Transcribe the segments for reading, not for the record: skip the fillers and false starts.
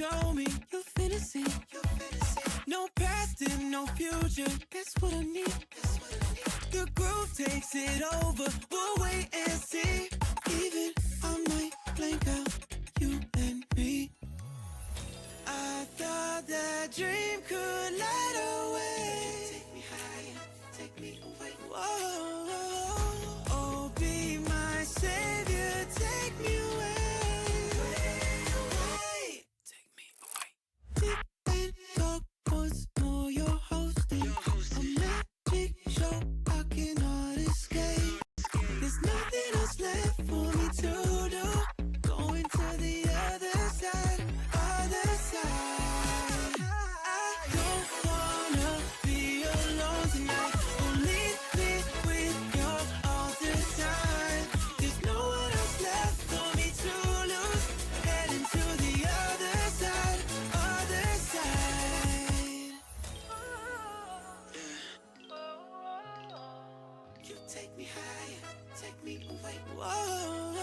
show me your fantasy. No past and no future. That's what I need. The groove takes it over. We'll wait and see. Even I might blank out, you and me. I thought that dream could light away. Take me higher, take me away. Whoa, oh, be my savior, take me away. Take me away. Sit and talk once more, you're hosting a magic show I cannot escape. There's nothing else left for me to do. Going to the other side, other side. I don't wanna be alone tonight. Oh, leave me with your all the time. There's no one else left for me to lose. Heading to the other side, other side. You take me higher, take me away. Whoa,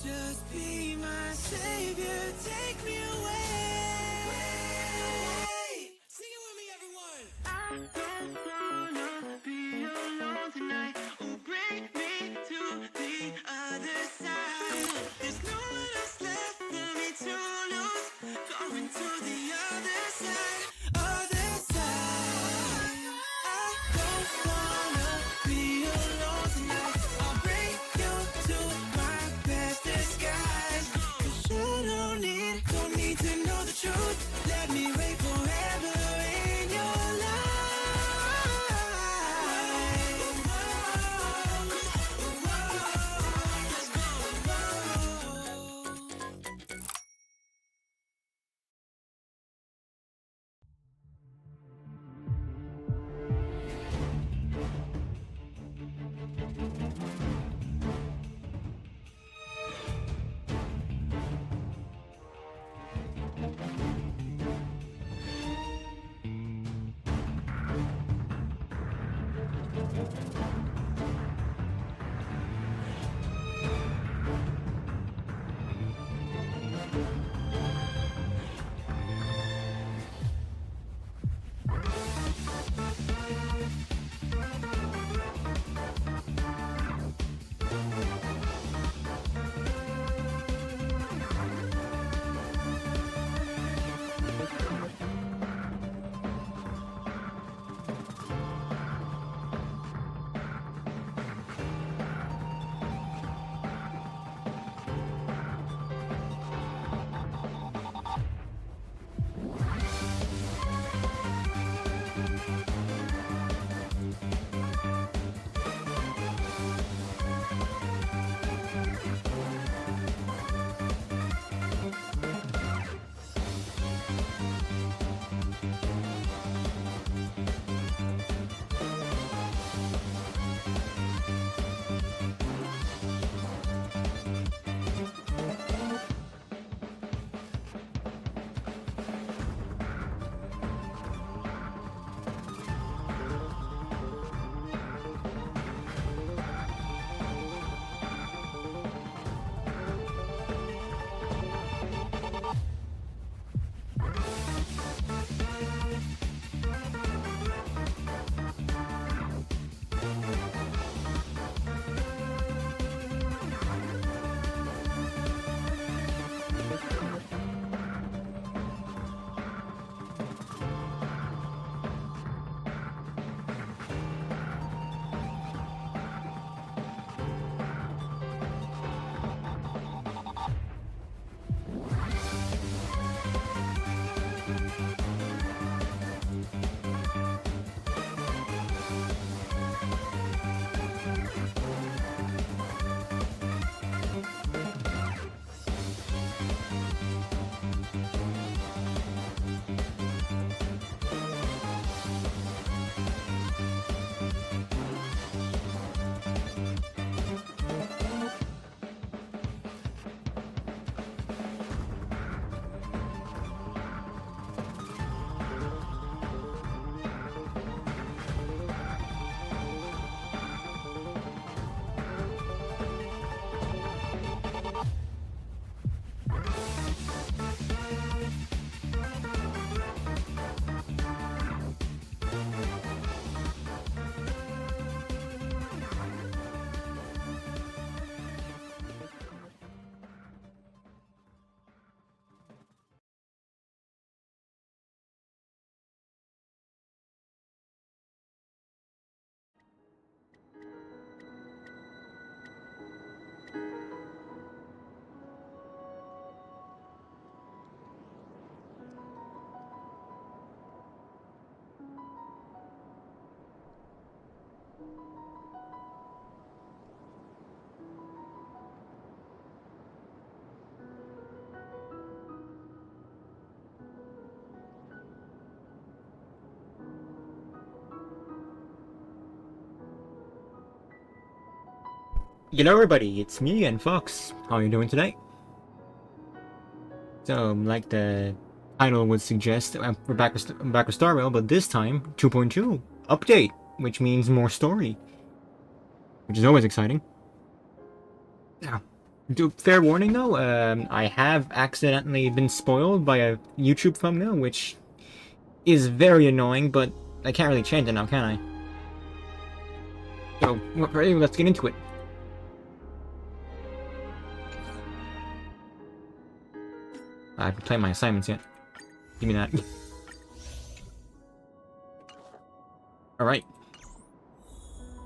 just be my savior, take me away. Sing it with me, everyone. I don't wanna be alone tonight. Oh, bring me to the other side. There's no one else left for me to lose. Going to the other side, other side. I don't wanna be alone tonight. I'll bring you to my best disguise. 'Cause you don't need to know the truth. Let me wait forever in your life. Let's go. Hello everybody, it's me again, Fox. How are you doing today? So, like the title would suggest, we're back with Star but this time, 2.2, update, which means more story. Which is always exciting. Now, fair warning though, I have accidentally been spoiled by a YouTube thumbnail, which is very annoying, but I can't really change it now, can I? So, let's get into it. I haven't played my assignments yet. Give me that. Alright.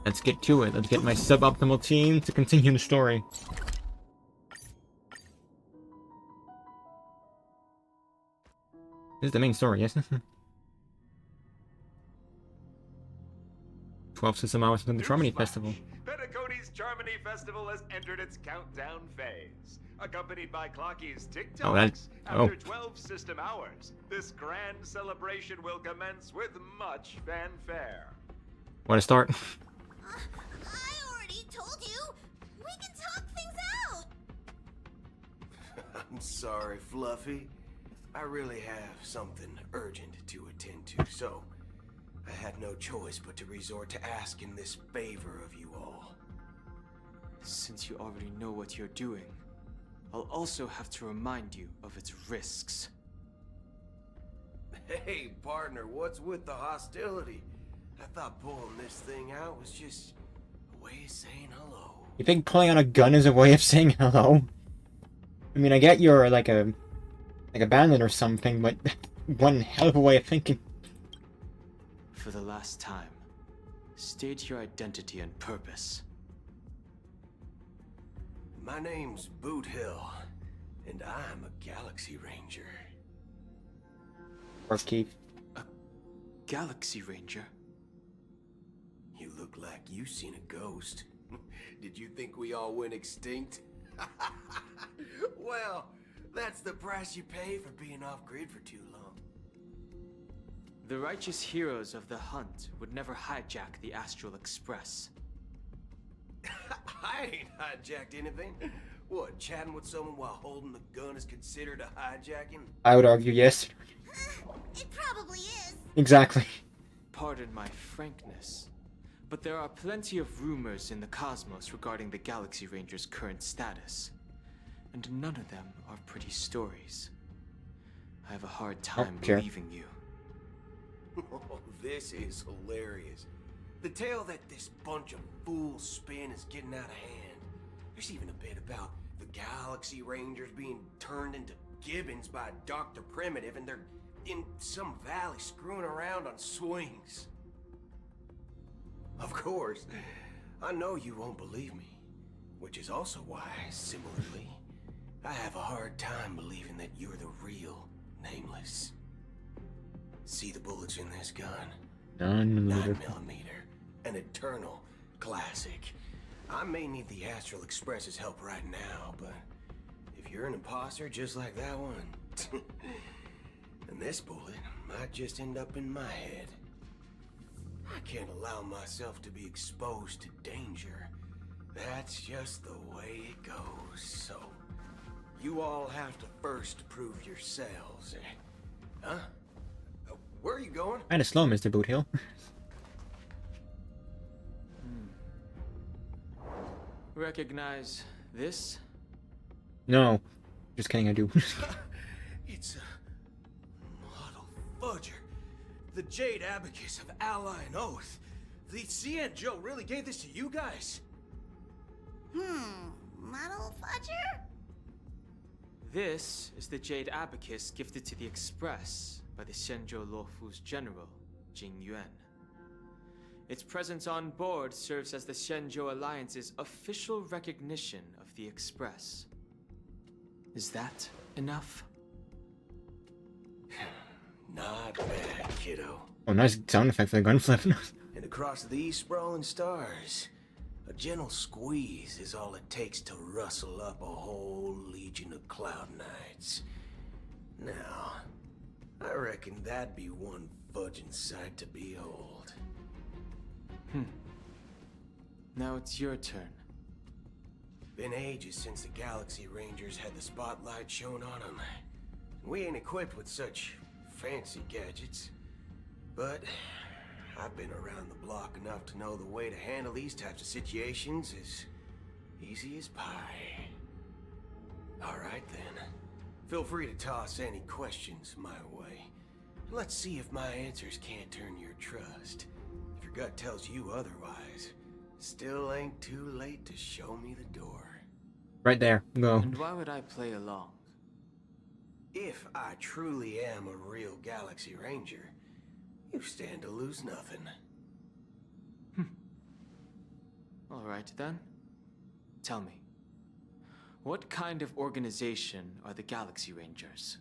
Let's get to it. Let's get my suboptimal team to continue the story. This is the main story, yes? 12 system hours into the Charmony Festival. Penacony's Charmony Festival has entered its countdown phase. Accompanied by Clocky's TikToks, after 12 system hours, this grand celebration will commence with much fanfare. Want to start? I already told you! We can talk things out! I'm sorry, Fluffy. I really have something urgent to attend to, so I had no choice but to resort to asking this favor of you all. Since you already know what you're doing, I'll also have to remind you of its risks. Hey, partner, what's with the hostility? I thought pulling this thing out was just a way of saying hello. You think pulling on a gun is a way of saying hello? I mean, I get you're like a bandit or something, but one hell of a way of thinking. For the last time, state your identity and purpose. My name's Boot Hill, and I'm a Galaxy Ranger. Or Keith. A Galaxy Ranger? You look like you seen a ghost. Did you think we all went extinct? Well, that's the price you pay for being off-grid for too long. The righteous heroes of the hunt would never hijack the Astral Express. I ain't hijacked anything. What, chatting with someone while holding the gun is considered a hijacking? I would argue yes. It probably is. Exactly. Pardon my frankness, but there are plenty of rumors in the cosmos regarding the Galaxy Ranger's current status, and none of them are pretty stories. I have a hard time believing you. Oh, this is hilarious. The tale that this bunch of fools spin is getting out of hand. There's even a bit about the Galaxy Rangers being turned into gibbons by Dr. Primitive, and they're in some valley screwing around on swings. Of course, I know you won't believe me, which is also why, similarly, I have a hard time believing that you're the real Nameless. See the bullets in this gun? 9mm. 9mm. An eternal classic. I may need the Astral Express's help right now, but if you're an imposter just like that one, then this bullet might just end up in my head. I can't allow myself to be exposed to danger. That's just the way it goes, so you all have to first prove yourselves. Huh? Where are you going? Kinda slow, Mr. Boothill. Recognize this? No. Just kidding, I do. It's a model fudger. The Jade Abacus of Ally and Oath. The CN Joe really gave this to you guys? Model fudger? This is the Jade Abacus gifted to the Express by the Shenzhou Luofu's general, Jing Yuan. Its presence on board serves as the Shenzhou Alliance's official recognition of the Express. Is that enough? Not bad, kiddo. Oh, nice sound effect for the gun flip. And across these sprawling stars, a gentle squeeze is all it takes to rustle up a whole legion of Cloud Knights. Now, I reckon that'd be one fudging sight to behold. Now it's your turn. Been ages since the Galaxy Rangers had the spotlight shown on them. We ain't equipped with such fancy gadgets. But I've been around the block enough to know the way to handle these types of situations is easy as pie. Alright then. Feel free to toss any questions my way. Let's see if my answers can't turn your trust. If your gut tells you otherwise, still ain't too late to show me the door. Right there. Go. And why would I play along? If I truly am a real Galaxy Ranger, you stand to lose nothing. Alright then. Tell me, what kind of organization are the Galaxy Rangers?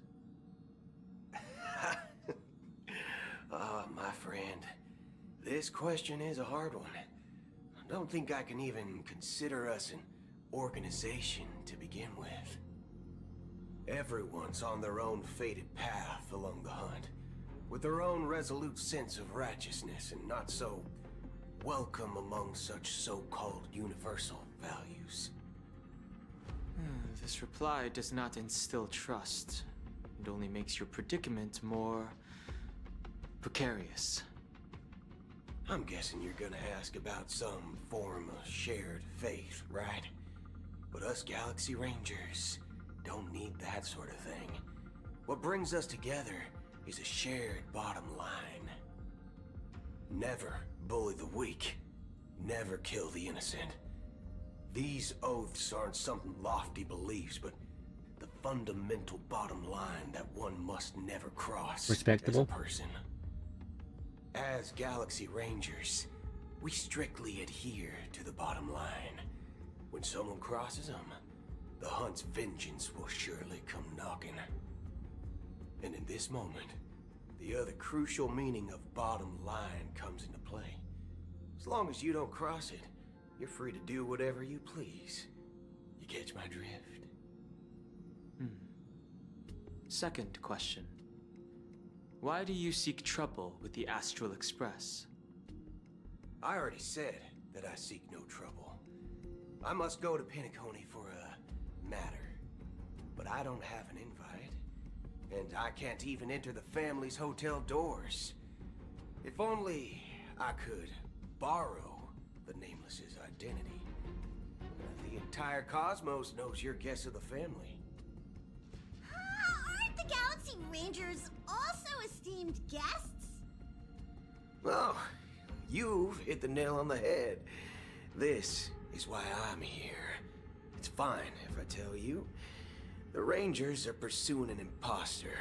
Oh, my friend. This question is a hard one. I don't think I can even consider us an organization to begin with. Everyone's on their own fated path along the hunt, with their own resolute sense of righteousness and not so welcome among such so-called universal values. This reply does not instill trust. It only makes your predicament more precarious. I'm guessing you're gonna ask about some form of shared faith, right? But us Galaxy Rangers don't need that sort of thing. What brings us together is a shared bottom line. Never bully the weak. Never kill the innocent. These oaths aren't some lofty beliefs, but the fundamental bottom line that one must never cross Respectable. as a person. As Galaxy Rangers, we strictly adhere to the bottom line. When someone crosses them, the hunt's vengeance will surely come knocking. And in this moment, the other crucial meaning of bottom line comes into play. As long as you don't cross it, you're free to do whatever you please. You catch my drift? Second question. Why do you seek trouble with the Astral Express? I already said that I seek no trouble. I must go to Penacony for a matter. But I don't have an invite. And I can't even enter the family's hotel doors. If only I could borrow the Nameless's identity. The entire cosmos knows you're guest of the family. Aren't the Galaxy Rangers also esteemed guests? Well, you've hit the nail on the head. This is why I'm here. It's fine if I tell you. The Rangers are pursuing an imposter.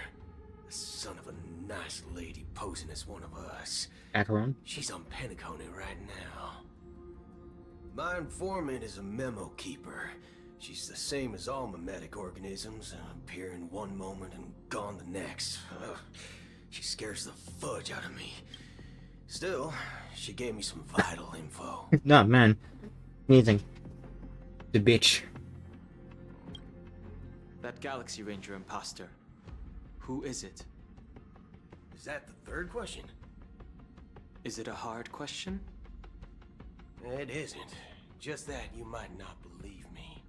A son of a nice lady posing as one of us. Acheron. She's on Penacony right now. My informant is a memo keeper. She's the same as all mimetic organisms, appearing one moment and gone the next. She scares the fudge out of me. Still, she gave me some vital info. Nah, man. Amazing. The bitch. That Galaxy Ranger imposter. Who is it? Is that the third question? Is it a hard question? It isn't. Just that you might not believe me.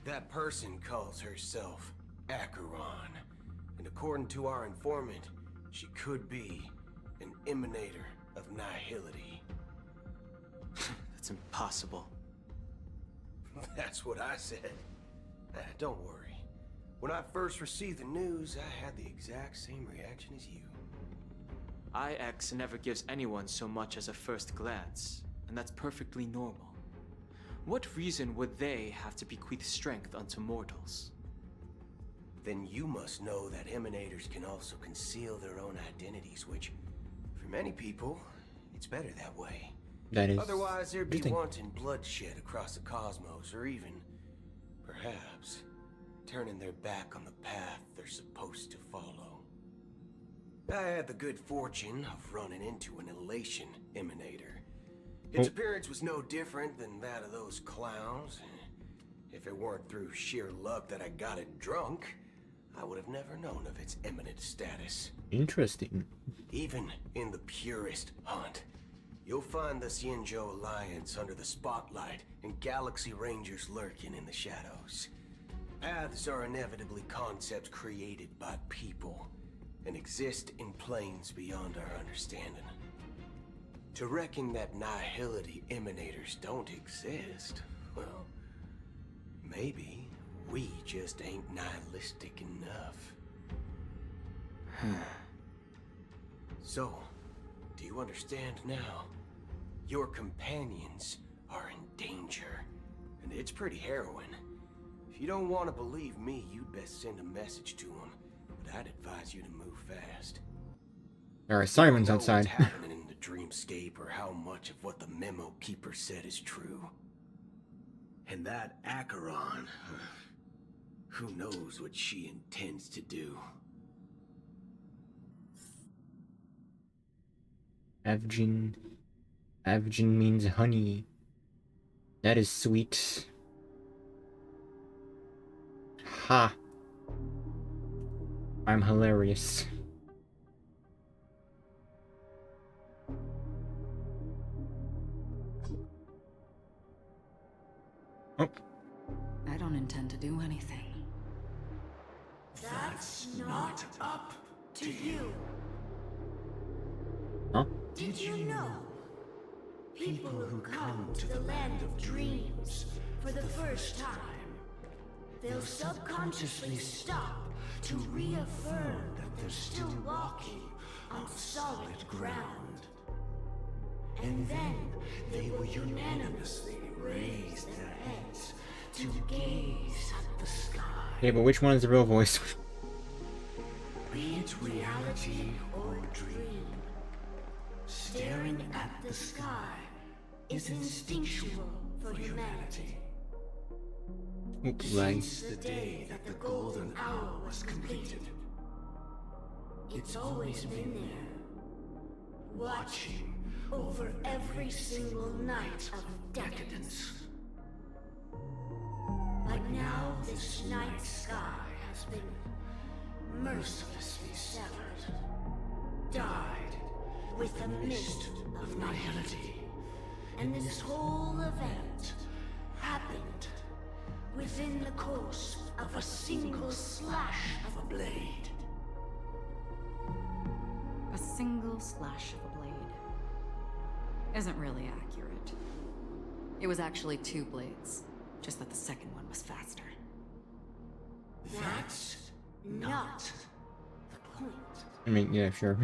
That person calls herself Acheron. And according to our informant, she could be an emanator of nihility. That's impossible. That's what I said. Don't worry. When I first received the news, I had the exact same reaction as you. IX never gives anyone so much as a first glance, and that's perfectly normal. What reason would they have to bequeath strength unto mortals? Then you must know that emanators can also conceal their own identities, which, for many people, it's better that way. That is. Otherwise, there'd be interesting. wanton bloodshed across the cosmos, or even, perhaps, turning their back on the path they're supposed to follow. I had the good fortune of running into an elation emanator. Its appearance was no different than that of those clowns. If it weren't through sheer luck that I got it drunk, I would have never known of its eminent status. Interesting. Even in the purest hunt, You'll find the Xianzhou Alliance under the spotlight and Galaxy Rangers lurking in the shadows. Paths are inevitably concepts created by people and exist in planes beyond our understanding. To reckon that nihility emanators don't exist, well, maybe we just ain't nihilistic enough. So, do you understand now? Your companions are in danger, and it's pretty harrowing. If you don't want to believe me, you'd best send a message to them, but I'd advise you to move fast. There are sirens I don't know outside. what's happening in the dreamscape or how much of what the memo keeper said is true. And that Acheron, who knows what she intends to do. Avgin means honey. That is sweet. Ha. I'm hilarious. Oh. I don't intend to do anything. That's not up to you. Huh? Did you know? People who come to the land of dreams for the first time, they'll subconsciously stop to reaffirm that they're still walking on solid ground. And then they will unanimously raise their heads to gaze at the sky. Okay, but which one is the real voice? Be it reality or dream, staring at the sky is instinctual for humanity. Oops, lag. Since the day that the golden hour was completed, it's always been there, watching over every single night of decadence. But now this night sky has been mercilessly severed, dyed with a mist of nihility. And this whole event happened within the course of a single slash of a blade. A single slash of a blade isn't really accurate. It was actually 2 blades, just that the second one was faster. That's not the point. I mean, yeah, sure.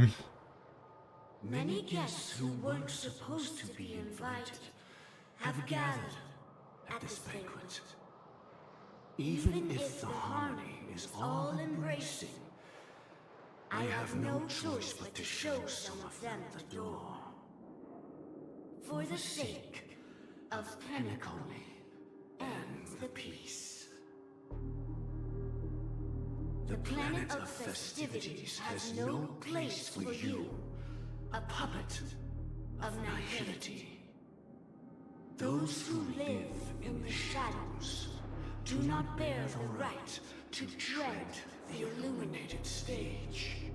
Many guests who weren't supposed to be invited have gathered at this banquet. Even if the harmony is all embracing, I have no choice but to show some of them the door. For the sake of Penacony and the peace. The planet of festivities has no place for you, a puppet of nihility. Those who live in the shadows do not bear the right to tread the illuminated stage.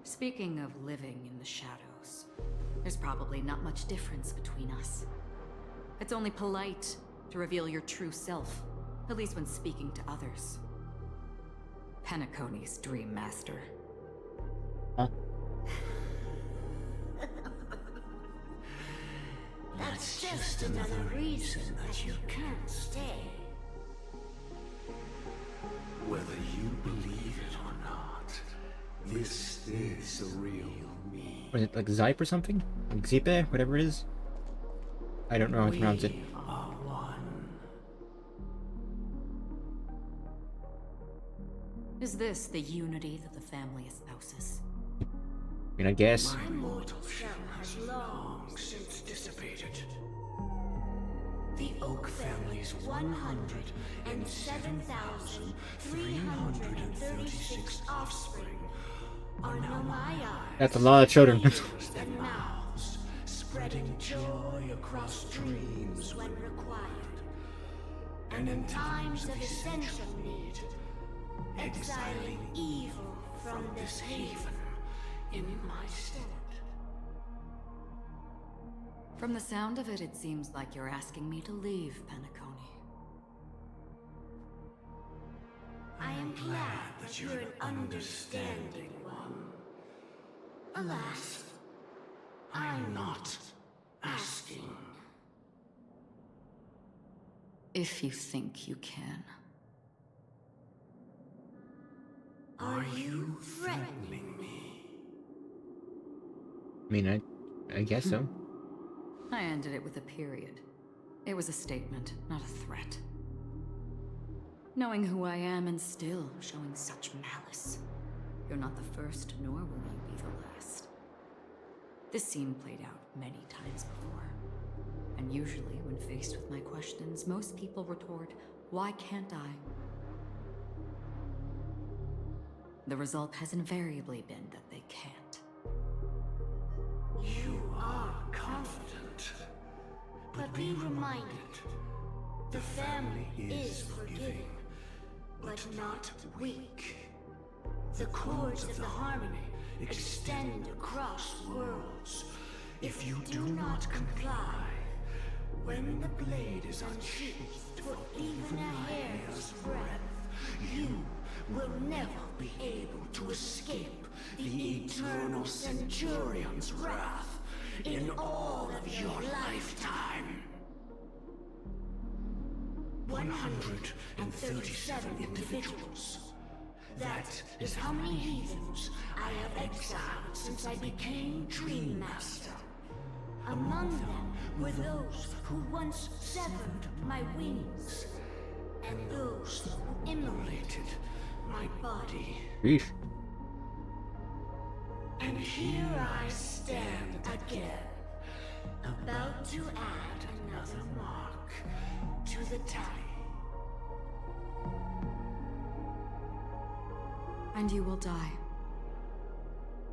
Speaking of living in the shadows, there's probably not much difference between us. It's only polite to reveal your true self, at least when speaking to others. Penacony's Dream Master. Huh? That's just another reason that you can't stay. Whether you believe it or not, this is the real me. Was it like Zype or something? Like Zipe, whatever it is? I don't know how to pronounce it. We are one. Is this the unity that the family espouses? I mean, I guess. My mortal shell has long since dissipated. The Oak family's 107,336 offspring are now my eyes. That's a lot of children. And mouths, spreading joy across dreams when required. And in times of essential need, exiling evil from this haven in my stead. From the sound of it, it seems like you're asking me to leave, Penacony. I am glad that you're an understanding one. Alas, I'm not asking. If you think you can. Are you threatening me? I mean, I guess so. I ended it with a period. It was a statement, not a threat. Knowing who I am and still showing such malice. You're not the first, nor will you be the last. This scene played out many times before. And usually, when faced with my questions, most people retort, "Why can't I?" The result has invariably been that they can't. You are confident. But be reminded, the family is forgiving, but not weak. The cords of the harmony extend across worlds. If you do not comply, when the blade is unsheathed for even a hair's breadth, you will never be able to escape the eternal Centurion's wrath in all of your lifetime. 137 individuals. That is how many heathens I have exiled since I became Dream Master. Among them were those who once severed my wings, and those who immolated my body. Yeesh. And here I stand again, about to add another mark to the tally. And you will die.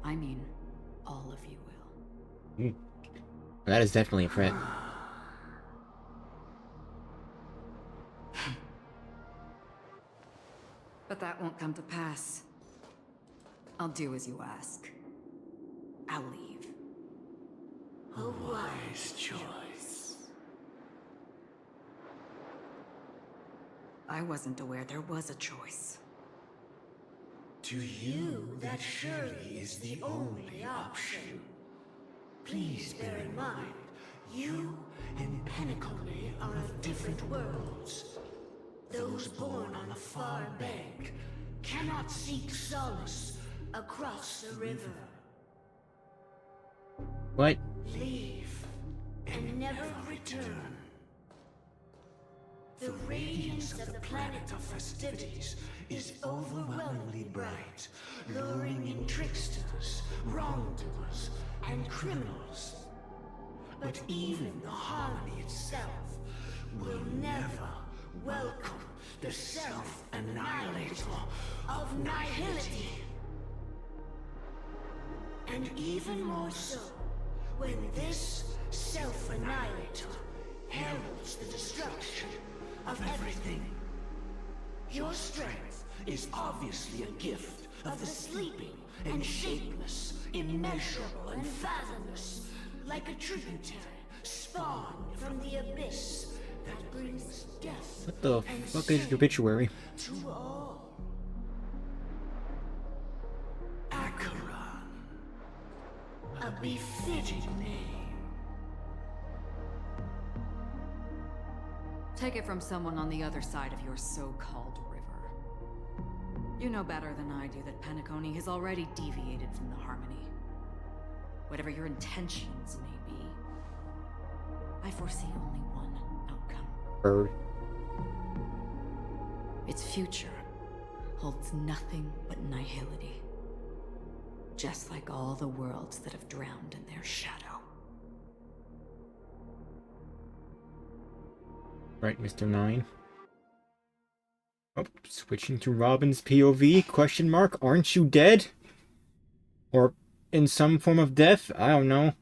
I mean, all of you will. That is definitely a threat. But that won't come to pass. I'll do as you ask. I'll leave. A wise choice. I wasn't aware there was a choice. To you, that surely is the only option. Please bear in mind, you and Penacony are of different worlds. Those born on the far bank cannot seek solace across the river. What? Leave and never return. The radiance of the planet of festivities is overwhelmingly bright, luring in tricksters, wrongdoers, and criminals. But even the harmony itself will never welcome the self-annihilator of nihility. And even more so, when this self-annihilator heralds the destruction of everything. Your strength is obviously a gift of the sleeping and shapeless, immeasurable and fathomless, like a tributary spawned from the abyss that brings death. What the fuck is your obituary? To all. Acheron. A befitting name. Take it from someone on the other side of your so-called river. You know better than I do that Penacony has already deviated from the harmony. Whatever your intentions may be, I foresee only one outcome. Bird. Its future holds nothing but nihility. Just like all the worlds that have drowned in their shadow. Right, Mr. 9. Oh, switching to Robin's POV, question mark, aren't you dead? Or in some form of death? I don't know.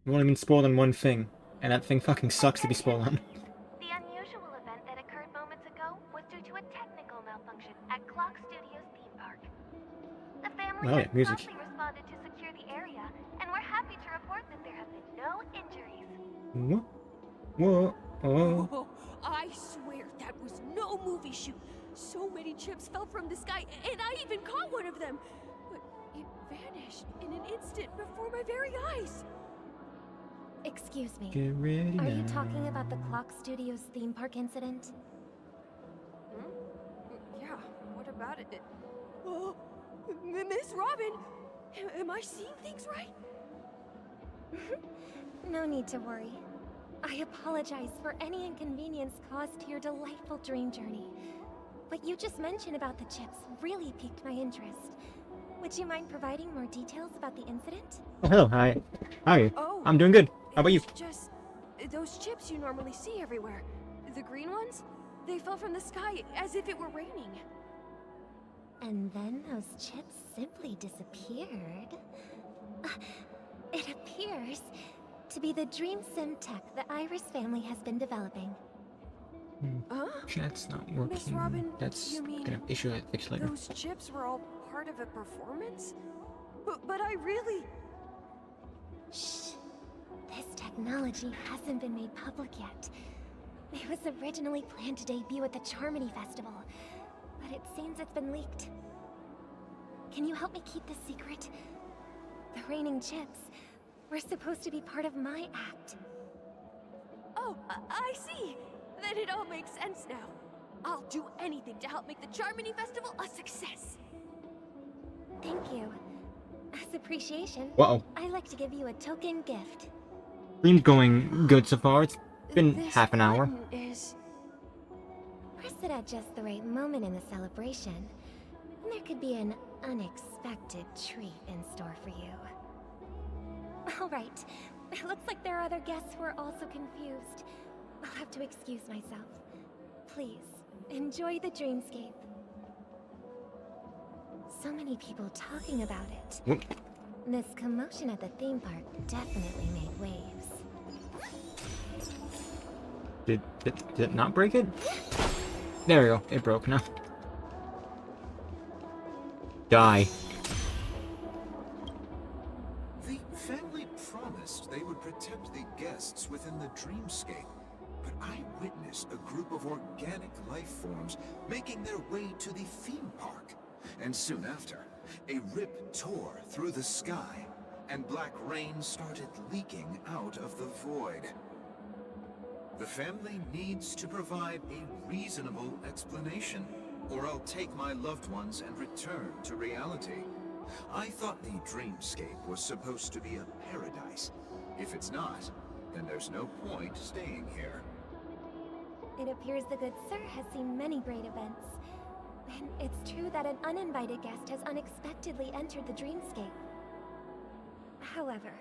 I've only been spoiled on one thing, and that thing fucking sucks to be spoiled on. The unusual event that occurred moments ago was due to a technical malfunction at Clock Studios theme park. Oh yeah, music. promptly responded to secure the area, and we're happy to report that there have been no injuries. What? Whoa. Oh. Oh, I swear that was no movie shoot. So many chips fell from the sky, and I even caught one of them. But it vanished in an instant before my very eyes. Excuse me. Get ready Are you now. talking about the Clock Studios theme park incident? Yeah, what about it? Oh, Miss Robin, am I seeing things right? No need to worry. I apologize for any inconvenience caused to your delightful dream journey. What you just mentioned about the chips really piqued my interest. Would you mind providing more details about the incident? Oh, hello. Hi. How are you? Oh, I'm doing good. How about you? it's just those chips you normally see everywhere. The green ones? They fell from the sky as if it were raining. And then those chips simply disappeared. It appears to be the Dream Sim tech the Iris family has been developing. Huh? Chat's not working. Miss Robin, That's you mean gonna issue a fix later. those chips were all part of a performance? But I really... Shh. This technology hasn't been made public yet. It was originally planned to debut at the Charmony Festival, but it seems it's been leaked. Can you help me keep this secret? The raining chips were supposed to be part of my act. Oh, I see. Then it all makes sense now. I'll do anything to help make the Charmony Festival a success. Thank you. As appreciation, Uh-oh. I'd like to give you a token gift. Stream's going good so far. It's been This half an hour. button is... Press it at just the right moment in the celebration, and there could be an unexpected treat in store for you. Alright, it looks like there are other guests who are also confused. I'll have to excuse myself. Please, enjoy the dreamscape. So many people talking about it. Whoop. This commotion at the theme park definitely made waves. Did it not break it? There we go. It broke now. Die. The family promised they would protect the guests within the dreamscape, but I witnessed a group of organic life forms making their way to the theme park. And soon after, a rip tore through the sky, and black rain started leaking out of the void. The family needs to provide a reasonable explanation, or I'll take my loved ones and return to reality. I thought the dreamscape was supposed to be a paradise. If it's not, then there's no point staying here. It appears the good sir has seen many great events. And it's true that an uninvited guest has unexpectedly entered the dreamscape. However,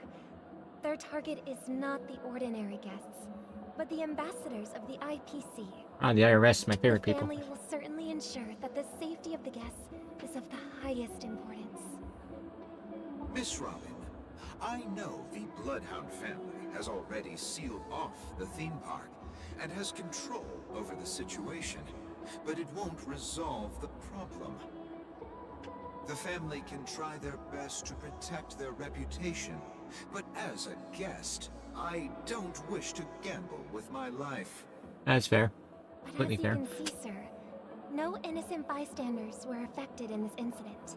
their target is not the ordinary guests, but the ambassadors of the IPC. Ah, the IRS, my favorite The people. family will certainly ensure that the safety of the guests is of the highest importance. Miss Robin, I know the Bloodhound family has already sealed off the theme park and has control over the situation, but it won't resolve the problem. The family can try their best to protect their reputation, but as a guest, I don't wish to gamble with my life. That's fair. But Completely as fair. you can see, sir, no innocent bystanders were affected in this incident.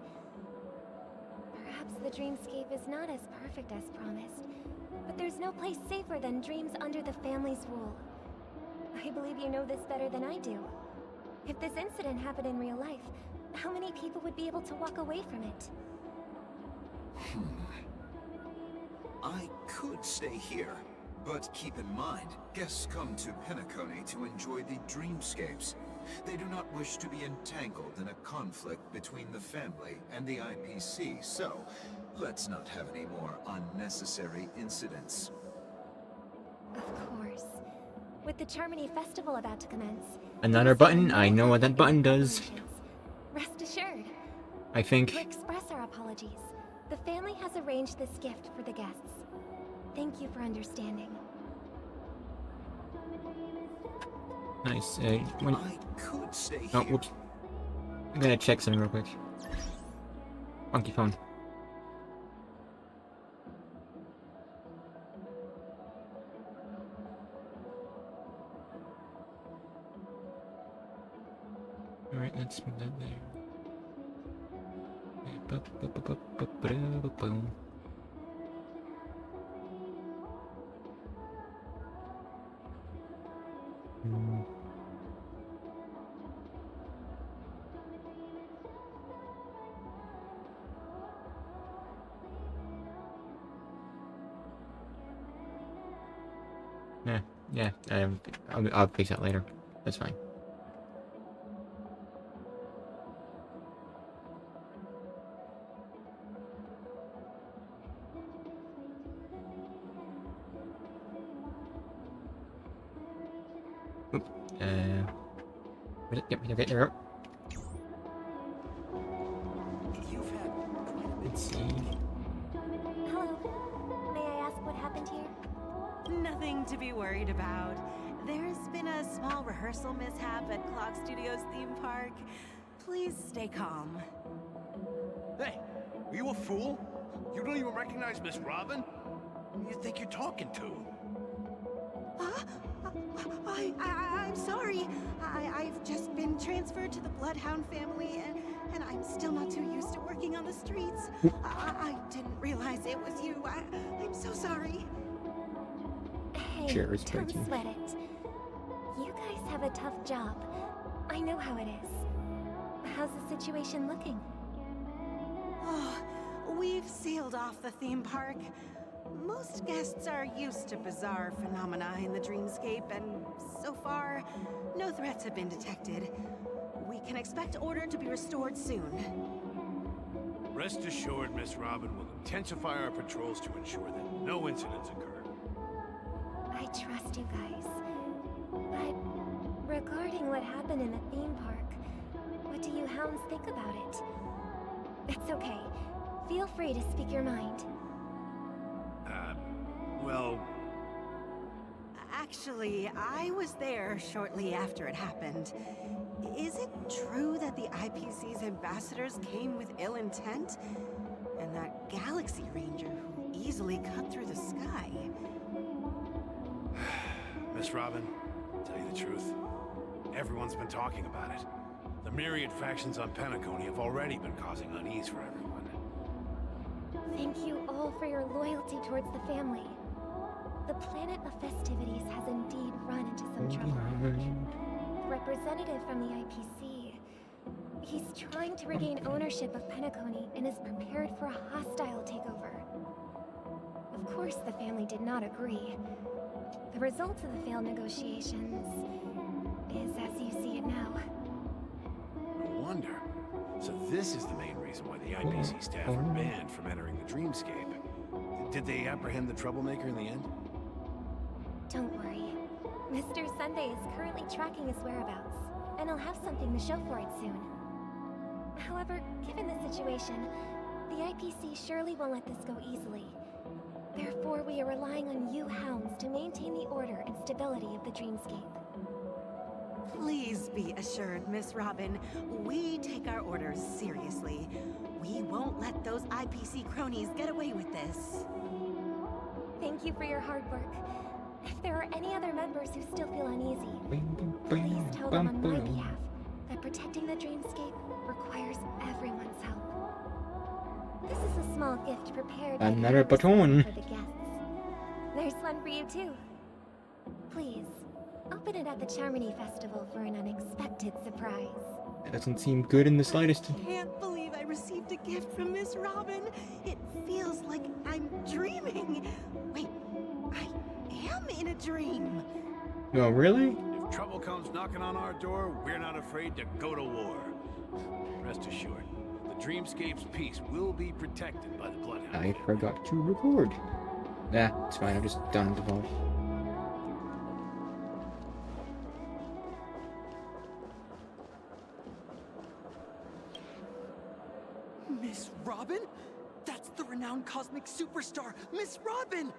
Perhaps the dreamscape is not as perfect as promised, but there's no place safer than dreams under the family's rule. I believe you know this better than I do. If this incident happened in real life, how many people would be able to walk away from it? I could stay here, but keep in mind, guests come to Penacony to enjoy the dreamscapes. They do not wish to be entangled in a conflict between the family and the IPC, so let's not have any more unnecessary incidents. Of course. With the Charmony Festival about to commence... Another button? I know what that button does. Rest assured. I think. To express our apologies, the family has arranged this gift for the guests. Thank you for understanding. Nice. When... I could stay Oh, here. whoops. I'm gonna check something real quick. Funky phone. Alright, let's move that there. Yeah, I'll fix that later. That's fine. Oop, yep, okay, there we go. You've had quite a bit. Let's see. Hello. May I ask what happened here? Nothing to be worried about. There's been a small rehearsal mishap at Clock Studios theme park. Please stay calm. Hey, are you a fool? You don't even recognize Miss Robin? Who do you think you're talking to? I'm sorry. I've just been transferred to the Bloodhound family, and I'm still not too used to working on the streets. I didn't realize it was you. I'm so sorry. Hey, Chair is don't breaking. sweat it. You guys have a tough job. I know how it is. How's the situation looking? Oh, we've sealed off the theme park. Most guests are used to bizarre phenomena in the dreamscape, and so far, no threats have been detected. We can expect order to be restored soon. Rest assured, Miss Robin will intensify our patrols to ensure that no incidents occur. I trust you guys. But regarding what happened in the theme park, what do you hounds think about it? It's okay. Feel free to speak your mind. Well... Actually, I was there shortly after it happened. Is it true that the IPC's ambassadors came with ill intent? And that Galaxy Ranger who easily cut through the sky? Miss Robin, to tell you the truth, everyone's been talking about it. The myriad factions on Penacony have already been causing unease for everyone. Thank you all for your loyalty towards the family. The planet of festivities has indeed run into some trouble. The representative from the IPC, he's trying to regain ownership of Penacony and is prepared for a hostile takeover. Of course, the family did not agree. The result of the failed negotiations is as you see it now. No wonder. So this is the main reason why the IPC staff were banned from entering the dreamscape. Did they apprehend the troublemaker in the end? Don't worry. Mr. Sunday is currently tracking his whereabouts, and I'll have something to show for it soon. However, given the situation, the IPC surely won't let this go easily. Therefore, we are relying on you hounds to maintain the order and stability of the dreamscape. Please be assured, Miss Robin, we take our orders seriously. We won't let those IPC cronies get away with this. Thank you for your hard work. If there are any other members who still feel uneasy, please tell them on my behalf that protecting the dreamscape requires everyone's help. This is a small gift prepared by Another the baton. for the guests. There's one for you too. Please, open it at the Charmony Festival for an unexpected surprise. That doesn't seem good in the slightest. Can't believe I received a gift from Miss Robin. It feels like I'm dreaming. Wait, I am in a dream. Oh, really? If trouble comes knocking on our door, we're not afraid to go to war. Rest assured, the dreamscape's peace will be protected by the Bloodhound. I forgot to record. Yeah, it's fine. I'm just done with the phone. Miss Robin? That's the renowned cosmic superstar, Miss Robin!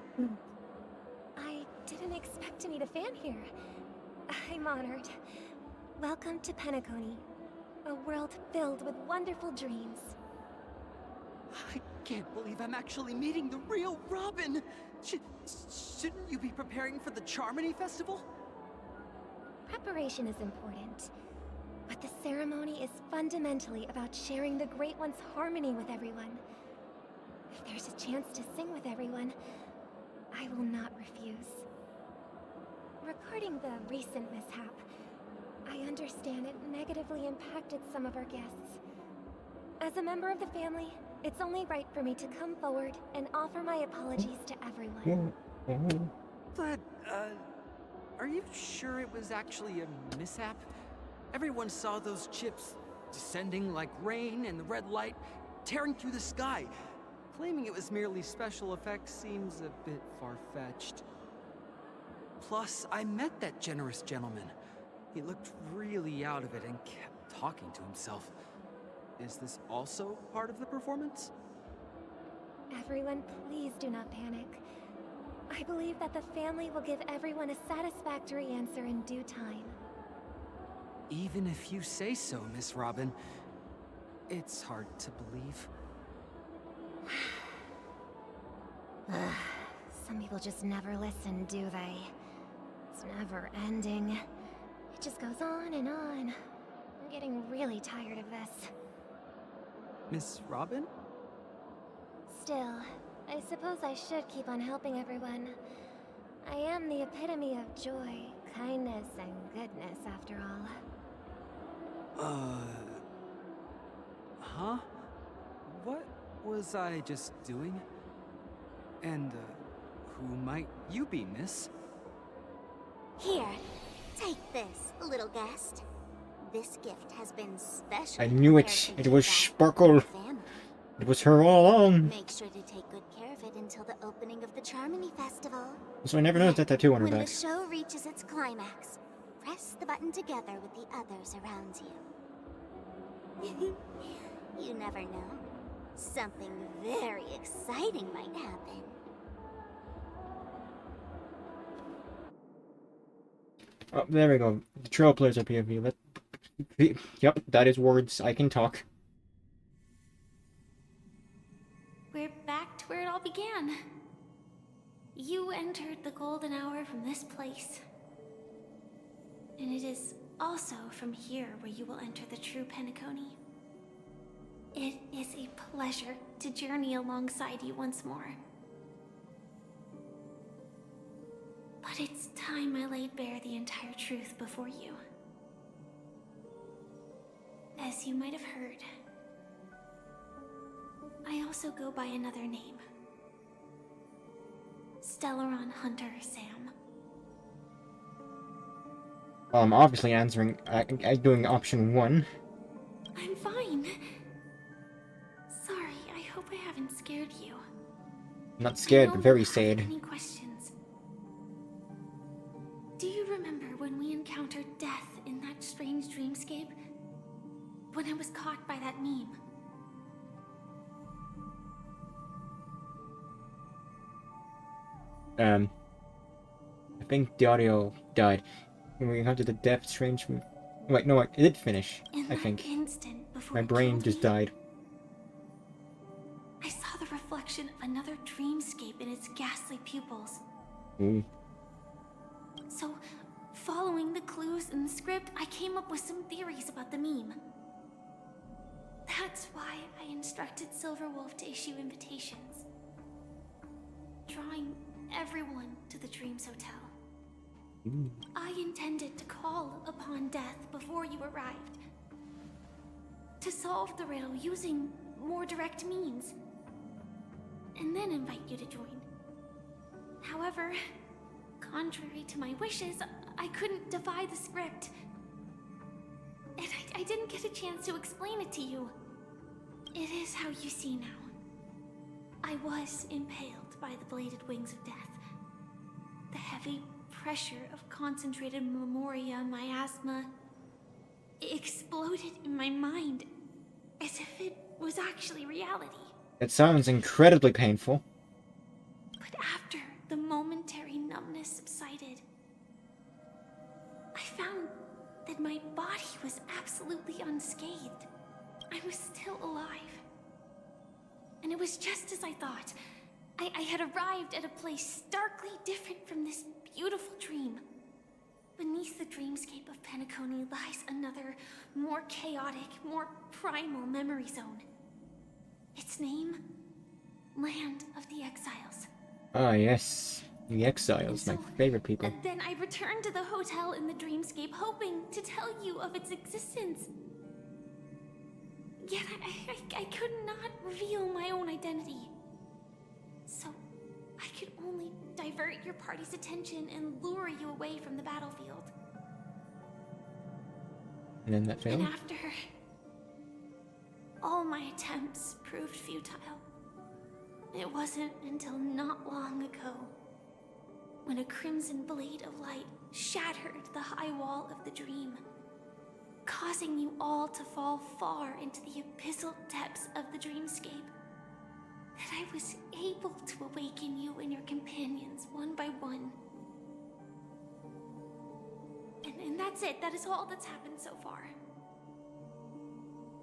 I didn't expect to meet a fan here. I'm honored. Welcome to Penacony, a world filled with wonderful dreams. can't believe I'm actually meeting the real Robin! Shouldn't you be preparing for the Charmony Festival? Preparation is important, but the ceremony is fundamentally about sharing the Great One's harmony with everyone. If there's a chance to sing with everyone, I will not refuse. Regarding the recent mishap, I understand it negatively impacted some of our guests. As a member of the family, it's only right for me to come forward and offer my apologies to everyone. But, are you sure it was actually a mishap? Everyone saw those chips descending like rain and the red light tearing through the sky. Claiming it was merely special effects seems a bit far-fetched. Plus, I met that generous gentleman. He looked really out of it and kept talking to himself. Is this also part of the performance? Everyone, please do not panic. I believe that the family will give everyone a satisfactory answer in due time. Even if you say so, Miss Robin, it's hard to believe. Some people just never listen, do they? It's never ending. It just goes on and on. I'm getting really tired of this. Miss Robin? Still, I suppose I should keep on helping everyone. I am the epitome of joy, kindness, and goodness, after all. Huh? What was I just doing? And, who might you be, miss? Here, take this, little guest. This gift has been special. I knew it. It was Sparkle. It was her all along. Make sure to take good care of it until the opening of the Charmony Festival. So I never noticed that tattoo on her When back. the show reaches its climax, press the button together with the others around you. You never know. Something very exciting might happen. Oh, there we go. The Trailblazer POV. Yep, that is words. I can talk. We're back to where it all began. You entered the golden hour from this place. And it is also from here where you will enter the true Penacony. It is a pleasure to journey alongside you once more. But it's time I laid bare the entire truth before you. As you might have heard, I also go by another name. Stellaron Hunter Sam. Obviously answering, doing option 1. I'm fine. Sorry, I hope I haven't scared you. Not scared, but very sad. Any questions? Do you remember when we encountered death in that strange dreamscape? When I was caught by that meme? I think the audio died. When we encountered the death strange... Wait, no, it did finish, I think. Instant before My brain just died. I saw the reflection of another dreamscape in its ghastly pupils. Ooh. So, following the clues in the script, I came up with some theories about the meme. That's why I instructed Silverwolf to issue invitations, drawing everyone to the Dreams Hotel. I intended to call upon death before you arrived, to solve the riddle using more direct means, and then invite you to join. However, contrary to my wishes, I couldn't defy the script. And I didn't get a chance to explain it to you. It is how you see now. I was impaled by the bladed wings of death. The heavy pressure of concentrated memoria, miasma, exploded in my mind as if it was actually reality. It sounds incredibly painful. But after the momentary numbness subsided, I found that my body was absolutely unscathed. I was still alive. And it was just as I thought. I had arrived at a place starkly different from this beautiful dream. Beneath the dreamscape of Penacony lies another, more chaotic, more primal memory zone. Its name? Land of the Exiles. Ah, yes. The Exiles, my favorite people. Then I returned to the hotel in the dreamscape, hoping to tell you of its existence. Yet I could not reveal my own identity. So I could only divert your party's attention and lure you away from the battlefield. And then that failed? And after all my attempts proved futile, it wasn't until not long ago when a crimson blade of light shattered the high wall of the dream, causing you all to fall far into the abyssal depths of the dreamscape, that I was able to awaken you and your companions one by one. And that's it. That is all that's happened so far.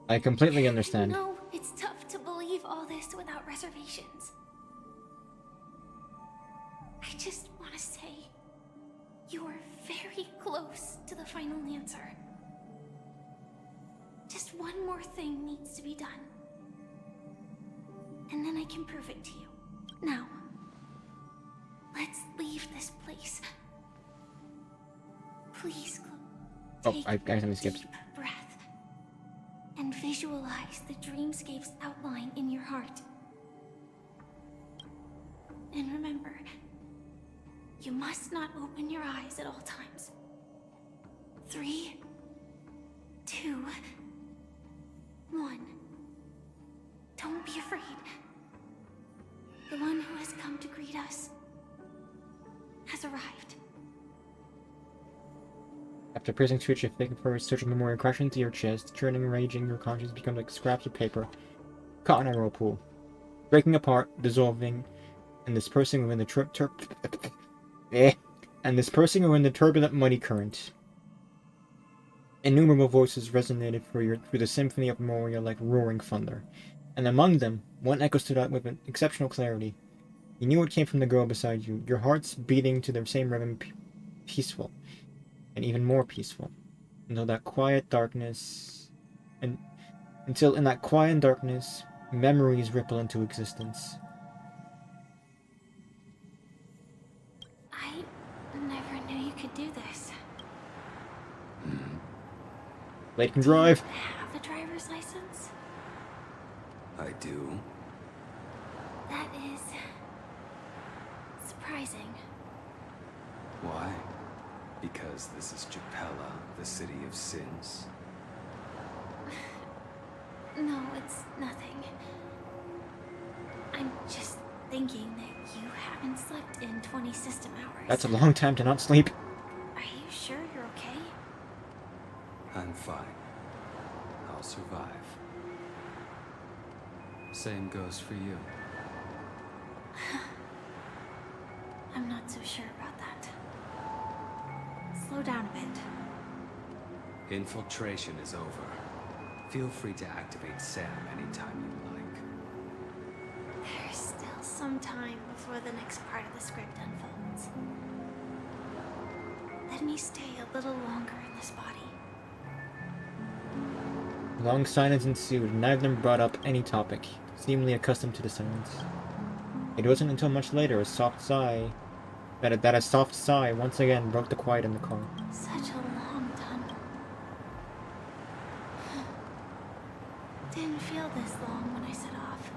I completely understand. No, it's tough to believe all this without reservations. I just want to say, you are very close to the final answer. Just one more thing needs to be done. And then I can prove it to you. Now, let's leave this place. Please, take I accidentally skipped. deep breath and visualize the dreamscape's outline in your heart. And remember, you must not open your eyes at all times. 3, 2, 1. Don't be afraid. The one who has come to greet us has arrived. After pressing switch, you think for a search of memory crash into your chest, churning and raging, your conscience becomes like scraps of paper caught in a whirlpool, breaking apart, dissolving, and dispersing within the turbulent muddy current. Innumerable voices resonated through the symphony of memoria like roaring thunder, and among them, one echo stood out with an exceptional clarity. You knew it came from the girl beside you, your hearts beating to the same rhythm, peaceful, and even more peaceful, until in that quiet darkness, memories ripple into existence. I never knew you could do this. Blade can drive. Do you have a driver's license? I do. That is surprising. Why? Because this is Japella, the city of sins? No, it's nothing. I'm just thinking that you haven't slept in 20 system hours. That's a long time to not sleep. Are you sure you're okay? I'm fine. I'll survive. Same goes for you. I'm not so sure about that. Slow down a bit. Infiltration is over. Feel free to activate Sam anytime you like. There's still some time before the next part of the script unfolds. Let me stay a little longer in this body. Long silence ensued, and neither of them brought up any topic, seemingly accustomed to the silence. It wasn't until much later a soft sigh once again broke the quiet in the car. Such a long tunnel. Didn't feel this long when I set off.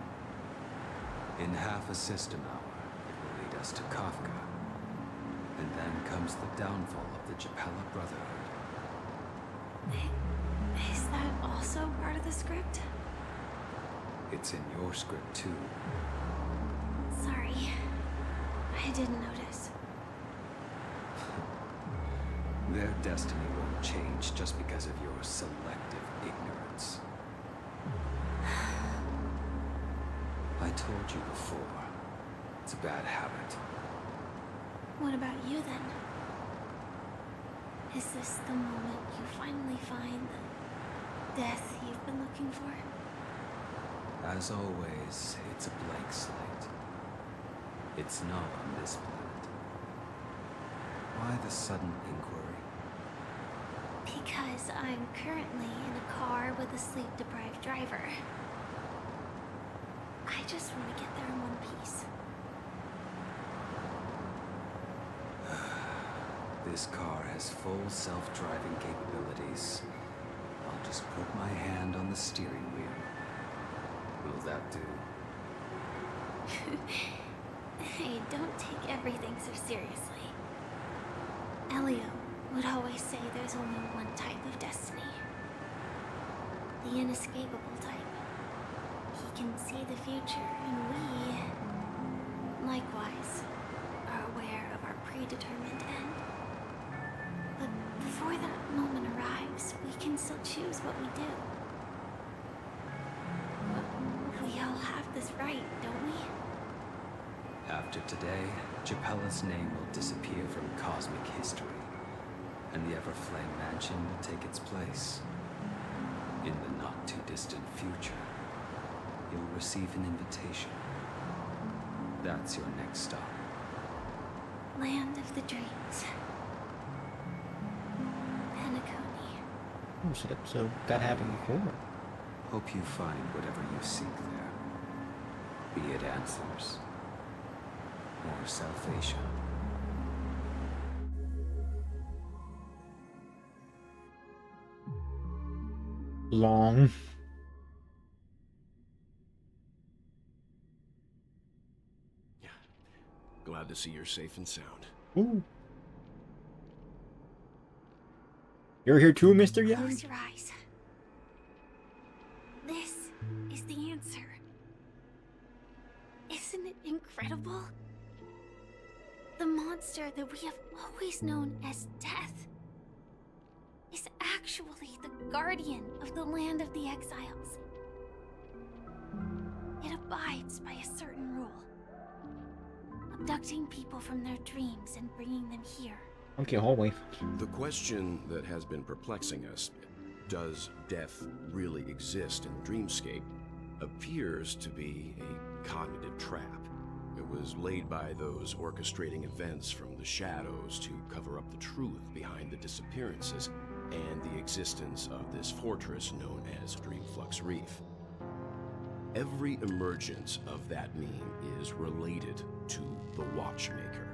In half a system hour, it will lead us to Kafka. And then comes the downfall of the Japella Brotherhood. Is that also part of the script? It's in your script too. Sorry. I didn't notice. Their destiny won't change just because of your selective ignorance. I told you before, it's a bad habit. What about you then? Is this the moment you finally find the death you've been looking for? As always, it's a blank slate. It's not on this planet. Why the sudden inquiry? Because I'm currently in a car with a sleep-deprived driver. I just want to get there in one piece. This car has full self-driving capabilities. I'll just put my hand on the steering wheel. Will that do? Hey, don't take everything so seriously. Elio would always say there's only one type of destiny. The inescapable type. He can see the future, and we, likewise, are aware of our predetermined end. But before that moment arrives, we can still choose what we do. We all have this right, don't we? After today, Chapella's name will disappear from cosmic history, and the Everflame Mansion will take its place. In the not-too-distant future, you'll receive an invitation. That's your next stop. Land of the Dreams. Penacony. Oh shit, so that happened before. Hope you find whatever you seek there. Be it answers or salvation. Long. Glad to see you're safe and sound. Ooh. You're here too, Mr. Young? Close your eyes. This is the answer. Isn't it incredible? The monster that we have always known as Death is actually the guardian of the land of the exiles. It abides by a certain rule. Abducting people from their dreams and bringing them here. Okay, hallway. The question that has been perplexing us, does death really exist in the dreamscape, appears to be a cognitive trap. It was laid by those orchestrating events from the shadows to cover up the truth behind the disappearances and the existence of this fortress known as Dreamflux Reef. Every emergence of that meme is related to the Watchmaker.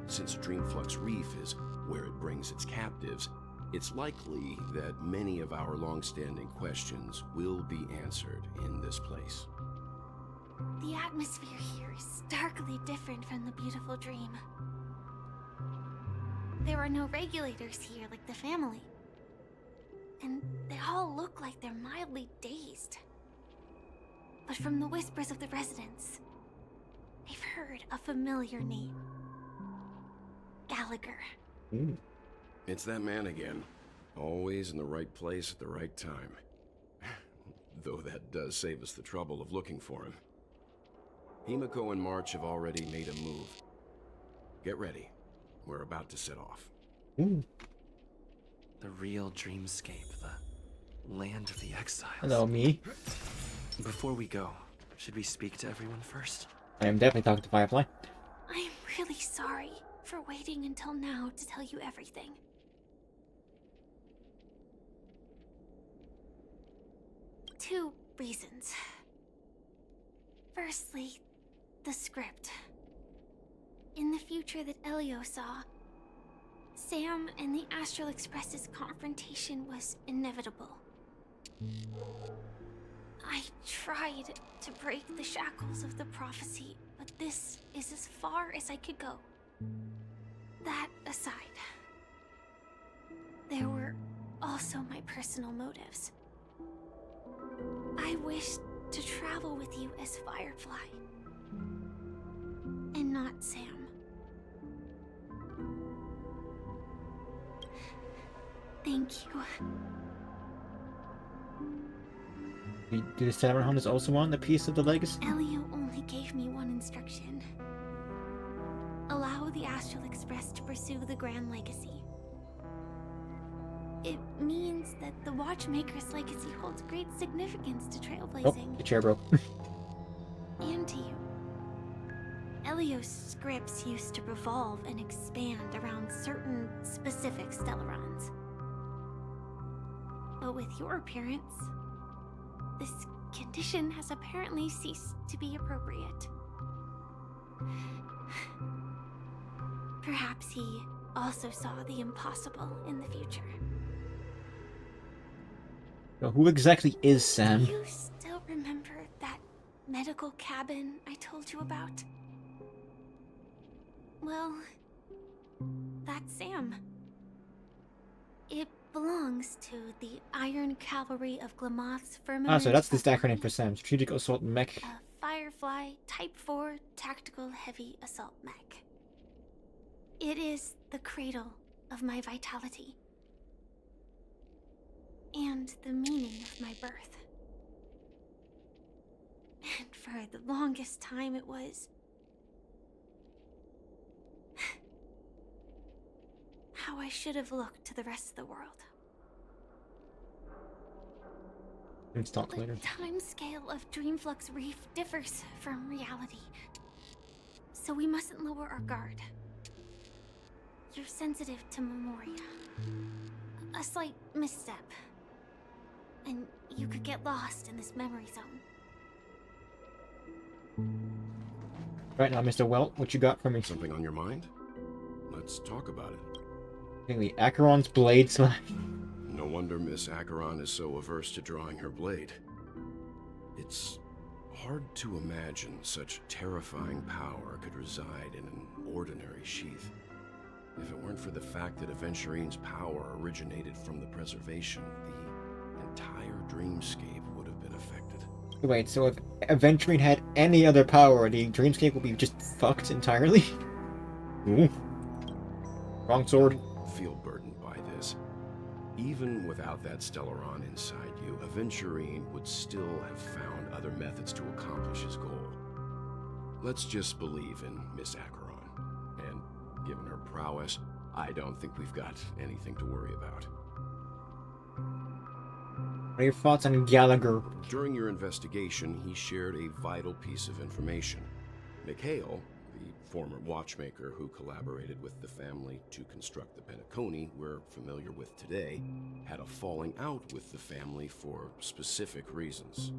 Since Dreamflux Reef is where it brings its captives, it's likely that many of our long-standing questions will be answered in this place. The atmosphere here is starkly different from the beautiful dream. There are no regulators here like the family. And they all look like they're mildly dazed. But from the whispers of the residents, they've heard a familiar name. Gallagher. It's that man again. Always in the right place at the right time. Though that does save us the trouble of looking for him. Himiko and March have already made a move. Get ready. We're about to set off. The real dreamscape, the land of the exiles. Hello, me. Before we go, should we speak to everyone first? I am definitely talking to Firefly. I'm really sorry for waiting until now to tell you everything. Two reasons. Firstly, the script. In the future that Elio saw, Sam and the Astral Express's confrontation was inevitable. I tried to break the shackles of the prophecy, but this is as far as I could go. That aside, there were also my personal motives. I wished to travel with you as Firefly, and not Sam. Thank you. Do the Samurai Hunters also want a piece of the legacy? Elio only gave me one instruction. Allow the Astral Express to pursue the Grand Legacy. It means that the Watchmaker's legacy holds great significance to Oh, trailblazing. the chair broke. And to you. Elios scripts used to revolve and expand around certain specific Stellarons. But with your appearance, this condition has apparently ceased to be appropriate. Perhaps he also saw the impossible in the future. So who exactly is Sam? Do you still remember that medical cabin I told you about? Well, that's Sam. It belongs to the Iron Cavalry of Glamoth's Firmament. Ah, so that's this acronym for Sam. Strategic Assault Mech. A Firefly Type 4 Tactical Heavy Assault Mech. It is the cradle of my vitality. And the meaning of my birth. And for the longest time it was how I should have looked to the rest of the world. Let's talk later. The time scale of Dreamflux Reef differs from reality, so we mustn't lower our guard. You're sensitive to Memoria. A slight misstep, and you could get lost in this memory zone. Right now, Mr. Welt, what you got for me? Something on your mind? Let's talk about it. The Acheron's blade slash. No wonder Miss Acheron is so averse to drawing her blade. It's hard to imagine such terrifying power could reside in an ordinary sheath. If it weren't for the fact that Aventurine's power originated from the preservation, the entire dreamscape would have been affected. Wait, so if Aventurine had any other power, the dreamscape would be just fucked entirely? Ooh. Wrong sword. Feel burdened by this. Even without that Stellaron inside you, Aventurine would still have found other methods to accomplish his goal. Let's just believe in Miss Acheron. And given her prowess, I don't think we've got anything to worry about. What are your thoughts on Gallagher? During your investigation, he shared a vital piece of information. Mikhail, the former watchmaker who collaborated with the family to construct the Penacony we're familiar with today, had a falling out with the family for specific reasons.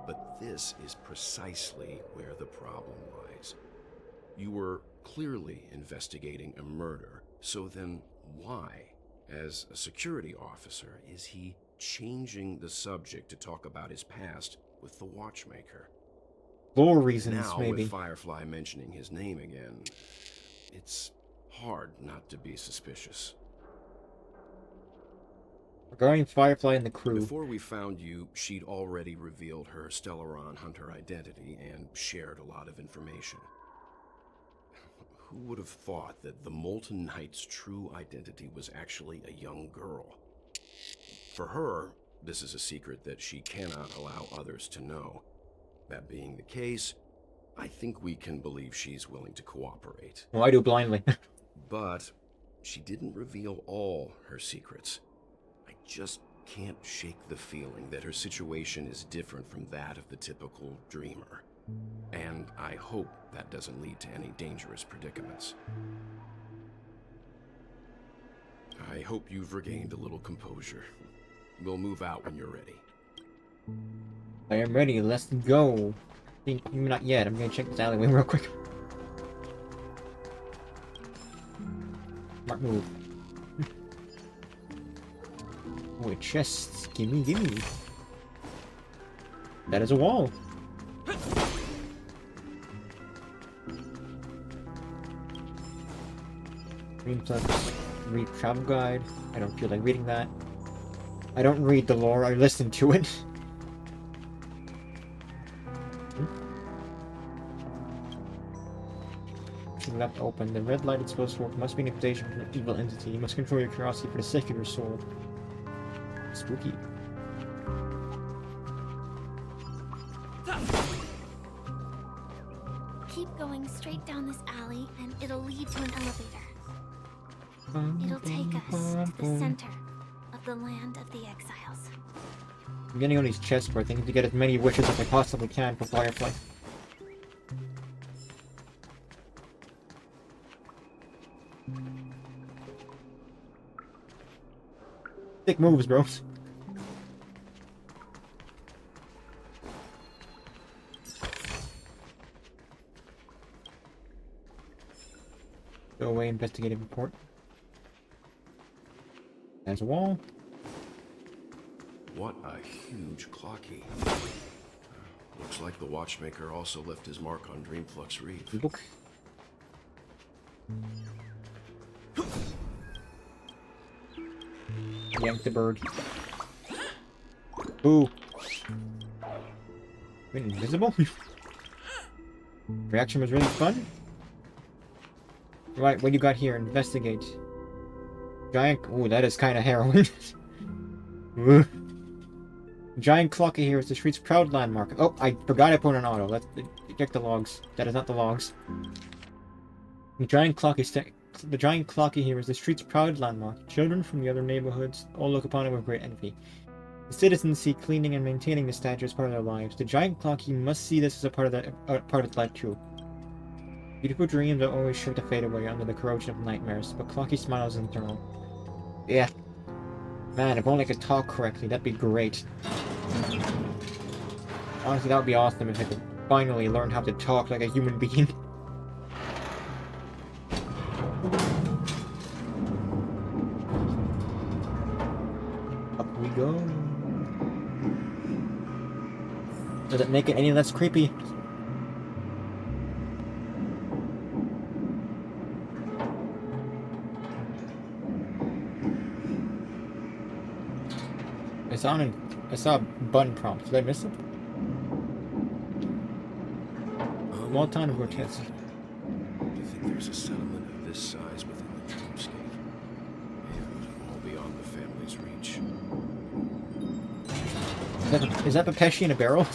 But this is precisely where the problem lies. You were clearly investigating a murder, so then why, as a security officer, is he changing the subject to talk about his past with the watchmaker? Lore reasons, now, maybe. with Firefly mentioning his name again, it's hard not to be suspicious. Regarding Firefly and the crew. Before we found you, she'd already revealed her Stellaron hunter identity and shared a lot of information. Who would have thought that the Molten Knight's true identity was actually a young girl? For her, this is a secret that she cannot allow others to know. That being the case, I think we can believe she's willing to cooperate. Well, I do blindly. But she didn't reveal all her secrets. I just can't shake the feeling that her situation is different from that of the typical dreamer. And I hope that doesn't lead to any dangerous predicaments. I hope you've regained a little composure. We'll move out when you're ready. I am ready, let's go. Not yet, I'm gonna check this alleyway real quick. Smart move. Oh, a chest. Gimme, gimme. That is a wall. Green plus read travel guide. I don't feel like reading that. I don't read the lore, I listen to it. Left open. The red light exposed fork must be an invitation from an evil entity. You must control your curiosity for the sake of your soul. Spooky. Keep going straight down this alley, and it'll lead to an elevator. It'll take us to the center of the land of the exiles. I'm getting all these chests for I think to get as many wishes as I possibly can for Firefly. Thick moves, bro. Go away, investigative report. There's a wall. What a huge clocky. Looks like the watchmaker also left his mark on Dreamflux Reef. Book. Yank the bird. Ooh. Wait, invisible? Reaction was really fun. Right, what you got here? Investigate. Giant. Ooh, that is kind of harrowing. Giant clock here is the street's proud landmark. Oh, I forgot I put on auto. Let's check the logs. That is not the logs. The giant clock here is the street's proud landmark. Children from the other neighborhoods all look upon it with great envy. The citizens see cleaning and maintaining the statue as part of their lives. The giant clock must see this as a part of its life too. Beautiful dreams are always sure to fade away under the corrosion of nightmares, but Clocky smiles internal. Yeah. Man, if only I could talk correctly, that'd be great. Honestly, that would be awesome if I could finally learn how to talk like a human being. Up we go. Does it make it any less creepy? I saw a button prompt. Did I miss it? Well time to grotesque. Do you think there's a settlement of this size within the dreamscape? And all beyond the family's reach? Is that Pepeshi in a barrel?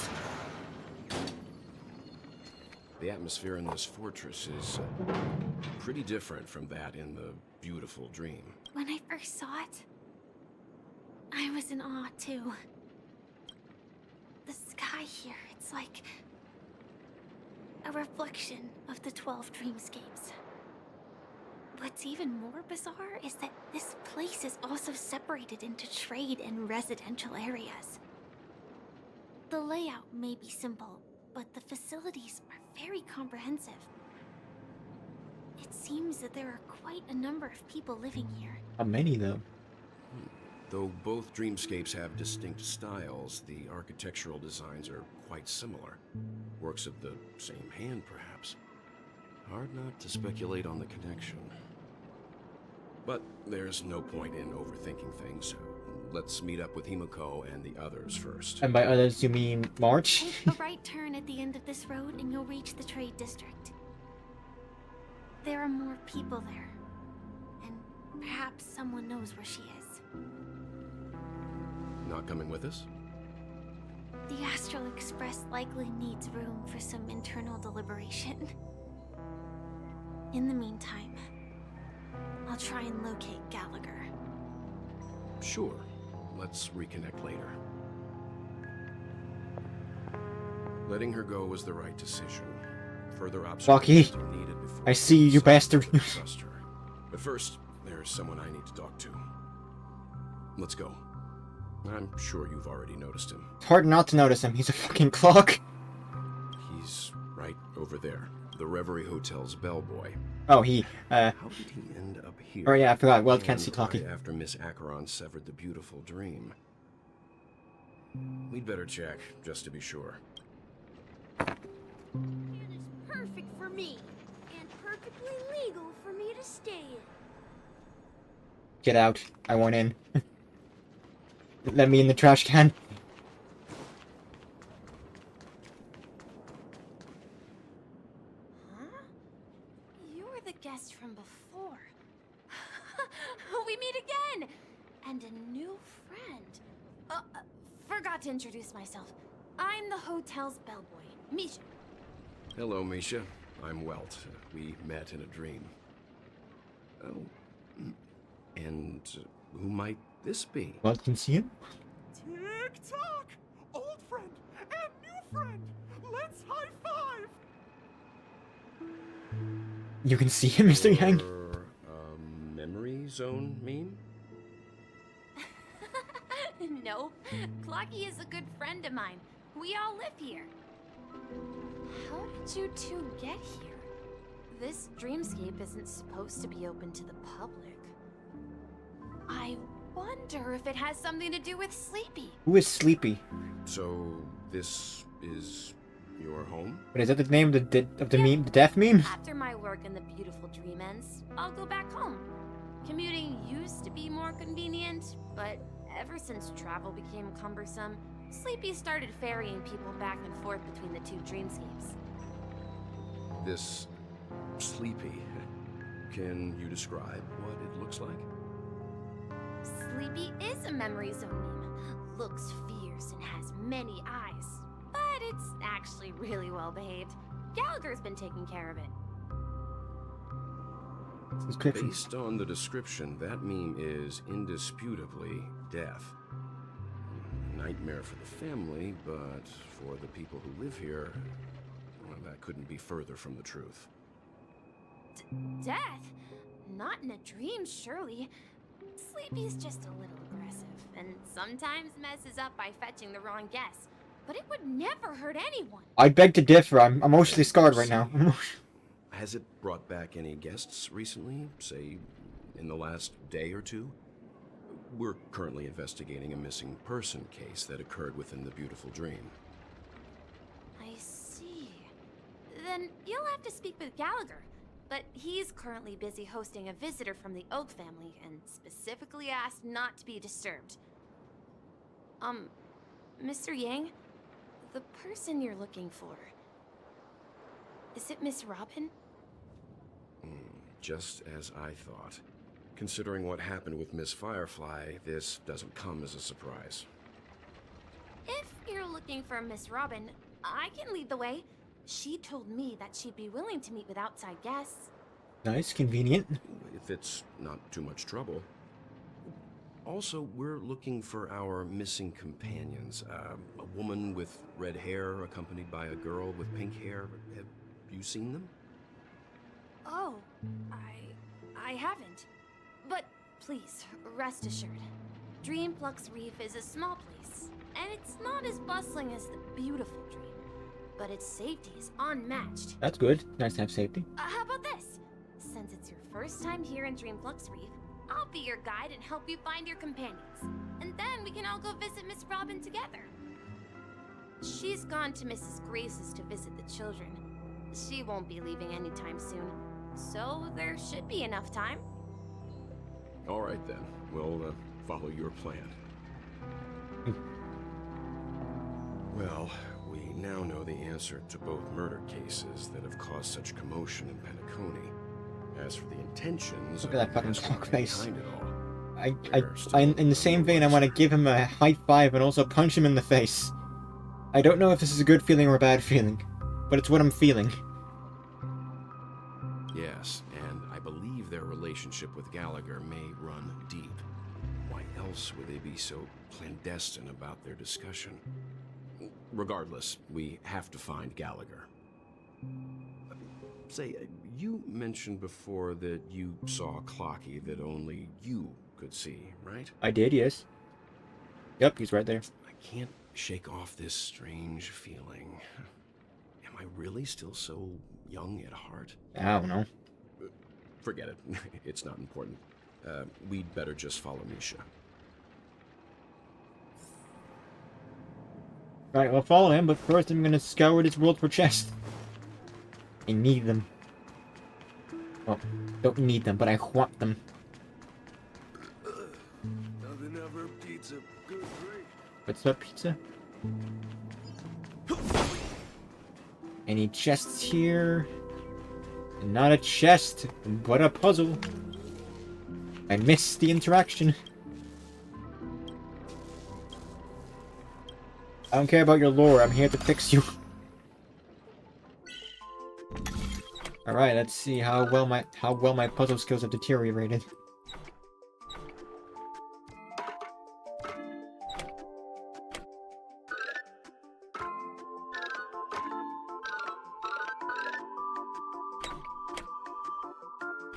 The atmosphere in this fortress is pretty different from that in the beautiful dream. When I first saw it, I was in awe too. The sky here, it's like a reflection of the 12 dreamscapes. What's even more bizarre is that this place is also separated into trade and residential areas. The layout may be simple, but the facilities are very comprehensive. It seems that there are quite a number of people living here. How many, though? Though both dreamscapes have distinct styles, the architectural designs are quite similar. Works of the same hand, perhaps. Hard not to speculate on the connection. But there's no point in overthinking things. Let's meet up with Himiko and the others first. And by others, you mean March? Take a right turn at the end of this road and you'll reach the trade district. There are more people there. And perhaps someone knows where she is. Not coming with us? The Astral Express likely needs room for some internal deliberation. In the meantime, I'll try and locate Gallagher. Sure. Let's reconnect later. Letting her go was the right decision. Further observations are needed before I see you, bastard. Trust her. But first, there's someone I need to talk to. Let's go. I'm sure you've already noticed him. It's hard not to notice him. He's a fucking clock. He's right over there. The Reverie Hotel's bellboy. Oh, he, How did he end up here? Oh yeah, I forgot. Well, can't see Clocky. Right after Miss Acheron severed the beautiful dream. We'd better check, just to be sure. It is perfect for me, and perfectly legal for me to stay in. Get out. I want in. Let me in the trash can. Huh? You're the guest from before. We meet again! And a new friend. Forgot to introduce myself. I'm the hotel's bellboy, Misha. Hello, Misha. I'm Welt. We met in a dream. Oh, And who might this be? Well, can you see him? Tick-tock! Old friend and new friend! Let's high-five! You can see him, Mr. Yang? Memory zone meme? Nope. Clocky is a good friend of mine. We all live here. How did you two get here? This dreamscape isn't supposed to be open to the public. I wonder if it has something to do with Sleepy. Who is Sleepy? So, this is your home? But is that the name of the meme, the death meme? After my work in the beautiful dream ends, I'll go back home. Commuting used to be more convenient, but ever since travel became cumbersome, Sleepy started ferrying people back and forth between the two dreamscapes. This Sleepy. Can you describe what it looks like? Sleepy is a memory zone meme. Looks fierce and has many eyes, but it's actually really well behaved. Gallagher's been taking care of it. Based on the description, that meme is indisputably death. Nightmare for the family, but for the people who live here, well, that couldn't be further from the truth. Death? Not in a dream, surely. Sleepy's just a little aggressive, and sometimes messes up by fetching the wrong guess. But it would never hurt anyone. I beg to differ. I'm emotionally scarred right now. Has it brought back any guests recently? Say, in the last day or two? We're currently investigating a missing person case that occurred within the beautiful dream. I see. Then you'll have to speak with Gallagher. But he's currently busy hosting a visitor from the Oak family and specifically asked not to be disturbed. Mr. Yang, the person you're looking for, is it Miss Robin? Just as I thought. Considering what happened with Miss Firefly, this doesn't come as a surprise. If you're looking for Miss Robin, I can lead the way. She told me that she'd be willing to meet with outside guests. Nice, convenient. If it's not too much trouble. Also, we're looking for our missing companions. A woman with red hair accompanied by a girl with pink hair. Have you seen them? Oh, I haven't. But please, rest assured. Dreamflux Reef is a small place, and it's not as bustling as the beautiful dream. But its safety is unmatched. That's good. Nice to have safety. How about this? Since it's your first time here in Dreamflux Reef, I'll be your guide and help you find your companions. And then we can all go visit Miss Robin together. She's gone to Mrs. Grace's to visit the children. She won't be leaving anytime soon, so there should be enough time. All right then, we'll follow your plan. Well, we now know the answer to both murder cases that have caused such commotion in Penacony. As for the intentions, look at that fucking clock face. behind it all, I, in the same vein, I want to give him a high five and also punch him in the face. I don't know if this is a good feeling or a bad feeling, but it's what I'm feeling. Yes, and I believe their relationship with Gallagher may run deep. Why else would they be so clandestine about their discussion? Regardless, we have to find Gallagher. Say, you mentioned before that you saw Clocky that only you could see, right? I did, yes. Yep, he's right there. I can't shake off this strange feeling. Am I really still so young at heart? I don't know. Forget it. It's not important. We'd better just follow Misha. Right, I'll follow him, but first I'm gonna scour this world for chests. I need them. Well, don't need them, but I want them. Nothing ever beats a good drink. What's up, pizza? Any chests here? Not a chest, but a puzzle. I missed the interaction. I don't care about your lore, I'm here to fix you. Alright, let's see how well my puzzle skills have deteriorated.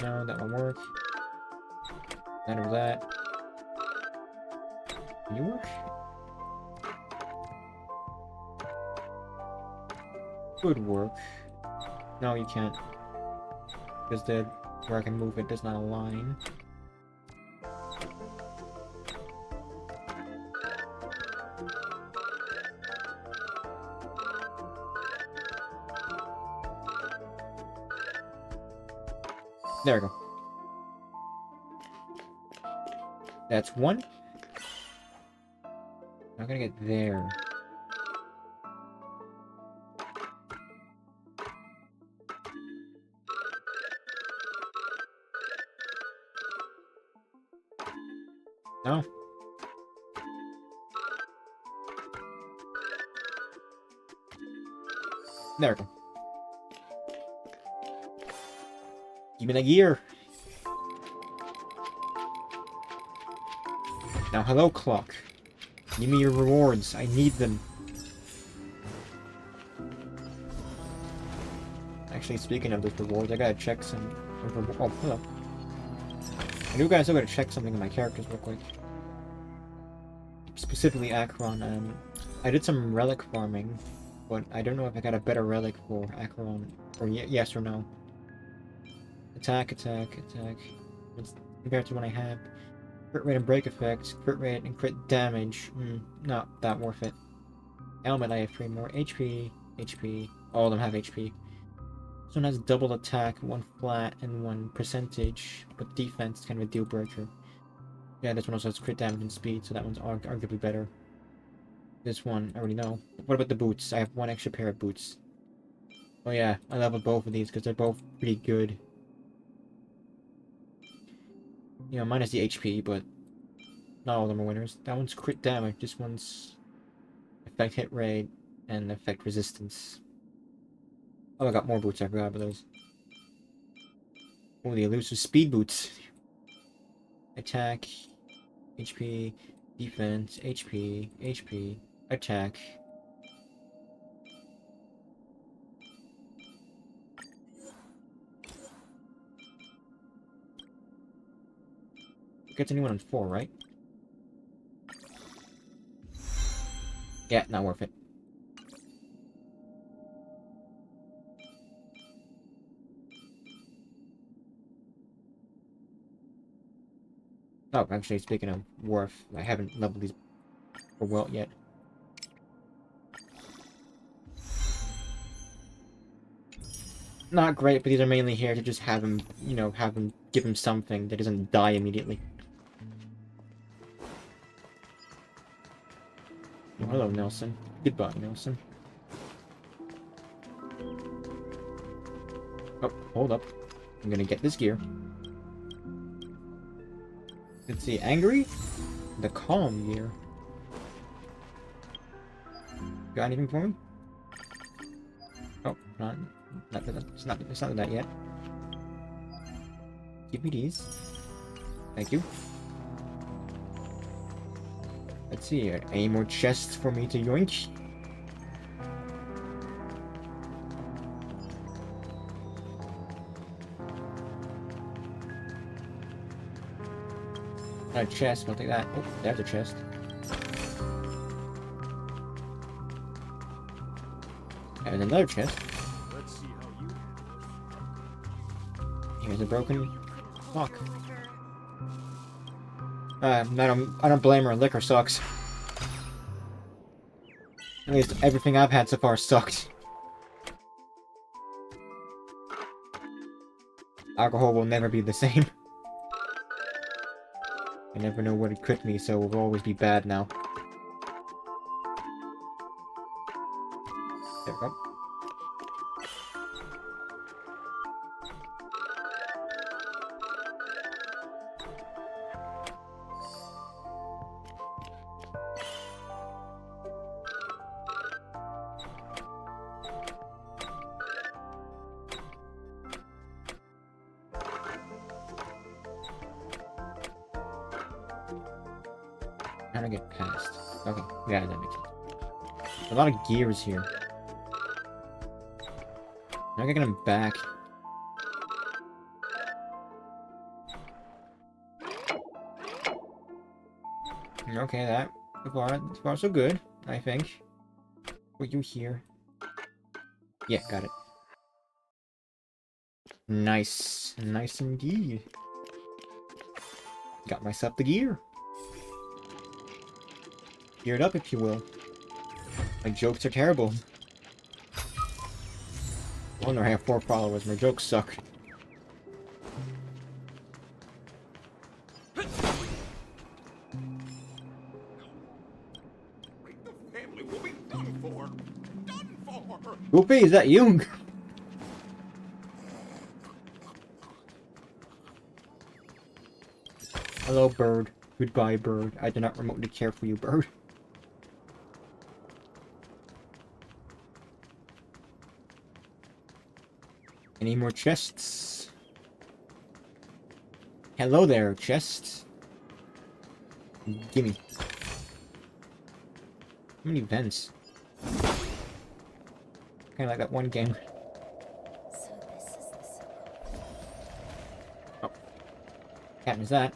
No, that won't work. None of that. Can you work? Could work. No, you can't. Because the where I can move it does not align. There we go. That's one. Not gonna get there. No. There we go. Give me the gear. Now, hello, clock. Give me your rewards. I need them. Actually, speaking of those rewards, I gotta check some. Oh, hello. I do gotta still gotta check something in my characters real quick. Specifically, Acheron. I did some relic farming, but I don't know if I got a better relic for Acheron, or yes or no. Attack, attack, attack. Compared to what I have. Crit rate and break effects, crit rate and crit damage. Not that worth it. Helmet, I have 3 more. HP, HP. All of them have HP. This one has double attack, 1 flat, and 1 percentage, but defense is kind of a deal breaker. Yeah, this one also has crit damage and speed, so that one's arguably better. This one, I already know. What about the boots? I have 1 extra pair of boots. Oh yeah, I level both of these because they're both pretty good. You know, minus the HP, but not all of them are winners. That one's crit damage, this one's effect hit rate and effect resistance. Oh, I got more boots, I forgot about those. Oh, the elusive speed boots. Attack, HP, defense, HP, HP, attack. Gets anyone on 4, right? Yeah, not worth it. Oh, actually, speaking of worth, I haven't leveled these for well yet. Not great, but these are mainly here to just have him, you know, give him something that doesn't die immediately. Oh, hello, Nelson. Goodbye, Nelson. Oh, hold up. I'm gonna get this gear. Let's see, angry? The calm gear. Got anything for me? Oh, it's not that yet. Give me these. Thank you. Let's see, any more chests for me to yoink? Not a chest, I'll take that. Oh, there's a chest. And another chest. Let's see how you Here's a broken clock. I don't blame her. Liquor sucks. At least everything I've had so far sucked. Alcohol will never be the same. I never know what it could me, so it will always be bad now. There we go. How to get past? Okay, yeah, that makes sense. A lot of gears here. Now I get them back. Okay, that so far so good, I think. Were you here? Yeah, got it. Nice. Nice indeed. Got myself the gear. Geared up, if you will. My jokes are terrible. I wonder I have 4 followers. My jokes suck. The family will be done for. Done for. Goofy, is that you? Hello, bird. Goodbye, bird. I do not remotely care for you, bird. Any more chests? Hello there, chest. Gimme. How many vents? Kinda like that one game. Oh. Captain is that.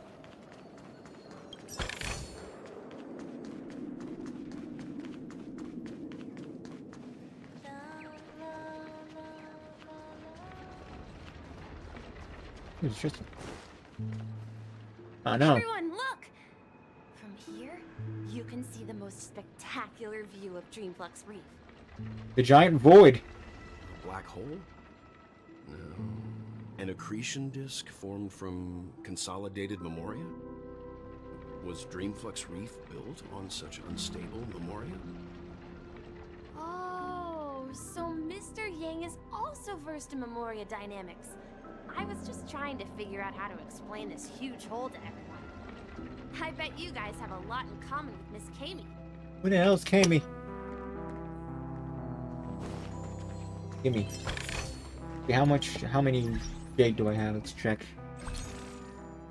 It's just... Oh no. Everyone, look! From here, you can see the most spectacular view of Dreamflux Reef. The giant void. A black hole? No. An accretion disk formed from consolidated memoria? Was Dreamflux Reef built on such unstable memoria? Oh, so Mr. Yang is also versed in Memoria dynamics. I was just trying to figure out how to explain this huge hole to everyone. I bet you guys have a lot in common with Miss Kami. Who the hell's Kami? Gimme. Okay, how many big do I have? Let's check.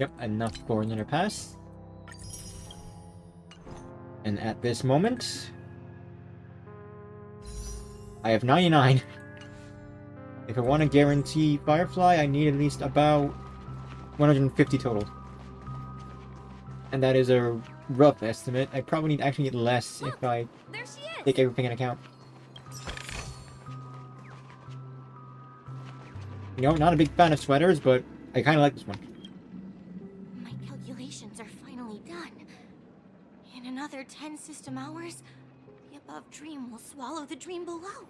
Yep, enough for another pass. And at this moment, I have 99. If I want to guarantee Firefly, I need at least about 150 total. And that is a rough estimate. I probably actually need less if I take everything into account. You know, not a big fan of sweaters, but I kind of like this one. My calculations are finally done. In another 10 system hours, the above dream will swallow the dream below.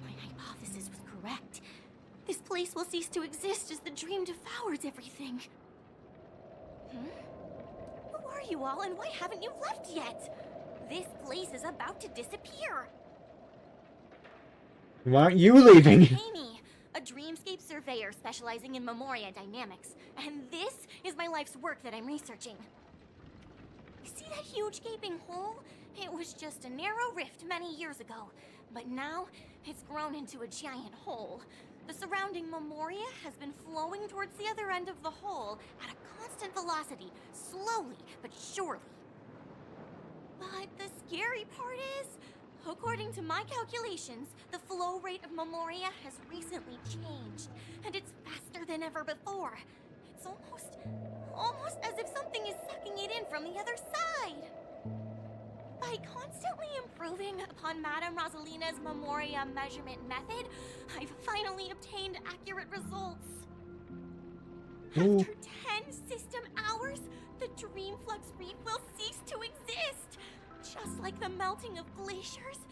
My hypothesis was correct. This place will cease to exist as the dream devours everything. Who are you all, and why haven't you left yet? This place is about to disappear. Why aren't you leaving? Amy, a dreamscape surveyor specializing in Memoria dynamics, and this is my life's work that I'm researching. See that huge gaping hole? It was just a narrow rift many years ago, but now it's grown into a giant hole. The surrounding Memoria has been flowing towards the other end of the hole at a constant velocity, slowly but surely. But the scary part is, according to my calculations, the flow rate of Memoria has recently changed, and it's faster than ever before. It's almost as if something is sucking it in from the other side. By constantly improving upon Madame Rosalina's Memoria measurement method, I've finally obtained accurate results. Ooh. After 10 system hours, the Dreamflux Reef will cease to exist. Just like the melting of glaciers,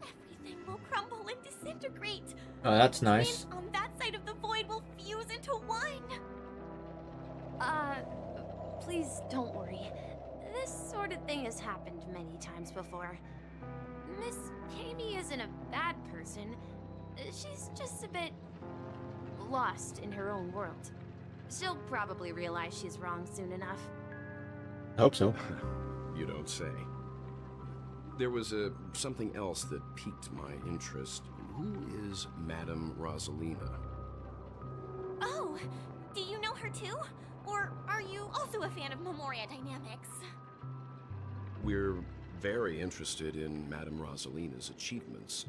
everything will crumble and disintegrate. Oh, that's nice. Dreams on that side of the void will fuse into one. Please don't worry. This sort of thing has happened many times before. Miss Kami isn't a bad person. She's just a bit lost in her own world. She'll probably realize she's wrong soon enough. I hope so. You don't say. There was something else that piqued my interest. Who is Madame Rosalina? Oh, do you know her too? Or are you also a fan of Memoria dynamics? We're very interested in Madame Rosalina's achievements.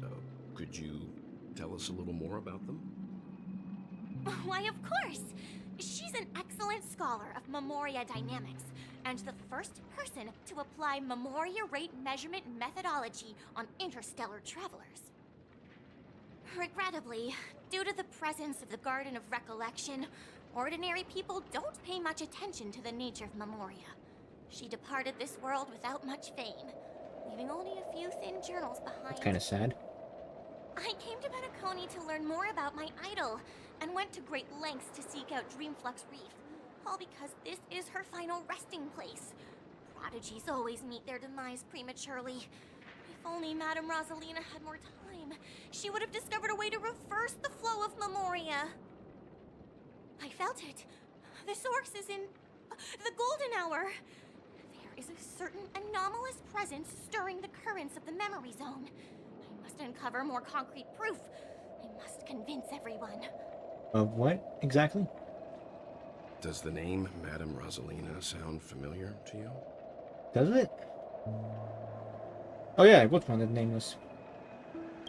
Could you tell us a little more about them? Why, of course! She's an excellent scholar of Memoria dynamics, and the first person to apply Memoria rate measurement methodology on interstellar travelers. Regrettably, due to the presence of the Garden of Recollection, ordinary people don't pay much attention to the nature of Memoria. She departed this world without much fame, leaving only a few thin journals behind. It's kind of sad. I came to Penacony to learn more about my idol, and went to great lengths to seek out Dreamflux Reef, all because this is her final resting place. Prodigies always meet their demise prematurely. If only Madame Rosalina had more time, she would have discovered a way to reverse the flow of Memoria. I felt it. The source is in the golden hour. There is a certain anomalous presence stirring the currents of the memory zone. I must uncover more concrete proof. I must convince everyone. Of what, exactly? Does the name Madame Rosalina sound familiar to you? Does it? Oh yeah, which one the name was?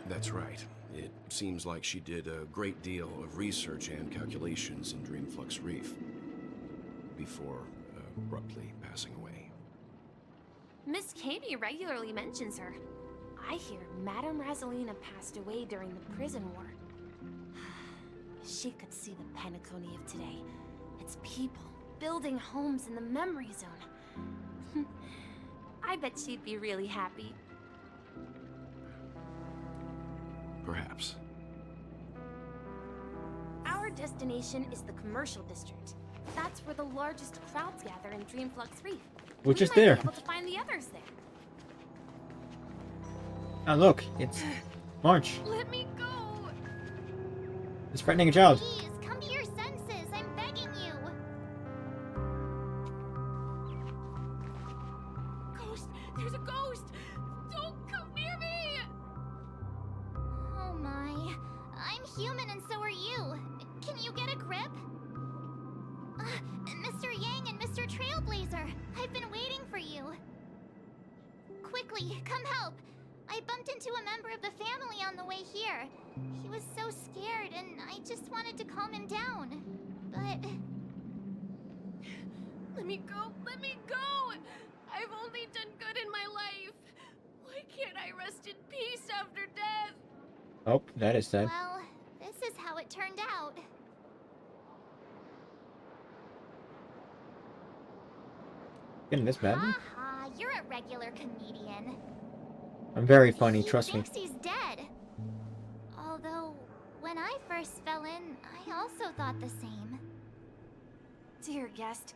That's right. It seems like she did a great deal of research and calculations in Dreamflux Reef before abruptly passing away. Miss Katie regularly mentions her. I hear Madame Rosalina passed away during the prison war. She could see the Penacony of today. Its people building homes in the memory zone. I bet she'd be really happy. Perhaps. Our destination is the commercial district. That's where the largest crowds gather in Dreamflux Reef. We're We just might there. be able to find the others there. Ah, look, it's March. Let me go. It's frightening a child. Please, come to your senses. I'm begging you. Ghost! There's a ghost! Don't come near me! Oh my. I'm human and so are you. Can you get a grip? Mr. Yang and Mr. Trailblazer, I've been waiting for you. Quickly, come help. I bumped into a member of the family on the way here. He was so scared and I just wanted to calm him down. But... Let me go! Let me go! I've only done good in my life. Why can't I rest in peace after death? Oh, that is sad. Well, this is how it turned out. Getting this badly? Haha, you're a regular comedian. I'm very funny, He trust me. thinks he's dead. Although, when I first fell in, I also thought the same. Dear guest,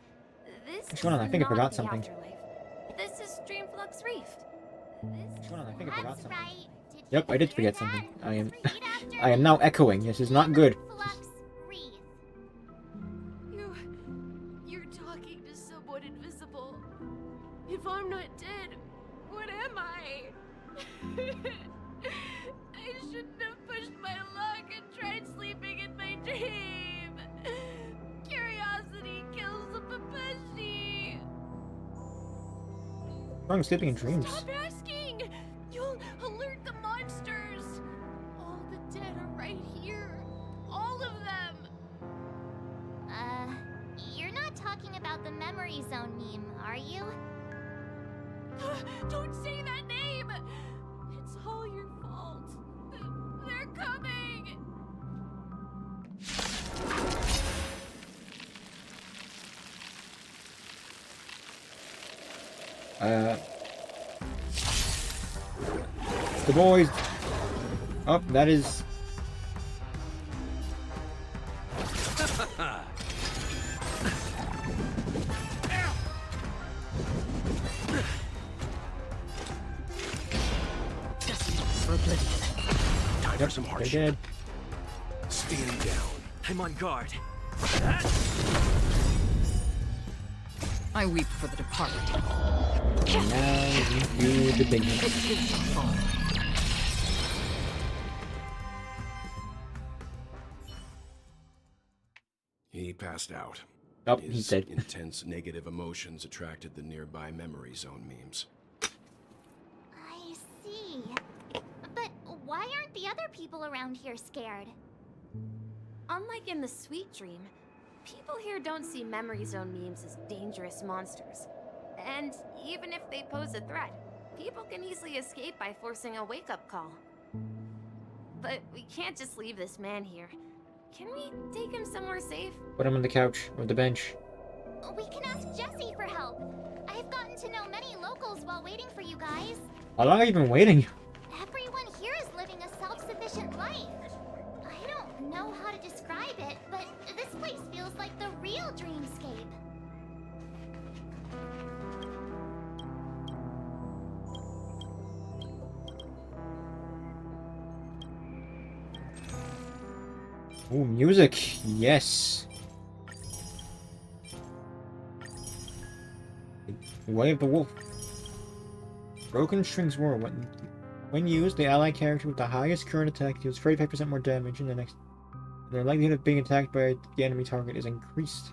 this What's going on? I think I not forgot the something. afterlife. This is Dreamflux Reef. What's going on? I think I forgot That's something. right. Did Yep, you I did hear forget that? something. I am Repeat after I am now echoing. This is not good. Flux Reef. You're talking to someone invisible. If I'm not dead, what am I? I shouldn't have pushed my luck and tried sleeping in my dream. Curiosity kills the Papeshi. I'm sleeping in dreams. Stop asking! You'll alert the monsters. All the dead are right here. All of them. You're not talking about the memory zone meme, are you? Don't say that name! It's all your fault. They're coming! It's the boys. Oh, that is. Time for some They're hardship. dead. Stand down. I'm on guard. I weep for the departed. And now you do the big one. It is your fault. He passed out. Oh, His he's dead. intense negative emotions attracted the nearby memory zone memes. I see. But why aren't the other people around here scared? Unlike in the Sweet Dream, people here don't see Memory Zone memes as dangerous monsters. And even if they pose a threat, people can easily escape by forcing a wake-up call. But we can't just leave this man here. Can we take him somewhere safe? Put him on the couch or the bench. We can ask Jesse for help. I've gotten to know many locals while waiting for you guys. How long are you been waiting? Everyone here is living a self-sufficient life. I don't know how to describe it, but this place feels like the real dreamscape. Ooh, music. Yes. Way of the Wolf. Broken Strings Roar. When used, the ally character with the highest current attack deals 35% more damage in the next. Their likelihood of being attacked by the enemy target is increased.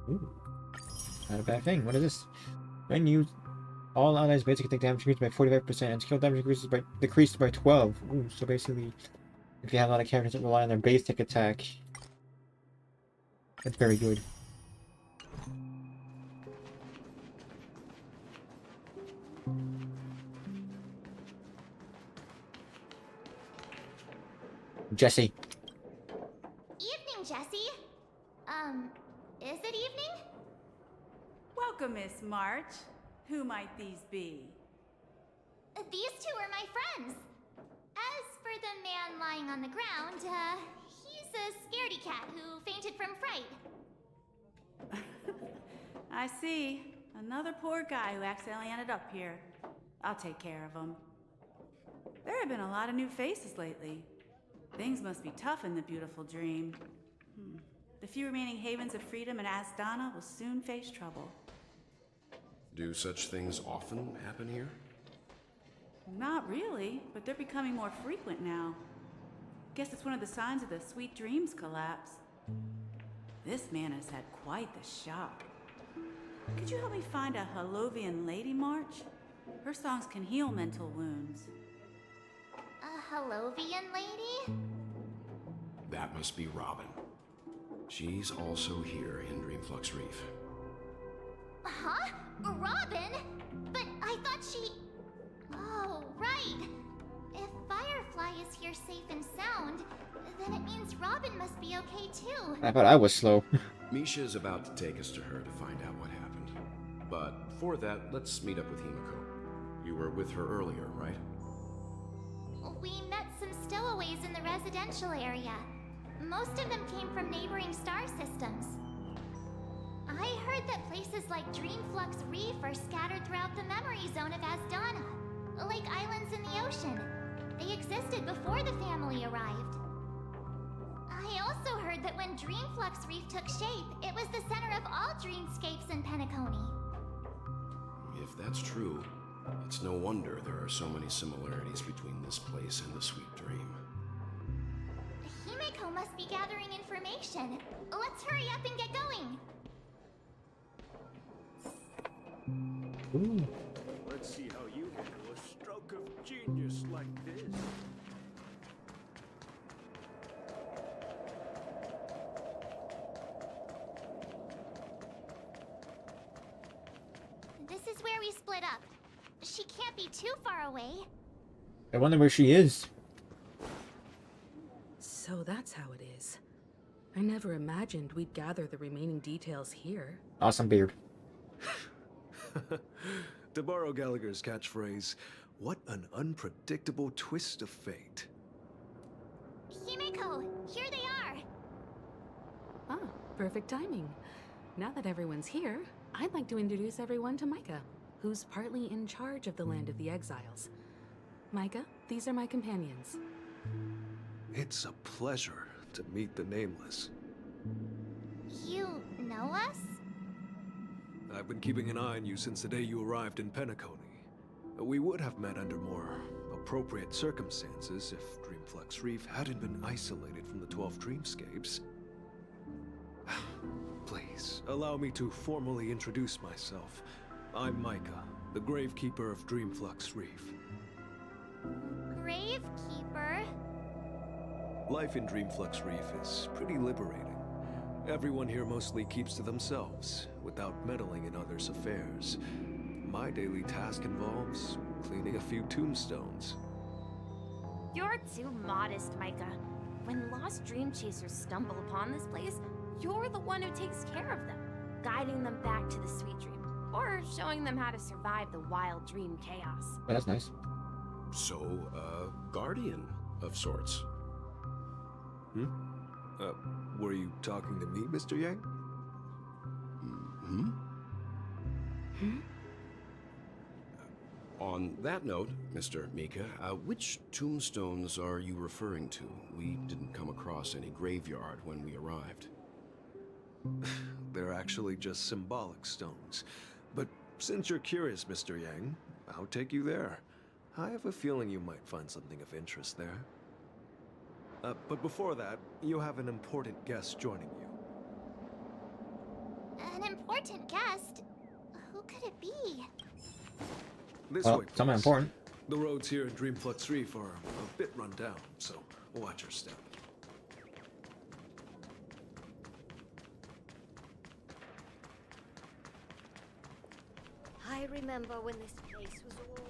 Ooh. Not a bad thing. What is this? When used, all allies' basic attack damage increases by 45% and skill damage decreased by 12. Ooh, so basically, if you have a lot of characters that rely on their basic attack, that's very good. Jesse. Evening, Jesse. Is it evening? Welcome, Miss March. Who might these be? These two are my friends. As for the man lying on the ground, he's a scaredy cat who fainted from fright. I see. Another poor guy who accidentally ended up here. I'll take care of him. There have been a lot of new faces lately. Things must be tough in the beautiful dream. The few remaining havens of freedom in Asdana will soon face trouble. Do such things often happen here? Not really, but they're becoming more frequent now. Guess it's one of the signs of the Sweet Dreams collapse. This man has had quite the shock. Could you help me find a Halovian lady, March? Her songs can heal mental wounds. A Halovian lady? That must be Robin. She's also here in Dreamflux Reef. Huh? Robin? But I thought she... Oh, right. If Firefly is here safe and sound, then it means Robin must be okay too. I thought I was slow. Misha's about to take us to her to find out what happened. But before that, let's meet up with Himiko. You were with her earlier, right? We met some stowaways in the residential area. Most of them came from neighboring star systems. I heard that places like Dreamflux Reef are scattered throughout the memory zone of Asdana, like islands in the ocean. They existed before the family arrived. I also heard that when Dreamflux Reef took shape, it was the center of all dreamscapes in Penacony. If that's true, it's no wonder there are so many similarities between this place and the Sweet Dream. Himiko must be gathering information. Let's hurry up and get going. Ooh. Let's see how you handle a stroke of genius like this. This is where we split up. She can't be too far away. I wonder where she is. So that's how it is. I never imagined we'd gather the remaining details here. Awesome beard. To borrow Gallagher's catchphrase, what an unpredictable twist of fate. Himiko, here they are. Ah, perfect timing. Now that everyone's here, I'd like to introduce everyone to Micah, who's partly in charge of the Land of the Exiles. Micah, these are my companions. It's a pleasure to meet the Nameless. You know us? I've been keeping an eye on you since the day you arrived in Penacony. We would have met under more appropriate circumstances if Dreamflux Reef hadn't been isolated from the 12 Dreamscapes. Please, allow me to formally introduce myself. I'm Micah, the Gravekeeper of Dreamflux Reef. Gravekeeper? Life in Dreamflux Reef is pretty liberating. Everyone here mostly keeps to themselves, without meddling in others' affairs. My daily task involves cleaning a few tombstones. You're too modest, Micah. When lost dream chasers stumble upon this place, you're the one who takes care of them, guiding them back to the sweet dream, or showing them how to survive the wild dream chaos. Oh, that's nice. So, guardian of sorts. Were you talking to me, Mr. Yang? On that note, Mr. Mika, which tombstones are you referring to? We didn't come across any graveyard when we arrived. They're actually just symbolic stones. But since you're curious, Mr. Yang, I'll take you there. I have a feeling you might find something of interest there. But before that, you have an important guest joining you. An important guest? Who could it be? This Well, way, someone please. important. The roads here in Dreamflux Reef are a bit run down, so watch your step. I remember when this place was all...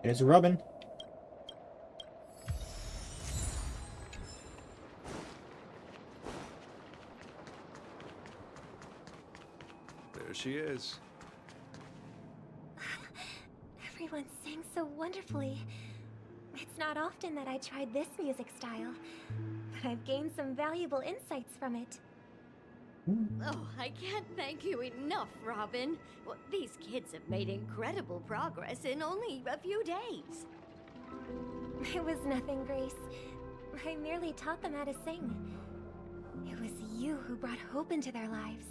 It's Robin. There she is. Everyone sang so wonderfully. It's not often that I tried this music style, but I've gained some valuable insights from it. Oh, I can't thank you enough, Robin. Well, these kids have made incredible progress in only a few days. It was nothing, Grace. I merely taught them how to sing. It was you who brought hope into their lives.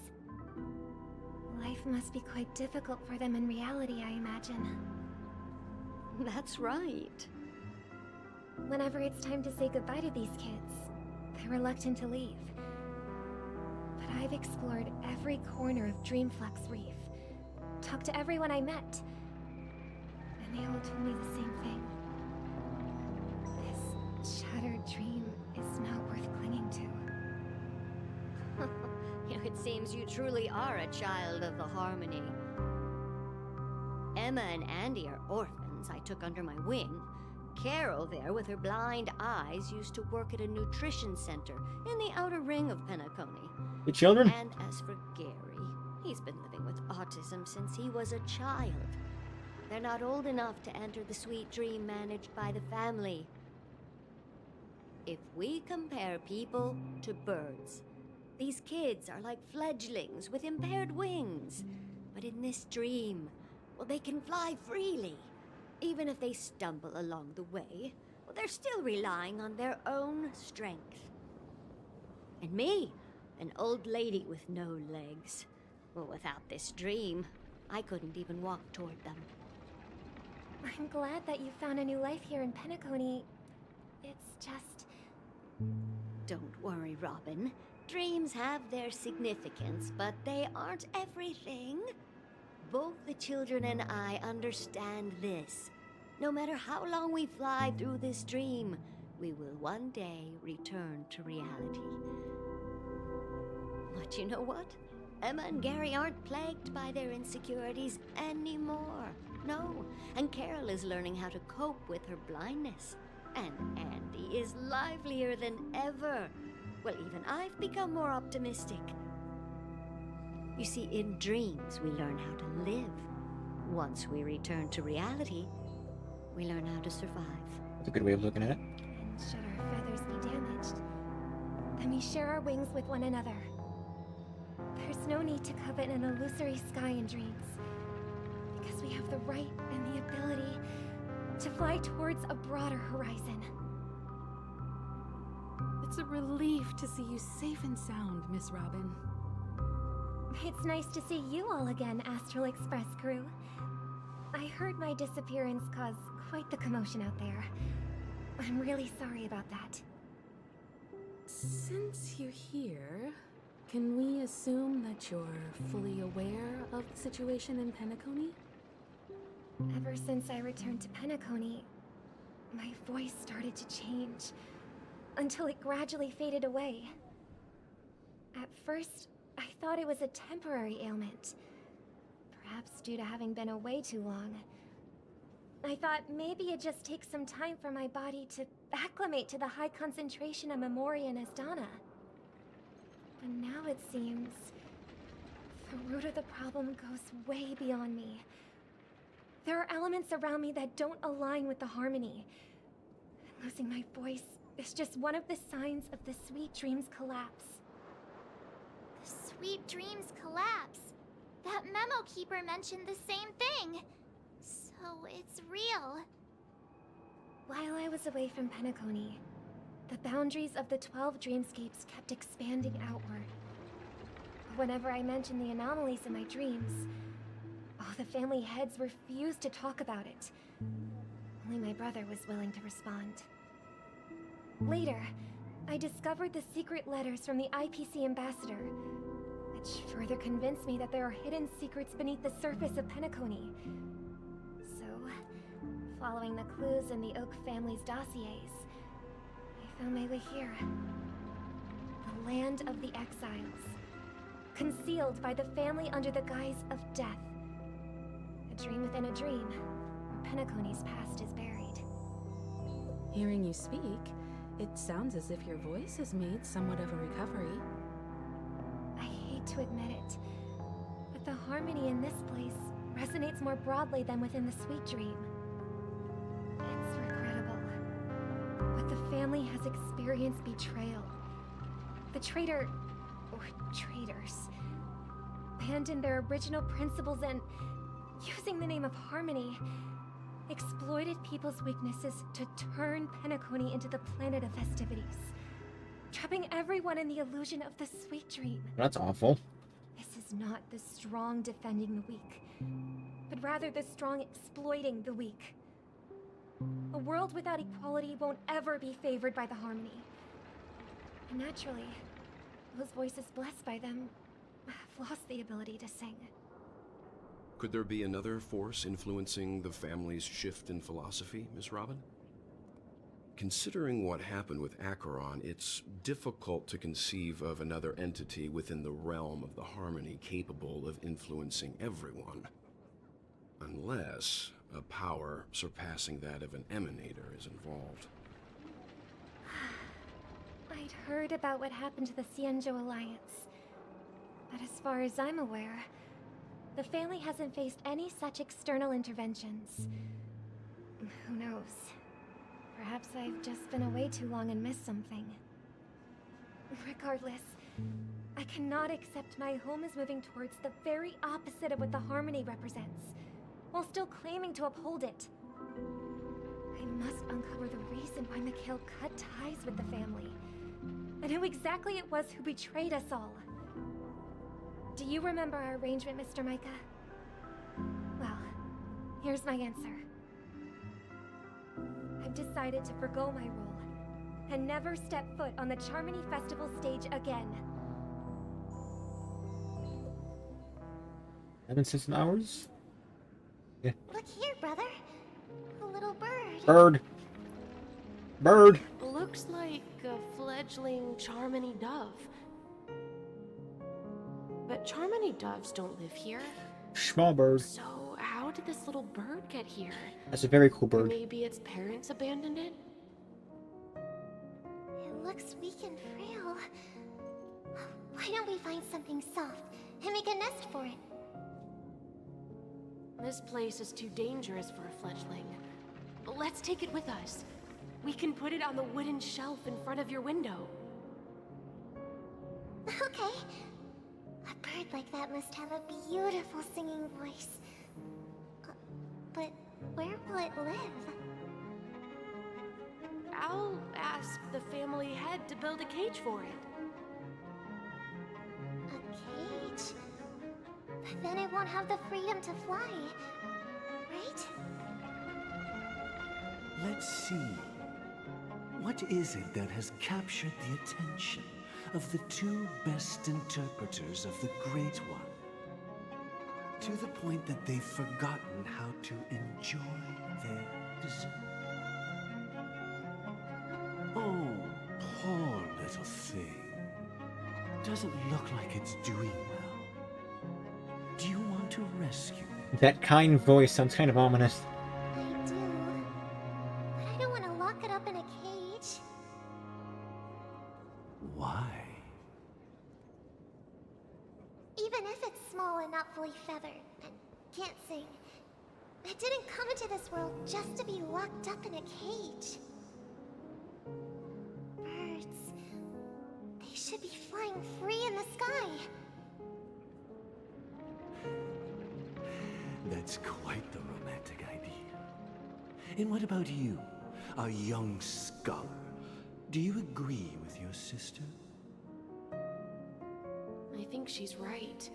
Life must be quite difficult for them in reality, I imagine. That's right. Whenever it's time to say goodbye to these kids, they're reluctant to leave. But I've explored every corner of Dreamflux Reef, talked to everyone I met, and they all told me the same thing. This shattered dream is not worth clinging to. It seems you truly are a child of the Harmony. Emma and Andy are orphans I took under my wing. Carol there, with her blind eyes, used to work at a nutrition center in the outer ring of Penacony. The children? And as for Gary, he's been living with autism since he was a child. They're not old enough to enter the sweet dream managed by the family. If we compare people to birds, these kids are like fledglings with impaired wings. But in this dream, well, they can fly freely. Even if they stumble along the way, well, they're still relying on their own strength. And me, an old lady with no legs. Well, without this dream, I couldn't even walk toward them. I'm glad that you found a new life here in Penacony. It's just... Don't worry, Robin. Dreams have their significance, but they aren't everything. Both the children and I understand this. No matter how long we fly through this dream, we will one day return to reality. But you know what? Emma and Gary aren't plagued by their insecurities anymore. No, and Carol is learning how to cope with her blindness. And Andy is livelier than ever. Well, even I've become more optimistic. You see, in dreams, we learn how to live. Once we return to reality, we learn how to survive. That's a good way of looking at it. And should our feathers be damaged, then we share our wings with one another. There's no need to covet an illusory sky in dreams, because we have the right and the ability to fly towards a broader horizon. It's a relief to see you safe and sound, Miss Robin. It's nice to see you all again, Astral Express crew. I heard my disappearance caused quite the commotion out there. I'm really sorry about that. Since you're here, can we assume that you're fully aware of the situation in Penacony? Ever since I returned to Penacony, my voice started to change, until it gradually faded away. At first, I thought it was a temporary ailment, perhaps due to having been away too long. I thought maybe it just takes some time for my body to acclimate to the high concentration of Memoria and Asdana. But now it seems the root of the problem goes way beyond me. There are elements around me that don't align with the harmony. Losing my voice is just one of the signs of the Sweet Dreams collapse. The Sweet Dreams collapse. That memo keeper mentioned the same thing. So it's real. While I was away from Penacony, the boundaries of the 12 dreamscapes kept expanding outward. Whenever I mentioned the anomalies in my dreams, the family heads refused to talk about it. Only my brother was willing to respond. Later, I discovered the secret letters from the IPC ambassador, which further convinced me that there are hidden secrets beneath the surface of Penacony. So, following the clues in the Oak family's dossiers, I found my way here. The land of the exiles, concealed by the family under the guise of death. A dream within a dream, where Penacony's past is buried. Hearing you speak, it sounds as if your voice has made somewhat of a recovery. I hate to admit it, but the harmony in this place resonates more broadly than within the Sweet Dream. It's regrettable, but the family has experienced betrayal. The traitor, or traitors, abandoned their original principles and, using the name of harmony, exploited people's weaknesses to turn Penacony into the planet of festivities, trapping everyone in the illusion of the Sweet Dream. That's awful. This is not the strong defending the weak, but rather the strong exploiting the weak. A world without equality won't ever be favored by the harmony. And naturally, those voices blessed by them have lost the ability to sing. Could there be another force influencing the family's shift in philosophy, Miss Robin? Considering what happened with Acheron, it's difficult to conceive of another entity within the realm of the harmony capable of influencing everyone. Unless a power surpassing that of an emanator is involved. I'd heard about what happened to the Xianzhou Alliance, but as far as I'm aware, the family hasn't faced any such external interventions. Who knows? Perhaps I've just been away too long and missed something. Regardless, I cannot accept my home is moving towards the very opposite of what the harmony represents, while still claiming to uphold it. I must uncover the reason why Mikhail cut ties with the family, and who exactly it was who betrayed us all. Do you remember our arrangement, Mr. Micah? Well, here's my answer. I've decided to forgo my role, and never step foot on the Charmony Festival stage again. 6 hours? Yeah. Look here, brother. A little bird. Bird! Bird! Looks like a fledgling Charmony dove. But Charmony doves don't live here. Small bird. So how did this little bird get here? That's a very cool bird. Maybe its parents abandoned it? It looks weak and frail. Why don't we find something soft and make a nest for it? This place is too dangerous for a fledgling. Let's take it with us. We can put it on the wooden shelf in front of your window. Okay. A bird like that must have a beautiful singing voice. But where will it live? I'll ask the family head to build a cage for it. A cage? But then it won't have the freedom to fly, right? Let's see. What is it that has captured the attention of the two best interpreters of the Great One? To the point that they've forgotten how to enjoy their dessert. Oh, poor little thing. Doesn't look like it's doing well. Do you want to rescue it? That kind voice sounds kind of ominous. I do. But I don't want to lock it up in a cage. Why? Even if it's small and not fully feathered and can't sing, it didn't come into this world just to be locked up in a cage. Birds, they should be flying free in the sky. That's quite the romantic idea. And what about you, a young scholar? Do you agree with your sister? I think she's right.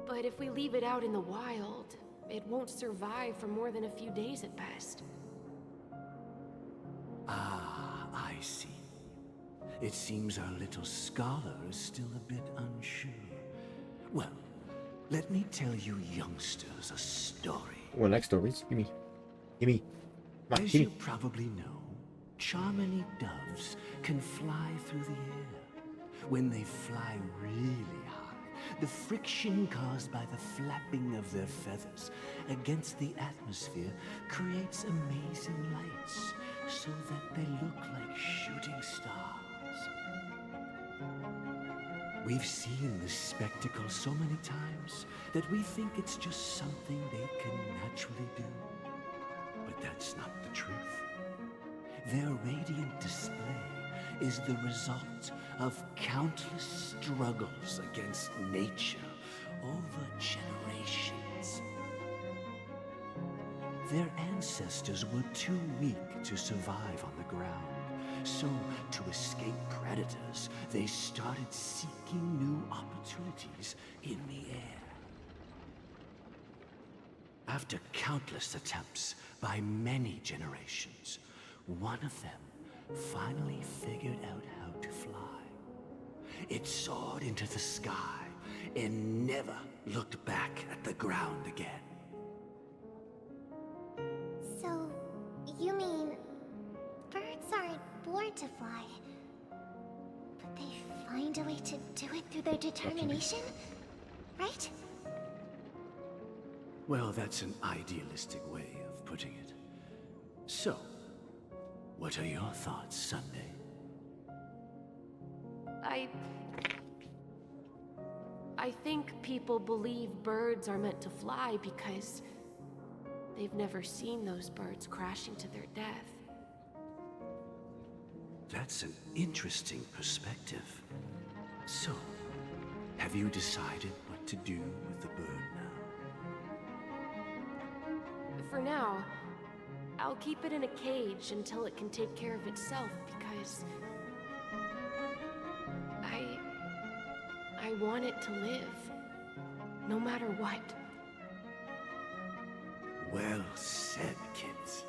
But if we leave it out in the wild, it won't survive for more than a few days at best. Ah, I see. It seems our little scholar is still a bit unsure. Well, let me tell you youngsters a story. Well, next stories. Gimme. Gimme. Come on, As gimme. you probably know, Charmony doves can fly through the air. When they fly really high, the friction caused by the flapping of their feathers against the atmosphere creates amazing lights, so that they look like shooting stars. We've seen this spectacle so many times that we think it's just something they can naturally do. But that's not the truth. Their radiant display is the result of countless struggles against nature over generations. Their ancestors were too weak to survive on the ground, so to escape predators, they started seeking new opportunities in the air. After countless attempts by many generations, one of them finally figured out how to fly. It soared into the sky and never looked back at the ground again. So, you mean birds aren't born to fly, but they find a way to do it through their determination, right? Well, that's an idealistic way of putting it. So, what are your thoughts, Sunday? I think people believe birds are meant to fly because they've never seen those birds crashing to their death. That's an interesting perspective. So, have you decided what to do with the bird now? For now, I'll keep it in a cage until it can take care of itself because I want it to live, no matter what. Well said, kids.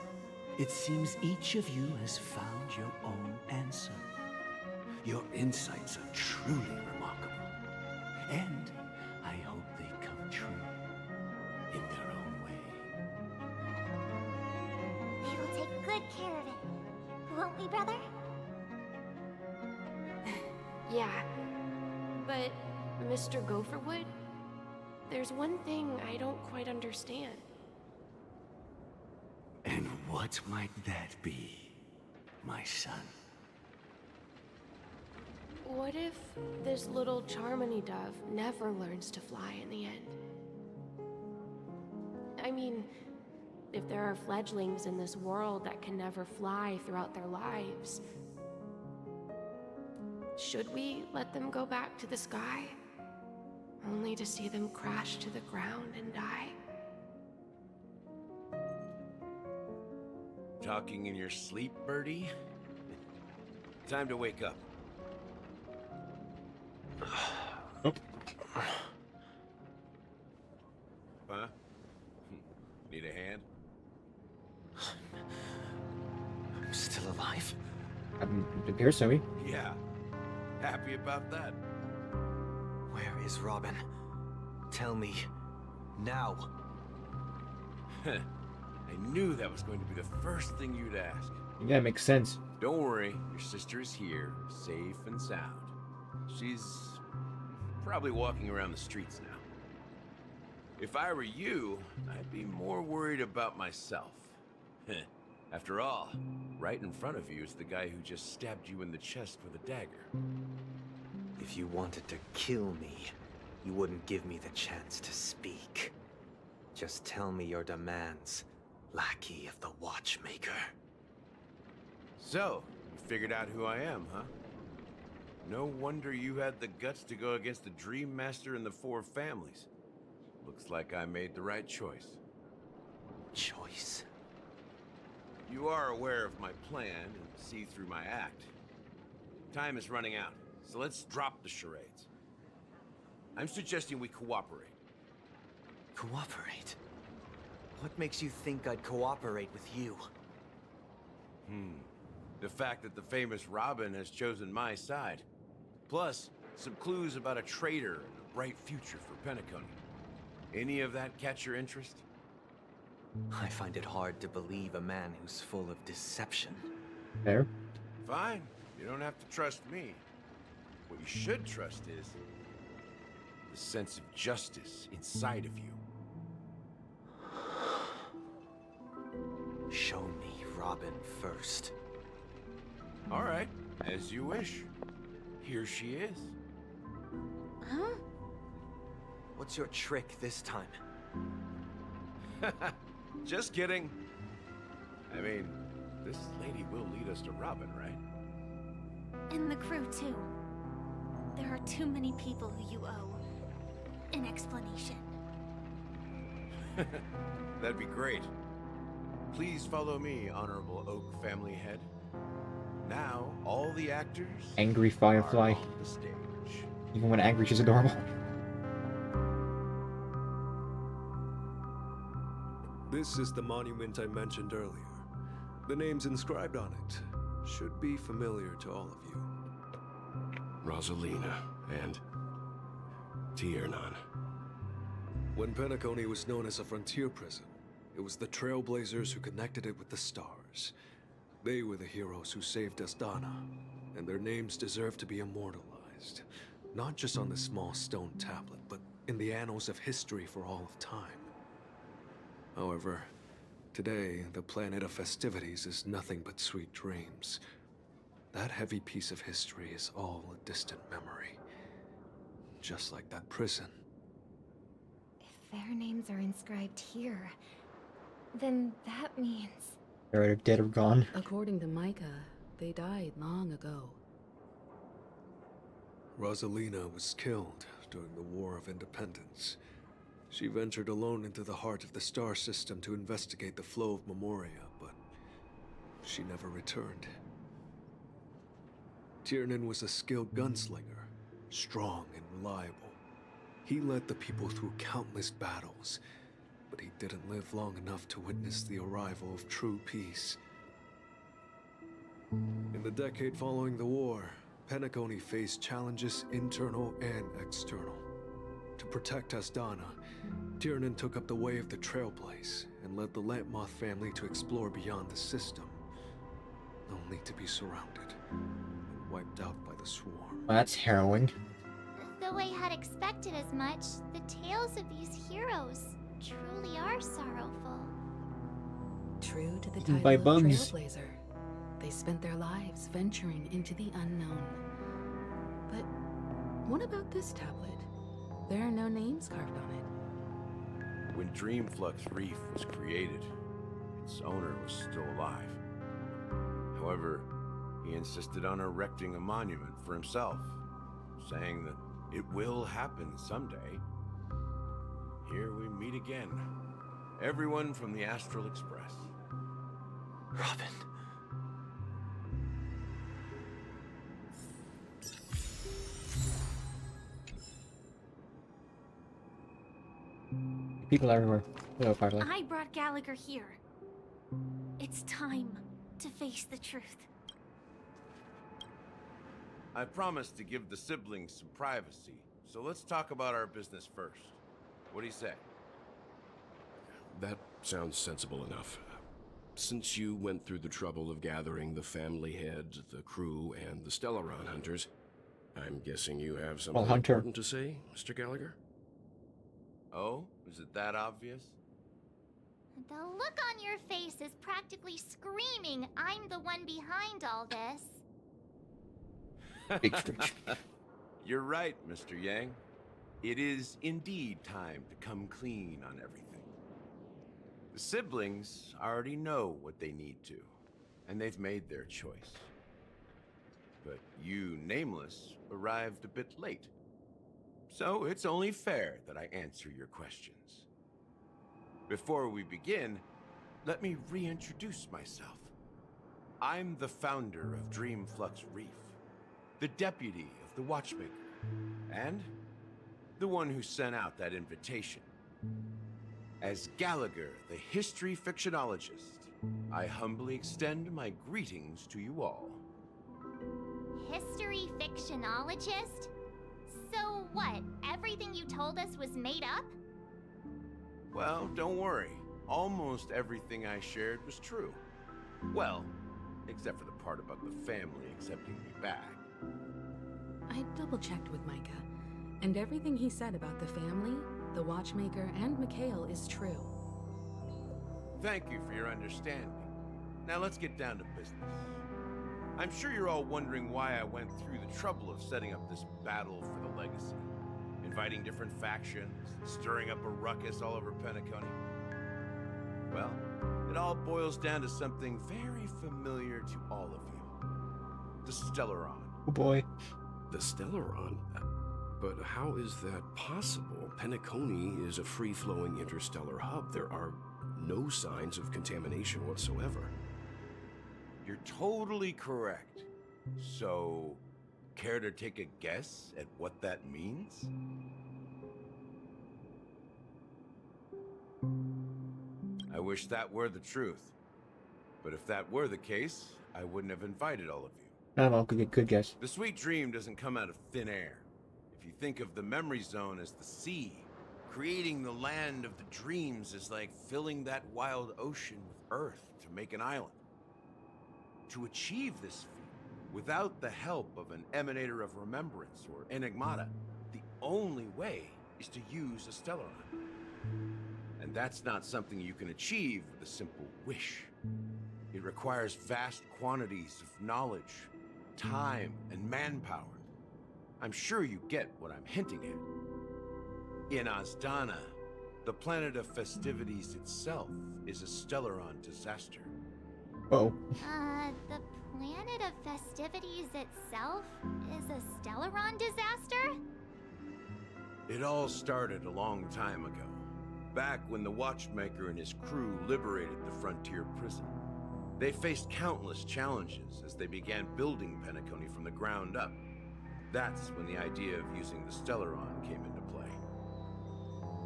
It seems each of you has found your own answer. Your insights are truly remarkable. And I hope they come true in their own way. We will take good care of it, won't we, brother? Yeah, but Mr. Gopherwood, there's one thing I don't quite understand. And what might that be, my son? What if this little Charmony dove never learns to fly in the end? I mean, if there are fledglings in this world that can never fly throughout their lives, should we let them go back to the sky, only to see them crash to the ground and die? Talking in your sleep, Birdie? Time to wake up. Huh? Need a hand? I'm still alive? It appears so. Yeah. Happy about that. Where is Robin? Tell me. Now. I knew that was going to be the first thing you'd ask. Yeah, it makes sense. Don't worry, your sister is here, safe and sound. She's probably walking around the streets now. If I were you, I'd be more worried about myself. After all, right in front of you is the guy who just stabbed you in the chest with a dagger. If you wanted to kill me, you wouldn't give me the chance to speak. Just tell me your demands, lackey of the Watchmaker. So, you figured out who I am, huh? No wonder you had the guts to go against the Dream Master and the Four Families. Looks like I made the right choice. Choice? You are aware of my plan and see through my act. Time is running out, so let's drop the charades. I'm suggesting we cooperate. Cooperate? What makes you think I'd cooperate with you? The fact that the famous Robin has chosen my side. Plus, some clues about a traitor and a bright future for Penacony. Any of that catch your interest? I find it hard to believe a man who's full of deception. Fair. Fine. You don't have to trust me. What you should trust is the sense of justice inside of you. Show me Robin first. All right, as you wish. Here she is. Huh? What's your trick this time? Just kidding. I mean, this lady will lead us to Robin, right? And the crew, too. There are too many people who you owe an explanation. That'd be great. Please follow me, Honorable Oak Family Head. Now, all the actors... Angry Firefly. are on the stage. Even when angry, she's adorable. This is the monument I mentioned earlier. The names inscribed on it should be familiar to all of you. Rosalina and Tiernan. When Penacony was known as a frontier prison, it was the Trailblazers who connected it with the stars. They were the heroes who saved Astana, and their names deserve to be immortalized. Not just on this small stone tablet, but in the annals of history for all of time. However, today, the planet of festivities is nothing but sweet dreams. That heavy piece of history is all a distant memory. Just like that prison. If their names are inscribed here, then that means... They're either dead or gone. According to Micah, they died long ago. Rosalina was killed during the War of Independence. She ventured alone into the heart of the star system to investigate the flow of Memoria, but she never returned. Tiernan was a skilled gunslinger, strong and reliable. He led the people through countless battles, but he didn't live long enough to witness the arrival of true peace. In the decade following the war, Penacony faced challenges internal and external. To protect Astana, Tiernan took up the way of the Trailblaze and led the Lampmoth family to explore beyond the system, only to be surrounded and wiped out by the Swarm. Well, that's harrowing. Though I had expected as much, the tales of these heroes truly are sorrowful. True to the title By of bugs. Trailblazer, they spent their lives venturing into the unknown. But what about this tablet? There are no names carved on it. When Dreamflux Reef was created, its owner was still alive. However, he insisted on erecting a monument for himself, saying that it will happen someday. Here we meet again. Everyone from the Astral Express. Robin. People everywhere. Hello, Firefly. I brought Gallagher here. It's time to face the truth. I promised to give the siblings some privacy, so let's talk about our business first. What do you say? That sounds sensible enough. Since you went through the trouble of gathering the family head, the crew, and the Stellaron hunters, I'm guessing you have something Hunter. important to say, Mr. Gallagher? Oh? Is it that obvious? The look on your face is practically screaming, I'm the one behind all this. Big stretch. You're right, Mr. Yang. It is indeed time to come clean on everything. The siblings already know what they need to, and they've made their choice. But you, Nameless, arrived a bit late. So it's only fair that I answer your questions. Before we begin, let me reintroduce myself. I'm the founder of Dreamflux Reef, the deputy of the Watchmaker, and the one who sent out that invitation. As Gallagher, the history fictionologist, I humbly extend my greetings to you all. History fictionologist? So what, everything you told us was made up? Well, don't worry. Almost everything I shared was true. Well, except for the part about the family accepting me back. I double-checked with Micah, and everything he said about the family, the Watchmaker, and Mikhail is true. Thank you for your understanding. Now let's get down to business. I'm sure you're all wondering why I went through the trouble of setting up this battle for the legacy. Inviting different factions, stirring up a ruckus all over Penacony. Well, it all boils down to something very familiar to all of you. The Stellaron. Oh boy. The Stellaron? But how is that possible? Penacony is a free-flowing interstellar hub. There are no signs of contamination whatsoever. You're totally correct. So, care to take a guess at what that means? I wish that were the truth. But if that were the case, I wouldn't have invited all of you. I don't know, good guess. The sweet dream doesn't come out of thin air. If you think of the memory zone as the sea, creating the land of the dreams is like filling that wild ocean with earth to make an island. To achieve this feat, without the help of an emanator of remembrance or enigmata, the only way is to use a Stellaron. And that's not something you can achieve with a simple wish. It requires vast quantities of knowledge, time, and manpower. I'm sure you get what I'm hinting at. In Azdana, the planet of festivities itself is a Stellaron disaster. Oh. The planet of festivities itself is a Stellaron disaster? It all started a long time ago, back when the Watchmaker and his crew liberated the frontier prison. They faced countless challenges as they began building Penacony from the ground up. That's when the idea of using the Stellaron came into play.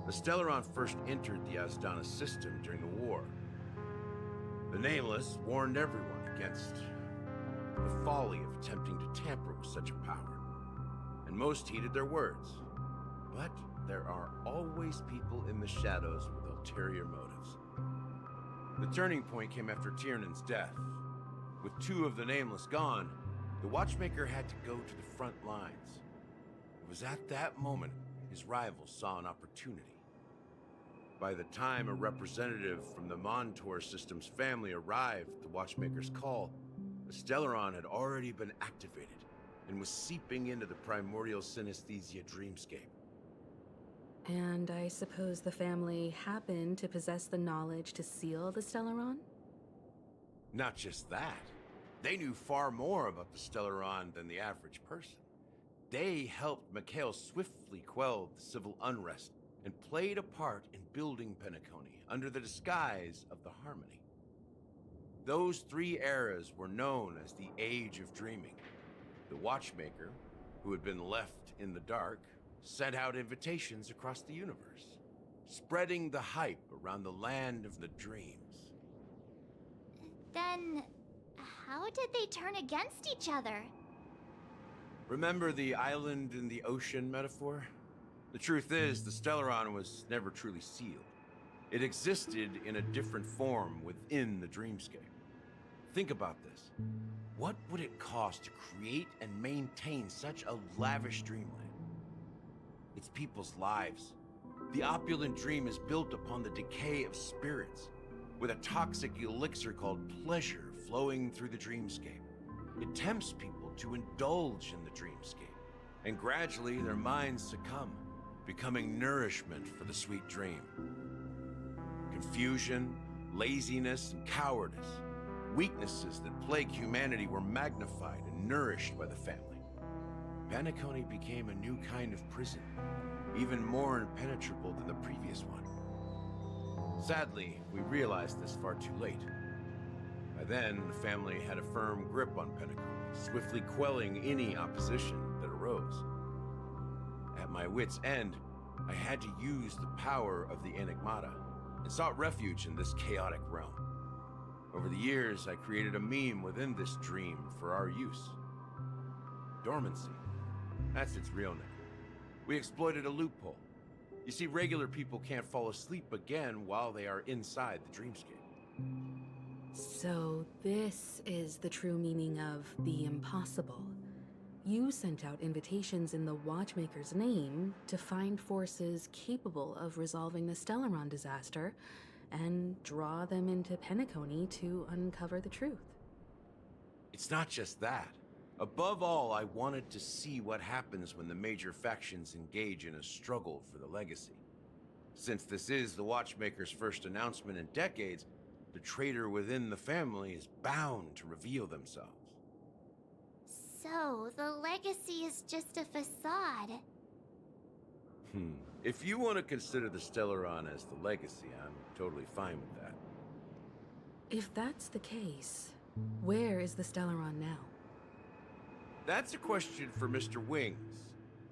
The Stellaron first entered the Azdana system during the war. The Nameless warned everyone against the folly of attempting to tamper with such a power, and most heeded their words. But there are always people in the shadows with ulterior motives. The turning point came after Tiernan's death. With two of the Nameless gone, the Watchmaker had to go to the front lines. It was at that moment his rivals saw an opportunity. By the time a representative from the Montour System's family arrived at the Watchmaker's call, the Stellaron had already been activated and was seeping into the primordial synesthesia dreamscape. And I suppose the family happened to possess the knowledge to seal the Stellaron? Not just that. They knew far more about the Stellaron than the average person. They helped Mikhail swiftly quell the civil unrest and played a part in building Penacony under the disguise of the Harmony. Those three eras were known as the Age of Dreaming. The Watchmaker, who had been left in the dark, sent out invitations across the universe, spreading the hype around the land of the dreams. Then, how did they turn against each other? Remember the island in the ocean metaphor? The truth is, the Stellaron was never truly sealed. It existed in a different form within the dreamscape. Think about this. What would it cost to create and maintain such a lavish dreamland? It's people's lives. The opulent dream is built upon the decay of spirits, with a toxic elixir called pleasure flowing through the dreamscape. It tempts people to indulge in the dreamscape, and gradually their minds succumb, becoming nourishment for the sweet dream. Confusion, laziness, and cowardice, weaknesses that plague humanity, were magnified and nourished by the family. Penacony became a new kind of prison, even more impenetrable than the previous one. Sadly, we realized this far too late. By then, the family had a firm grip on Penacony, swiftly quelling any opposition that arose. At my wit's end, I had to use the power of the Enigmata, and sought refuge in this chaotic realm. Over the years, I created a meme within this dream for our use. Dormancy. That's its real name. We exploited a loophole. You see, regular people can't fall asleep again while they are inside the dreamscape. So this is the true meaning of the impossible. You sent out invitations in the Watchmaker's name to find forces capable of resolving the Stellaron disaster and draw them into Penacony to uncover the truth. It's not just that. Above all, I wanted to see what happens when the major factions engage in a struggle for the legacy. Since this is the Watchmaker's first announcement in decades, the traitor within the family is bound to reveal themselves. So, the legacy is just a facade. If you want to consider the Stellaron as the legacy, I'm totally fine with that. If that's the case, where is the Stellaron now? That's a question for Mr. Wings.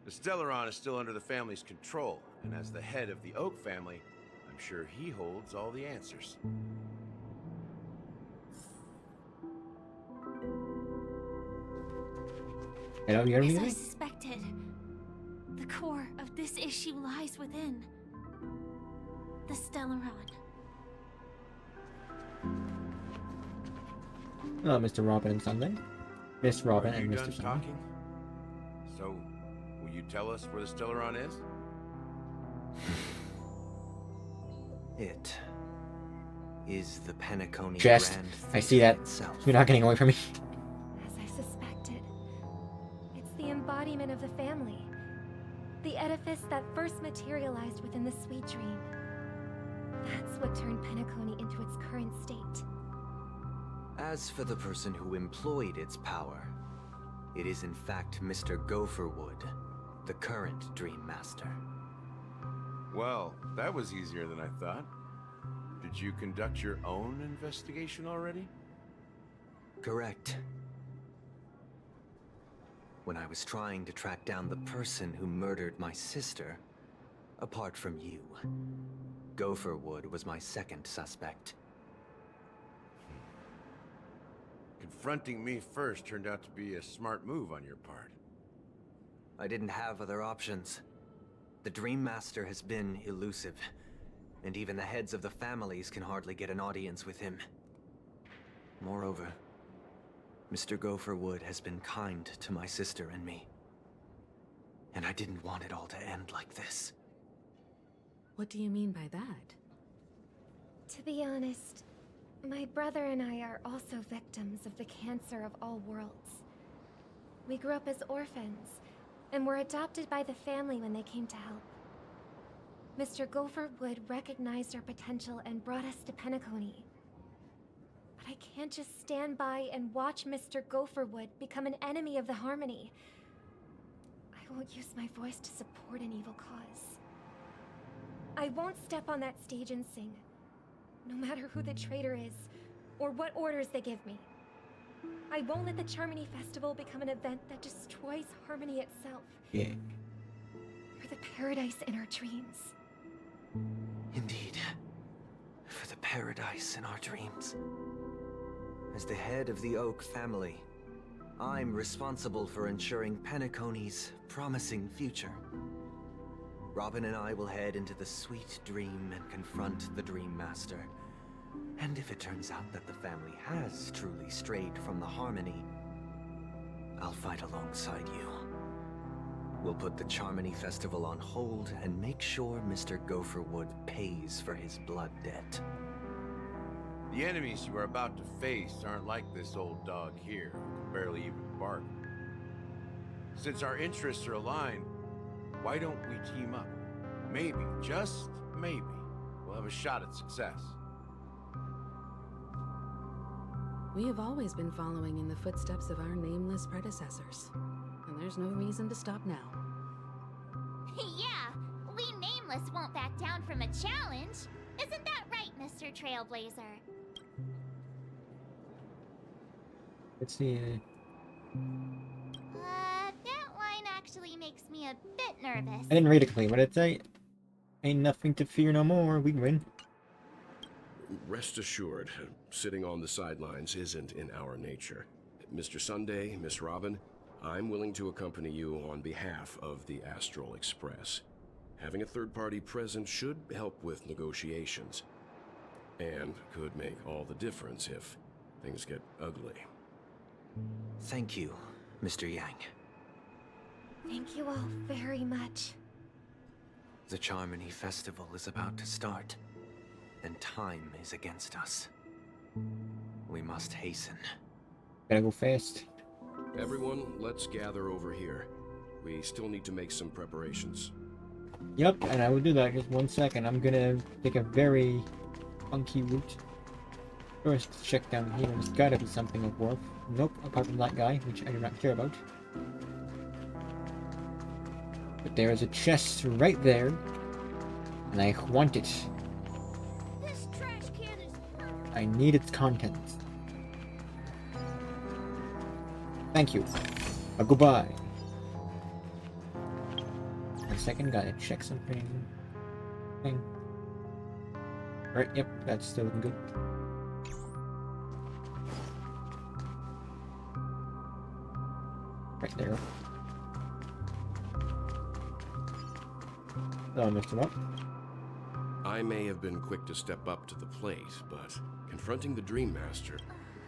The Stellaron is still under the family's control, and as the head of the Oak family, I'm sure he holds all the answers. Hello, you hear me? As I suspected, the core of this issue lies within the Stellaron. Hello, Mr. Robin and Sunday. Miss Robin and Mr. Sunday. Talking? So, will you tell us where the Stellaron is? It is the Penacony Chest. Grand I see that. itself. You're not getting away from me. As I suspected, it's the embodiment of the family. The edifice that first materialized within the sweet dream. That's what turned Penacony into its current state. As for the person who employed its power, it is in fact Mr. Gopherwood, the current Dream Master. Well, that was easier than I thought. Did you conduct your own investigation already? Correct. When I was trying to track down the person who murdered my sister, apart from you, Gopherwood was my second suspect. Confronting me first turned out to be a smart move on your part. I didn't have other options. The Dream Master has been elusive, and even the heads of the families can hardly get an audience with him. Moreover, Mr. Gopherwood has been kind to my sister and me. And I didn't want it all to end like this. What do you mean by that? To be honest, my brother and I are also victims of the cancer of all worlds. We grew up as orphans, and were adopted by the family when they came to help. Mr. Gopherwood recognized our potential and brought us to Penacony. But I can't just stand by and watch Mr. Gopherwood become an enemy of the Harmony. I won't use my voice to support an evil cause. I won't step on that stage and sing, no matter who the traitor is, or what orders they give me. I won't let the Charmony Festival become an event that destroys Harmony itself. Yeah. For the paradise in our dreams. Indeed. For the paradise in our dreams. As the head of the Oak family, I'm responsible for ensuring Penacony's promising future. Robin and I will head into the Sweet Dream and confront the Dream Master. And if it turns out that the family has truly strayed from the Harmony, I'll fight alongside you. We'll put the Charmony Festival on hold and make sure Mr. Gopherwood pays for his blood debt. The enemies you are about to face aren't like this old dog here, who can barely even bark. Since our interests are aligned, why don't we team up? Maybe, just maybe, we'll have a shot at success. We have always been following in the footsteps of our nameless predecessors, and there's no reason to stop now. Yeah, we Nameless won't back down from a challenge. Isn't that right, Mr. Trailblazer? Let's see. That line actually makes me a bit nervous. I didn't read it completely. What did it say? Ain't nothing to fear no more. We can win. Rest assured, sitting on the sidelines isn't in our nature. Mr. Sunday, Miss Robin, I'm willing to accompany you on behalf of the Astral Express. Having a third party present should help with negotiations, and could make all the difference if things get ugly. Thank you, Mr. Yang. Thank you all very much. The Charmony Festival is about to start, and time is against us. We must hasten. Gotta go fast. Everyone, let's gather over here. We still need to make some preparations. Yep, and I will do that. Just 1 second. I'm gonna take a very funky route. First, check down here. There's gotta be something of worth. Nope, apart from that guy, which I do not care about. But there is a chest right there, and I want it. This trash can is perfect. I need its contents. Thank you. Goodbye. 1 second, gotta check something. Right, yep, that's still looking good. Right there. Oh, I messed it up. I may have been quick to step up to the plate, but confronting the Dream Master...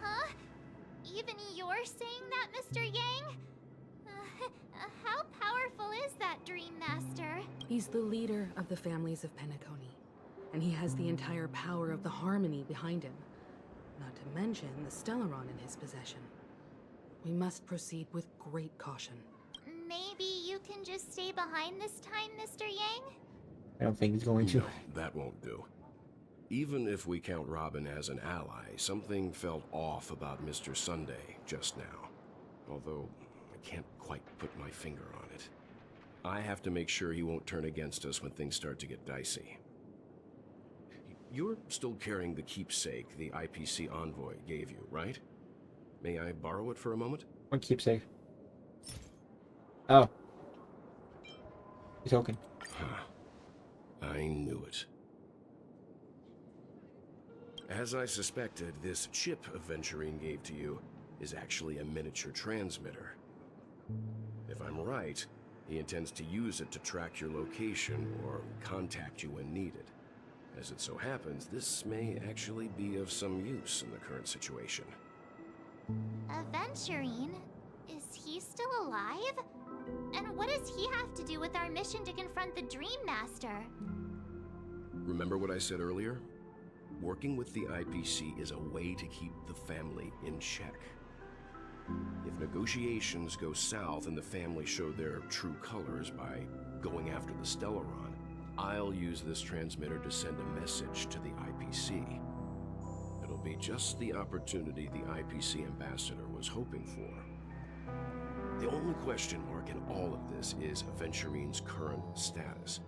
Huh? Even you're saying that, Mr. Yang? How powerful is that Dream Master? He's the leader of the families of Penacony, and he has the entire power of the Harmony behind him. Not to mention the Stellaron in his possession. We must proceed with great caution. Maybe you can just stay behind this time, Mr. Yang? I don't think he's going to. No, that won't do. Even if we count Robin as an ally, something felt off about Mr. Sunday just now. Although, I can't quite put my finger on it. I have to make sure he won't turn against us when things start to get dicey. You're still carrying the keepsake the IPC envoy gave you, right? May I borrow it for a moment? One keepsake. Oh. He's token. I knew it. As I suspected, this chip Aventurine gave to you is actually a miniature transmitter. If I'm right, he intends to use it to track your location or contact you when needed. As it so happens, this may actually be of some use in the current situation. Aventurine? Is he still alive? And what does he have to do with our mission to confront the Dream Master? Remember what I said earlier? Working with the IPC is a way to keep the family in check. If negotiations go south and the family show their true colors by going after the Stellaron, I'll use this transmitter to send a message to the IPC. It'll be just the opportunity the IPC ambassador was hoping for. The only question mark in all of this is Aventurine's current status.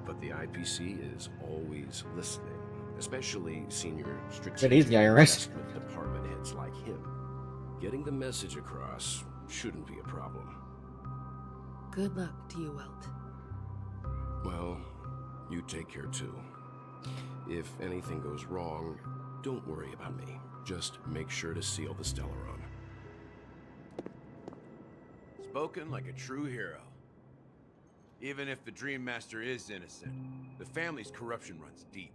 But the IPC is always listening, especially senior strategic investment department heads like him. Getting the message across shouldn't be a problem. Good luck to you, Welt. Well, you take care too. If anything goes wrong, don't worry about me. Just make sure to seal the Stellaron. Spoken like a true hero. Even if the Dream Master is innocent, the family's corruption runs deep.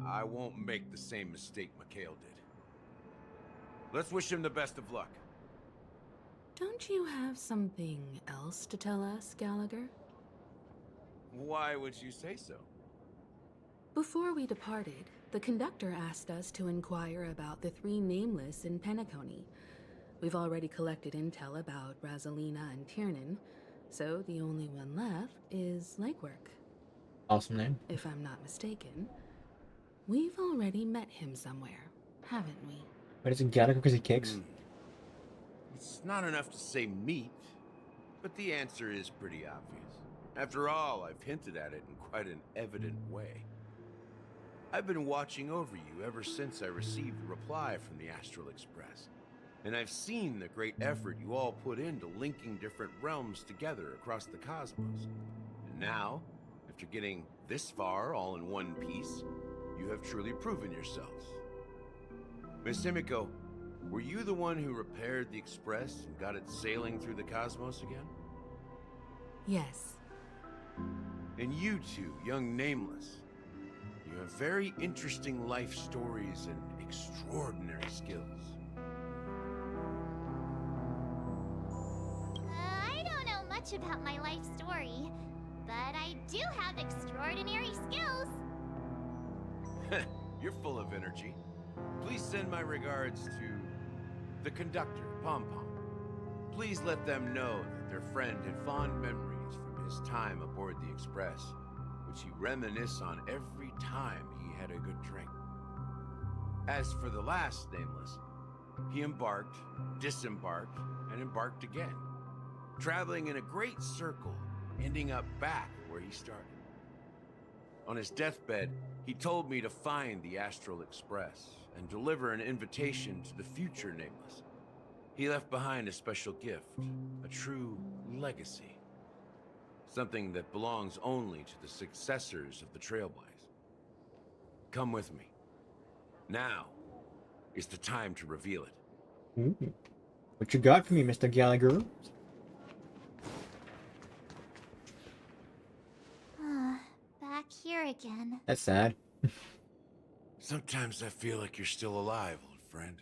I won't make the same mistake Mikhail did. Let's wish him the best of luck. Don't you have something else to tell us, Gallagher? Why would you say so? Before we departed, the conductor asked us to inquire about the 3 nameless in Penacony. We've already collected intel about Rosalina and Tiernan, so the only one left is Legwork. Awesome name. If I'm not mistaken, we've already met him somewhere, haven't we? But is it Gallagher because he kicks? It's not enough to say meat, but the answer is pretty obvious. After all, I've hinted at it in quite an evident way. I've been watching over you ever since I received a reply from the Astral Express, and I've seen the great effort you all put into linking different realms together across the cosmos. And now, after getting this far all in one piece, you have truly proven yourselves. Miss Himiko, were you the one who repaired the Express and got it sailing through the cosmos again? Yes. And you two, young Nameless, you have very interesting life stories and extraordinary skills. I don't know much about my life story, but I do have extraordinary skills. You're full of energy. Please send my regards to the conductor, Pom Pom. Please let them know that their friend had fond memories from his time aboard the Express, which he reminisces on every time he had a good drink. As for the last Nameless, he embarked, disembarked, and embarked again, traveling in a great circle, ending up back where he started. On his deathbed, he told me to find the Astral Express and deliver an invitation to the future Nameless. He left behind a special gift, a true legacy. Something that belongs only to the successors of the Trailblaze. Come with me. Now is the time to reveal it. Ooh. What you got for me, Mr. Gallagher? Back here again. That's sad. Sometimes I feel like you're still alive, old friend.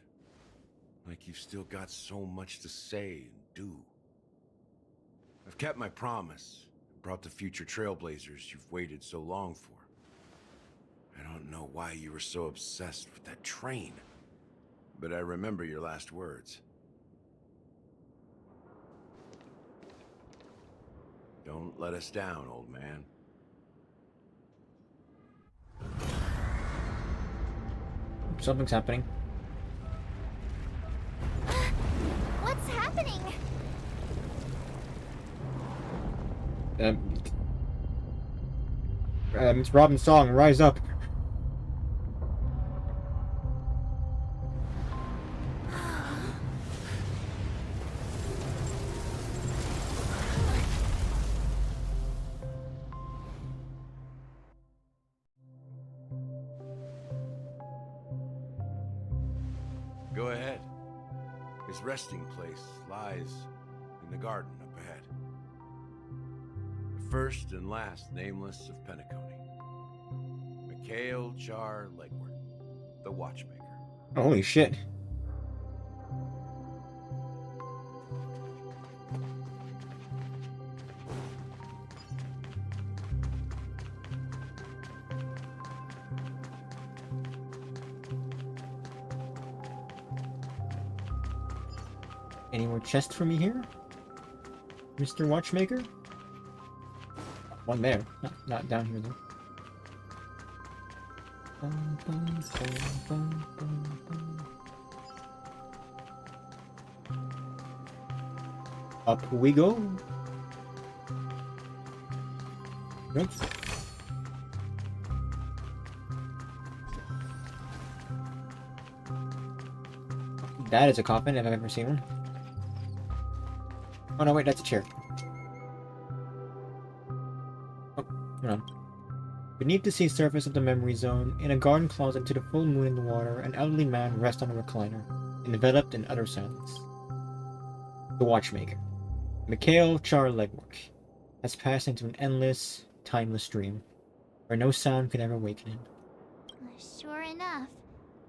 Like you've still got so much to say and do. I've kept my promise and brought the future Trailblazers you've waited so long for. I don't know why you were so obsessed with that train, but I remember your last words. Don't let us down, old man. Something's happening. What's happening? It's Robin's song, Rise Up. Go ahead. His resting place lies in the garden up ahead. The first and last Nameless of Penacony. Mikhail Char Legwork, the Watchmaker. Holy shit. Any more chests for me here? Mr. Watchmaker? One there. Not down here though. Up we go. Right. That is a coffin if I've ever seen one. Oh no, wait, that's a chair. Oh, hold on. Beneath the sea surface of the memory zone, in a garden closet to the full moon in the water, an elderly man rests on a recliner, enveloped in utter silence. The Watchmaker. Mikhail Char Legwork has passed into an endless, timeless dream, where no sound could ever waken him. Sure enough,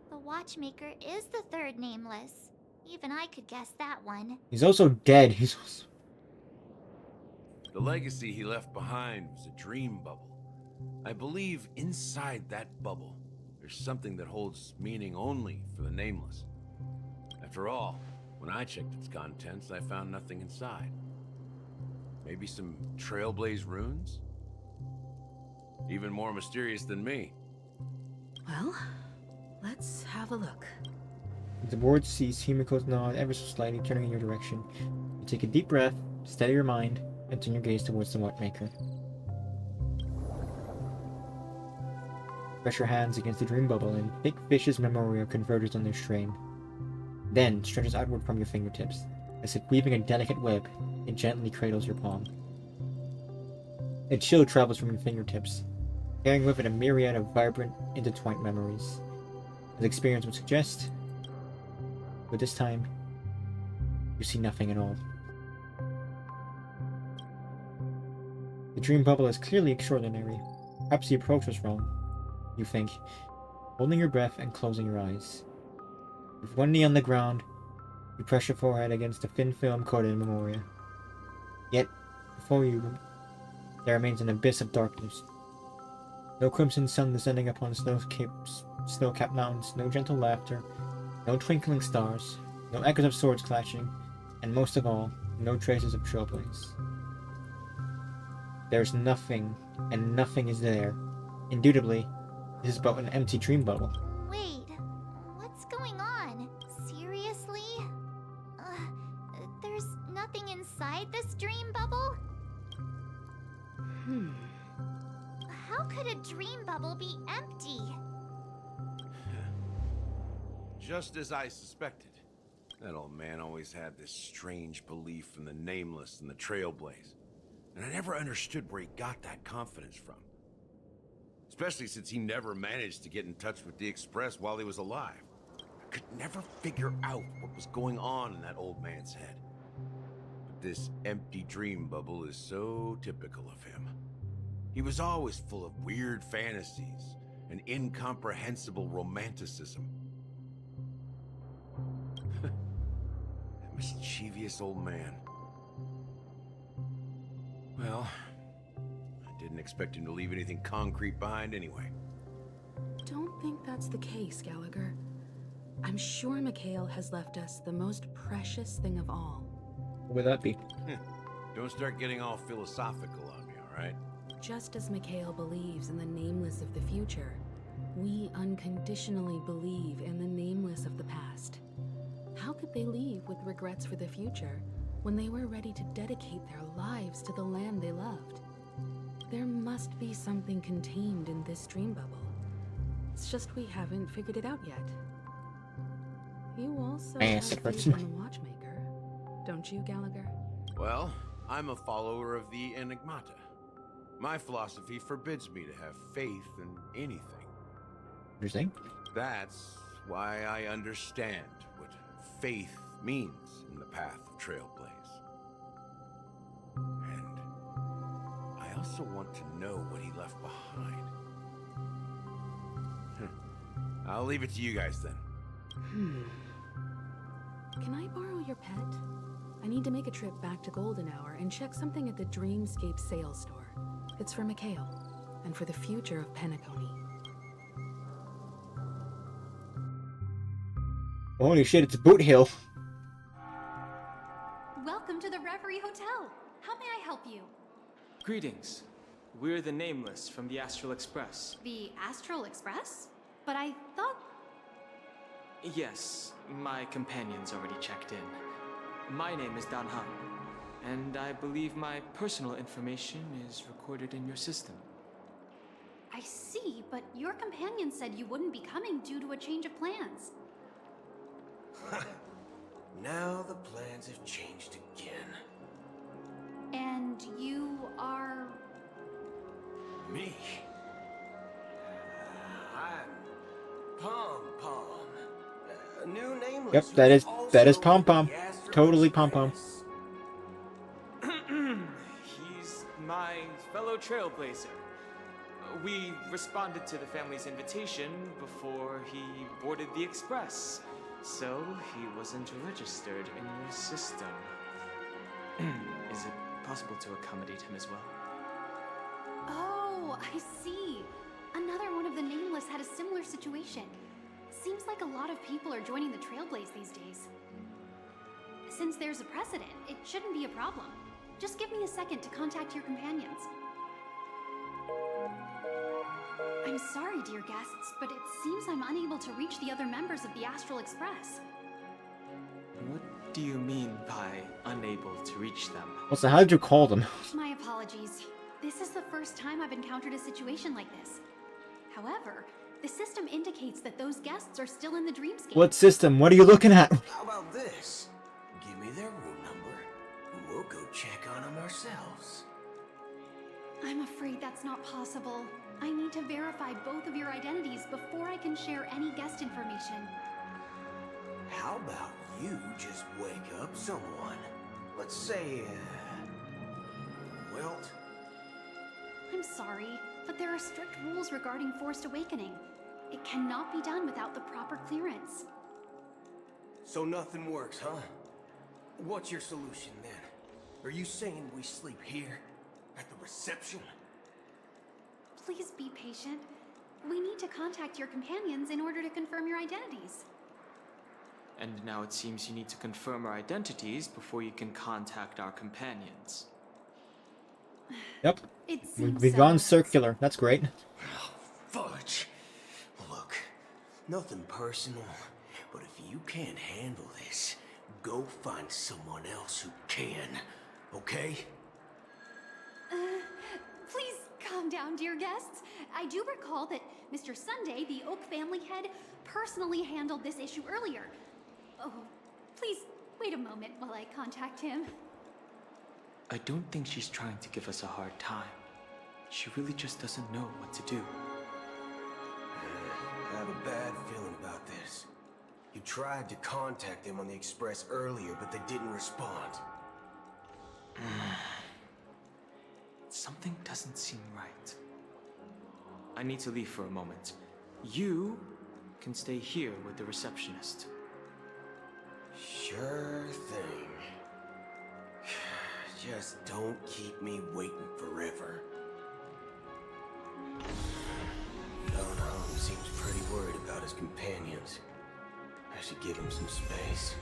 the Watchmaker is the third nameless. Even I could guess that one. He's also dead. He's also... The legacy he left behind was a dream bubble. I believe inside that bubble, there's something that holds meaning only for the nameless. After all, when I checked its contents, I found nothing inside. Maybe some trailblaze runes? Even more mysterious than me. Well, let's have a look. The board sees Himiko's nod ever so slightly, turning in your direction. You take a deep breath, steady your mind, and turn your gaze towards the Watchmaker. Press your hands against the dream bubble, and Big Fish's memorial converges on their strain. Then stretches outward from your fingertips. As if weaving a delicate web, it gently cradles your palm. A chill travels from your fingertips, carrying with it a myriad of vibrant, intertwined memories. As experience would suggest, but this time, you see nothing at all. The dream bubble is clearly extraordinary. Perhaps the approach was wrong, you think, holding your breath and closing your eyes. With one knee on the ground, you press your forehead against the thin film coated memoria. Yet, before you, there remains an abyss of darkness. No crimson sun descending upon snow-capped mountains, no gentle laughter, no twinkling stars, no echoes of swords clashing, and most of all, no traces of trailblaze. There's nothing, and nothing is there. Indubitably, this is but an empty dream bubble. Wait, what's going on? Seriously? There's nothing inside this dream bubble? How could a dream bubble be empty? Just as I suspected. That old man always had this strange belief in the nameless and the trailblaze. And I never understood where he got that confidence from. Especially since he never managed to get in touch with the Express while he was alive. I could never figure out what was going on in that old man's head. But this empty dream bubble is so typical of him. He was always full of weird fantasies and incomprehensible romanticism. That mischievous old man. Well, I didn't expect him to leave anything concrete behind anyway. Don't think that's the case, Gallagher. I'm sure Mikhail has left us the most precious thing of all. What would that be? Don't start getting all philosophical on me, alright? Just as Mikhail believes in the nameless of the future, we unconditionally believe in the nameless of the past. How could they leave with regrets for the future when they were ready to dedicate their lives to the land they loved? There must be something contained in this dream bubble. It's just we haven't figured it out yet. You also have faith in the Watchmaker, don't you, Gallagher? Well, I'm a follower of the Enigmata. My philosophy forbids me to have faith in anything. Interesting. That's why I understand what faith means in the path of Trailblaze. And I also want to know what he left behind. I'll leave it to you guys then. Can I borrow your pet? I need to make a trip back to Golden Hour and check something at the Dreamscape sales store. It's for Mikhail, and for the future of Penacony. Holy shit, it's Boot Hill. Welcome to the Reverie Hotel. How may I help you? Greetings. We're the Nameless from the Astral Express. The Astral Express? But I thought... Yes, my companion's already checked in. My name is Dan Han, and I believe my personal information is recorded in your system. I see, but your companion said you wouldn't be coming due to a change of plans. Now the plans have changed again. And you are... Me? I'm Pom Pom. A new nameless. Yep, that is Pom Pom. Totally Pom Pom. Trailblazer. We responded to the family's invitation before he boarded the express, so he wasn't registered in your system. Is it possible to accommodate him as well? Oh, I see. Another one of the Nameless had a similar situation. Seems like a lot of people are joining the Trailblaze these days. Since there's a precedent, it shouldn't be a problem. Just give me a second to contact your companions. I'm sorry, dear guests, but it seems I'm unable to reach the other members of the Astral Express. What do you mean by unable to reach them? Well, so how did you call them? My apologies. This is the first time I've encountered a situation like this. However, the system indicates that those guests are still in the dreamscape. What system? What are you looking at? How about this? Give me their room number, and we'll go check on them ourselves. I'm afraid that's not possible. I need to verify both of your identities before I can share any guest information. How about you just wake up someone? Let's say, Wilt? I'm sorry, but there are strict rules regarding forced awakening. It cannot be done without the proper clearance. So nothing works, huh? What's your solution then? Are you saying we sleep here? At the reception? Please be patient. We need to contact your companions in order to confirm your identities. And now it seems you need to confirm our identities before you can contact our companions. Yep. It seems We've gone circular. That's great. Fudge. Look, nothing personal, but if you can't handle this, go find someone else who can, okay? Please calm down, dear guests. I do recall that Mr. Sunday, the Oak family head, personally handled this issue earlier. Oh, please wait a moment while I contact him. I don't think she's trying to give us a hard time. She really just doesn't know what to do. I have a bad feeling about this. You tried to contact them on the express earlier, but they didn't respond. Something doesn't seem right. I need to leave for a moment. You can stay here with the receptionist. Sure thing. Just don't keep me waiting forever. Don Home seems pretty worried about his companions. I should give him some space.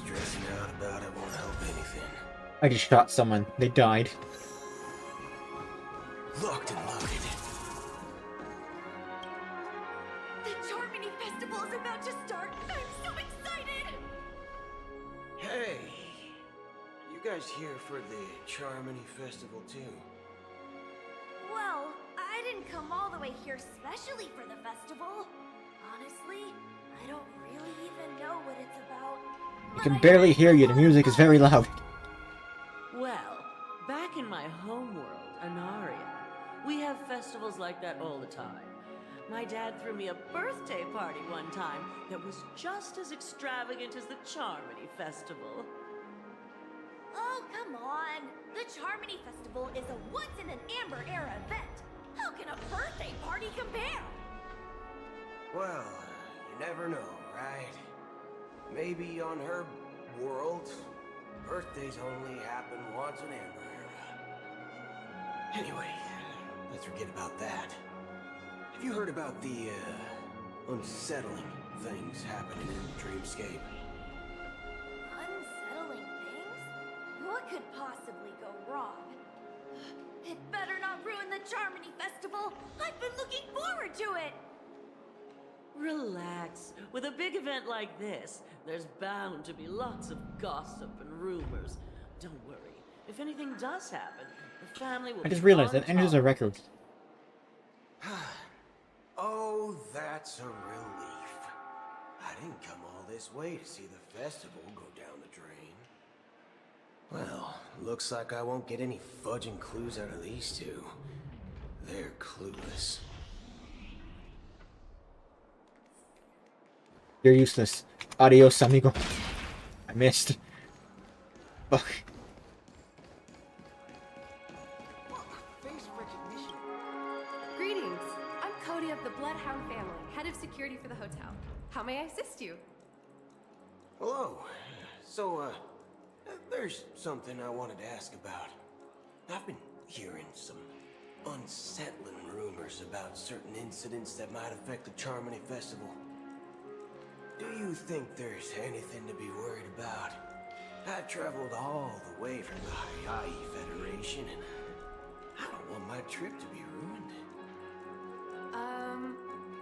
Stressing out about it won't help anything. I just shot someone. They died. Locked and loaded. The Charmony Festival is about to start! I'm so excited! Hey! You guys here for the Charmony Festival too? Well, I didn't come all the way here specially for the festival. Honestly, I don't really even know what it's about. I can barely hear you. The music is very loud. Well, back in my homeworld, Anaria, we have festivals like that all the time. My dad threw me a birthday party one time that was just as extravagant as the Charmony Festival. Oh, come on! The Charmony Festival is a once-in-an-Amber-era event. How can a birthday party compare? Well, you never know, right? Maybe on her world, birthdays only happen once in Amber Era. Anyway, let's forget about that. Have you heard about the, unsettling things happening in the dreamscape? Unsettling things? What could possibly go wrong? It better not ruin the Charmony Festival! I've been looking forward to it! Relax. With a big event like this, there's bound to be lots of gossip and rumors. Don't worry. If anything does happen, the family will I just be realized on that enters a record. Oh, that's a relief. I didn't come all this way to see the festival go down the drain. Well, looks like I won't get any fudging clues out of these two. They're clueless. You're useless. Adios, amigo. I missed. Fuck. Face recognition Greetings. I'm Cody of the Bloodhound family, head of security for the hotel. How may I assist you? Hello. So, there's something I wanted to ask about. I've been hearing some unsettling rumors about certain incidents that might affect the Charmony Festival. Do you think there's anything to be worried about? I traveled all the way from the Hayahi Federation, and I don't want my trip to be ruined.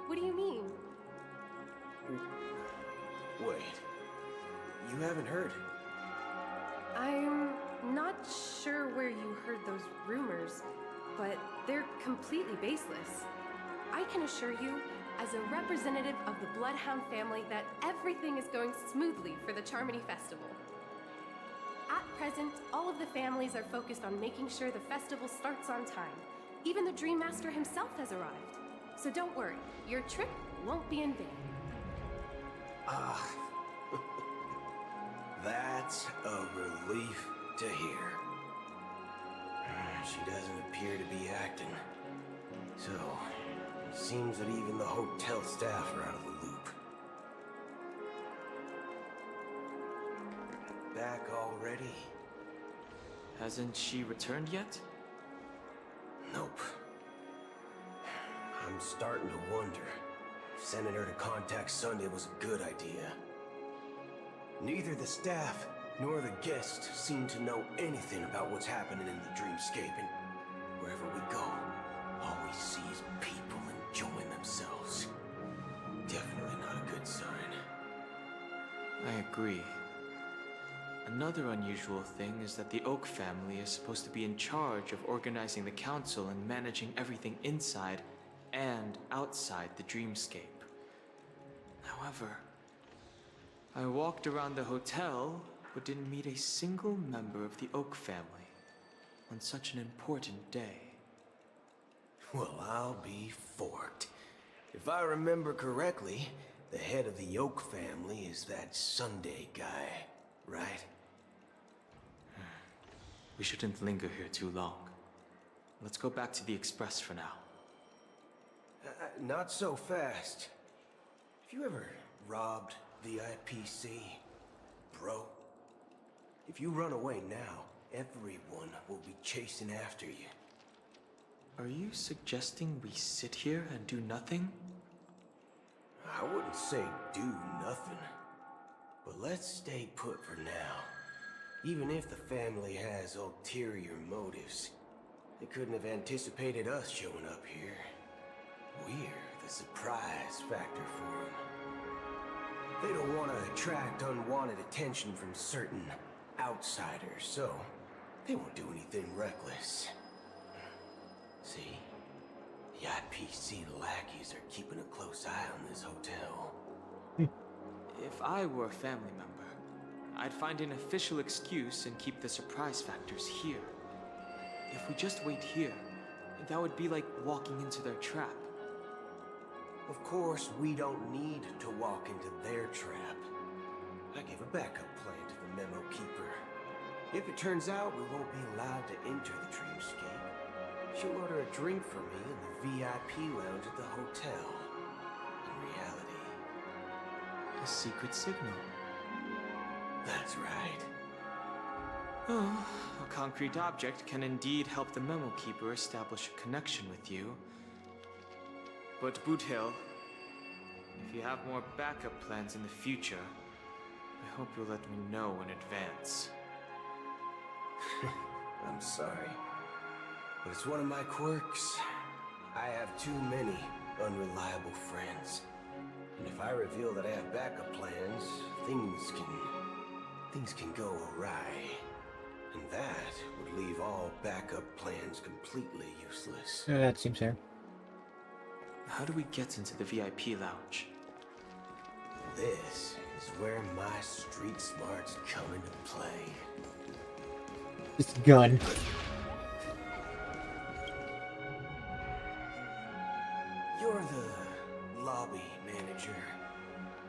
What do you mean? Wait. You haven't heard? I'm not sure where you heard those rumors, but they're completely baseless. I can assure you, as a representative of the Bloodhound family, that everything is going smoothly for the Charmony Festival. At present, all of the families are focused on making sure the festival starts on time. Even the Dream Master himself has arrived. So don't worry, your trip won't be in vain. That's a relief to hear. She doesn't appear to be acting. So, it seems that even the hotel staff are out of the loop. Back already? Hasn't she returned yet? Nope. I'm starting to wonder if sending her to contact Sunday was a good idea. Neither the staff nor the guests seem to know anything about what's happening in the dreamscape, and wherever we go, all we see is people enjoying themselves. Definitely not a good sign. I agree. Another unusual thing is that the Oak family is supposed to be in charge of organizing the council and managing everything inside and outside the dreamscape. However, I walked around the hotel, but didn't meet a single member of the Oak family on such an important day. Well, I'll be forked. If I remember correctly, the head of the Oak family is that Sunday guy, right? We shouldn't linger here too long. Let's go back to the Express for now. Not so fast. Have you ever robbed the IPC, bro? If you run away now, everyone will be chasing after you. Are you suggesting we sit here and do nothing? I wouldn't say do nothing, but let's stay put for now. Even if the family has ulterior motives, they couldn't have anticipated us showing up here. We're the surprise factor for them. They don't want to attract unwanted attention from certain outsiders, so they won't do anything reckless. See? The IPC lackeys are keeping a close eye on this hotel. If I were a family member, I'd find an official excuse and keep the surprise factors here. If we just wait here, that would be like walking into their trap. Of course, we don't need to walk into their trap. I gave a backup plan to the memo keeper. If it turns out we won't be allowed to enter the dreamscape, she'll order a drink for me in the VIP lounge at the hotel. In reality, a secret signal. That's right. Oh, a concrete object can indeed help the memo keeper establish a connection with you. But Boothill, if you have more backup plans in the future, I hope you'll let me know in advance. I'm sorry, but it's one of my quirks. I have too many unreliable friends. And if I reveal that I have backup plans, things can go awry. And that would leave all backup plans completely useless. Yeah, that seems fair. How do we get into the VIP lounge? This is where my street smarts come into play. This gun. You're the lobby manager,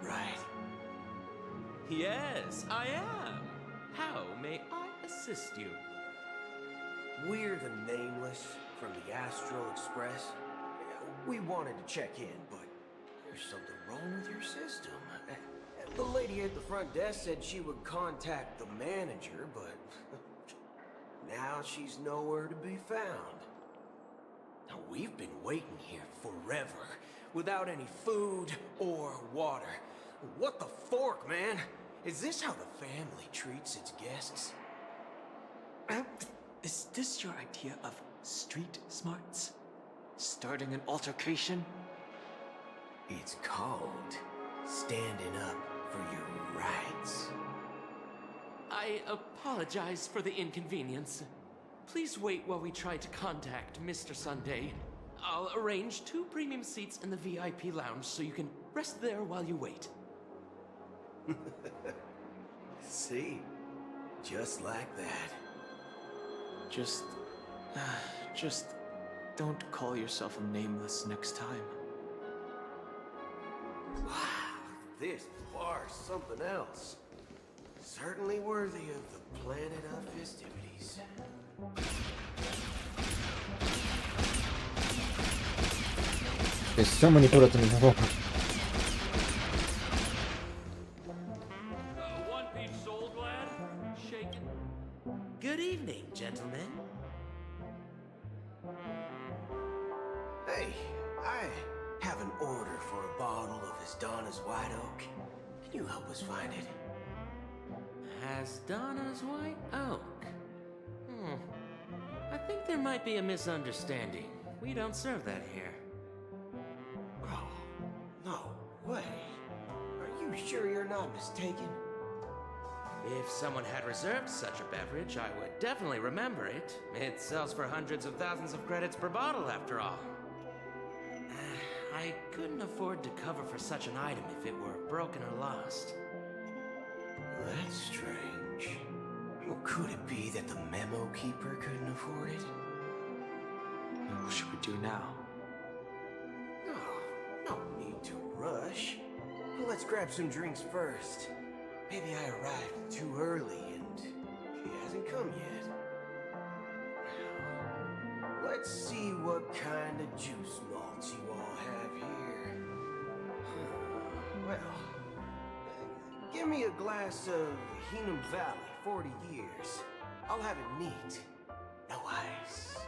right? Yes, I am. How may I assist you? We're the Nameless from the Astral Express. We wanted to check in, but there's something wrong with your system. The lady at the front desk said she would contact the manager, but now she's nowhere to be found. Now, we've been waiting here forever, without any food or water. What the fork, man? Is this how the family treats its guests? Is this your idea of street smarts? Starting an altercation? It's called standing up for your rights. I apologize for the inconvenience. Please wait while we try to contact Mr. Sunday. I'll arrange 2 premium seats in the VIP lounge so you can rest there while you wait. See? Just like that. Just don't call yourself a nameless next time. Wow, this bar's something else. Certainly worthy of the planet of festivities. There's so many bullets in the wall. One piece soul glad, shaken. Good evening, gentlemen. Hey, I have an order for a bottle of Hasdana's White Oak. Can you help us find it? Hasdana's White Oak? I think there might be a misunderstanding. We don't serve that here. Oh, no way. Are you sure you're not mistaken? If someone had reserved such a beverage, I would definitely remember it. It sells for hundreds of thousands of credits per bottle, after all. I couldn't afford to cover for such an item if it were broken or lost. That's strange. Well, could it be that the memo keeper couldn't afford it? What should we do now? No need to rush. Well, let's grab some drinks first. Maybe I arrived too early and she hasn't come yet. Let's see what kind of juice malts you all have here. Well, give me a glass of Heenum Valley, 40 years. I'll have it neat. No ice.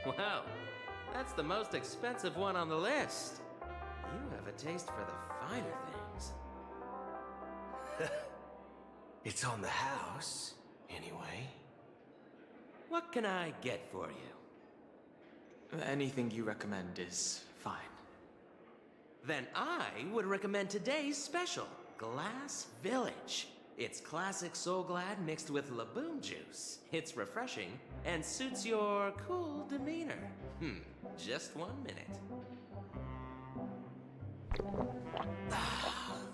Wow, that's the most expensive one on the list. You have a taste for the finer things. It's on the house, anyway. What can I get for you? Anything you recommend is fine. Then I would recommend today's special, Glass Village. It's classic Soul Glad mixed with Laboon juice. It's refreshing and suits your cool demeanor. Just 1 minute.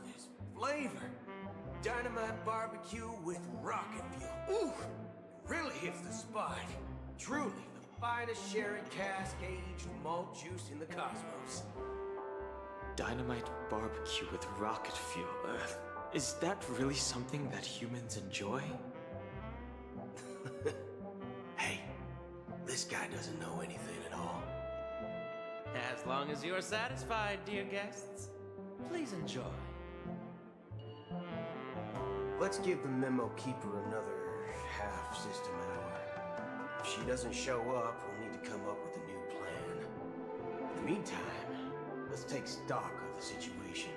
This flavor. Dynamite barbecue with rocket fuel. Ooh, really hits the spot. Truly the finest sherry cask aged malt juice in the cosmos. Dynamite barbecue with rocket fuel. Is that really something that humans enjoy? Hey, this guy doesn't know anything at all. As long as you're satisfied, dear guests, please enjoy. Let's give the memo keeper another half system hour. If she doesn't show up, we'll need to come up with a new plan. In the meantime, let's take stock of the situation.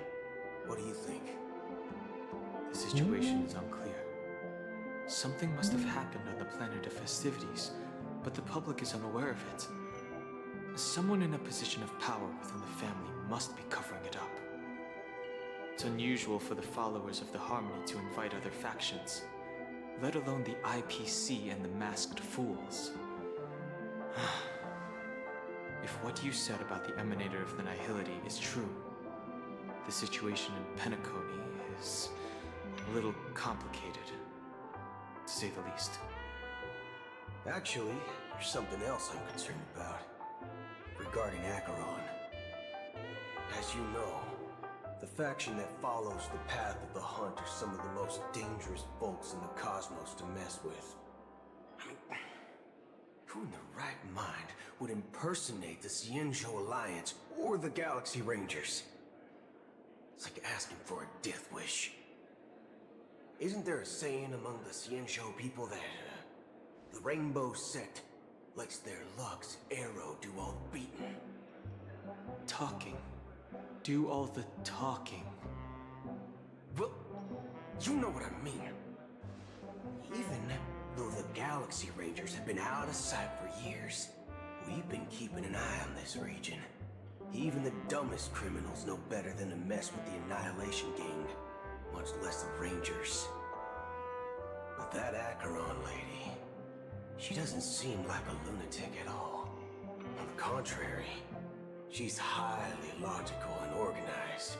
What do you think? The situation is unclear. Something must have happened on the planet of festivities, but the public is unaware of it. Someone in a position of power within the family must be covering it up. It's unusual for the followers of the Harmony to invite other factions, let alone the IPC and the Masked Fools. If what you said about the Emanator of the Nihility is true, the situation in Penacony is a little complicated, to say the least. Actually, there's something else I'm concerned about. Regarding Acheron. As you know, the faction that follows the path of the Hunt are some of the most dangerous folks in the cosmos to mess with. I mean, who in their right mind would impersonate the Xianzhou Alliance or the Galaxy Rangers. It's like asking for a death wish. Isn't there a saying among the Xianzhou people that the Rainbow Sect lets their luck's arrow do all the beating? Talking. Do all the talking. Well, you know what I mean. Even though the Galaxy Rangers have been out of sight for years, we've been keeping an eye on this region. Even the dumbest criminals know better than to mess with the Annihilation Gang, much less the Rangers. But that Acheron lady, she doesn't seem like a lunatic at all. On the contrary, she's highly logical and organized.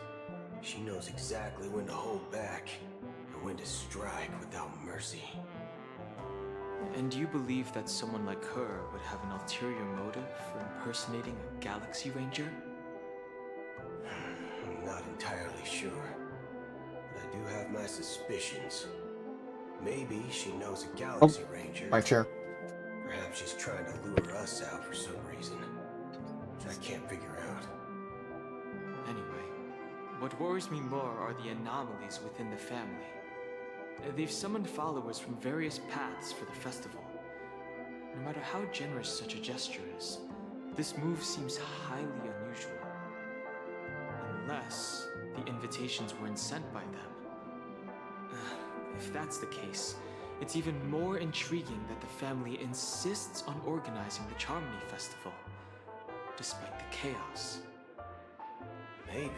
She knows exactly when to hold back and when to strike without mercy. And you believe that someone like her would have an ulterior motive for impersonating a Galaxy Ranger? I'm not entirely sure, but I do have my suspicions. Maybe she knows a Galaxy Ranger. Right, sure. Perhaps she's trying to lure us out for some reason, which I can't figure out. Anyway, what worries me more are the anomalies within the family. They've summoned followers from various paths for the festival. No matter how generous such a gesture is, this move seems highly unusual. Unless the invitations weren't sent by them. If that's the case, it's even more intriguing that the family insists on organizing the Charmony Festival, despite the chaos. Maybe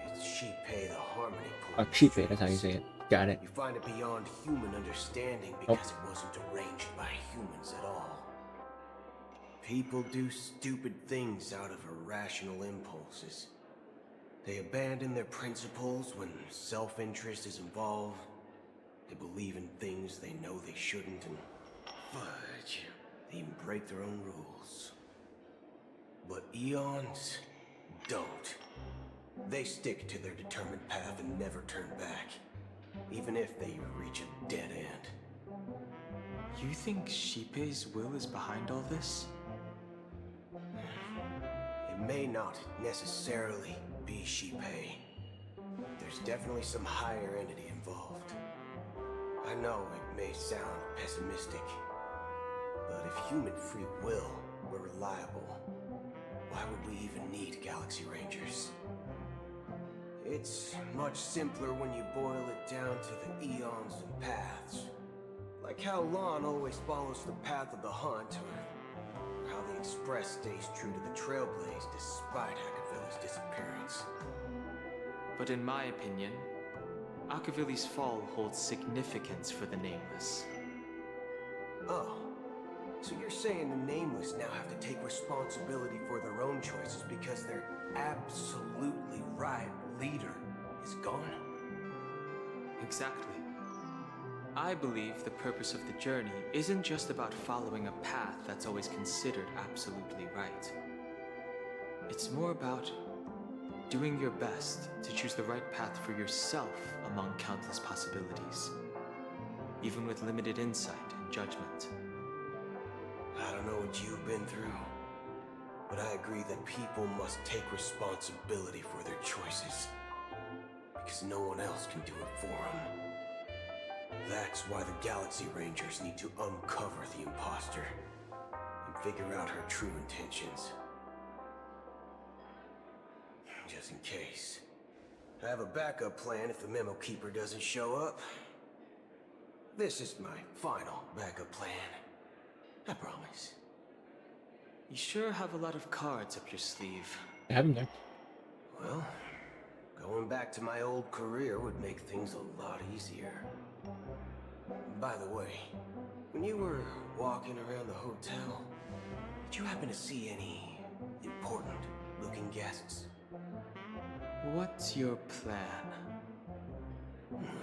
it's Shipei the Harmony Oh, Shipei, that's how you say it. Got it. You find it beyond human understanding because it wasn't arranged by humans at all. People do stupid things out of irrational impulses. They abandon their principles when self-interest is involved. They believe in things they know they shouldn't, and fudge, they even break their own rules. But Eons don't. They stick to their determined path and never turn back, even if they reach a dead end. You think Shipei's will is behind all this? It may not necessarily be Shipei. There's definitely some higher entity involved. I know it may sound pessimistic, but if human free will were reliable, why would we even need Galaxy Rangers? It's much simpler when you boil it down to the eons and paths. Like how Lon always follows the path of the hunt, or how the Express stays true to the Trailblaze despite Akavilli's disappearance. But in my opinion, Akavilli's fall holds significance for the Nameless. Oh, so you're saying the Nameless now have to take responsibility for their own choices because their absolutely right leader is gone? Exactly. I believe the purpose of the journey isn't just about following a path that's always considered absolutely right. It's more about doing your best to choose the right path for yourself among countless possibilities, even with limited insight and judgment. I don't know what you've been through, but I agree that people must take responsibility for their choices, because no one else can do it for them. That's why the Galaxy Rangers need to uncover the imposter and figure out her true intentions. Just in case. I have a backup plan if the Memo Keeper doesn't show up. This is my final backup plan. I promise. You sure have a lot of cards up your sleeve. I have them there. Well, going back to my old career would make things a lot easier. By the way, when you were walking around the hotel, did you happen to see any important-looking guests? What's your plan?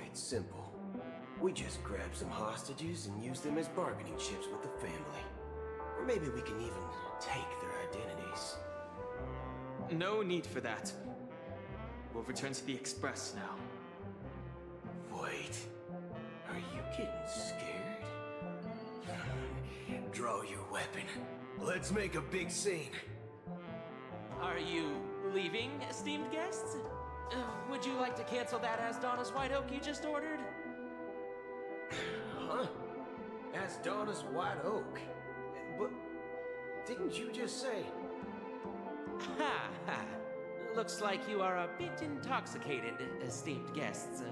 It's simple. We just grab some hostages and use them as bargaining chips with the family. Or maybe we can even take their identities. No need for that. We'll return to the Express now. Wait. Are you getting scared? Draw your weapon. Let's make a big scene. Are you leaving, esteemed guests? Would you like to cancel that Asdonis White Oak you just ordered? Huh? Asdonis White Oak? But didn't you just say... Ha ha! Looks like you are a bit intoxicated, esteemed guests.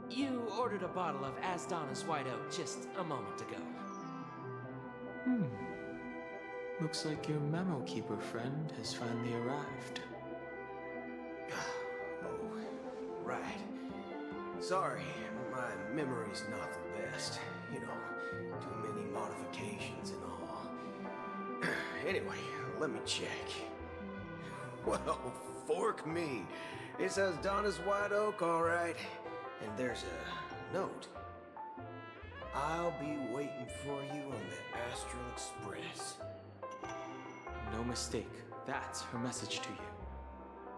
You ordered a bottle of Asdonis White Oak just a moment ago. Looks like your memo keeper friend has finally arrived. Oh, right. Sorry, my memory's not the best. You know, too many modifications and all. Anyway, let me check. Well, fork me. It says Donna's White Oak, all right. And there's a note. I'll be waiting for you on the Astral Express. No mistake, that's her message to you.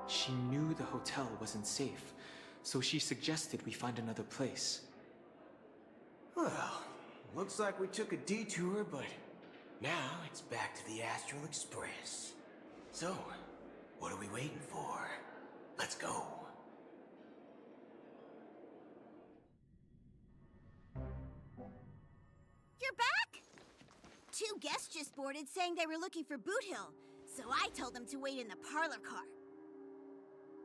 She knew the hotel wasn't safe, so she suggested we find another place. Well, looks like we took a detour, but now it's back to the Astral Express. So, what are we waiting for? Let's go. You're back? 2 guests just boarded saying they were looking for Boot Hill, so I told them to wait in the parlor car.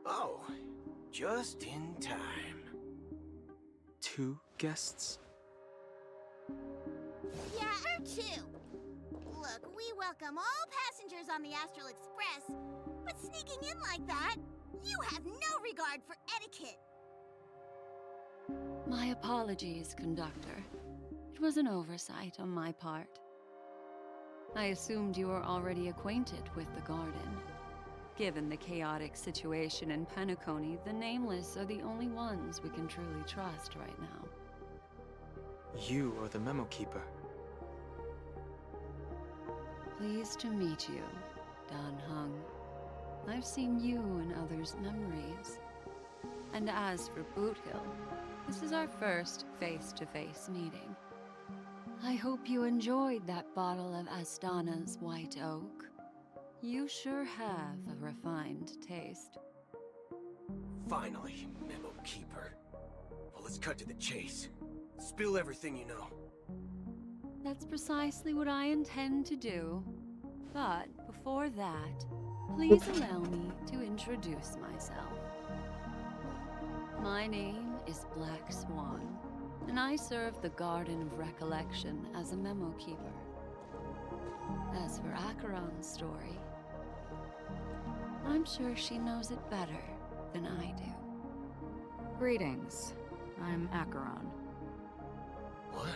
Oh, just in time. 2 guests? Yeah, or 2. Look, we welcome all passengers on the Astral Express, but sneaking in like that, you have no regard for etiquette. My apologies, conductor. It was an oversight on my part. I assumed you were already acquainted with the garden. Given the chaotic situation in Penacony, the Nameless are the only ones we can truly trust right now. You are the memo keeper. Pleased to meet you, Dan Hung. I've seen you in others' memories. And as for Boot Hill, this is our first face-to-face meeting. I hope you enjoyed that bottle of Astana's White Oak. You sure have a refined taste. Finally, Memo Keeper. Well, let's cut to the chase. Spill everything you know. That's precisely what I intend to do. But before that, please allow me to introduce myself. My name is Black Swan, and I serve the Garden of Recollection as a memo keeper. As for Acheron's story, I'm sure she knows it better than I do. Greetings. I'm Acheron. What?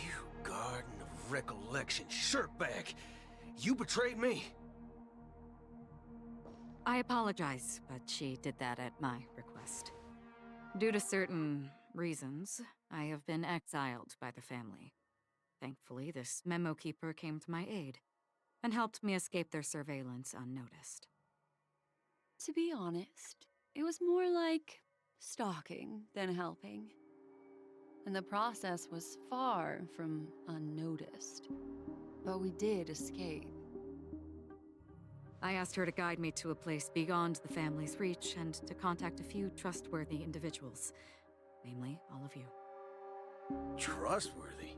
You Garden of Recollection shirtbag! You betrayed me! I apologize, but she did that at my request. Due to certain reasons, I have been exiled by the family. Thankfully, this memo keeper came to my aid and helped me escape their surveillance unnoticed. To be honest, it was more like stalking than helping. And the process was far from unnoticed. But we did escape. I asked her to guide me to a place beyond the family's reach and to contact a few trustworthy individuals. Namely, all of you. Trustworthy?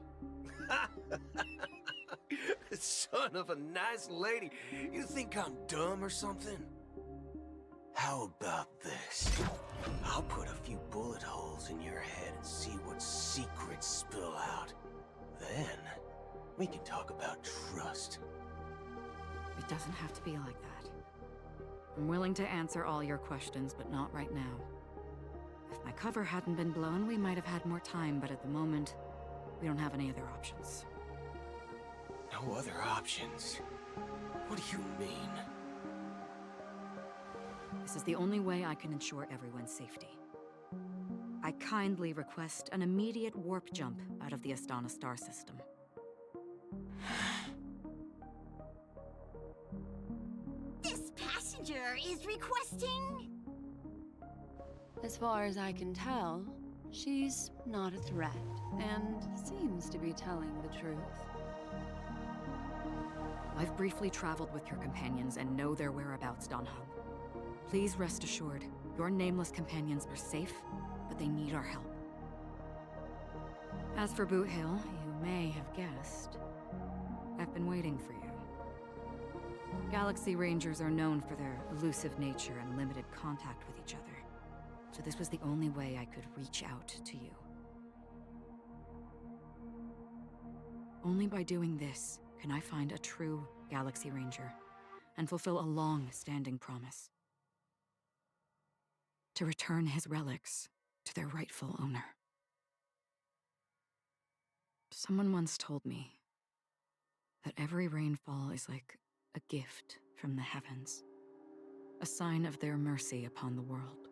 Son of a nice lady. You think I'm dumb or something? How about this? I'll put a few bullet holes in your head and see what secrets spill out. Then, we can talk about trust. It doesn't have to be like that. I'm willing to answer all your questions, but not right now. If my cover hadn't been blown, we might have had more time, but at the moment, we don't have any other options. No other options? What do you mean? This is the only way I can ensure everyone's safety. I kindly request an immediate warp jump out of the Astana star system. This passenger is requesting... As far as I can tell, she's not a threat and seems to be telling the truth. I've briefly traveled with your companions and know their whereabouts, Dan Heng. Please rest assured, your nameless companions are safe, but they need our help. As for Boot Hill, you may have guessed, I've been waiting for you. Galaxy Rangers are known for their elusive nature and limited contact with each other, so this was the only way I could reach out to you. Only by doing this can I find a true Galaxy Ranger and fulfill a long-standing promise. To return his relics to their rightful owner. Someone once told me that every rainfall is like a gift from the heavens, a sign of their mercy upon the world.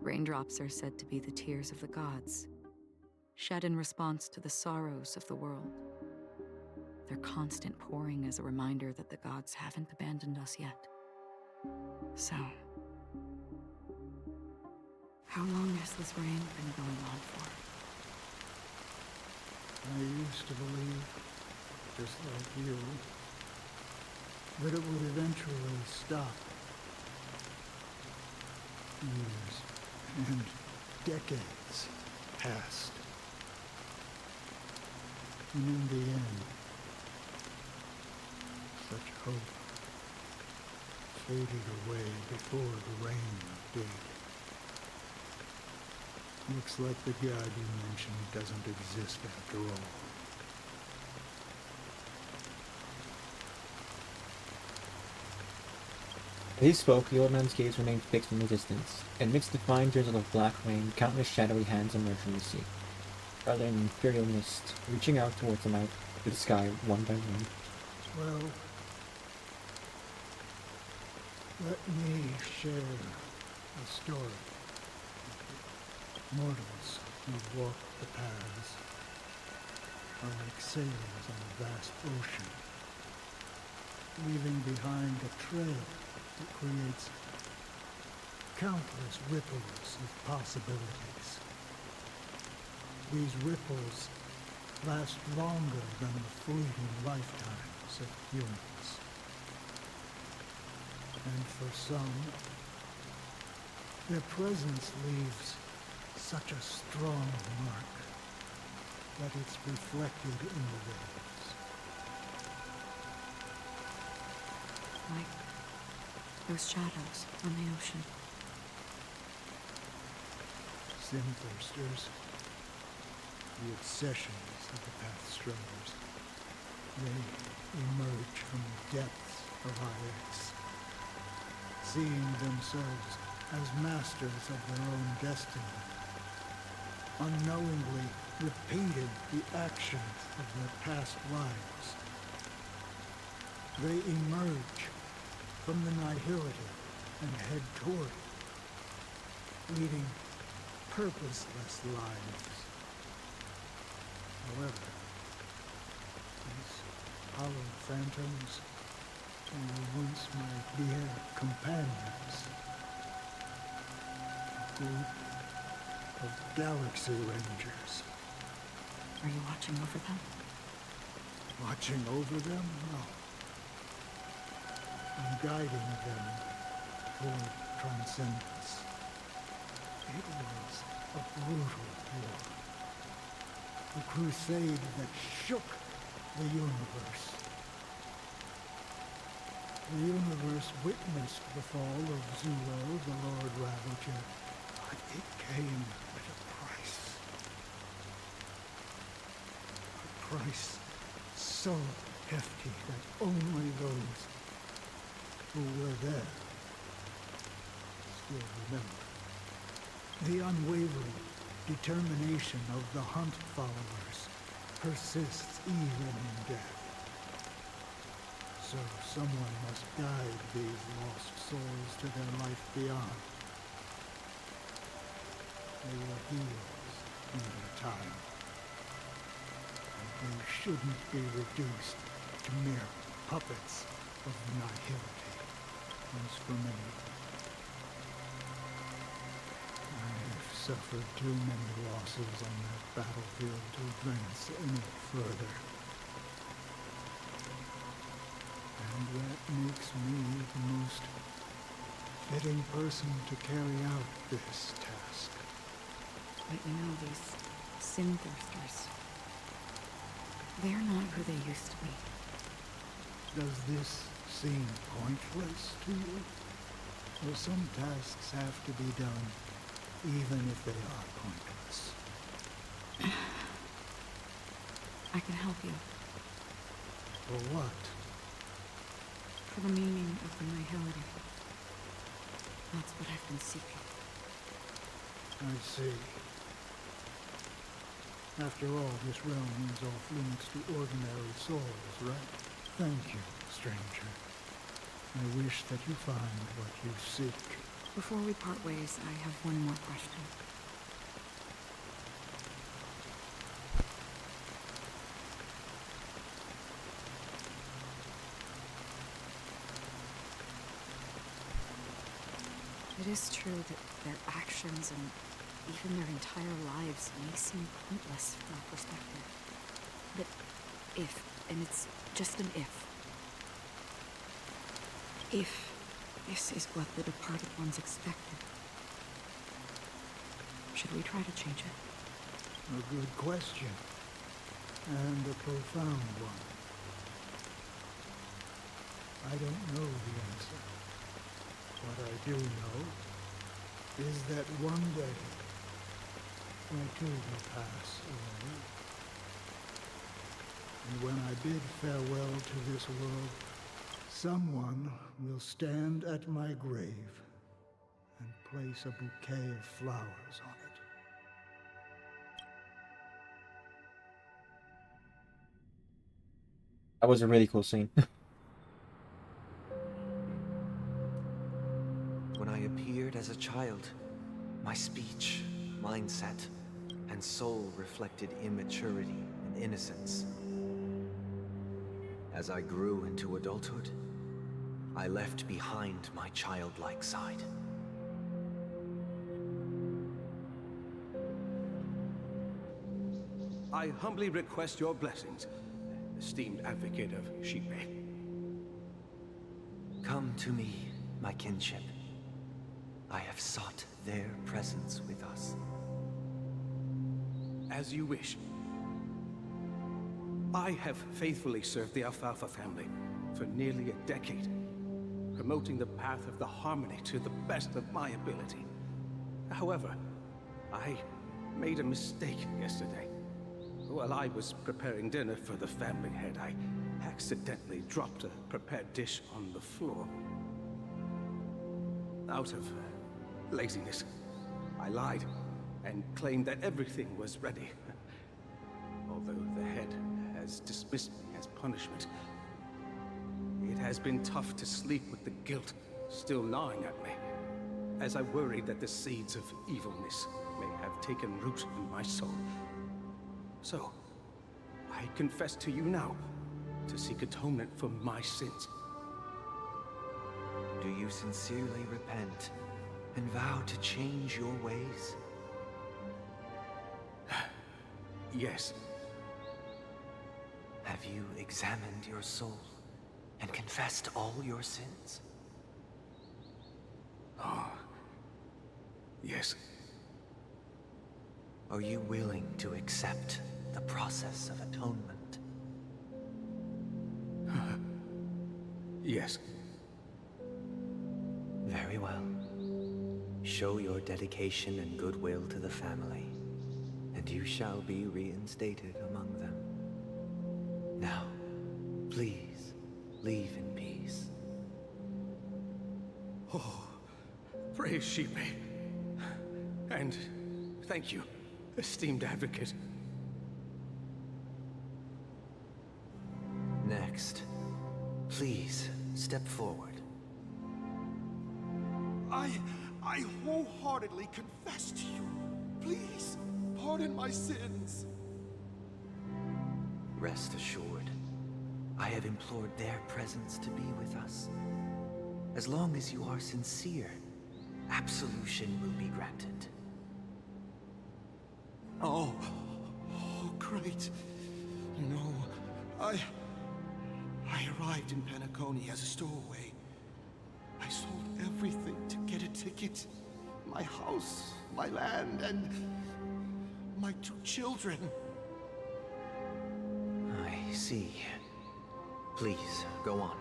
Raindrops are said to be the tears of the gods, shed in response to the sorrows of the world. Their constant pouring is a reminder that the gods haven't abandoned us yet. So, how long has this rain been going on for? I used to believe, just like you, that it would eventually stop. Years and decades passed. And in the end, such hope faded away before the rain did. Looks like the god you mentioned doesn't exist after all. As he spoke, the old man's gaze remained fixed in the distance. Amidst the fine drizzle of black rain, countless shadowy hands emerged from the sea, rather an imperial mist, reaching out towards the night, to the sky, one by one. Well, let me share a story. Mortals who walk the paths are like sailors on a vast ocean, leaving behind a trail that creates countless ripples of possibilities. These ripples last longer than the fleeting lifetimes of humans. And for some, their presence leaves such a strong mark that it's reflected in the waves. Like those shadows on the ocean. Sinthirsters, the obsessions of the Pathstrayers, they emerge from the depths of IX, seeing themselves as masters of their own destiny, unknowingly repeating the actions of their past lives. They emerge from the nihility and head toward it, leading purposeless lives. However, these hollow phantoms who once my dear companions, a group of Galaxy Rangers. Are you watching over them? Watching over them? No. I'm guiding them toward transcendence. It was a brutal war. A crusade that shook the universe. The universe witnessed the fall of Zulo, the Lord Ravager, but it came at a price. A price so hefty that only those who were there still remember. The unwavering determination of the Hunt followers persists even in death. So someone must guide these lost souls to their life beyond. They were heroes in their time. And they shouldn't be reduced to mere puppets of nihility. As for me, I've suffered too many losses on that battlefield to advance any further. And that makes me the most fitting person to carry out this task. But you know, these sin thirsters, they're not who they used to be. Does this seem pointless to you? Well, some tasks have to be done, even if they are pointless. I can help you. For what? For the meaning of the nihility. That's what I've been seeking. I see. After all, this realm is off limits to ordinary souls, right? Thank you, stranger. I wish that you find what you seek. Before we part ways, I have one more question. It is true that their actions and even their entire lives may seem pointless from our perspective. But if, and it's just an if this is what the departed ones expected, should we try to change it? A good question. And a profound one. I don't know the answer. What I do know is that one day, I too will pass away. And when I bid farewell to this world, someone will stand at my grave and place a bouquet of flowers on it. That was a really cool scene. When I appeared as a child, my speech, mindset, and soul reflected immaturity and innocence. As I grew into adulthood, I left behind my childlike side. I humbly request your blessings, esteemed advocate of Shipe. Come to me, my kinship. I have sought their presence with us. As you wish. I have faithfully served the Alfalfa family for nearly a decade, promoting the path of the harmony to the best of my ability. However, I made a mistake yesterday. While I was preparing dinner for the family head, I accidentally dropped a prepared dish on the floor. Out of laziness, I lied and claimed that everything was ready. Although the head has dismissed me as punishment, it has been tough to sleep with the guilt still gnawing at me, as I worried that the seeds of evilness may have taken root in my soul. So, I confess to you now to seek atonement for my sins. Do you sincerely repent and vow to change your ways? Yes. Have you examined your soul and confessed all your sins? Oh, yes. Are you willing to accept the process of atonement? Yes. Very well. Show your dedication and goodwill to the family, and you shall be reinstated among them. Now, please, leave in peace. Oh, praise Shipe. And thank you, esteemed advocate. Next, please step forward. I wholeheartedly confess to you. Please, pardon my sins. Rest assured, I have implored their presence to be with us. As long as you are sincere, absolution will be granted. Oh, great. No, I arrived in Penacony as a stowaway. I sold everything to get a ticket. My house, my land, and my 2 children. I see. Please, go on.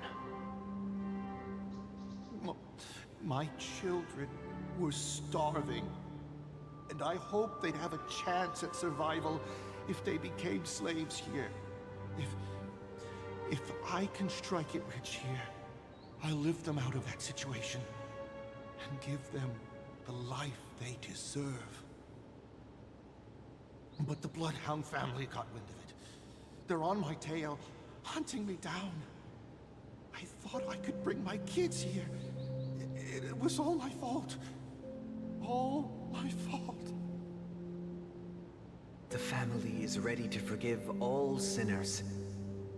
My children were starving, and I hoped they'd have a chance at survival if they became slaves here. If I can strike it rich here, I'll lift them out of that situation and give them the life they deserve. But the Bloodhound family got wind of it. They're on my tail, hunting me down. I thought I could bring my kids here. It was all my fault. All my fault. The family is ready to forgive all sinners.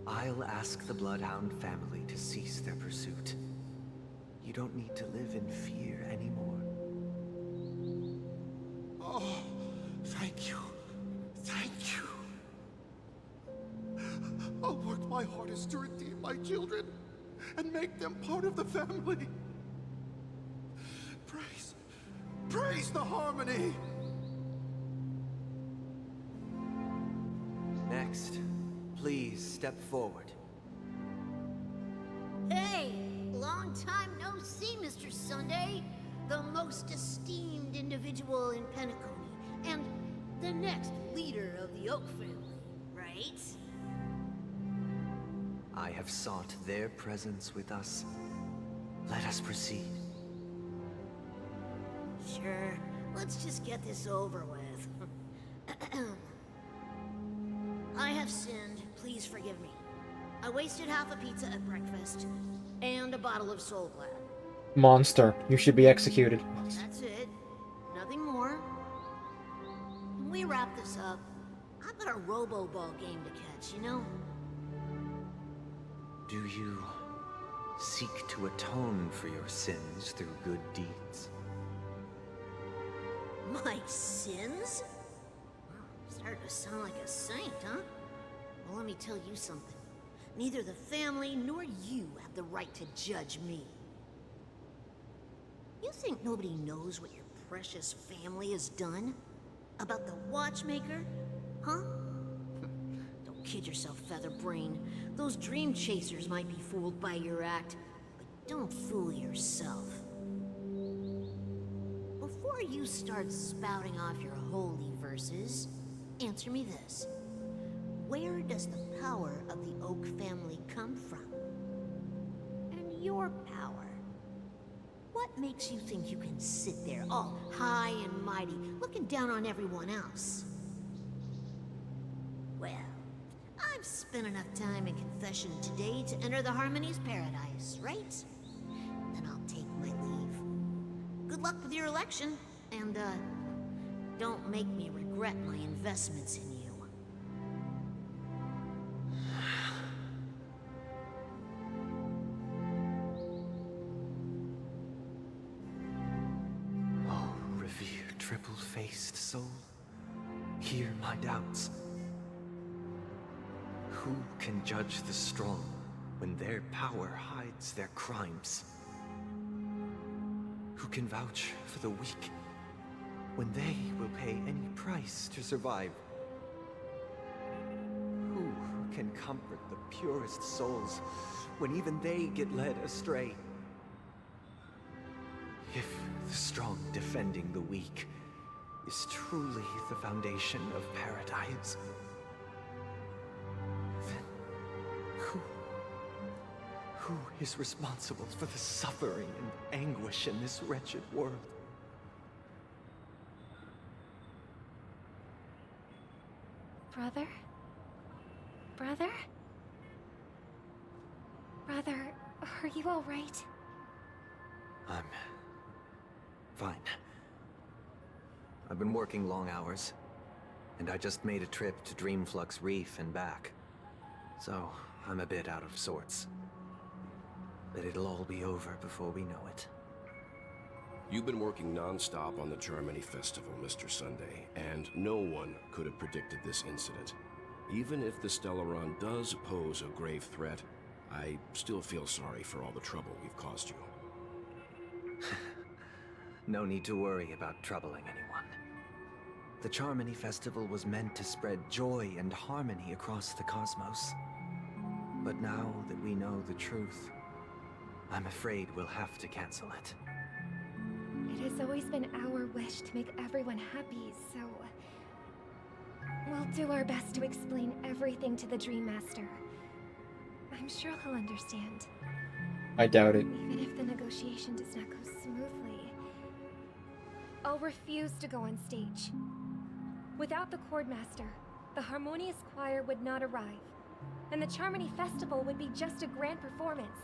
I'll ask the Bloodhound family to cease their pursuit. You don't need to live in fear anymore. Oh, thank you. Thank you. I'll work my hardest to redeem my children and make them part of the family. Praise the harmony! Next, please step forward. Hey! Long time no see, Mr. Sunday. The most esteemed individual in Penacony, and the next leader of the Oak family, right? I have sought their presence with us. Let us proceed. Sure. Let's just get this over with. I have sinned. Please forgive me. I wasted half a pizza at breakfast, and a bottle of Soul Glad. Monster. You should be executed. That's it. Nothing more. When we wrap this up, I've got a robo-ball game to catch, you know? Do you seek to atone for your sins through good deeds? My sins? Starting to sound like a saint, huh? Well, let me tell you something. Neither the family nor you have the right to judge me. You think nobody knows what your precious family has done? About the watchmaker? Huh? Don't kid yourself, Featherbrain. Those dream chasers might be fooled by your act, but don't fool yourself. Before you start spouting off your holy verses, answer me this. Where does the power of the Oak family come from? And your power? What makes you think you can sit there all high and mighty, looking down on everyone else? Well, I've spent enough time in confession today to enter the Harmony's paradise, right? Then I'll take my leave. Good luck with your election, and, don't make me regret my investments in you. Oh, revered triple-faced soul, hear my doubts. Who can judge the strong when their power hides their crimes? Who can vouch for the weak when they will pay any price to survive? Who can comfort the purest souls when even they get led astray? If the strong defending the weak is truly the foundation of paradise, then who is responsible for the suffering and anguish in this wretched world? Brother? Brother? Brother, are you all right? I'm fine. I've been working long hours, and I just made a trip to Dreamflux Reef and back. So, I'm a bit out of sorts. But it'll all be over before we know it. You've been working non-stop on the Charmony Festival, Mr. Sunday, and no one could have predicted this incident. Even if the Stellaron does pose a grave threat, I still feel sorry for all the trouble we've caused you. No need to worry about troubling anyone. The Charmony Festival was meant to spread joy and harmony across the cosmos. But now that we know the truth, I'm afraid we'll have to cancel it. It has always been our wish to make everyone happy, so... we'll do our best to explain everything to the Dream Master. I'm sure he'll understand. I doubt it. Even if the negotiation does not go smoothly, I'll refuse to go on stage. Without the Chord Master, the Harmonious Choir would not arrive, and the Charmony Festival would be just a grand performance,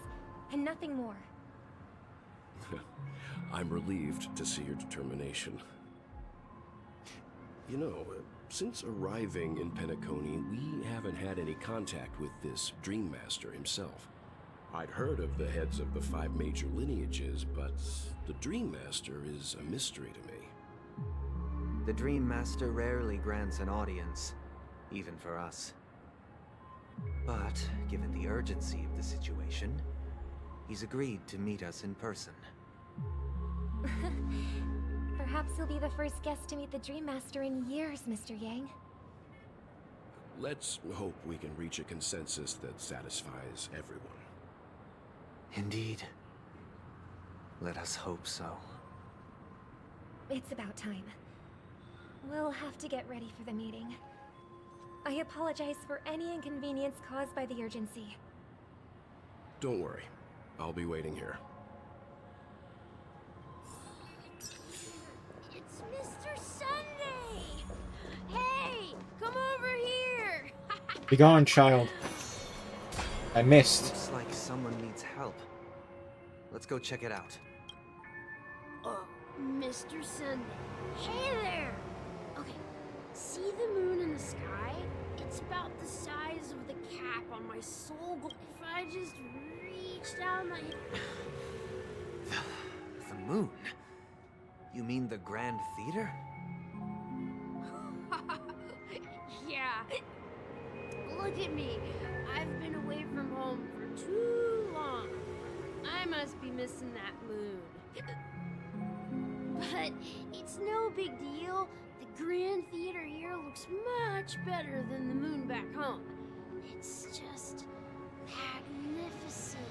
and nothing more. I'm relieved to see your determination. You know, since arriving in Penacony, we haven't had any contact with this Dream Master himself. I'd heard of the heads of the 5 major lineages, but the Dream Master is a mystery to me. The Dream Master rarely grants an audience, even for us. But, given the urgency of the situation, he's agreed to meet us in person. Perhaps you'll be the first guest to meet the Dream Master in years, Mr. Yang. Let's hope we can reach a consensus that satisfies everyone. Indeed. Let us hope so. It's about time. We'll have to get ready for the meeting. I apologize for any inconvenience caused by the urgency. Don't worry. I'll be waiting here. It's Mr. Sunday! Hey, come over here! Be gone, child. I missed. Looks like someone needs help. Let's go check it out. Mr. Sunday. Hey there! Okay, see the moon in the sky? It's about the size of the cap on my soul globe. If I just reach down my... The moon? You mean the Grand Theater? Yeah. Look at me. I've been away from home for too long. I must be missing that moon. But it's no big deal. The Grand Theater here looks much better than the moon back home. It's just magnificent.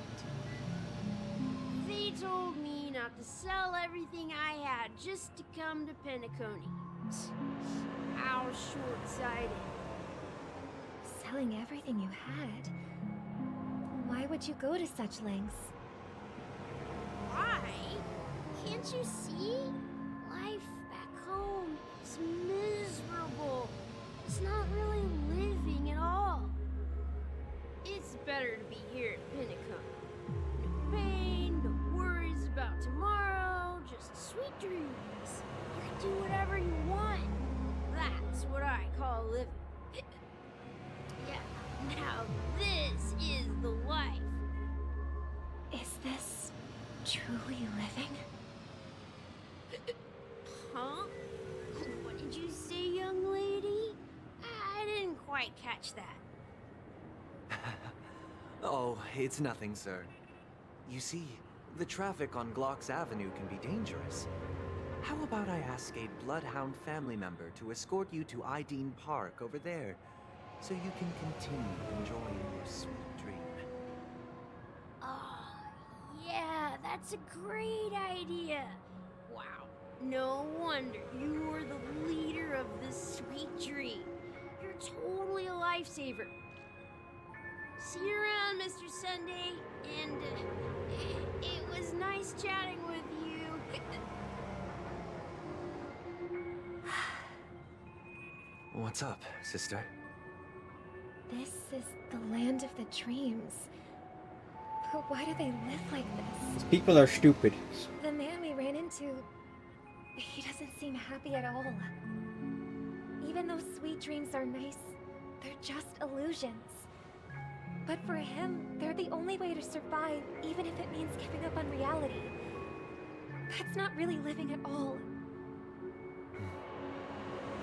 They told me not to sell everything I had just to come to Penacony. How short-sighted. Selling everything you had? Why would you go to such lengths? Why? Can't you see? Life back home is miserable. It's not really living at all. It's better to be here at Penacony. No pain, no worries about tomorrow, just sweet dreams. You can do whatever you want. That's what I call living. Yeah, now this is the life. Is this truly living? Huh? What did you say, young lady? I didn't quite catch that. Oh, it's nothing, sir. You see, the traffic on Glock's Avenue can be dangerous. How about I ask a Bloodhound family member to escort you to Ideen Park over there, so you can continue enjoying your sweet dream? Oh, yeah, that's a great idea. Wow, no wonder you were the leader of this sweet dream. You're totally a lifesaver. See you around, Mr. Sunday, and it was nice chatting with you. What's up, sister? This is the land of the dreams. But why do they live like this? People are stupid. The man we ran into, he doesn't seem happy at all. Even though sweet dreams are nice, they're just illusions. But for him, they're the only way to survive, even if it means giving up on reality. That's not really living at all.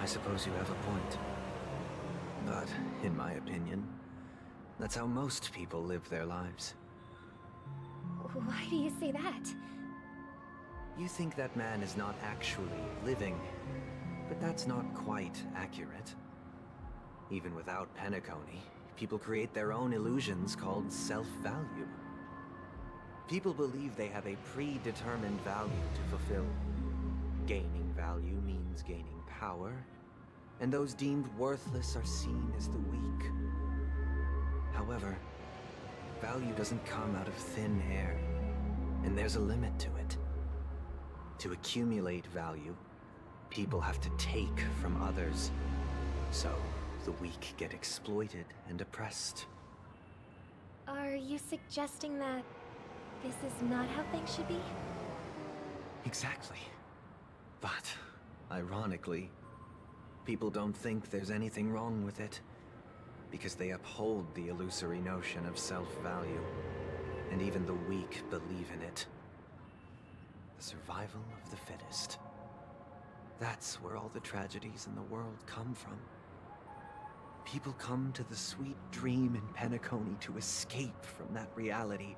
I suppose you have a point. But, in my opinion, That's how most people live their lives. Why do you say that? You think that man is not actually living, but that's not quite accurate. Even without Penacony, people create their own illusions called self-value. People believe they have a predetermined value to fulfill. Gaining value means gaining power, and those deemed worthless are seen as the weak. However, value doesn't come out of thin air, and there's a limit to it. To accumulate value, people have to take from others, so the weak get exploited and oppressed. Are you suggesting that this is not how things should be? Exactly. But, ironically, people don't think there's anything wrong with it, because they uphold the illusory notion of self-value, and even the weak believe in it. The survival of the fittest. That's where all the tragedies in the world come from. People come to the sweet dream in Penacony to escape from that reality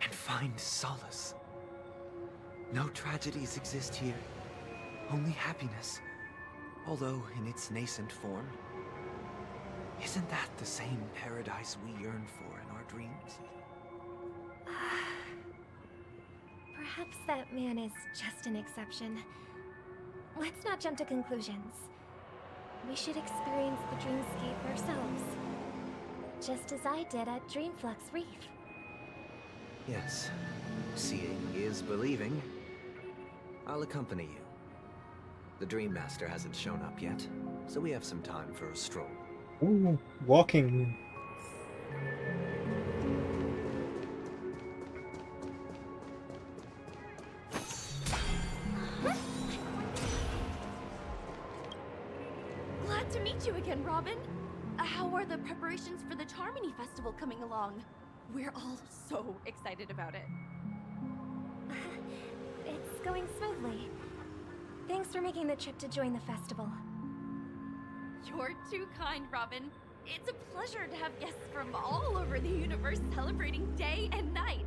and find solace. No tragedies exist here, only happiness, although in its nascent form. Isn't that the same paradise we yearn for in our dreams? Perhaps that man is just an exception. Let's not jump to conclusions. We should experience the dreamscape ourselves. Just as I did at Dreamflux Reef. Yes, seeing is believing. I'll accompany you. The Dream Master hasn't shown up yet, so we have some time for a stroll. Ooh, walking. Glad to meet you again, Robin. How are the preparations for the Charmony Festival coming along? We're all so excited about it. It's going smoothly. Thanks for making the trip to join the festival. You're too kind, Robin. It's a pleasure to have guests from all over the universe celebrating day and night.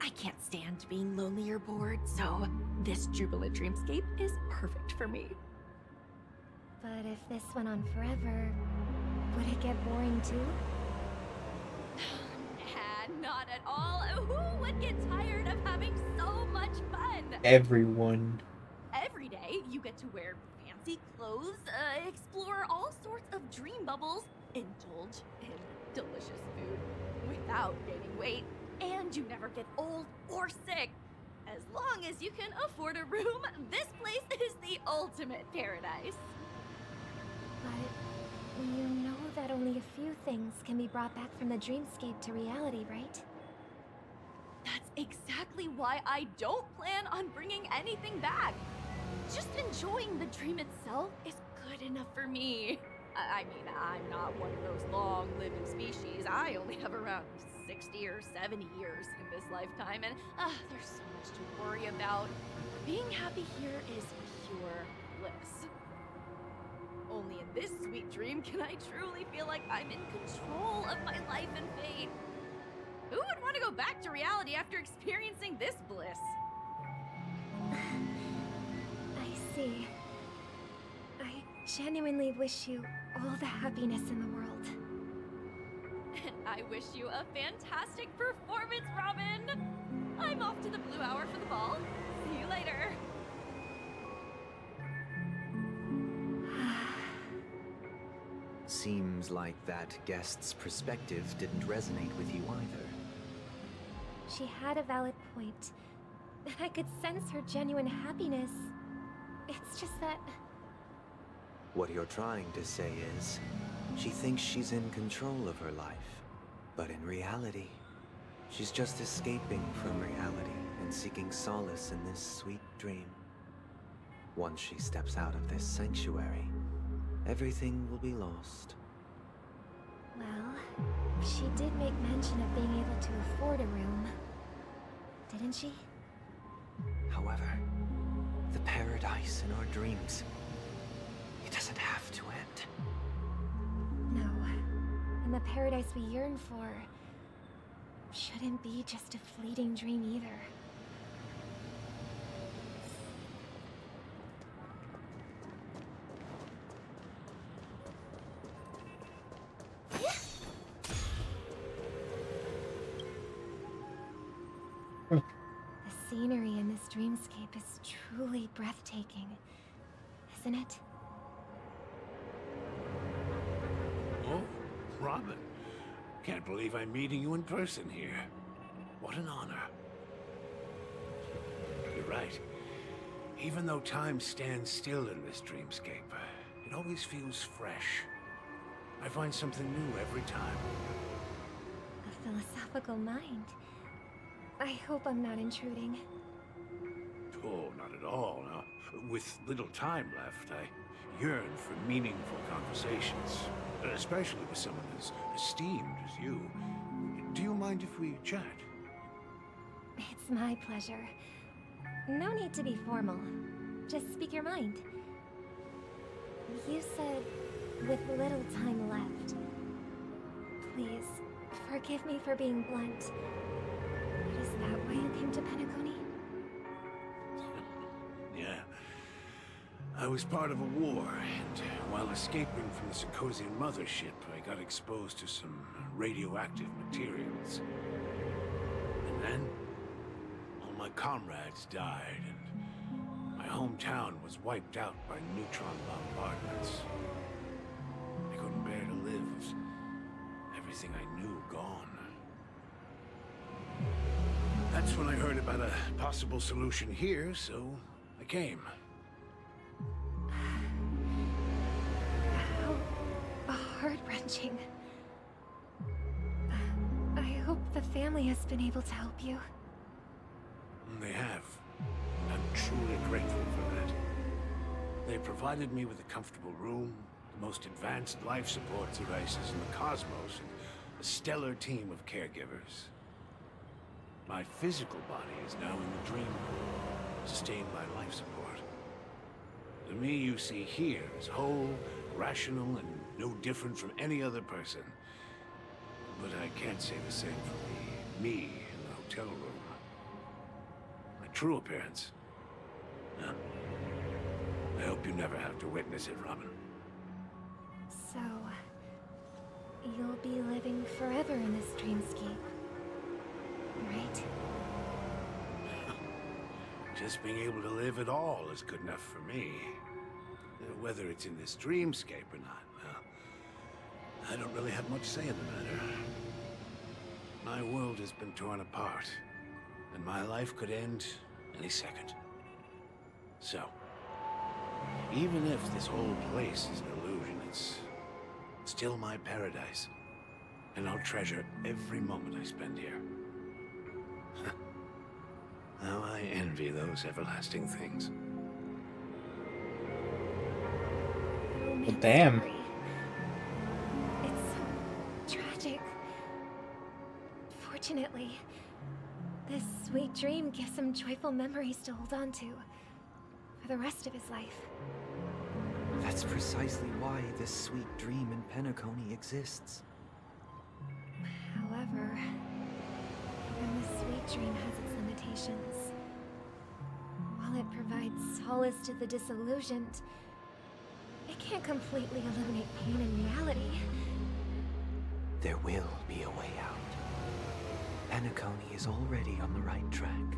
I can't stand being lonely or bored, so this jubilant dreamscape is perfect for me. But if this went on forever, would it get boring too? Nah, not at all. Who would get tired of having so much fun? Everyone. Every day, you get to wear fancy clothes, explore all sorts of dream bubbles, indulge in delicious food without gaining weight, and you never get old or sick. As long as you can afford a room, this place is the ultimate paradise. But you know that only a few things can be brought back from the dreamscape to reality, right? That's exactly why I don't plan on bringing anything back. Just enjoying the dream itself is good enough for me. I mean, I'm not one of those long-living species. I only have around 60 or 70 years in this lifetime, and there's so much to worry about. Being happy here is pure bliss. Only in this sweet dream can I truly feel like I'm in control of my life and fate. Who would want to go back to reality after experiencing this bliss? I see. I genuinely wish you all the happiness in the world. And I wish you a fantastic performance, Robin! I'm off to the Blue Hour for the ball. See you later. Seems like that guest's perspective didn't resonate with you either. She had a valid point. And I could sense her genuine happiness. It's just that... What you're trying to say is, she thinks she's in control of her life. But in reality, she's just escaping from reality and seeking solace in this sweet dream. Once she steps out of this sanctuary, everything will be lost. Well, she did make mention of being able to afford a room. Didn't she? However, the paradise in our dreams, it doesn't have to end. No. And the paradise we yearn for shouldn't be just a fleeting dream either. The scenery in this dreamscape is truly breathtaking, isn't it? Oh, Robin. Can't believe I'm meeting you in person here. What an honor. You're right. Even though time stands still in this dreamscape, it always feels fresh. I find something new every time. A philosophical mind. I hope I'm not intruding. Oh, not at all. Now, with little time left, I yearn for meaningful conversations, especially with someone as esteemed as you. Do you mind if we chat? It's my pleasure. No need to be formal. Just speak your mind. You said, with little time left. Please, forgive me for being blunt. But is that why you came to Penacony? Yeah. I was part of a war, and while escaping from the Sicosian mothership, I got exposed to some radioactive materials. And then, all my comrades died, and my hometown was wiped out by neutron bombardments. I couldn't bear to live with everything I knew gone. That's when I heard about a possible solution here, so I came. How heart-wrenching. I hope the family has been able to help you. They have. I'm truly grateful for that. They provided me with a comfortable room, the most advanced life support devices in the cosmos, and a stellar team of caregivers. My physical body is now in the dream pool, sustained by life support. The me you see here is whole, rational, and no different from any other person. But I can't say the same for me in the hotel room. My true appearance. Huh? I hope you never have to witness it, Robin. So, you'll be living forever in this dreamscape, right? Just being able to live at all is good enough for me. Whether it's in this dreamscape or not, well, I don't really have much say in the matter. My world has been torn apart, and my life could end any second. So, even if this whole place is an illusion, it's still my paradise. And I'll treasure every moment I spend here. How I envy those everlasting things. Well, damn. It's so tragic. Fortunately, this sweet dream gives him joyful memories to hold on to for the rest of his life. That's precisely why this sweet dream in Penacony exists. However, even the sweet dream has its limitations. While it provides solace to the disillusioned, it can't completely eliminate pain in reality. There will be a way out. Penacony is already on the right track.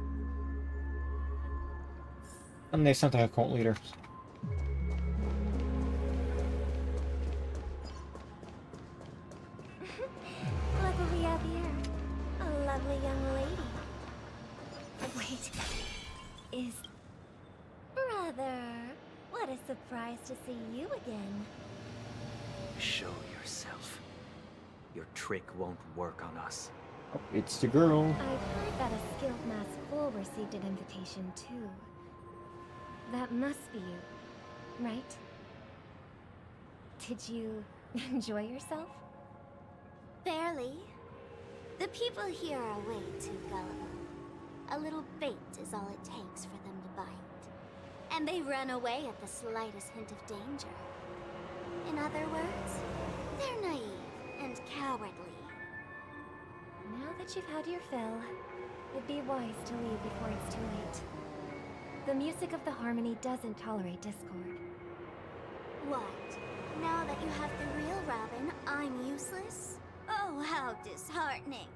And they sound like a cult leader. Look what we have here. A lovely young lady. Wait. Is... Brother, what a surprise to see you again. Show yourself. Your trick won't work on us. Oh, it's the girl. I've heard that a skilled mass fool received an invitation too. That must be you, right? Did you enjoy yourself? Barely. The people here are way too gullible. A little bait is all it takes for them to bite. And they run away at the slightest hint of danger. In other words, they're naive and cowardly. Now that you've had your fill, it'd be wise to leave before it's too late. The music of the Harmony doesn't tolerate discord. What? Now that you have the real Robin, I'm useless? Oh, how disheartening.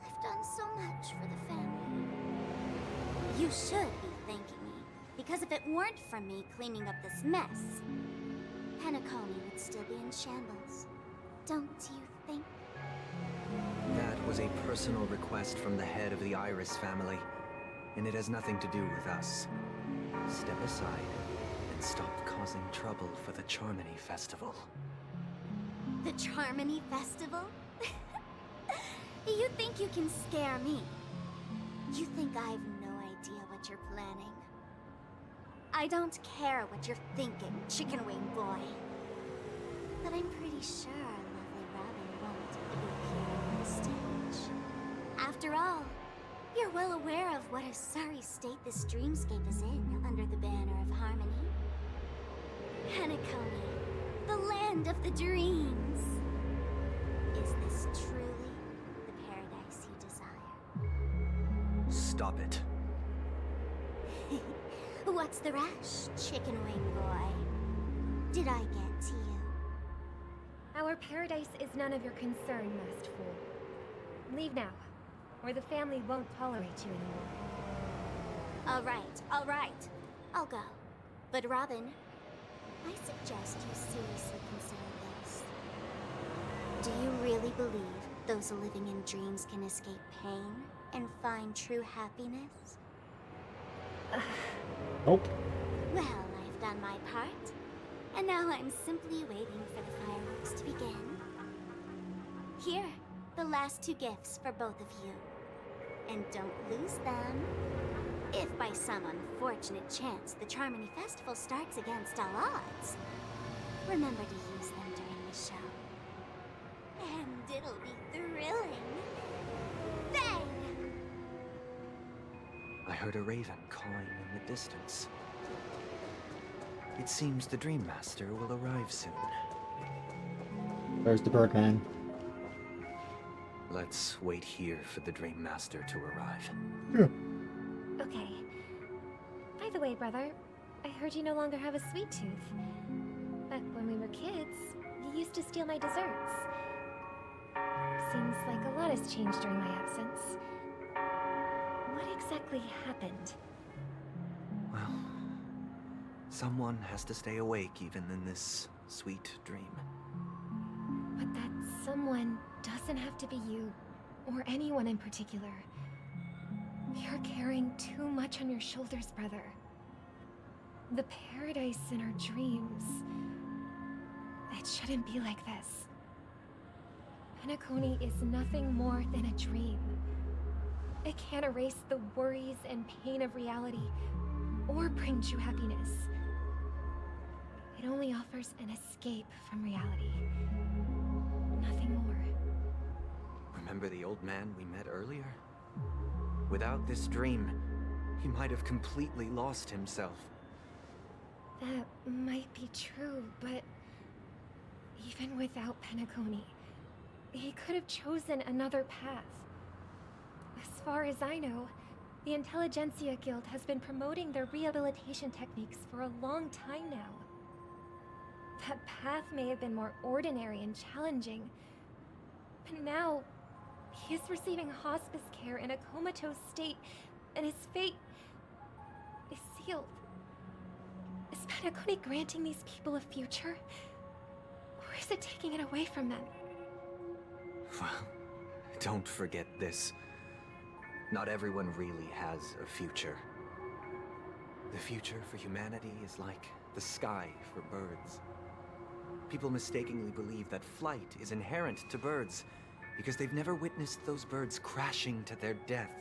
I've done so much for the family. You should be thanking me, because if it weren't for me cleaning up this mess, Penacony would still be in shambles. Don't you think? That was a personal request from the head of the Iris family, and it has nothing to do with us. Step aside and stop causing trouble for the Charmony Festival. The Charmony Festival? You think you can scare me? You think I've no idea what you're planning? I don't care what you're thinking, Chicken Wing Boy. But I'm pretty sure lovely Robin won't be appearing on the stage. After all, you're well aware of what a sorry state this dreamscape is in under the banner of Harmony. Penacony, the land of the dreams. Is this truly the paradise you desire? Stop it. What's the rush, Chicken Wing Boy? Did I get to you? Our paradise is none of your concern, masked fool. Leave now, or the family won't tolerate you anymore. All right. I'll go. But Robin, I suggest you seriously consider this. Do you really believe those living in dreams can escape pain and find true happiness? Nope. Well, I've done my part, and now I'm simply waiting for the fireworks to begin. Here, the last 2 gifts for both of you. And don't lose them. If by some unfortunate chance the Charmony Festival starts against all odds, remember to use them during the show. And it'll be thrilling. Bang! I heard a raven cawing in the distance. It seems the Dream Master will arrive soon. Where's the Birdman? Let's wait here for the Dream Master to arrive. Yeah. Okay. By the way, brother, I heard you no longer have a sweet tooth. Back when we were kids, you used to steal my desserts. Seems like a lot has changed during my absence. What exactly happened? Well, someone has to stay awake even in this sweet dream. But that someone doesn't have to be you, or anyone in particular. You're carrying too much on your shoulders, brother. The paradise in our dreams. It shouldn't be like this. Penacony is nothing more than a dream. It can't erase the worries and pain of reality, or bring true happiness. It only offers an escape from reality. Nothing more. Remember the old man we met earlier? Without this dream, he might have completely lost himself. That might be true, but even without Penacony, he could have chosen another path. As far as I know, the Intelligentsia Guild has been promoting their rehabilitation techniques for a long time now. That path may have been more ordinary and challenging, but now he is receiving hospice care in a comatose state, and his fate is sealed. Is Penacony granting these people a future? Or is it taking it away from them? Well, don't forget this. Not everyone really has a future. The future for humanity is like the sky for birds. People mistakenly believe that flight is inherent to birds because they've never witnessed those birds crashing to their death.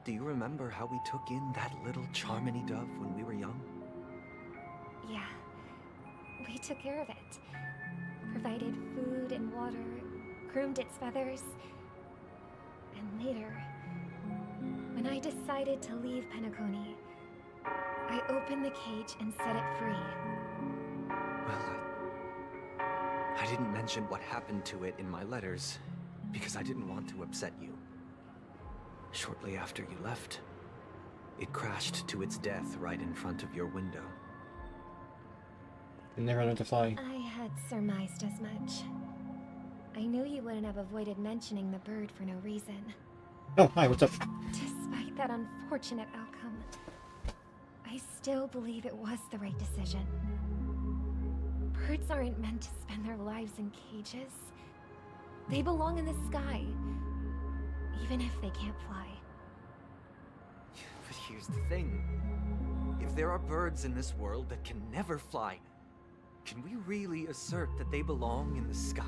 Do you remember how we took in that little Charmony dove when we were young? Yeah. We took care of it. Provided food and water, groomed its feathers. And later, when I decided to leave Penacony, I opened the cage and set it free. Well, I I didn't mention what happened to it in my letters because I didn't want to upset you. Shortly after you left, it crashed to its death right in front of your window. It never learned to fly. I had surmised as much. I knew you wouldn't have avoided mentioning the bird for no reason. Oh, hi, what's up? Despite that unfortunate outcome, I still believe it was the right decision. Birds aren't meant to spend their lives in cages. They belong in the sky, even if they can't fly. But here's the thing. If there are birds in this world that can never fly, can we really assert that they belong in the sky?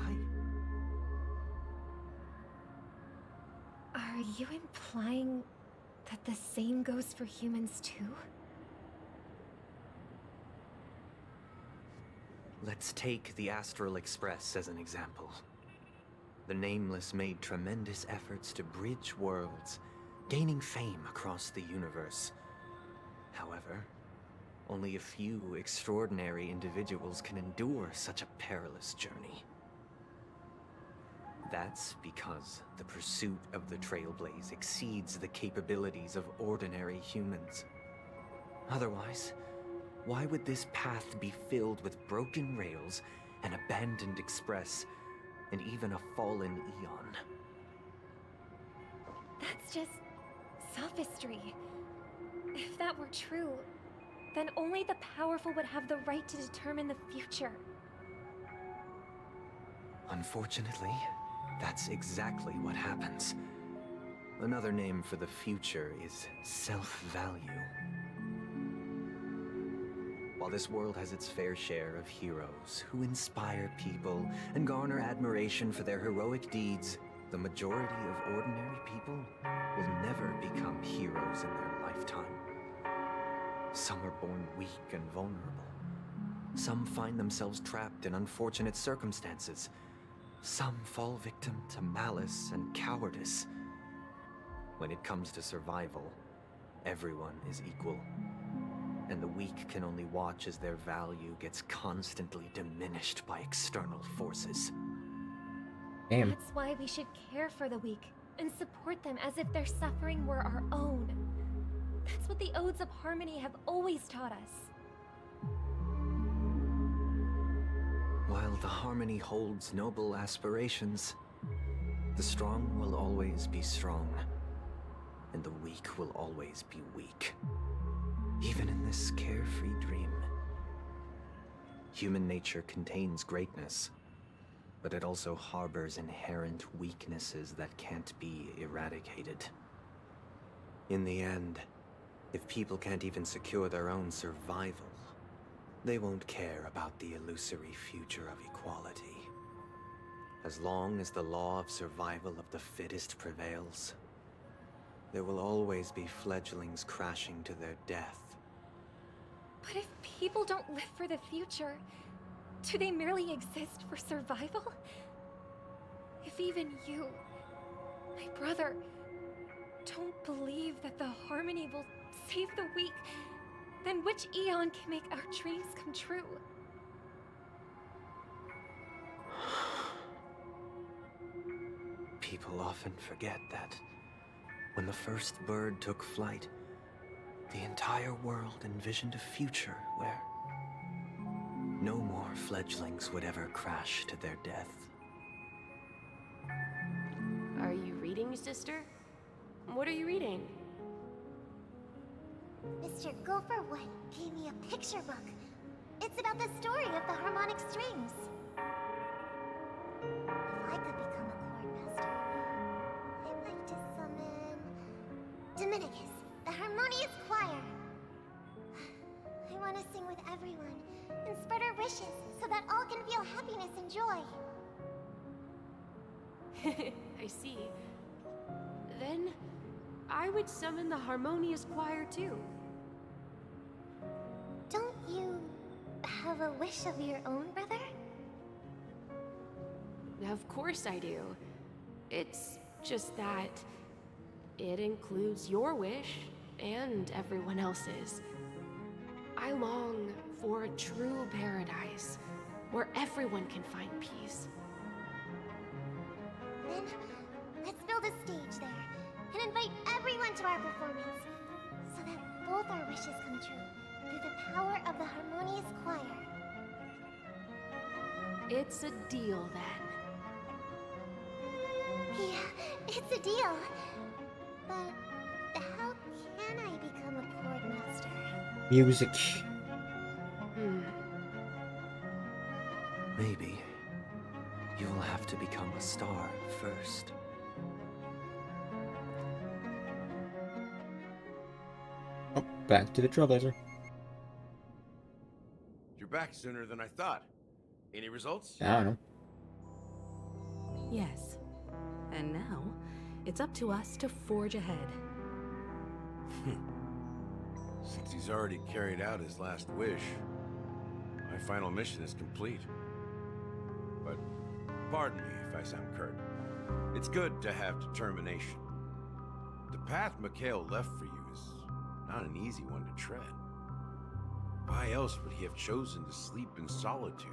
Are you implying that the same goes for humans too? Let's take the Astral Express as an example. The Nameless made tremendous efforts to bridge worlds, gaining fame across the universe. However, only a few extraordinary individuals can endure such a perilous journey. That's because the pursuit of the Trailblaze exceeds the capabilities of ordinary humans. Otherwise, why would this path be filled with broken rails, an abandoned express, and even a fallen eon? That's just sophistry. If that were true, then only the powerful would have the right to determine the future. Unfortunately, that's exactly what happens. Another name for the future is self-value. While this world has its fair share of heroes who inspire people and garner admiration for their heroic deeds, the majority of ordinary people will never become heroes in their lifetime. Some are born weak and vulnerable. Some find themselves trapped in unfortunate circumstances. Some fall victim to malice and cowardice. When it comes to survival, everyone is equal. And the weak can only watch as their value gets constantly diminished by external forces. Damn. That's why we should care for the weak and support them as if their suffering were our own. That's what the Odes of Harmony have always taught us. While the Harmony holds noble aspirations, the strong will always be strong, and the weak will always be weak. Even in this carefree dream. Human nature contains greatness, but it also harbors inherent weaknesses that can't be eradicated. In the end, if people can't even secure their own survival, they won't care about the illusory future of equality. As long as the law of survival of the fittest prevails, there will always be fledglings crashing to their death. But if people don't live for the future, do they merely exist for survival? If even you, my brother, don't believe that the Harmony will save the weak, then which eon can make our dreams come true? People often forget that when the first bird took flight, the entire world envisioned a future where no more fledglings would ever crash to their death. Are you reading, sister? What are you reading? Mr. Gopherwood gave me a picture book. It's about the story of the harmonic strings. If I could become a chord master, I'd like to summon Dominicus, the harmonious choir. I want to sing with everyone and spread our wishes so that all can feel happiness and joy. I see. Then, I would summon the harmonious choir too. Don't you have a wish of your own, brother? Of course I do. It's just that it includes your wish and everyone else's. I long for a true paradise where everyone can find peace. Then, let's build a stage there, and invite everyone to our performance, so that both our wishes come true, through the power of the harmonious choir. It's a deal, then. Yeah, it's a deal. But how can I become a chord master? Music. Maybe you'll have to become a star first. Oh, back to the Trailblazer. You're back sooner than I thought. Any results? I don't know. Yes. And now, it's up to us to forge ahead. Since he's already carried out his last wish, my final mission is complete. But pardon me if I sound curt. It's good to have determination. The path Mikhail left for you is not an easy one to tread. Why else would he have chosen to sleep in solitude,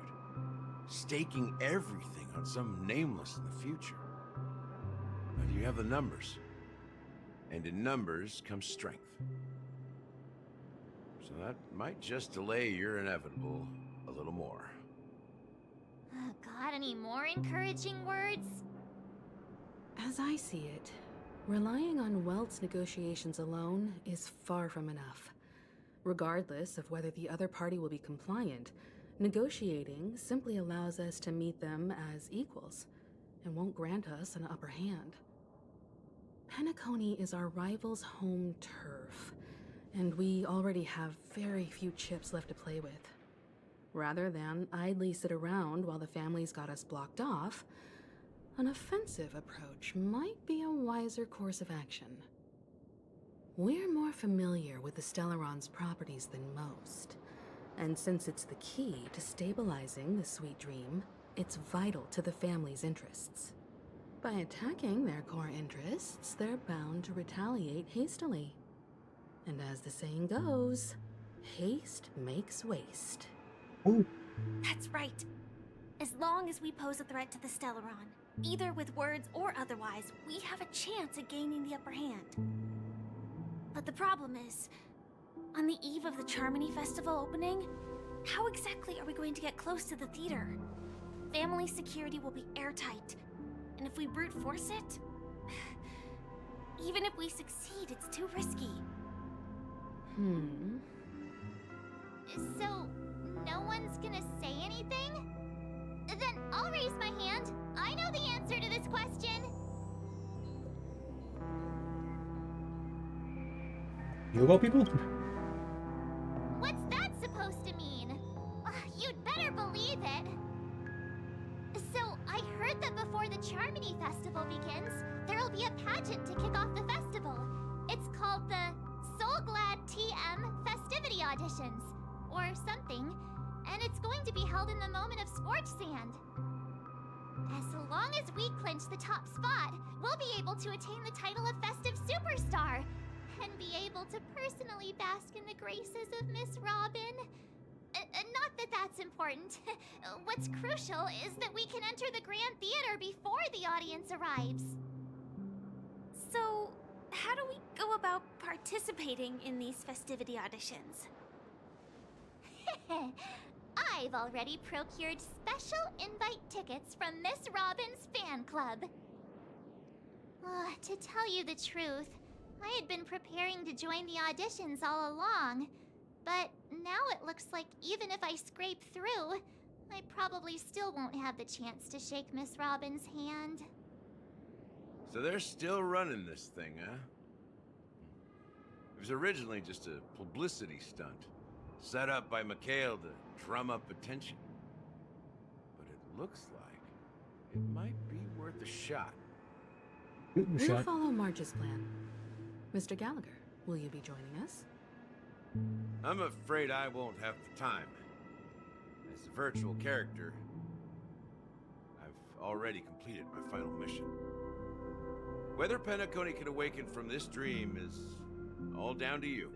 staking everything on some nameless in the future? But you have the numbers, and in numbers comes strength. So that might just delay your inevitable a little more. Got any more encouraging words? As I see it, relying on Welt's negotiations alone is far from enough. Regardless of whether the other party will be compliant, negotiating simply allows us to meet them as equals, and won't grant us an upper hand. Penacony is our rival's home turf, and we already have very few chips left to play with. Rather than idly sit around while the family's got us blocked off, an offensive approach might be a wiser course of action. We're more familiar with the Stellaron's properties than most, and since it's the key to stabilizing the Sweet Dream, it's vital to the family's interests. By attacking their core interests, they're bound to retaliate hastily. And as the saying goes, haste makes waste. Ooh. That's right. As long as we pose a threat to the Stellaron, either with words or otherwise, we have a chance at gaining the upper hand. But the problem is, on the eve of the Charmony Festival opening, how exactly are we going to get close to the theater? Family security will be airtight, and if we brute force it, even if we succeed, it's too risky. So, no one's gonna say anything? Then I'll raise my hand. I know the answer to this question. You about people? What's that supposed to mean? You'd better believe it. So, I heard that before the Charmony Festival begins, there'll be a pageant to kick off the festival. It's called the Soulglad TM Festivity Auditions, or something, and it's going to be held in the moment of Scorch Sand. As long as we clinch the top spot, we'll be able to attain the title of Festive Superstar, and be able to personally bask in the graces of Miss Robin. Not that that's important. What's crucial is that we can enter the Grand Theater before the audience arrives. So, how do we go about participating in these festivity auditions? I've already procured special invite tickets from Miss Robin's fan club. To tell you the truth, I had been preparing to join the auditions all along, but now it looks like even if I scrape through, I probably still won't have the chance to shake Miss Robin's hand. So they're still running this thing, huh? It was originally just a publicity stunt, set up by Mikhail to drum up attention. But it looks like it might be worth a shot. We'll follow Marge's plan. Mr. Gallagher, will you be joining us? I'm afraid I won't have the time. As a virtual character, I've already completed my final mission. Whether Penacony can awaken from this dream is all down to you.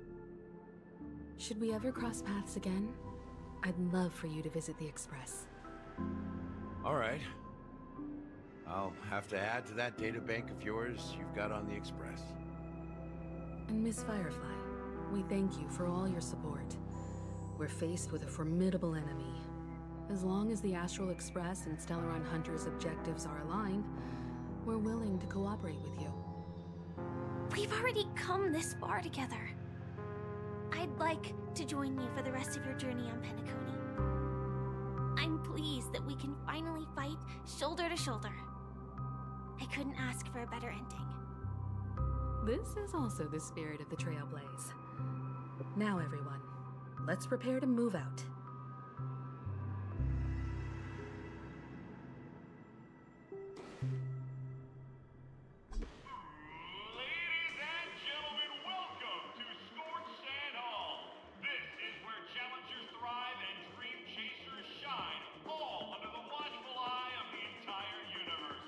Should we ever cross paths again? I'd love for you to visit the Express. All right. I'll have to add to that data bank of yours you've got on the Express. And Miss Firefly, we thank you for all your support. We're faced with a formidable enemy. As long as the Astral Express and Stellaron Hunter's objectives are aligned, we're willing to cooperate with you. We've already come this far together. I'd like to join you for the rest of your journey on Penacony. I'm pleased that we can finally fight shoulder to shoulder. I couldn't ask for a better ending. This is also the spirit of the Trailblaze. Now, everyone, let's prepare to move out.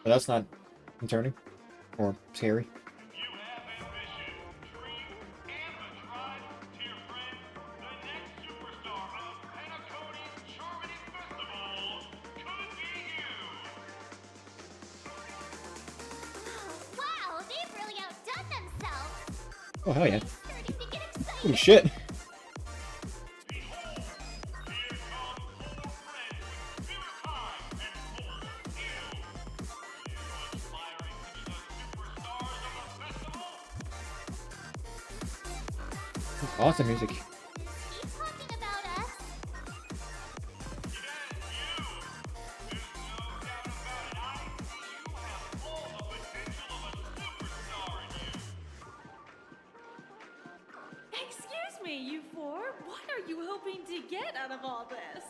But that's not concerning or scary. Wow, they've really outdone themselves. Oh hell yeah! Holy shit! That's awesome music. Keep talking about us. Excuse me, you four. What are you hoping to get out of all this?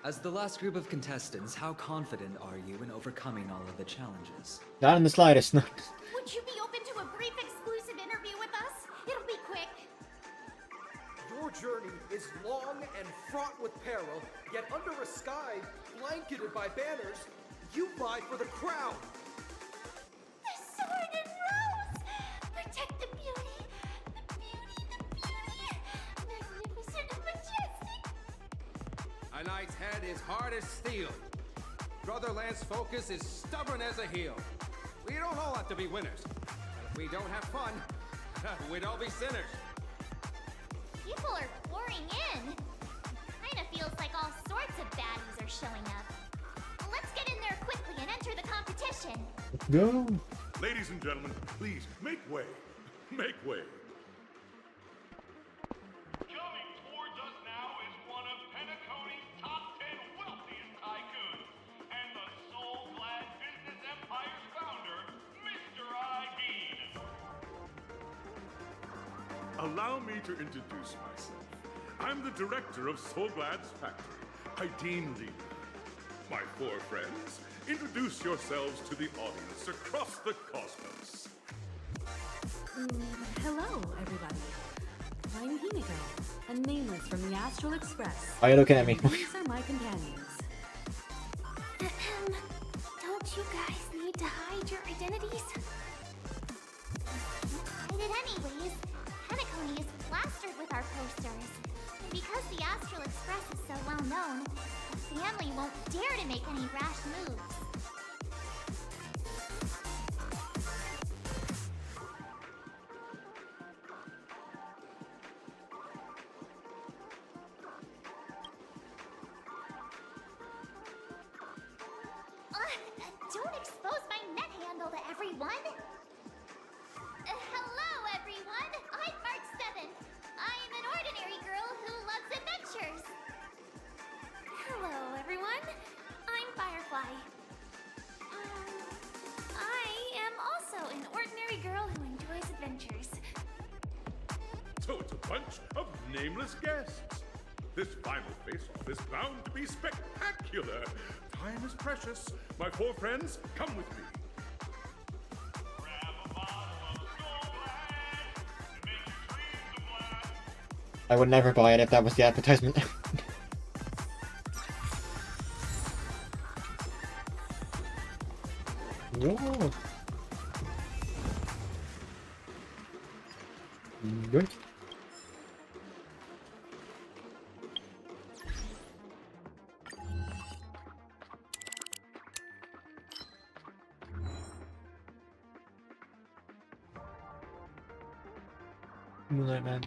As the last group of contestants, how confident are you in overcoming all of the challenges? Not in the slightest. No. Would you be open to a brief exclusive interview with us? It'll be quick. Your journey is long and fraught with peril, yet under a sky blanketed by banners, you vie for the crown. The sword and rose! Protect the beauty! The beauty, the beauty! Magnificent and majestic! A knight's head is hard as steel. Brother Lance's focus is stubborn as a heel. We don't all have to be winners. But if we don't have fun, we'd all be sinners. People are pouring in. Kinda feels like all sorts of baddies are showing up. Let's get in there quickly and enter the competition. Go. Ladies and gentlemen, please make way. Make way. Coming towards us now is one of Penacony's top 10 wealthiest tycoons and the soul-glad business empire's founder, Mr. Dean. Allow me to introduce myself. I'm the director of Soulglad's factory, Dean Lee. My four friends, introduce yourselves to the audience across the cosmos. Hello, everybody. I'm Himiko, a nameless from the Astral Express. Why are you looking at me? These are my companions. Don't you guys need to hide your identities? Hide it anyways. Penacony is plastered with our posters. And because the Astral Express is so well known, the family won't dare to make any rash moves. Don't expose my net handle to everyone! Hello, everyone! I'm Mark 7th. I'm an ordinary girl who loves adventures. Hello, everyone. I'm Firefly. I am also an ordinary girl who enjoys adventures. So it's a bunch of nameless guests. This final face-off is bound to be spectacular. Time is precious. My four friends, come with me. I would never buy it if that was the advertisement. Whoa. Good. Moonlight Man.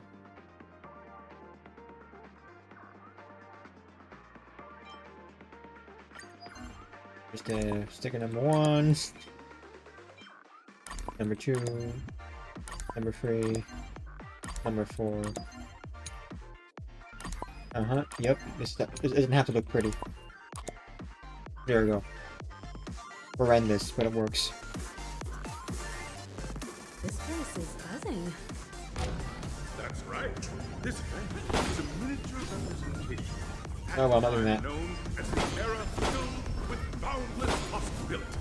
Just sticker number 1, number 2, number 3, number 4. Yep. This doesn't have to look pretty. There we go. Horrendous, but it works. This place is buzzing. That's right. This event is a miniature representation. Oh well, not doing that. Known as the era filled with boundless possibilities.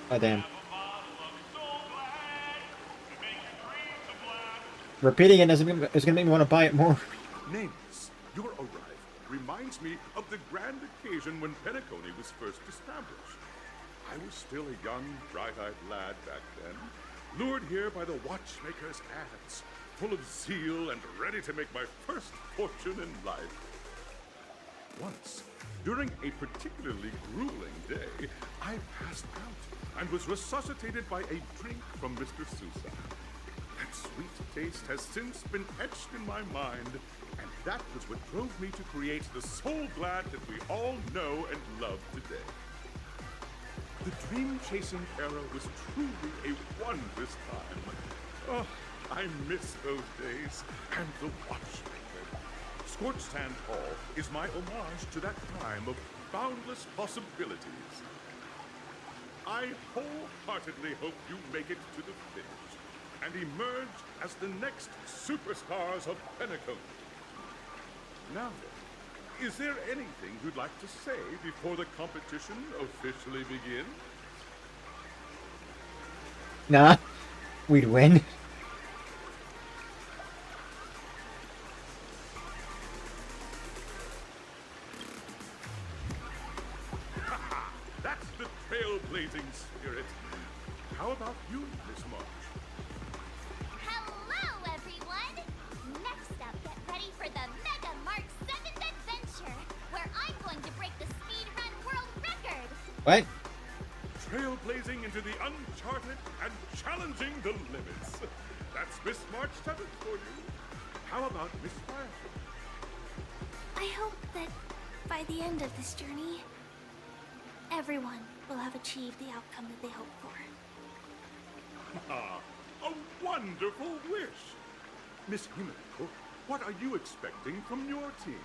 Oh damn. Repeating it is gonna make me want to buy it more. Nameless, your arrival reminds me of the grand occasion when Penacony was first established. I was still a young, bright-eyed lad back then, lured here by the watchmaker's ads, full of zeal and ready to make my first fortune in life. Once, during a particularly grueling day, I passed out and was resuscitated by a drink from Mr. Sousa. That sweet taste has since been etched in my mind, and that was what drove me to create the Soul Glad that we all know and love today. The dream-chasing era was truly a wondrous time. Oh, I miss those days, and the watchmaker. Scorched Sand Hall is my homage to that time of boundless possibilities. I wholeheartedly hope you make it to the finish and emerge as the next superstars of Penacony. Now then, is there anything you'd like to say before the competition officially begins? Nah, we'd win. That's the trailblazing spirit. How about you, Miss March? Hello, everyone! Next up, get ready for the Mega Mark 7th adventure, where I'm going to break the speedrun world record! What? Trailblazing into the uncharted and challenging the limits. That's Miss March 7th for you. How about Miss Firefly? I hope that by the end of this journey, everyone will have achieved the outcome that they hope for. Ah, a wonderful wish! Miss Himiko, what are you expecting from your team?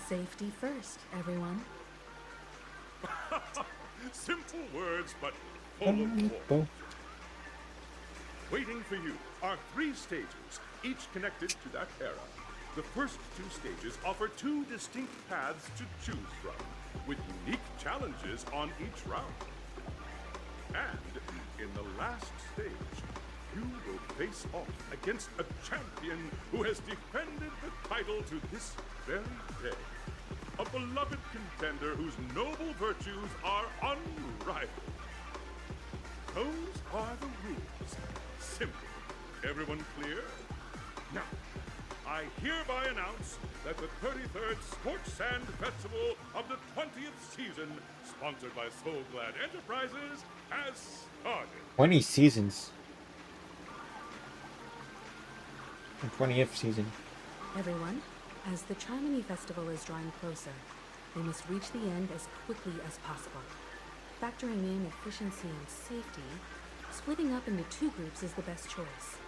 Safety first, everyone. Simple words, but full of force. Waiting for you are 3 stages, each connected to that era. The first 2 stages offer 2 distinct paths to choose from, with unique challenges on each round. And in the last stage, you will face off against a champion who has defended the title to this very day. A beloved contender whose noble virtues are unrivaled. Those are the rules. Simple. Everyone clear? Now, I hereby announce that the 33rd Scorched Sand Festival of the 20th season, sponsored by Soul Glad Enterprises, has started. 20 seasons. The 20th season. Everyone, as the Charmony Festival is drawing closer, they must reach the end as quickly as possible. Factoring in efficiency and safety, splitting up into 2 groups is the best choice.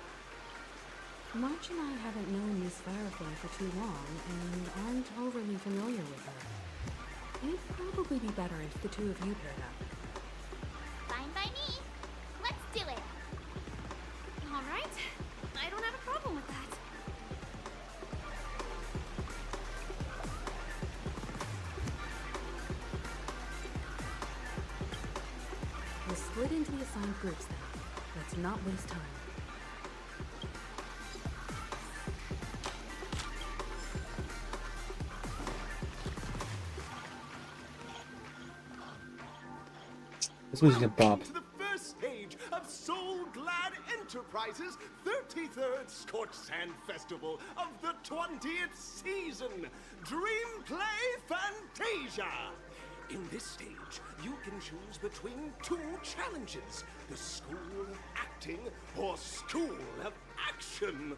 March and I haven't known Miss Firefly for too long and aren't overly familiar with her. It'd probably be better if the 2 of you paired up. Fine by me. Let's do it. All right. I don't have a problem with that. We'll split into the assigned groups then. Let's not waste time. This was a bop. To the first stage of Soul Glad Enterprises' 33rd Scorched Sand Festival of the 20th season, Dream Play Fantasia. In this stage, you can choose between two challenges: the School of Acting or School of Action.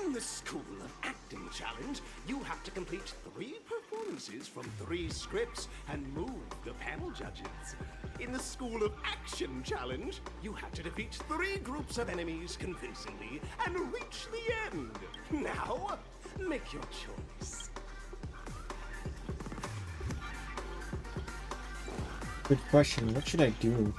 In the School of Acting challenge, you have to complete 3 performances from 3 scripts and move the panel judges. In the School of Action challenge, you have to defeat 3 groups of enemies convincingly and reach the end. Now, make your choice. Good question. What should I do?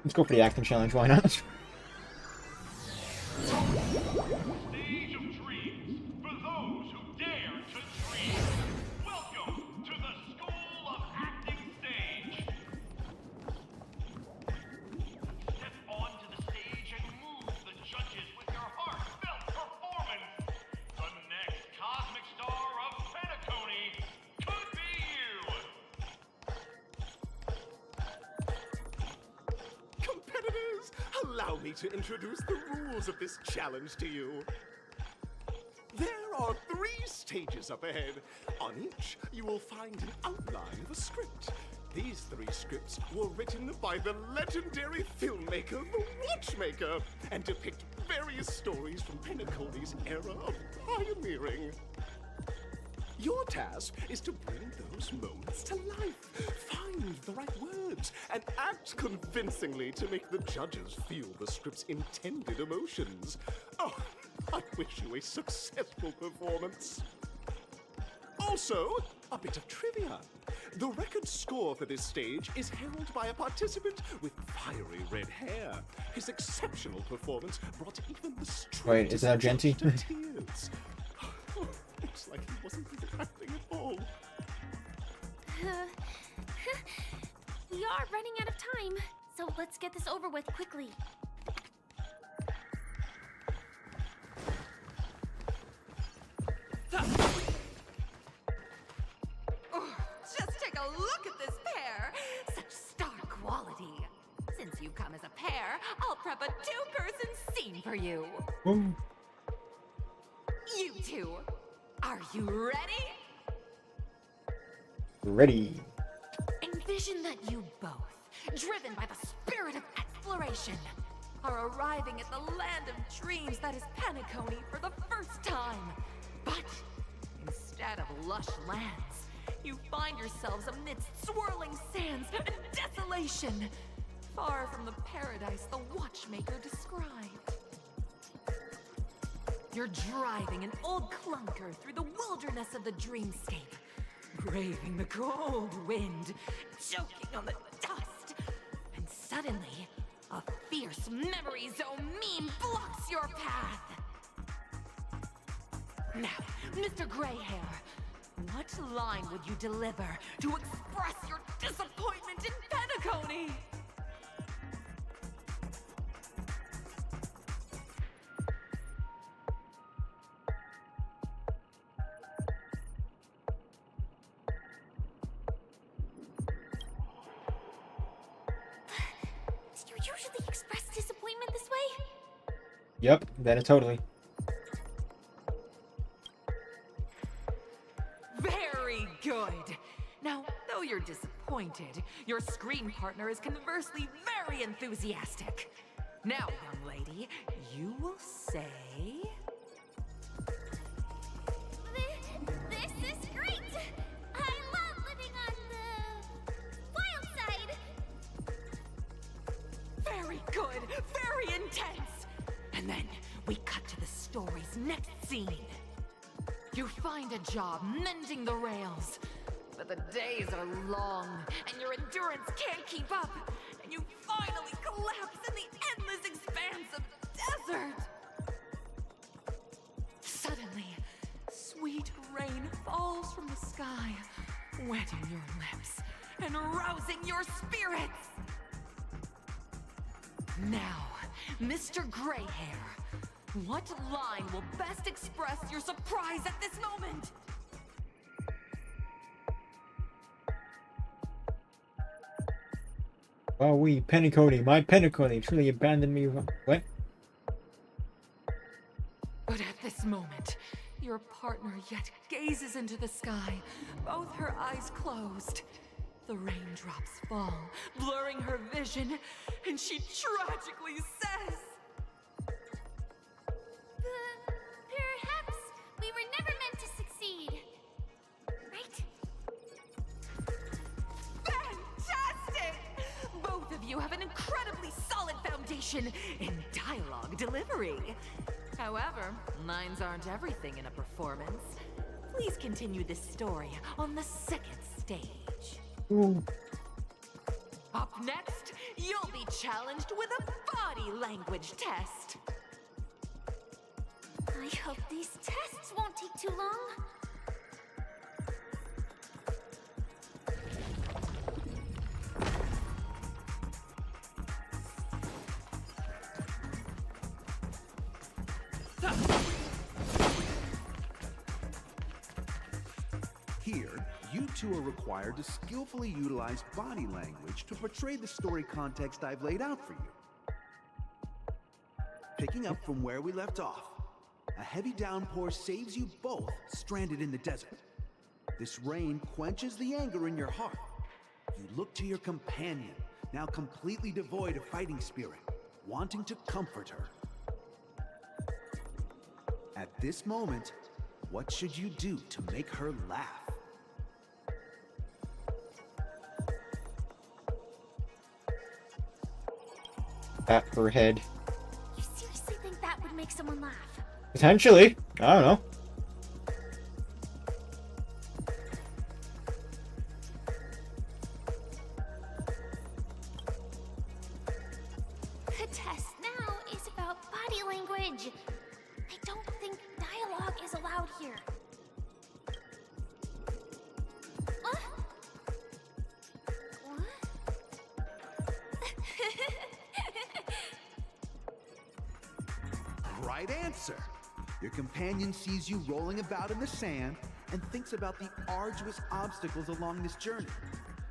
Let's go for the acting challenge. Why not? Stage of dreams for those who dare to dream. Welcome to the School of Acting stage. Step onto the stage and move the judges with your heartfelt performance. The next cosmic star of Penacony could be you. Competitors, allow me to introduce the rules of this challenge to you. There are 3 stages up ahead. On each, you will find an outline of a script. These 3 scripts were written by the legendary filmmaker, The Watchmaker, and depict various stories from Penacony's era of pioneering. Your task is to bring those moments to life, find the right words, and act convincingly to make the judges feel the script's intended emotions. Oh, I wish you a successful performance. Also, a bit of trivia. The record score for this stage is held by a participant with fiery red hair. His exceptional performance brought even the Wait, is that Genty? to tears. Looks like he wasn't really acting at all. We are running out of time, so let's get this over with quickly. Oh, just take a look at this pair! Such star quality. Since you come as a pair, I'll prep a 2-person scene for you. Ooh. You two, are you ready? Ready. Envision that you both, driven by the spirit of exploration, are arriving at the land of dreams that is Penacony for the first time. But instead of lush lands, you find yourselves amidst swirling sands and desolation, far from the paradise the Watchmaker described. You're driving an old clunker through the wilderness of the dreamscape, braving the cold wind, choking on the dust, and suddenly, a fierce memory zone meme blocks your path. Now, Mr. Greyhair, what line would you deliver to express your disappointment in Penacony? Do you usually express disappointment this way? Yep, that is totally. Very good. Now, though you're disappointed, your screen partner is conversely very enthusiastic. Now, young lady, you will say... This is great! I love living on the wild side! Very good, very intense. And then we cut to the story's next scene. You find a job mending the rails, but the days are long and your endurance can't keep up, and you finally collapse in the endless expanse of desert. Suddenly, sweet rain falls from the sky, wetting your lips and rousing your spirits. Now, Mr. Greyhair, what line will best express your surprise at this moment? Oh, we Pennycody, my Pennycody truly abandoned me. What? But at this moment, your partner yet gazes into the sky, both her eyes closed. The raindrops fall, blurring her vision, and she tragically says, Perhaps we were never meant to succeed. Right? Fantastic! Both of you have an incredibly solid foundation in dialogue delivery. However, lines aren't everything in a performance. Please continue this story on the second stage. Ooh. Up next, you'll be challenged with a body language test. I hope these tests won't take too long. Here, you two are required to skillfully utilize body language to portray the story context I've laid out for you. Picking up from where we left off, a heavy downpour saves you both stranded in the desert. This rain quenches the anger in your heart. You look to your companion, now completely devoid of fighting spirit, wanting to comfort her. At this moment, what should you do to make her laugh? Pat her head. You seriously think that would make someone laugh? Potentially. I don't know. The test now is about body language. I don't think dialogue is allowed here. What? Right answer. Your companion sees you rolling about in the sand and thinks about the arduous obstacles along this journey.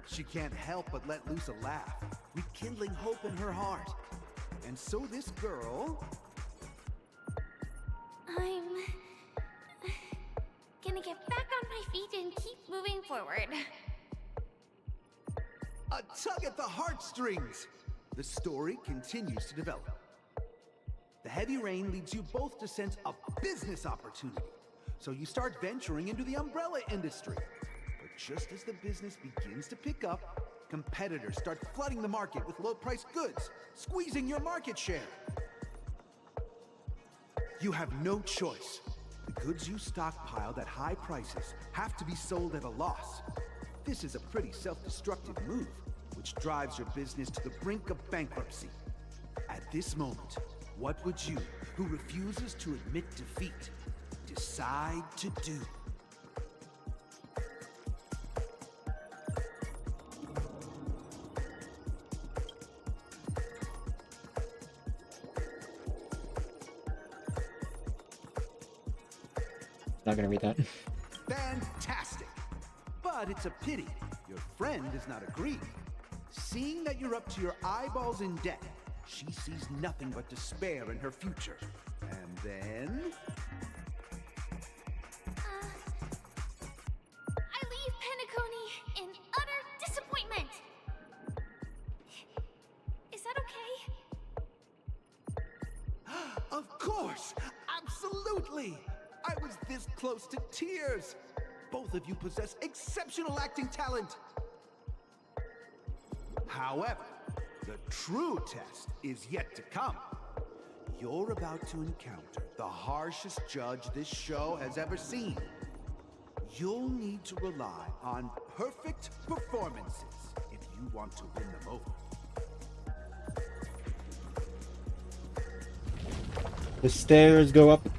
She can't help but let loose a laugh, rekindling hope in her heart. And so this girl... I'm gonna get back on my feet and keep moving forward. A tug at the heartstrings! The story continues to develop. The heavy rain leads you both to sense a business opportunity. So you start venturing into the umbrella industry. But just as the business begins to pick up, competitors start flooding the market with low-priced goods, squeezing your market share. You have no choice. The goods you stockpiled at high prices have to be sold at a loss. This is a pretty self-destructive move, which drives your business to the brink of bankruptcy. At this moment, what would you, who refuses to admit defeat, decide to do? Not gonna read that. Fantastic! But it's a pity your friend does not agree. Seeing that you're up to your eyeballs in debt, she sees nothing but despair in her future. And then... I leave Penacony in utter disappointment. Is that okay? Of course! Absolutely! I was this close to tears! Both of you possess exceptional acting talent! However, the true test is yet to come. You're about to encounter the harshest judge this show has ever seen. You'll need to rely on perfect performances if you want to win them over. The stairs go up.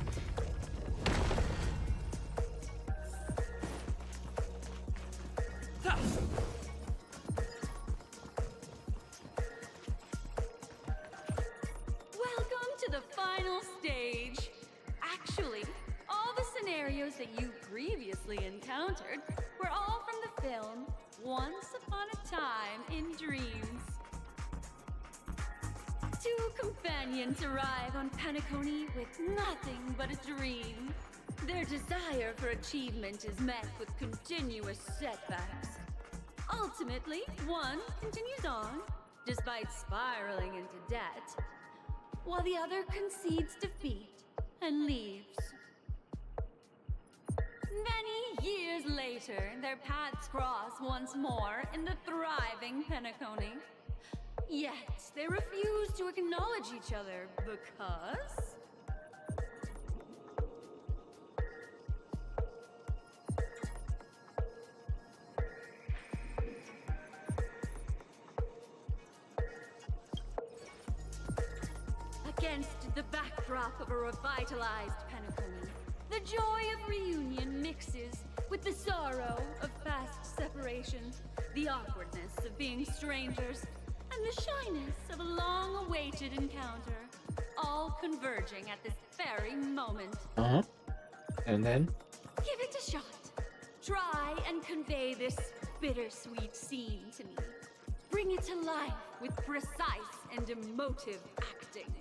Well, final stage. Actually, all the scenarios that you previously encountered were all from the film Once Upon a Time in Dreams. Two companions arrive on Penacony with nothing but a dream. Their desire for achievement is met with continuous setbacks. Ultimately, one continues on, despite spiraling into debt, while the other concedes defeat and leaves. Many years later, their paths cross once more in the thriving Penacony. Yet, they refuse to acknowledge each other because... Against the backdrop of a revitalized Penacony, the joy of reunion mixes with the sorrow of past separation, the awkwardness of being strangers, and the shyness of a long-awaited encounter, all converging at this very moment. And then? Give it a shot. Try and convey this bittersweet scene to me. Bring it to life with precise and emotive acting.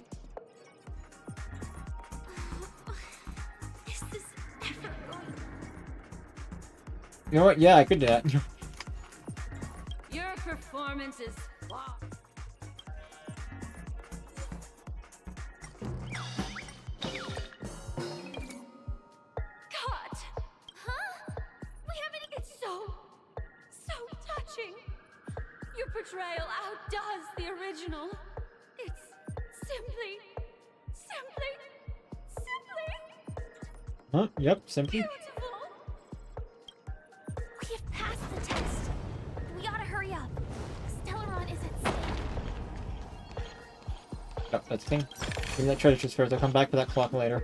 Is this ever going? You know what? Yeah, I could do that. Your performance is flawless. Cut! Huh? We haven't. It's so touching. Your portrayal outdoes the original. It's simply. Huh? Yep, simply. Beautiful. We have passed the test. We ought to hurry up. Stellaron is at stake. Yep, that's the thing. Give me that treasure chest first. I'll come back for that clock later.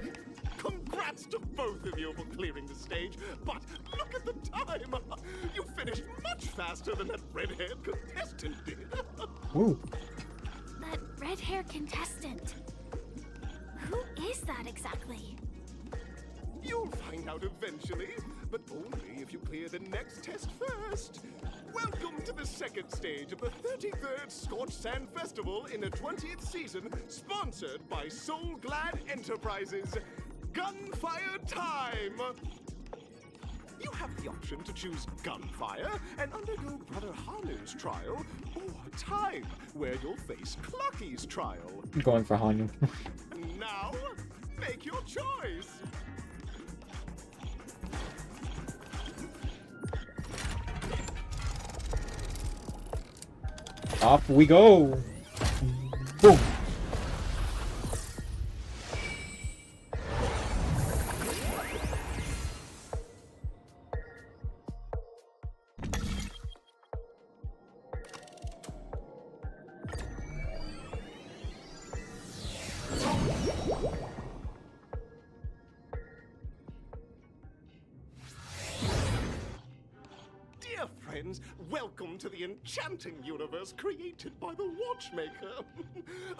Congrats to both of you for clearing the stage, but look at the time! You finished much faster than that red-haired contestant did. Ooh. That red-haired contestant. Who is that exactly? You'll find out eventually, but only if you clear the next test first. Welcome to the second stage of the 33rd Scorched Sand Festival in the 20th season, sponsored by Soul Glad Enterprises. Gunfire time! You have the option to choose gunfire and undergo Brother Hanu's trial, or time, where you'll face Clucky's trial. I'm going for Hanu. Now, make your choice! Off we go! Boom! Dear friends, welcome to the enchanting universe created by the Watchmaker.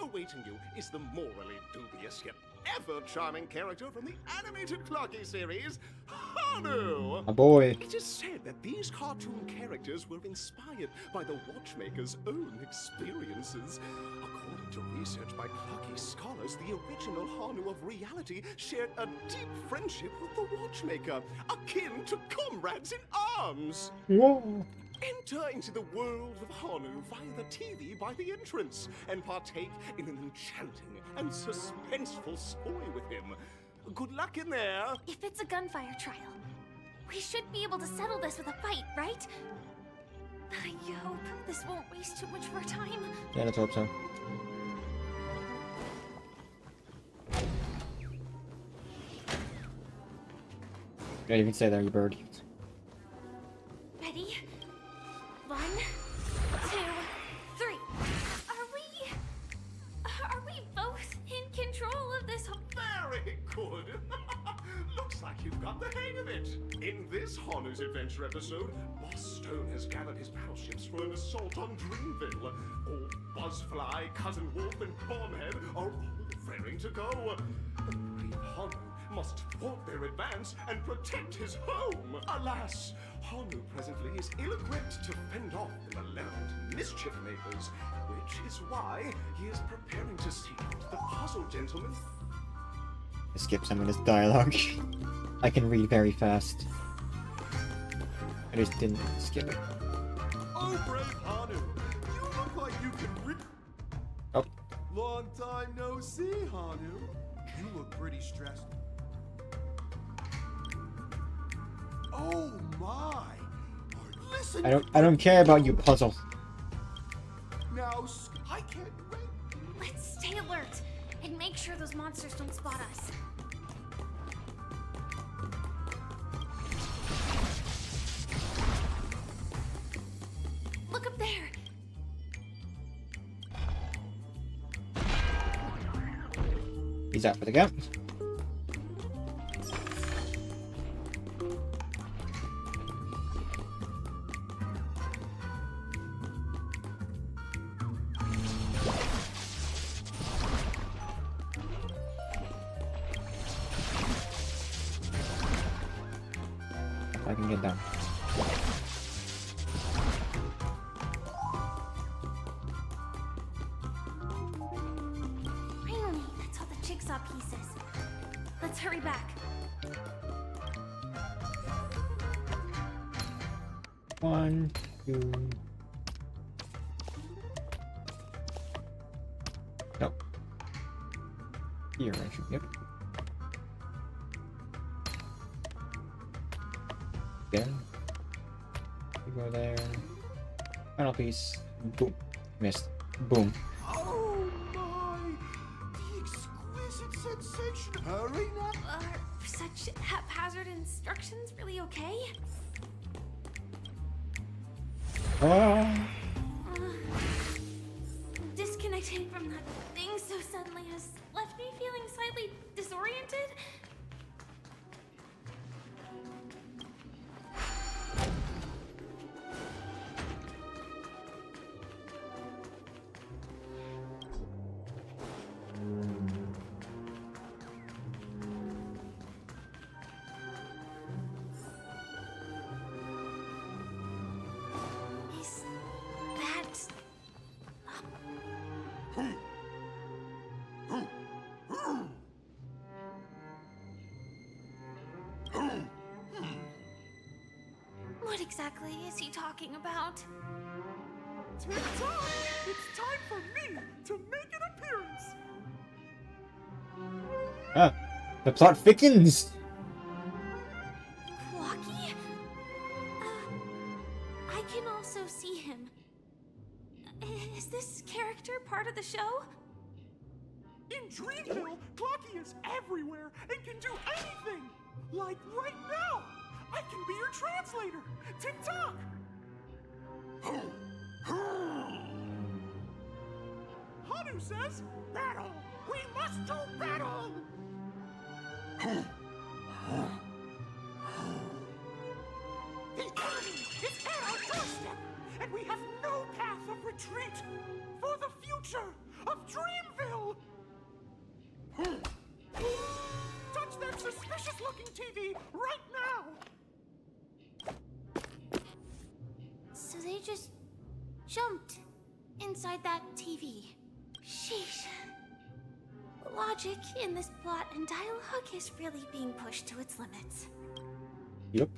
Awaiting you is the morally dubious yet ever-charming character from the animated Clocky series, Hanu! A boy. It is said that these cartoon characters were inspired by the Watchmaker's own experiences. According to research by Clocky scholars, the original Hanu of reality shared a deep friendship with the Watchmaker, akin to comrades in arms. Whoa! Enter into the world of Hanu via the TV by the entrance and partake in an enchanting and suspenseful story with him. Good luck in there. If it's a gunfire trial, we should be able to settle this with a fight, right? I hope this won't waste too much of our time. Yeah, let's hope so. Yeah, you can stay there, you bird. Ready? 1, 2, 3. Are we both in control of this this up. Very good. Looks like you've got the hang of it. In this Hanu's adventure episode, Boss Stone has gathered his battleships for an assault on Dreamville. All Buzzfly, Cousin Wolf, and Bombhead are all raring to go. The brave Hanu must thwart their advance and protect his home. Alas, Hanu presently is ill-equipped to fend off the malevolent mischief makers, which is why he is preparing to seek out the puzzle gentleman. Skip some of this dialogue. I can read very fast. I just didn't skip it. Oh, brave Hanu, you look like you can read. Oh. Long time no see, Hanu. You look pretty stressed. Oh my! Listen. I don't care about you, puzzle. Now, I can't wait. Let's stay alert and make sure those monsters don't spot us. Look up there. He's out for the count. I can get down. Finally, that's all the jigsaw pieces. Let's hurry back. One, two. Nope. Here, I should. Yep. There. You go there. Final piece. Boom. Missed. Boom. Oh my! The exquisite sensation. Hurry now. Are such haphazard instructions really okay? Disconnecting from that thing so suddenly has left me feeling slightly disoriented. Is that... What exactly is he talking about? Tick-tock! It's time for me to make an appearance. Ah, the plot thickens. Clocky? I can also see him. Is this character part of the show? In Dreamville, Clocky is everywhere and can do anything. Like right now, I can be your translator. Tick-tock! Hanu says, battle! We must do battle! The enemy is at our doorstep, and we have no path of retreat for the future of Dreamville! Touch that suspicious-looking TV right now! So they just jumped inside that TV. Sheesh. Logic in this plot and dialogue is really being pushed to its limits. Yep.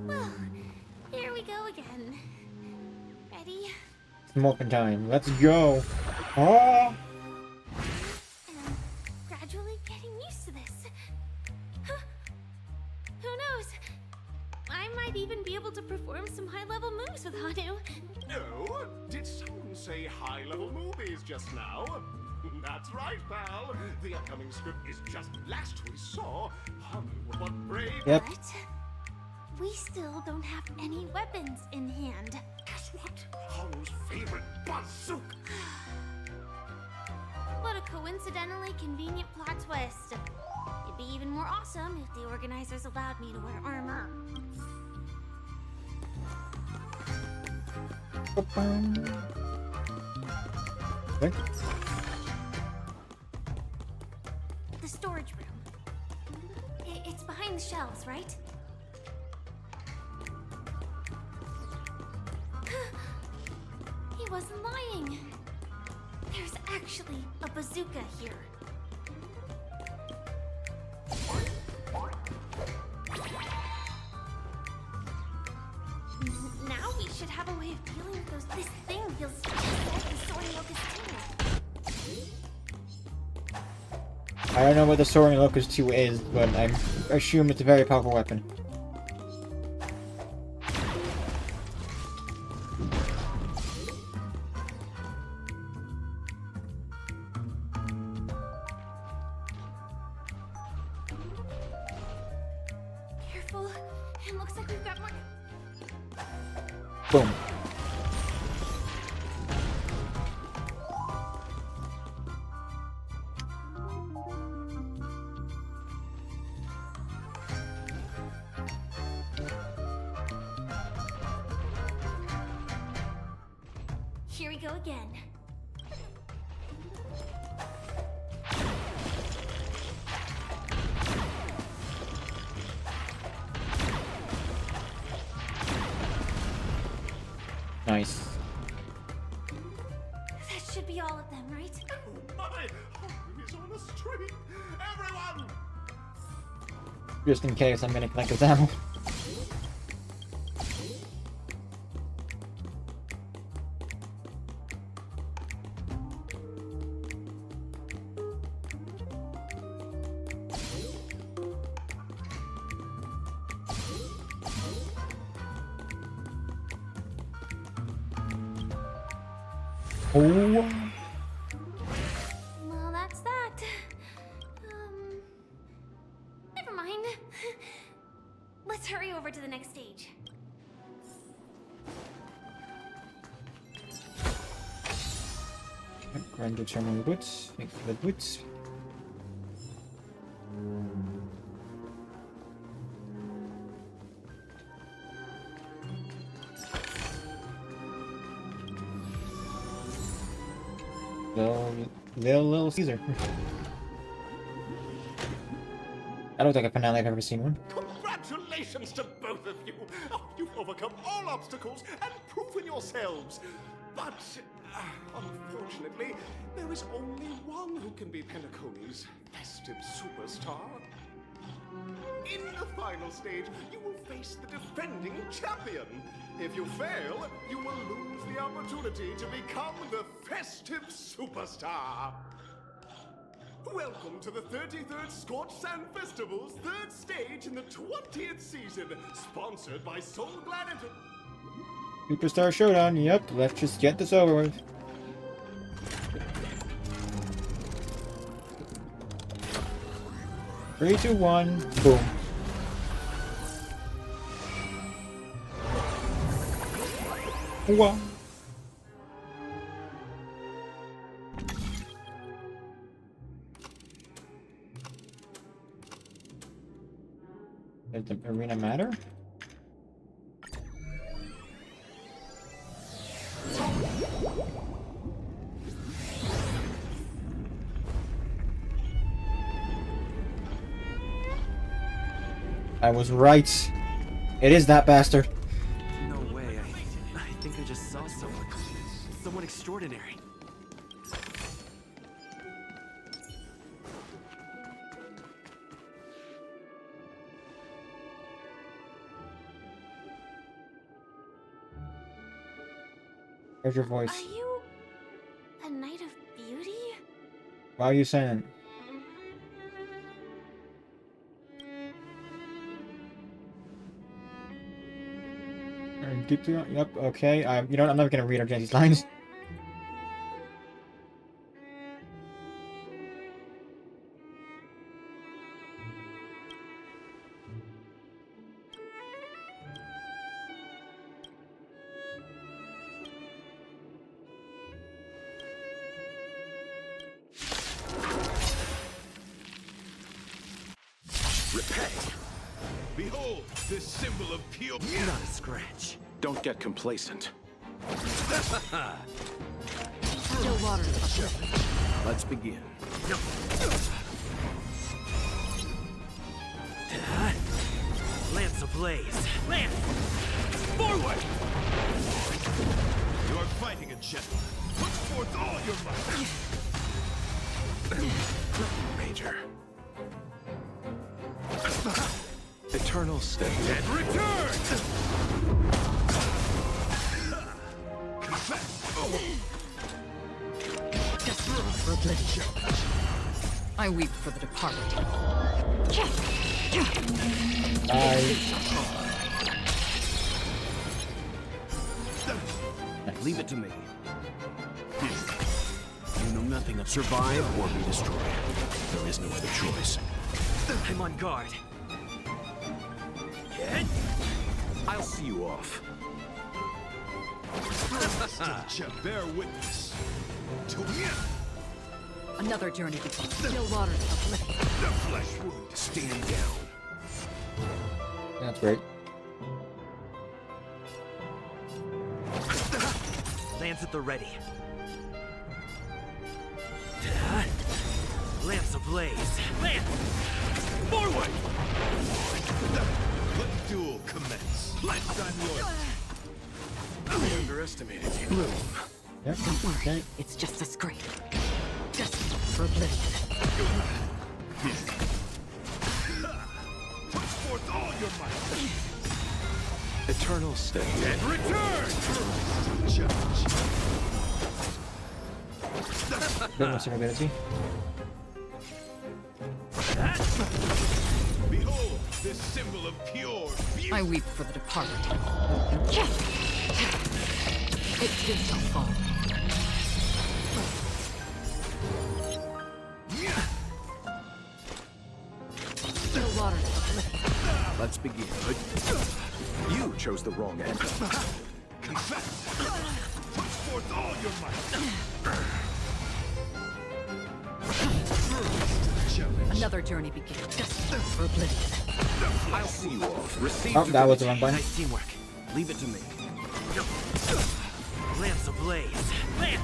Well, here we go again. Ready? Smoking time. Let's go. Oh. And gradually getting used to this. Huh. Who knows? I might even be able to perform some high-level moves with Hanu. No? Did someone say high-level movies just now? That's right, pal. The upcoming script is just last we saw. Hanu, what brave... Yep. But we still don't have any weapons in hand. Guess what? Hanu's favorite bazooka. What a coincidentally convenient plot twist. It'd be even more awesome if the organizers allowed me to wear armor. Okay. The storage room. It's behind the shelves, right? He wasn't lying. There's actually a bazooka here. Now we should have a way of dealing with those. This thing feels just like the Soaring Locust 2. I don't know what the Soaring Locust 2 is, but I assume it's a very powerful weapon. Careful. It looks like we've got more. Boom. Here we go again. Nice. That should be all of them, right? My home is on the street! Everyone! Just in case, I'm gonna collect his ammo. Oh. Well, that's that. Never mind. Let's hurry over to the next stage. Grand determined boots. Thank you for the boots. Little Caesar. I don't think a finale I've ever seen one. Congratulations to both of you! Oh, you've overcome all obstacles and proven yourselves! But, unfortunately, there is only one who can be Penacony's festive superstar. In the final stage, you will face the defending champion. If you fail, you will lose the opportunity to become the festive superstar. Welcome to the 33rd Scorch Sand Festival's 3rd stage in the 20th season, sponsored by Soul Glad Superstar Showdown, yep, let's just get this over with. Three, two, one, boom. Wow. Does the arena matter? I was right. It is that bastard. No way. I think I just saw someone. Someone extraordinary. Where's your voice? Are you a knight of beauty? Why are you saying? Deeply, yep, okay. You know what? I'm not gonna read Argenti's lines. Repay. Behold, this symbol of pure... Not a scratch. Don't get complacent. Still water. Let's begin. Lance ablaze. Lance! Forward! You're fighting a gentleman. Put forth all your might. Major. Eternal step. And return! Confess! For oblivion. I weep for the departed. Leave it to me. You know nothing of survive or be destroyed. There is no other choice. I'm on guard. I'll see you off. Bear witness. Another journey begins. Still water. The flesh wound. Stand down. That's great. Lance at the ready. Lance ablaze. Lance! Forward! Let the duel commence. Lifetime loyalty. I underestimated you. Yep. Don't worry. Okay. It's just a scrape. Just for oblivion. Put forth all your might. Eternal step. And return! Bit more survivability. Behold, this symbol of pure beauty. I weep for the departed. It too shall fall. Still water. Let's begin. You chose the wrong end. Confess. Put forth all your might. Another journey begins. Just for oblivion. I'll see you off. Receive Oh, that was the wrong button. Nice teamwork. Leave it to me. Lance ablaze. Lance!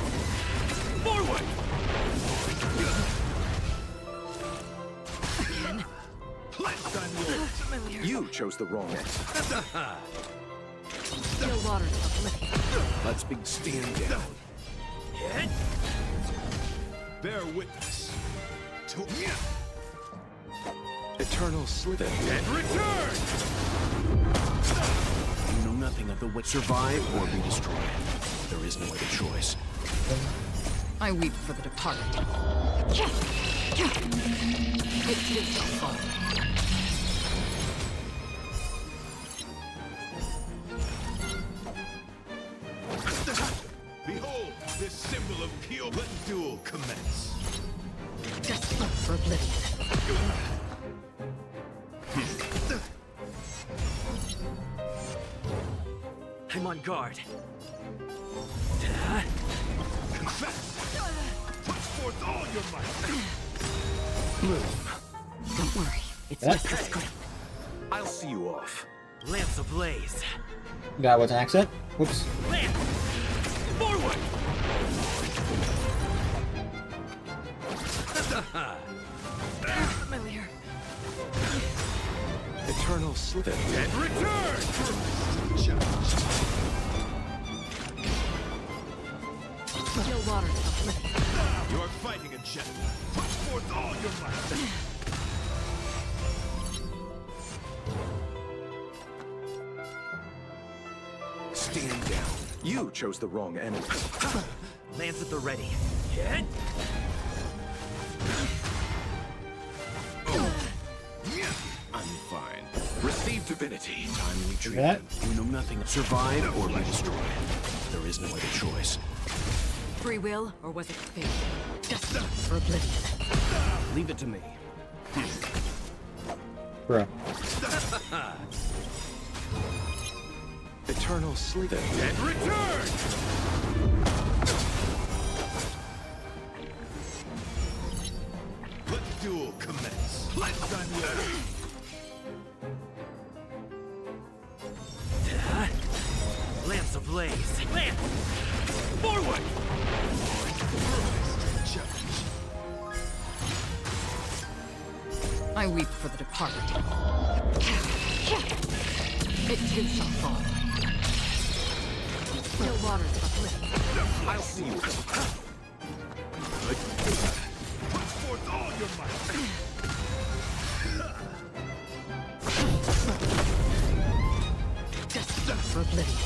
Forward! You chose the wrong end. Still water. Let's be stand down. Bear witness. Eternal slither. And return! You know nothing of the way. Survive or be destroyed. There is no other choice. I weep for the departed. It too shall fall. Behold, this symbol of pure. Let duel commence. Just for oblivion. I'm on guard. Confess. Put forth all your might. Move. Don't worry. It's What? just a scrape. I'll see you off. Lance ablaze. That was an accident. Whoops. Lance! Forward! Familiar. Eternal slither. And return! Still water. You're fighting a gentleman. Put forth all your might. Stand down. You chose the wrong enemy. Lance at the ready. I'm fine. Receive divinity. Timely that? treatment. You know nothing of survive or be destroyed. There is no other choice. Free will, or was it fate? Just for oblivion. Leave it to me. Bro. Eternal slither. And return! Let the duel commence. Lifetime loyalty. ablaze. Land! Forward! I weep for the departed. It too shall fall. Still waters uplift. I'll see you. Put forth all your might. Destined for oblivion.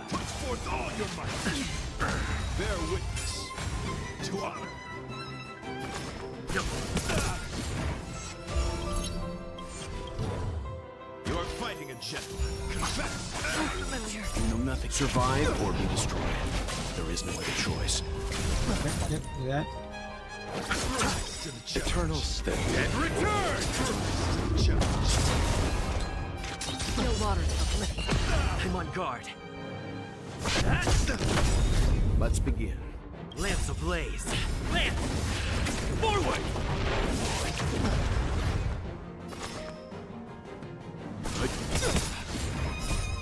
Put forth all your might. Bear witness to honor. You are fighting a gentleman. Confess. Familiar. You know nothing. Survive or be destroyed. There is no other choice. Yep, do that. Eternal stay. And return! Still waters uplift. I'm on guard. Let's begin. Lance ablaze. Lance! Forward!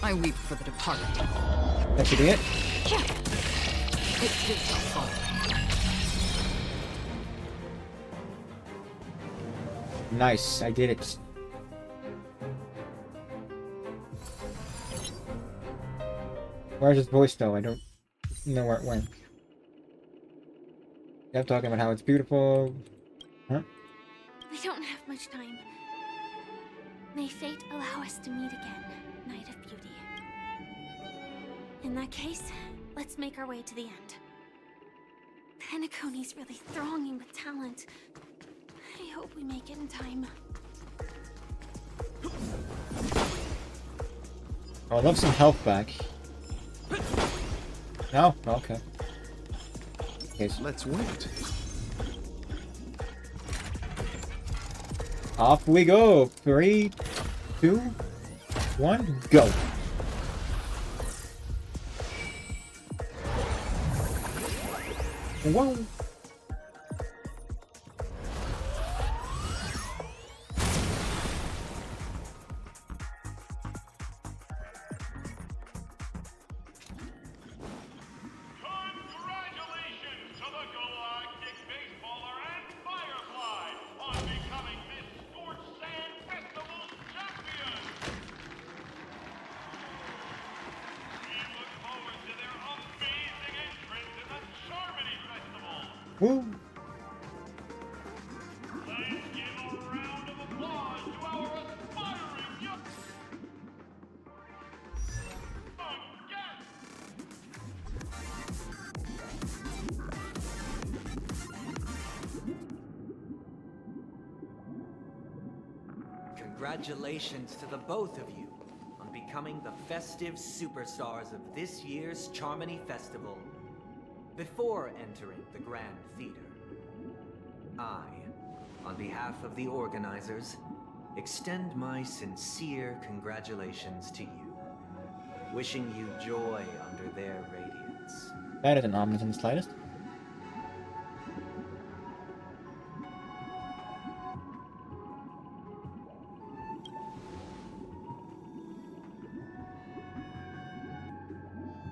I weep for the departed. That should be it. It too shall fall. Nice, I did it. Where's his voice though? I don't know where it went. Yep, talking about how it's beautiful. Huh? We don't have much time. May fate allow us to meet again, Night of Beauty. In that case, let's make our way to the end. Penacony's really thronging with talent. I hope we make it in time. Oh, I'd love some health back. No? Okay. Okay, so let's wait. Off we go. 3, 2, 1, go. Whoa. Congratulations to the Galactic Baseballer and Firefly on becoming this Scorched Sand Festival's champion! We look forward to their amazing entrance in the Charmony Festival! Woo. Let's give a round of applause to our aspiring young guests! Congratulations to the both of you on becoming the festive superstars of this year's Charmony Festival. Before entering the Grand Theater, I, on behalf of the organizers, extend my sincere congratulations to you, wishing you joy under their radiance. That isn't ominous in the slightest.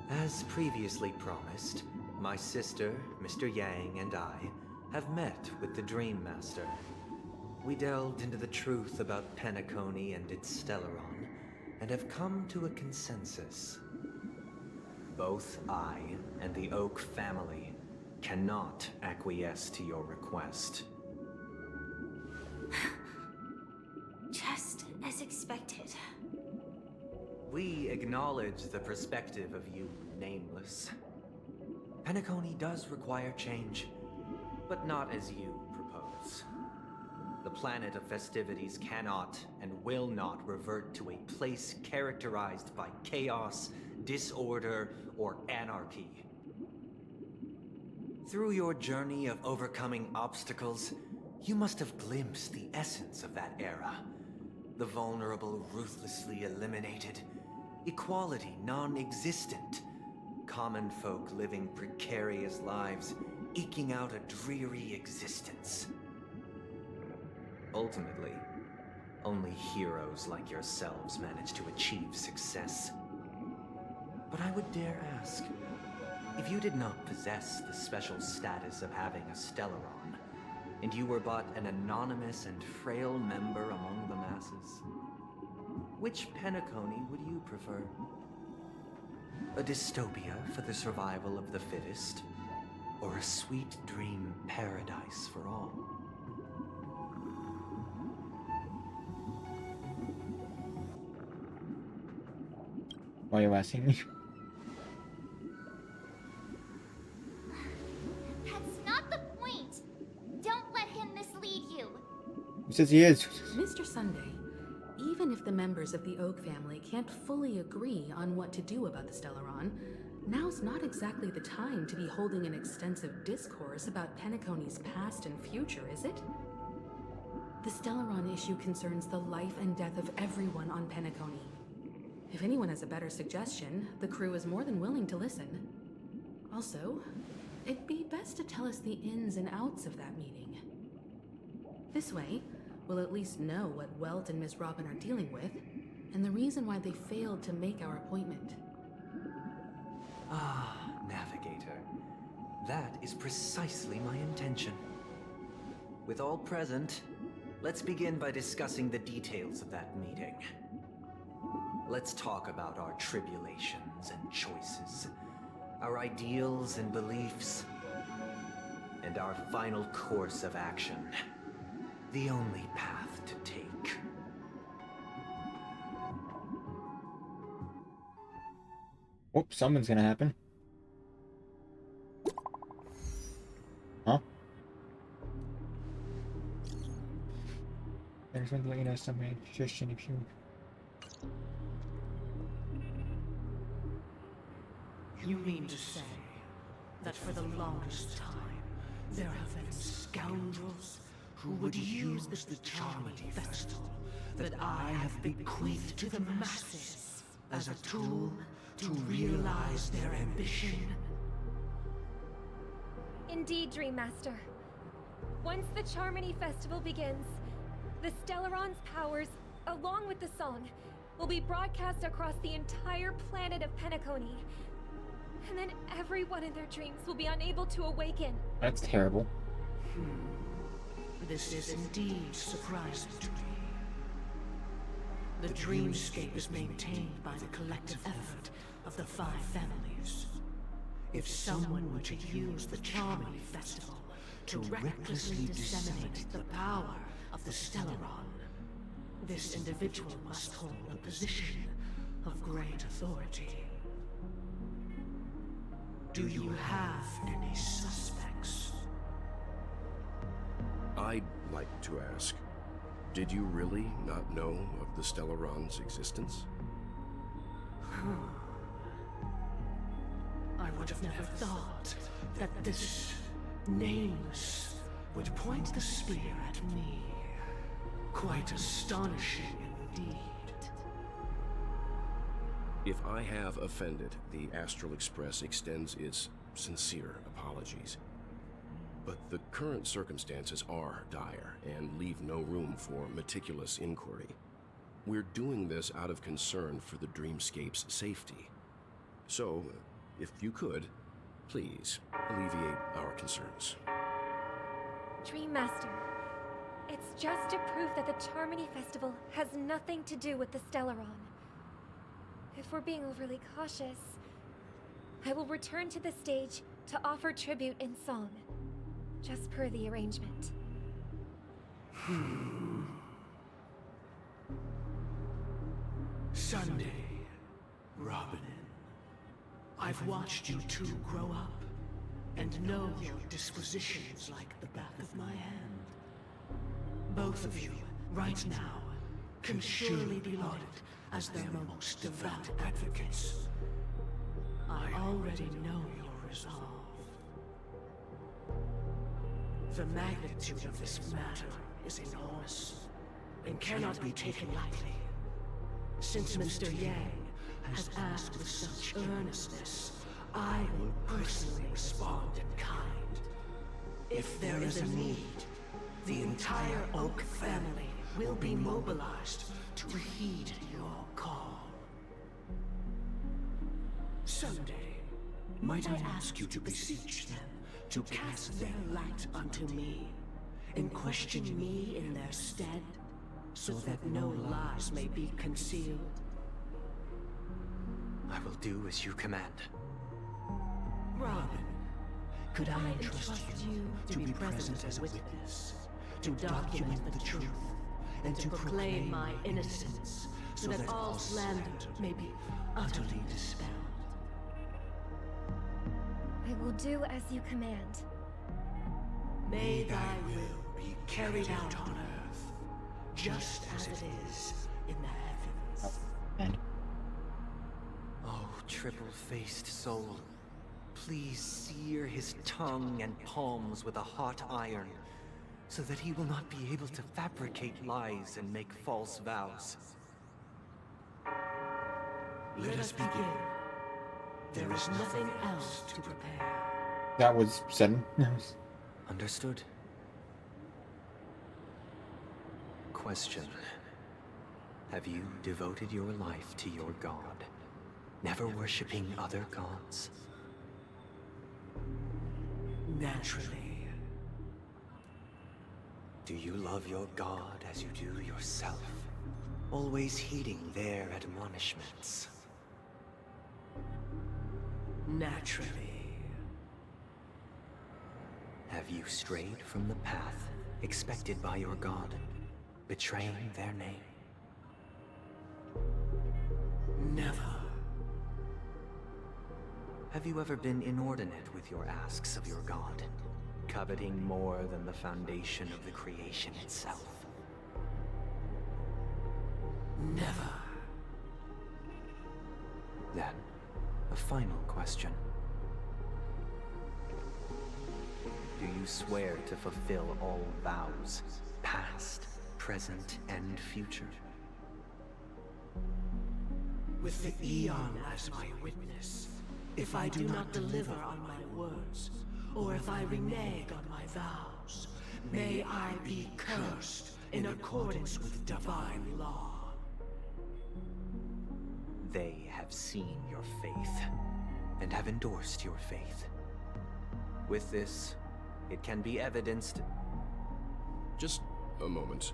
As previously promised, my sister, Mr. Yang, and I have met with the Dream Master. We delved into the truth about Penacony and its Stellaron, and have come to a consensus. Both I and the Oak family cannot acquiesce to your request. Just as expected. We acknowledge the perspective of you Nameless. Penacony does require change, but not as you propose. The planet of festivities cannot and will not revert to a place characterized by chaos, disorder, or anarchy. Through your journey of overcoming obstacles, you must have glimpsed the essence of that era. The vulnerable ruthlessly eliminated, equality non-existent, common folk living precarious lives, eking out a dreary existence. Ultimately, only heroes like yourselves manage to achieve success. But I would dare ask, if you did not possess the special status of having a Stellaron, and you were but an anonymous and frail member among the masses, which Penacony would you prefer? A dystopia for the survival of the fittest, or a sweet dream paradise for all? Why are you asking me? That's not the point! Don't let him mislead you! Who says he is? Mr. Sunday, even if the members of the Oak family can't fully agree on what to do about the Stellaron, now's not exactly the time to be holding an extensive discourse about Penacony's past and future, is it? The Stellaron issue concerns the life and death of everyone on Penacony. If anyone has a better suggestion, the crew is more than willing to listen. Also, it'd be best to tell us the ins and outs of that meeting. This way, we'll at least know what Welt and Miss Robin are dealing with, and the reason why they failed to make our appointment. Ah, Navigator. That is precisely my intention. With all present, let's begin by discussing the details of that meeting. Let's talk about our tribulations and choices, our ideals and beliefs, and our final course of action. The only path to take. Whoops, something's gonna happen. Huh? There's one to let you know something. Suggestion if you... You mean to say that for the longest time, there have been scoundrels who would use the Charmity Festival that I have bequeathed to the masses as a tool to realize their ambition? Indeed, Dream Master. Once the Charmony Festival begins, the Stellaron's powers, along with the song, will be broadcast across the entire planet of Penacony. And then everyone in their dreams will be unable to awaken. That's terrible. This is indeed surprising to me. The dreamscape is maintained by the collective effort of the 5 families. If someone were to use the Charmony Festival to recklessly disseminate the power of the Stellaron, this individual must hold a position of great authority. Do you have any suspects? I'd like to ask, did you really not know of the Stellaron's existence? I would have never thought that this nameless would point the spear at me. Quite astonishing indeed. If I have offended, the Astral Express extends its sincere apologies. But the current circumstances are dire and leave no room for meticulous inquiry. We're doing this out of concern for the Dreamscape's safety. So, if you could, please alleviate our concerns. Dream Master, it's just to prove that the Charmony Festival has nothing to do with the Stellaron. If we're being overly cautious, I will return to the stage to offer tribute in song, just per the arrangement. Sunday, Robin, I've watched you two grow up and know your dispositions like the back of my hand. Both of you, right now, can surely be lauded as their most devout advocates. I already know your resolve. The magnitude of this matter is enormous and cannot be taken lightly. Since Mr. Yang has asked with such earnestness, I will personally respond in kind. If there is a need, the entire Oak family will be mobilized to heed your call. Someday, might I ask you to beseech them to cast their light unto me, and question me in their stead, so that no lies may be concealed? I will do as you command. Robin, could I entrust you to be present as a witness, to document the truth, and to proclaim my innocence, so that all slander may be utterly dispelled? I will do as you command. May thy will be carried out on earth, just as it is in the heavens. Oh, triple-faced soul, please sear his tongue and palms with a hot iron, so that he will not be able to fabricate lies and make false vows. Let us begin. There is nothing else to prepare. That was sudden. Understood. Question. Have you devoted your life to your god, never worshipping other gods? Naturally. Do you love your god as you do yourself, always heeding their admonishments? Naturally. Have you strayed from the path expected by your god, betraying their name? Never. Have you ever been inordinate with your asks of your god, coveting more than the foundation of the creation itself? Never. Then, a final question. Do you swear to fulfill all vows, past, present, and future? With the Eon as my witness, if I do not deliver on my words, or if I renege on my vows, may I be cursed in accordance with divine law. They have seen your faith, and have endorsed your faith. With this, it can be evidenced... Just a moment.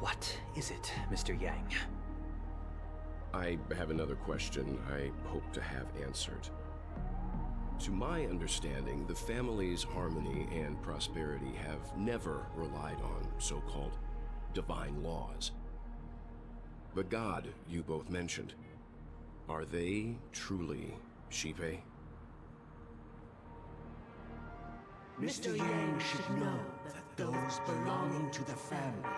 What is it, Mr. Yang? I have another question I hope to have answered. To my understanding, the family's harmony and prosperity have never relied on so-called divine laws. The god you both mentioned, are they truly Xipe? Mr. Yang should know that those belonging to the family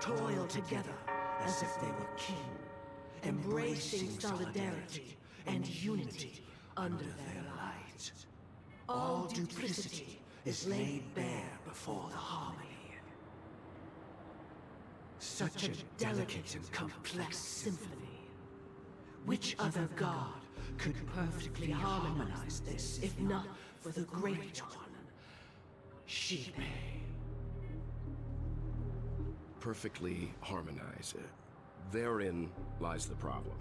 toil together as if they were kin, embracing solidarity and unity under their light. All duplicity is laid bare before the harmony. Such a delicate and complex symphony. Which other god could perfectly harmonize this, if not for the great one, Xipe? Perfectly harmonize. Therein lies the problem.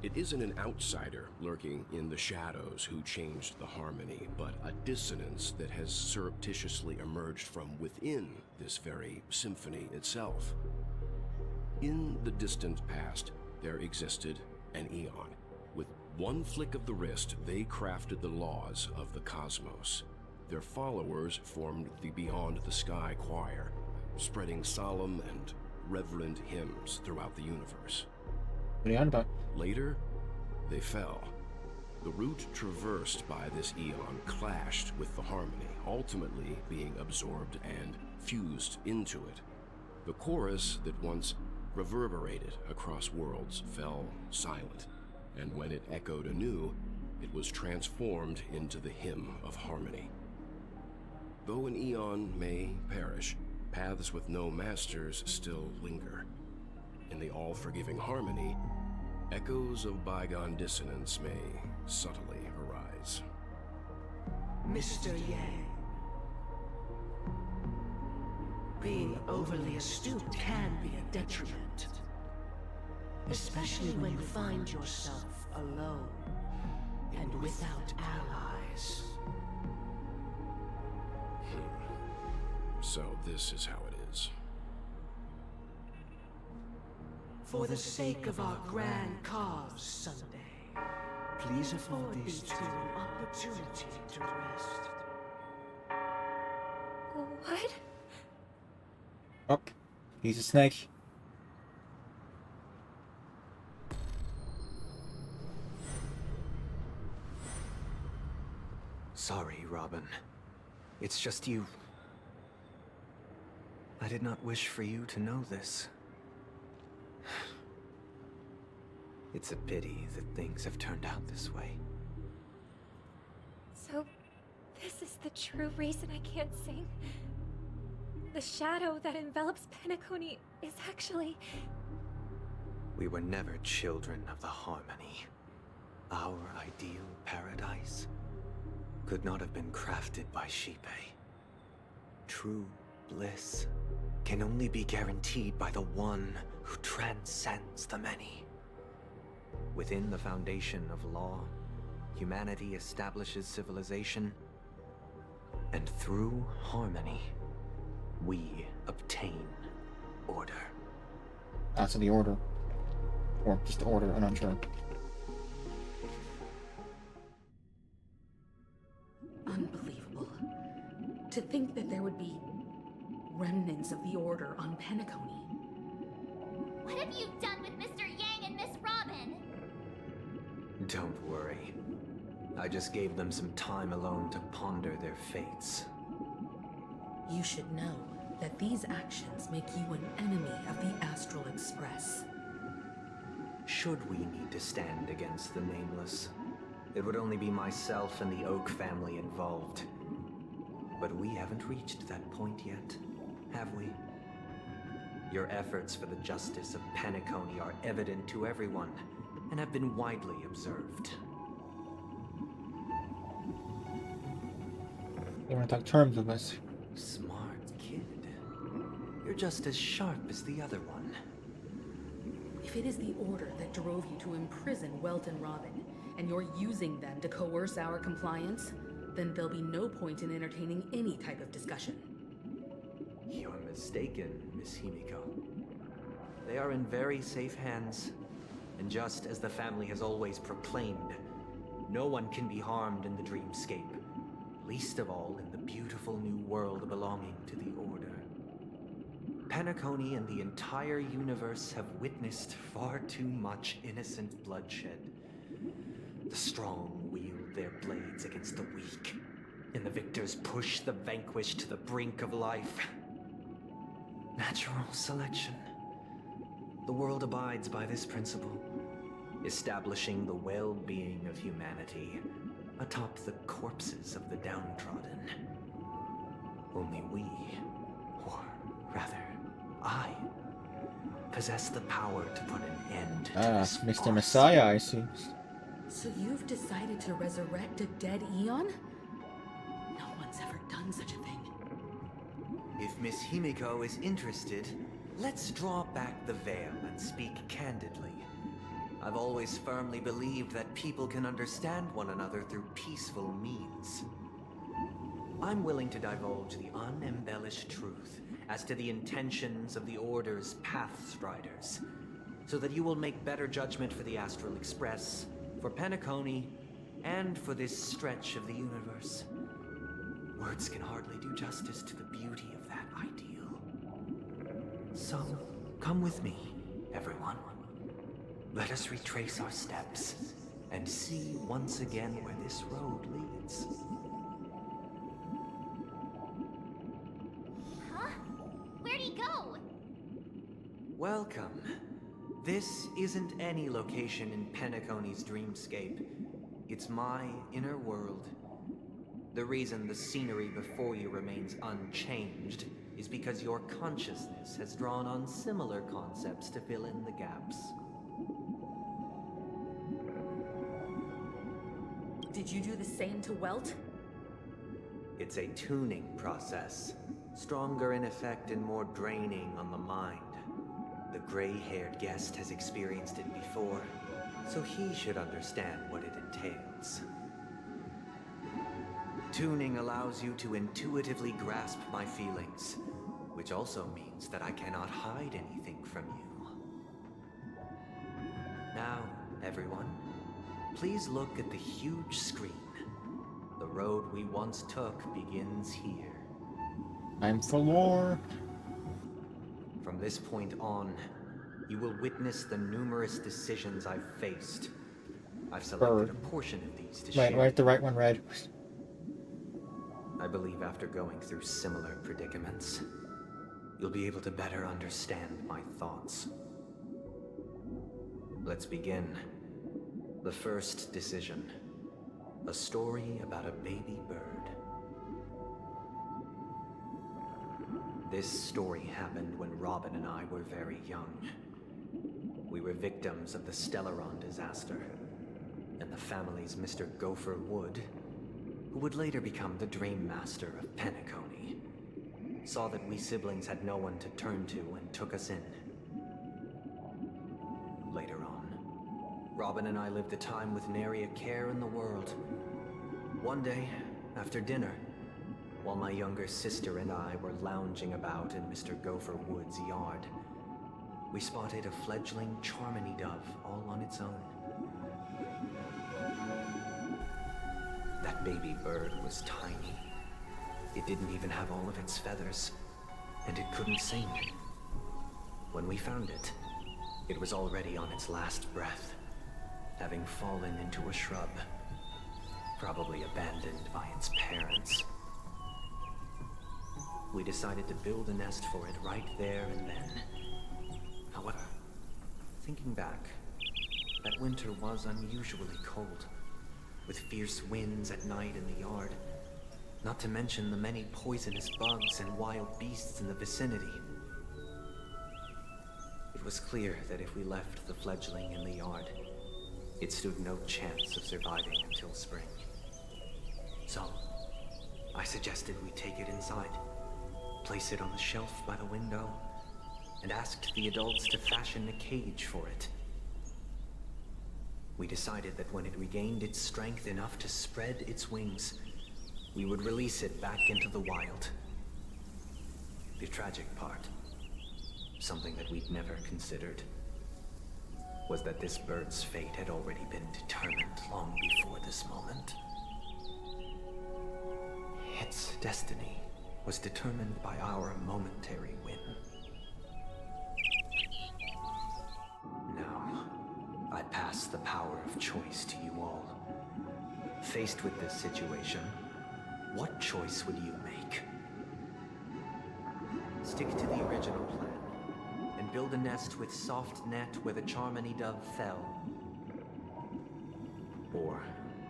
It isn't an outsider lurking in the shadows who changed the harmony, but a dissonance that has surreptitiously emerged from within this very symphony itself. In the distant past, there existed an Eon. With one flick of the wrist, they crafted the laws of the cosmos. Their followers formed the Beyond the Sky Choir, spreading solemn and reverent hymns throughout the universe. What are you on about? Later, they fell. The route traversed by this Eon clashed with the harmony, ultimately being absorbed and fused into it. The chorus that once reverberated across worlds fell silent, and when it echoed anew, it was transformed into the hymn of harmony. Though an Eon may perish, paths with no masters still linger. In the all-forgiving harmony, echoes of bygone dissonance may subtly arise. Mr. Yang, being overly astute can be a detriment. Especially when you find yourself alone and without allies. So this is how it is. For the sake of our grand cause, Sunday, please afford these two an opportunity to rest. What? Oh, he's a snake. Sorry, Robin. It's just you. I did not wish for you to know this. It's a pity that things have turned out this way. So, this is the true reason I can't sing? The shadow that envelops Penacony is actually... We were never children of the Harmony. Our ideal paradise could not have been crafted by Xipe. True bliss can only be guaranteed by the one who transcends the many. Within the foundation of law, humanity establishes civilization, and through harmony, we obtain order. That's the order. Or just the order, I'm not sure. Unbelievable. To think that there would be remnants of the Order on Penacony. What have you done with Mr. Yang and Miss Robin? Don't worry. I just gave them some time alone to ponder their fates. You should know that these actions make you an enemy of the Astral Express. Should we need to stand against the Nameless, it would only be myself and the Oak family involved. But we haven't reached that point yet, have we? Your efforts for the justice of Penacony are evident to everyone, and have been widely observed. They want to talk terms with us. Smart kid. You're just as sharp as the other one. If it is the Order that drove you to imprison Welt and Robin, and you're using them to coerce our compliance, then there'll be no point in entertaining any type of discussion. You're mistaken, Miss Himiko. They are in very safe hands, and just as the family has always proclaimed, no one can be harmed in the dreamscape, least of all in the beautiful new world belonging to the Order. Penacony and the entire universe have witnessed far too much innocent bloodshed. The strong wield their blades against the weak, and the victors push the vanquished to the brink of life. Natural selection. The world abides by this principle, establishing the well-being of humanity atop the corpses of the downtrodden. Only we, or rather, I, possess the power to put an end to this Mr. farce. Messiah, I see. So you've decided to resurrect a dead Eon? No one's ever done such a thing. If Miss Himiko is interested, let's draw back the veil and speak candidly. I've always firmly believed that people can understand one another through peaceful means. I'm willing to divulge the unembellished truth as to the intentions of the Order's Pathstriders, so that you will make better judgment for the Astral Express, for Penacony, and for this stretch of the universe. Words can hardly do justice to the beauty of that ideal. So, come with me, everyone. Let us retrace our steps, and see once again where this road leads. Huh? Where'd he go? Welcome. This isn't any location in Penacony's dreamscape. It's my inner world. The reason the scenery before you remains unchanged is because your consciousness has drawn on similar concepts to fill in the gaps. Did you do the same to Welt? It's a tuning process, stronger in effect and more draining on the mind. The gray-haired guest has experienced it before, so he should understand what it entails. Tuning allows you to intuitively grasp my feelings, which also means that I cannot hide anything from you. Now, everyone, please look at the huge screen. The road we once took begins here. I'm for war. From this point on, you will witness the numerous decisions I've faced. I've selected a portion of these to share. Right, the right one, red. I believe after going through similar predicaments, you'll be able to better understand my thoughts. Let's begin. The first decision. A story about a baby bird. This story happened when Robin and I were very young. We were victims of the Stellaron disaster, and the family's Mr. Gopher Wood, who would later become the Dream Master of Penacony, saw that we siblings had no one to turn to and took us in. Later on, Robin and I lived a time with nary a care in the world. One day, after dinner, while my younger sister and I were lounging about in Mr. Gopher Wood's yard, we spotted a fledgling Charmony dove all on its own. That baby bird was tiny. It didn't even have all of its feathers, and it couldn't sing. When we found it, it was already on its last breath, having fallen into a shrub, probably abandoned by its parents. We decided to build a nest for it right there and then. However, thinking back, that winter was unusually cold, with fierce winds at night in the yard, not to mention the many poisonous bugs and wild beasts in the vicinity. It was clear that if we left the fledgling in the yard, it stood no chance of surviving until spring. So, I suggested we take it inside, place it on the shelf by the window, and asked the adults to fashion a cage for it. We decided that when it regained its strength enough to spread its wings, we would release it back into the wild. The tragic part, something that we'd never considered, was that this bird's fate had already been determined long before this moment. Its destiny was determined by our momentary whim. Now, I pass the power of choice to you all. Faced with this situation, what choice would you make? Stick to the original plan, and build a nest with soft net where the Charmony dove fell. Or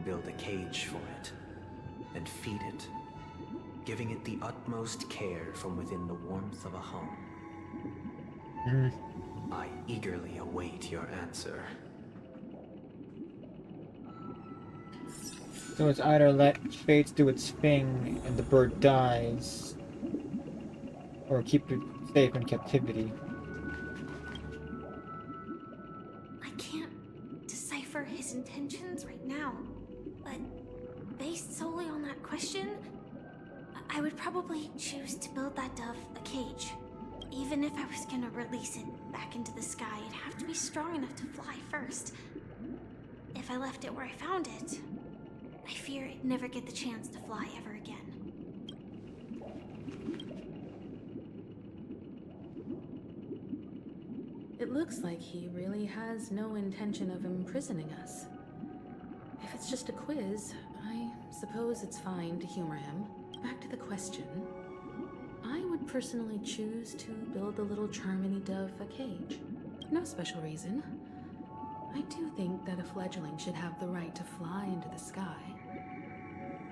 build a cage for it, and feed it, giving it the utmost care from within the warmth of a home. I eagerly await your answer. So it's either let fate do its thing and the bird dies, or keep it safe in captivity. I can't decipher his intentions right now, but based solely on that question, I would probably choose to build that dove a cage. Even if I was gonna release it back into the sky, it'd have to be strong enough to fly first. If I left it where I found it, I fear it'd never get the chance to fly ever again. It looks like he really has no intention of imprisoning us. If it's just a quiz, I suppose it's fine to humor him. Back to the question. I would personally choose to build the little Charmony dove a cage. No special reason. I do think that a fledgling should have the right to fly into the sky.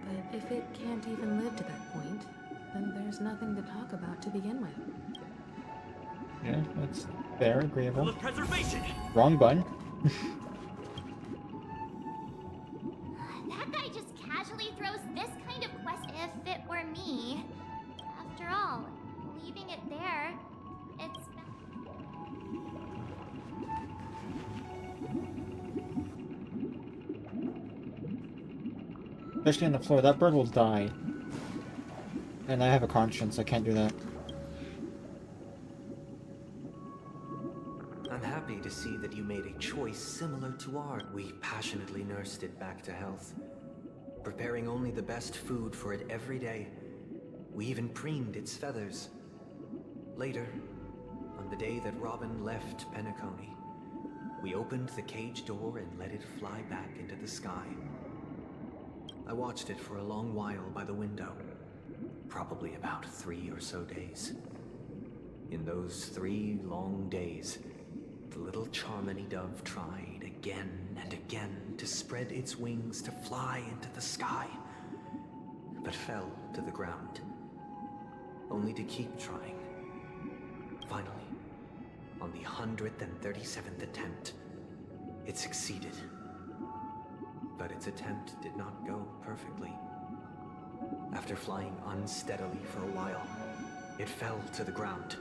But if it can't even live to that point, then there's nothing to talk about to begin with. Yeah, that's fair, agreeable. Full of preservation. Wrong button. That guy just casually throws this kind of quest if it were me. After all, leaving it there, it's... Especially on the floor. That bird will die. And I have a conscience, I can't do that. I'm happy to see that you made a choice similar to ours. We passionately nursed it back to health, preparing only the best food for it every day. We even preened its feathers. Later, on the day that Robin left Penacony, we opened the cage door and let it fly back into the sky. I watched it for a long while by the window, probably about 3 or so days. In those 3 long days, the little Charmony dove tried again and again to spread its wings to fly into the sky, but fell to the ground, only to keep trying. Finally, on the 137th attempt, it succeeded. But its attempt did not go perfectly. After flying unsteadily for a while, it fell to the ground,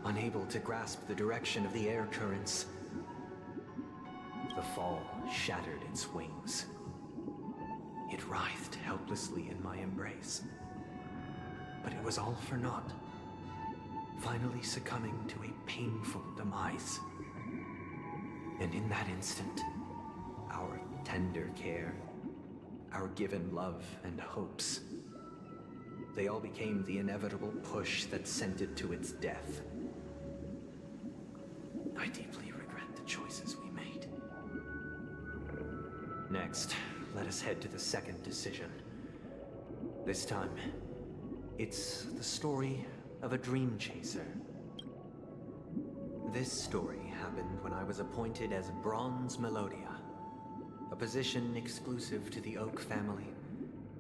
unable to grasp the direction of the air currents. The fall shattered its wings. It writhed helplessly in my embrace. But it was all for naught, finally succumbing to a painful demise. And in that instant, our tender care, our given love and hopes, they all became the inevitable push that sent it to its death. I deeply regret the choices we made. Next, let us head to the second decision. This time, it's the story of a dream chaser. This story happened when I was appointed as Bronze Melodia, a position exclusive to the Oak family,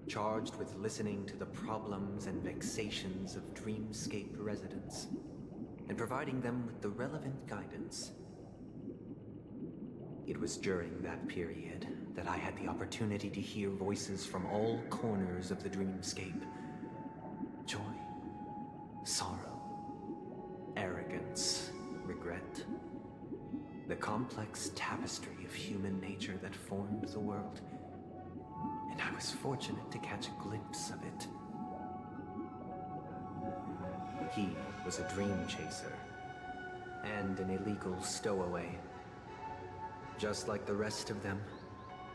charged with listening to the problems and vexations of Dreamscape residents, and providing them with the relevant guidance. It was during that period that I had the opportunity to hear voices from all corners of the Dreamscape. Joy, sorrow, arrogance, regret. The complex tapestry of human nature that formed the world. And I was fortunate to catch a glimpse of it. He was a dream chaser, and an illegal stowaway. Just like the rest of them,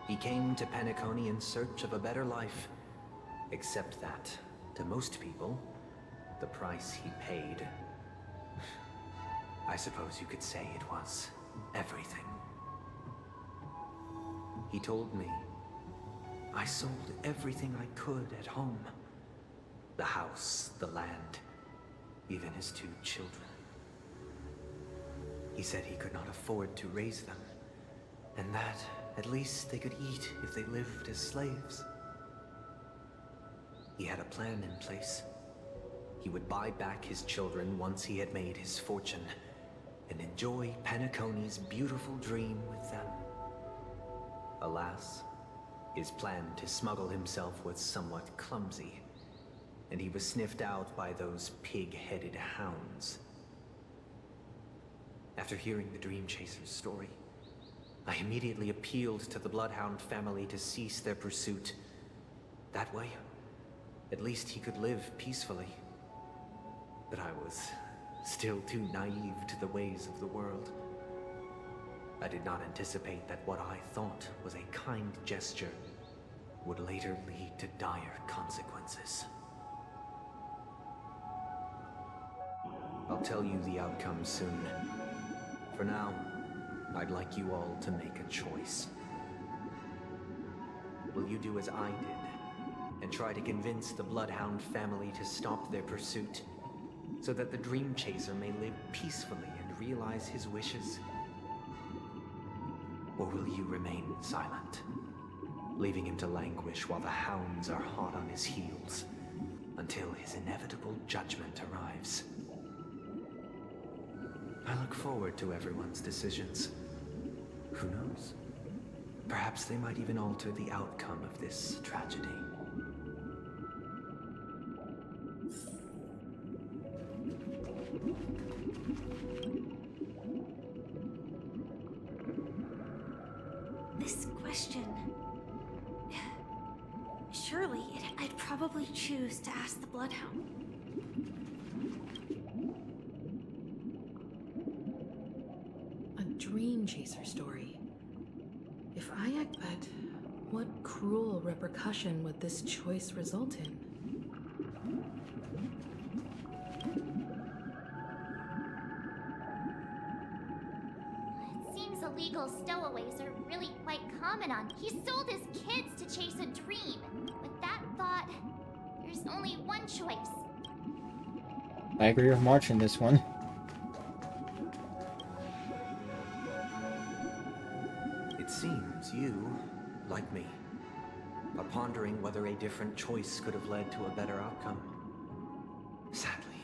he came to Penacony in search of a better life. Except that, to most people, the price he paid, I suppose you could say it was everything. He told me I sold everything I could at home. The house, the land, even his 2 children. He said he could not afford to raise them, and that at least they could eat if they lived as slaves. He had a plan in place. He would buy back his children once he had made his fortune, and enjoy Penacony's beautiful dream with them. Alas, his plan to smuggle himself was somewhat clumsy, and he was sniffed out by those pig-headed hounds. After hearing the Dream Chaser's story, I immediately appealed to the Bloodhound family to cease their pursuit. That way, at least he could live peacefully. But I was still too naive to the ways of the world. I did not anticipate that what I thought was a kind gesture would later lead to dire consequences. I'll tell you the outcome soon. For now, I'd like you all to make a choice. Will you do as I did, and try to convince the Bloodhound family to stop their pursuit, so that the Dream Chaser may live peacefully and realize his wishes? Or will you remain silent, leaving him to languish while the hounds are hot on his heels, until his inevitable judgment arrives? I look forward to everyone's decisions. Who knows? Perhaps they might even alter the outcome of this tragedy. This question... we choose to ask the Bloodhound? A dream chaser story. If I act bad, what cruel repercussion would this choice result in? It seems illegal stowaways are really quite common on. He sold his kids to chase a dream. With that thought, there's only one choice. I agree with March in this one. It seems you, like me, are pondering whether a different choice could have led to a better outcome. Sadly,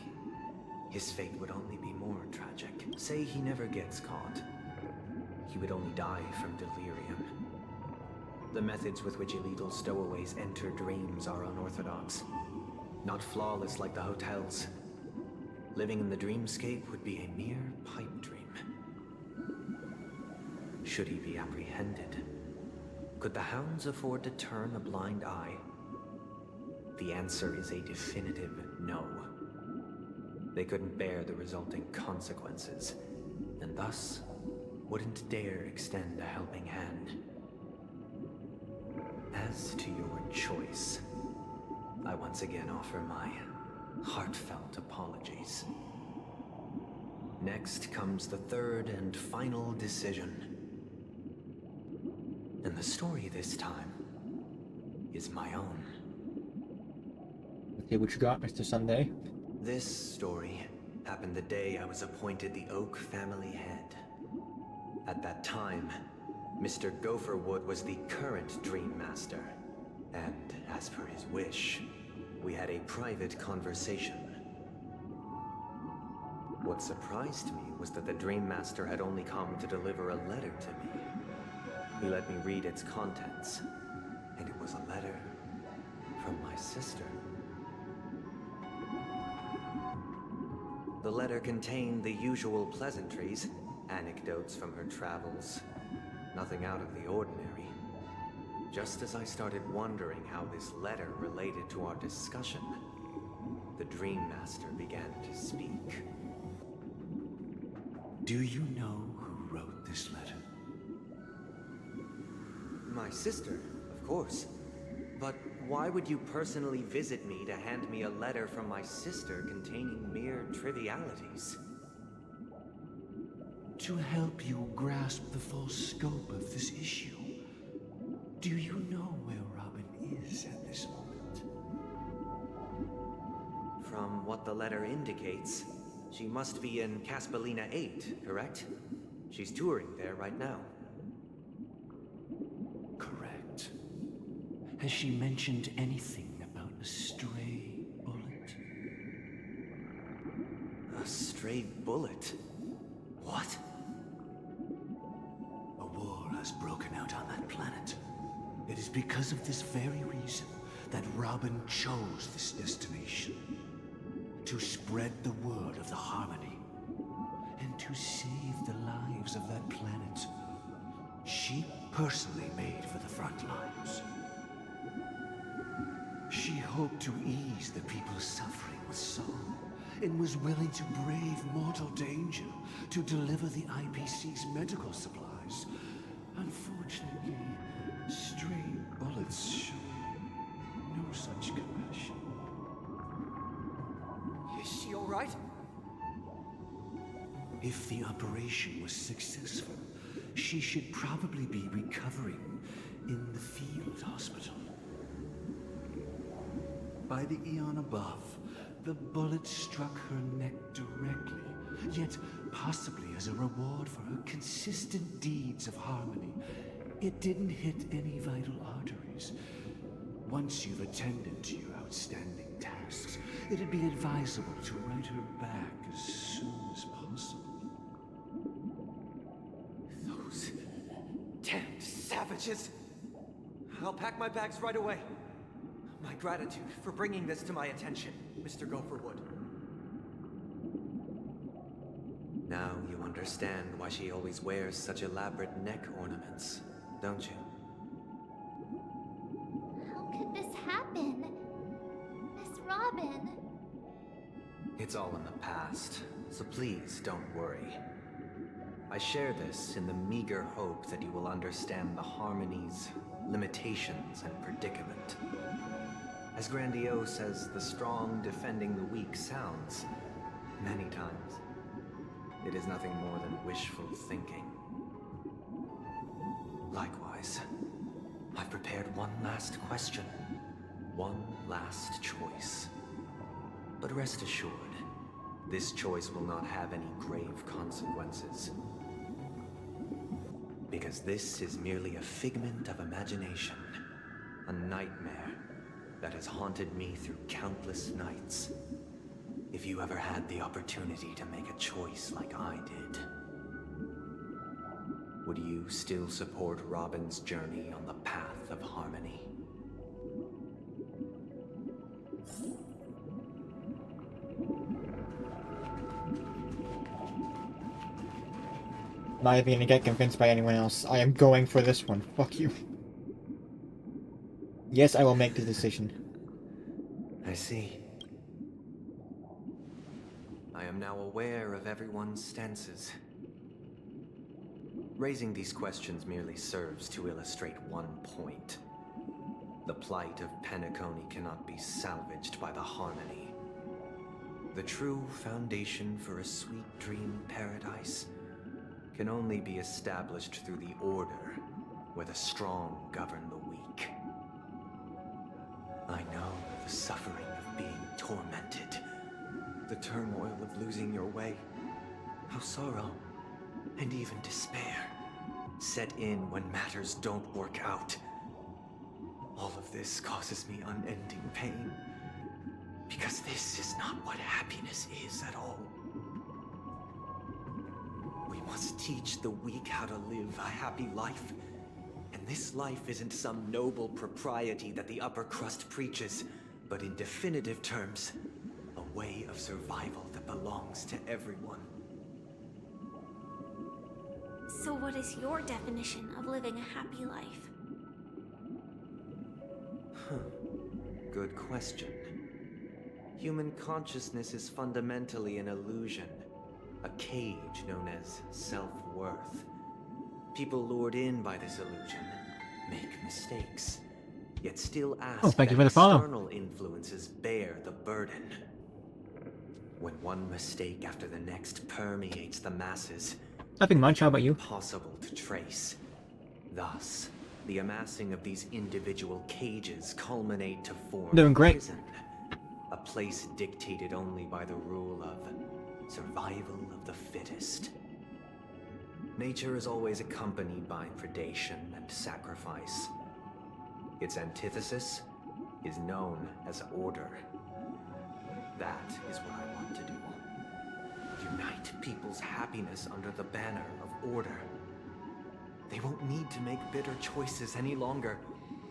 his fate would only be more tragic. Say he never gets caught. He would only die from delirium. The methods with which illegal stowaways enter dreams are unorthodox. Not flawless like the hotels. Living in the dreamscape would be a mere pipe dream. Should he be apprehended? Could the hounds afford to turn a blind eye? The answer is a definitive no. They couldn't bear the resulting consequences, and thus wouldn't dare extend a helping hand. As to your choice, I once again offer my heartfelt apologies. Next comes the third and final decision. And the story this time is my own. Okay, what you got, Mr. Sunday? This story happened the day I was appointed the Oak family head. At that time, Mr. Gopherwood was the current Dream Master, and as per his wish, we had a private conversation. What surprised me was that the Dream Master had only come to deliver a letter to me. He let me read its contents, and it was a letter from my sister. The letter contained the usual pleasantries, anecdotes from her travels, nothing out of the ordinary. Just as I started wondering how this letter related to our discussion, the Dream Master began to speak. Do you know who wrote this letter? My sister, of course. But why would you personally visit me to hand me a letter from my sister containing mere trivialities? To help you grasp the full scope of this issue. Do you know where Robin is at this moment? From what the letter indicates, she must be in Caspelina 8, correct? She's touring there right now. Correct. Has she mentioned anything about a stray bullet? A stray bullet? What? A war has broken out on that planet. It is because of this very reason that Robin chose this destination. To spread the word of the Harmony. And to save the lives of that planet. She personally made for the front lines. She hoped to ease the people's suffering with song, and was willing to brave mortal danger to deliver the IPC's medical supplies. Unfortunately, stray bullets show no such compassion. Is she all right? If the operation was successful, she should probably be recovering in the field hospital. By the eon above, the bullet struck her neck directly, yet possibly as a reward for her consistent deeds of harmony. It didn't hit any vital arteries. Once you've attended to your outstanding tasks, it'd be advisable to write her back as soon as possible. Those damned savages! I'll pack my bags right away. My gratitude for bringing this to my attention, Mr. Gopherwood. Now you understand why she always wears such elaborate neck ornaments, don't you? How could this happen? It's all in the past, so please don't worry. I share this in the meager hope that you will understand the Harmony's limitations and predicament. As grandiose as the strong defending the weak sounds, many times, it is nothing more than wishful thinking. Likewise, I've prepared one last question, one last choice. But rest assured, this choice will not have any grave consequences. Because this is merely a figment of imagination, a nightmare that has haunted me through countless nights. If you ever had the opportunity to make a choice like I did, would you still support Robin's journey on the path of harmony? Not even gonna get convinced by anyone else. I am going for this one. Fuck you. Yes, I will make the decision. I see. I am now aware of everyone's stances. Raising these questions merely serves to illustrate one point. The plight of Penacony cannot be salvaged by the Harmony. The true foundation for a sweet dream paradise can only be established through the Order, where the strong govern the weak. I know the suffering of being tormented, the turmoil of losing your way, how sorrow and even despair set in when matters don't work out. All of this causes me unending pain, because this is not what happiness is at all. We must teach the weak how to live a happy life. And this life isn't some noble propriety that the upper crust preaches, but in definitive terms, a way of survival that belongs to everyone. So what is your definition of living a happy life? Good question. Human consciousness is fundamentally an illusion, a cage known as self-worth. People lured in by this illusion make mistakes, yet still ask thank you that for the follow. external influences bear the burden. When one mistake after the next permeates the masses, Nothing much, how about you? impossible to trace. Thus, the amassing of these individual cages culminate to form Doing great. prison, a place dictated only by the rule of survival of the fittest. Nature is always accompanied by predation and sacrifice. Its antithesis is known as order. That is what I want to do. Unite people's happiness under the banner of order. They won't need to make bitter choices any longer,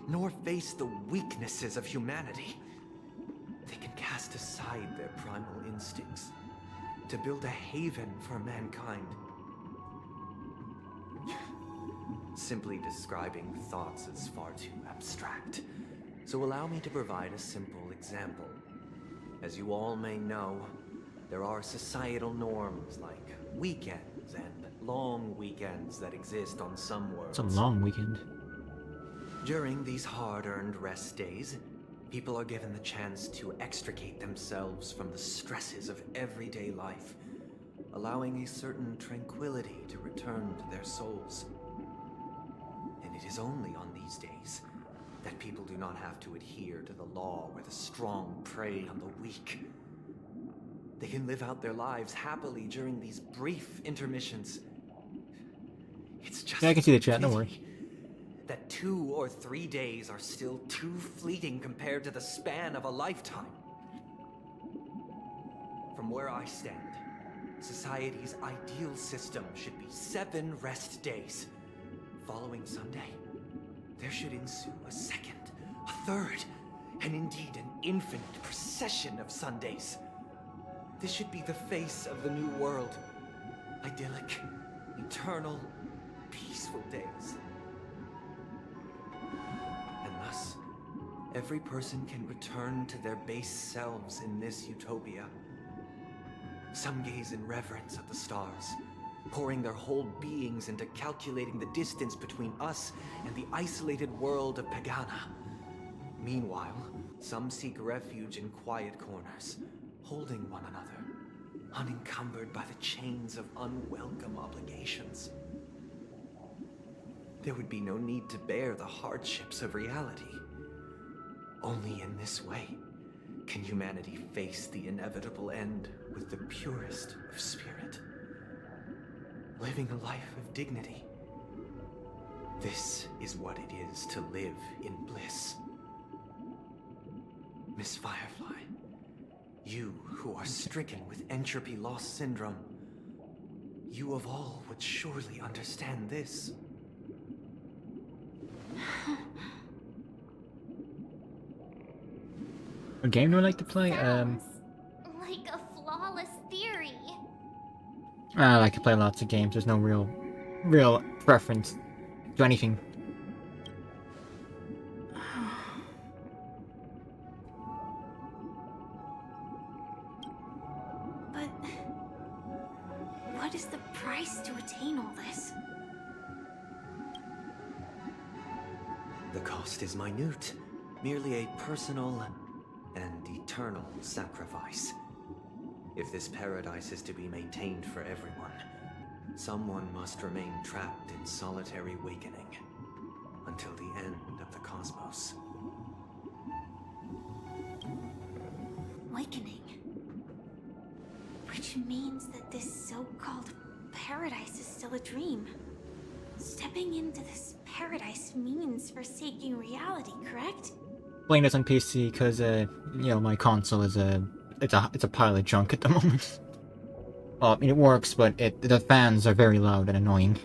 nor face the weaknesses of humanity. They can cast aside their primal instincts to build a haven for mankind. Simply describing thoughts is far too abstract, so allow me to provide a simple example. As you all may know, there are societal norms like weekends and long weekends that exist on some worlds. It's a long weekend. During these hard-earned rest days, people are given the chance to extricate themselves from the stresses of everyday life, allowing a certain tranquility to return to their souls. And it is only on these days that people do not have to adhere to the law where the strong prey on the weak. They can live out their lives happily during these brief intermissions. It's just Yeah, I can see the chat, don't worry. that 2 or 3 days are still too fleeting compared to the span of a lifetime. From where I stand, society's ideal system should be 7 rest days. Following Sunday, there should ensue a second, a third, and indeed an infinite procession of Sundays. This should be the face of the new world. Idyllic, eternal, peaceful days. And thus, every person can return to their base selves in this utopia. Some gaze in reverence at the stars, pouring their whole beings into calculating the distance between us and the isolated world of Pagana. Meanwhile, some seek refuge in quiet corners, holding one another, unencumbered by the chains of unwelcome obligations. There would be no need to bear the hardships of reality. Only in this way can humanity face the inevitable end with the purest of spirit, living a life of dignity. This is what it is to live in bliss. Miss Firefly, you who are stricken with entropy loss syndrome, you of all would surely understand this. What game do I like to play? Like a flawless theory. I like to play lots of games. There's no real preference to anything. But what is the price to attain all this? The cost is minute, merely a personal and eternal sacrifice. If this paradise is to be maintained for everyone, someone must remain trapped in solitary awakening until the end of the cosmos. Awakening. Which means that this so-called paradise is still a dream. Stepping into this paradise means forsaking reality, correct? Playing this on PC because you know, my console is it's a pile of junk at the moment. Well, I mean, it works, but the fans are very loud and annoying.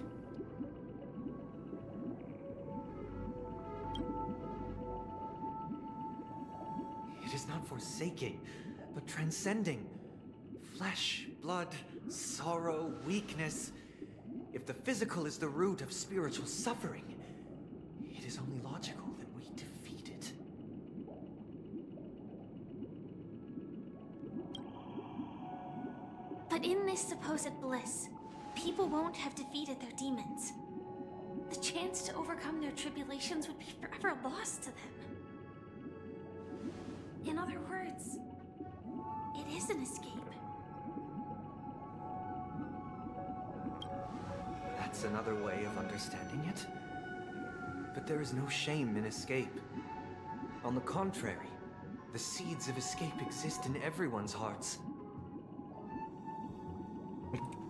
It is not forsaking, but transcending. Flesh, blood, sorrow, weakness. If the physical is the root of spiritual suffering, it is only logical that we defeat it. But in this supposed bliss, people won't have defeated their demons. The chance to overcome their tribulations would be forever lost to them. In other words, it is an escape. That's another way of understanding it. But there is no shame in escape. On the contrary, the seeds of escape exist in everyone's hearts.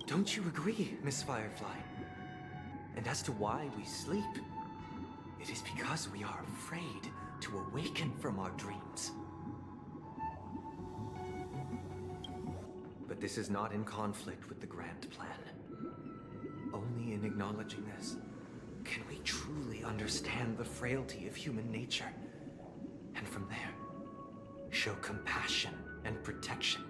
Don't you agree, Miss Firefly? And as to why we sleep, it is because we are afraid to awaken from our dreams. But this is not in conflict with the grand plan. Only in acknowledging this can we truly understand the frailty of human nature, and from there, show compassion and protection.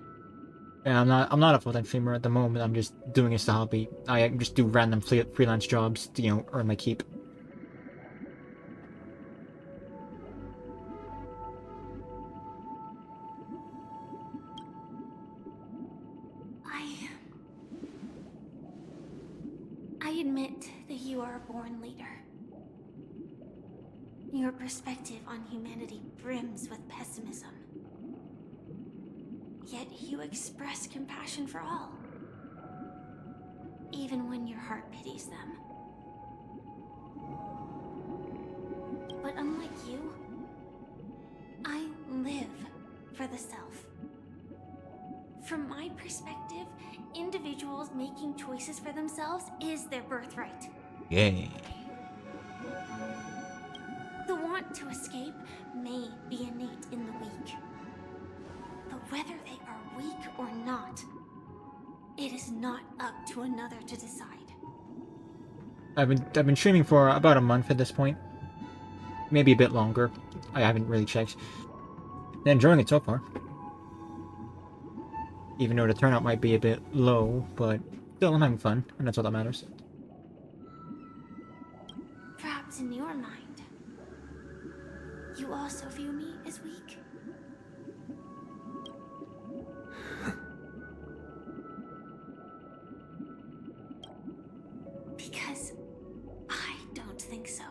Yeah, I'm not a full-time streamer at the moment. I'm just doing it as a hobby. I just do random freelance jobs to, you know, earn my keep. I admit that you are a born leader. Your perspective on humanity brims with pessimism. Yet you express compassion for all, even when your heart pities them. But unlike you, I live for the self. From my perspective, individuals making choices for themselves is their birthright. Yay. The want to escape may be innate in the weak. But whether they are weak or not, it is not up to another to decide. I've been streaming for about a month at this point. Maybe a bit longer. I haven't really checked. I'm enjoying it so far. Even though the turnout might be a bit low, but still I'm having fun, and that's all that matters. Perhaps in your mind, you also view me as weak. Because I don't think so.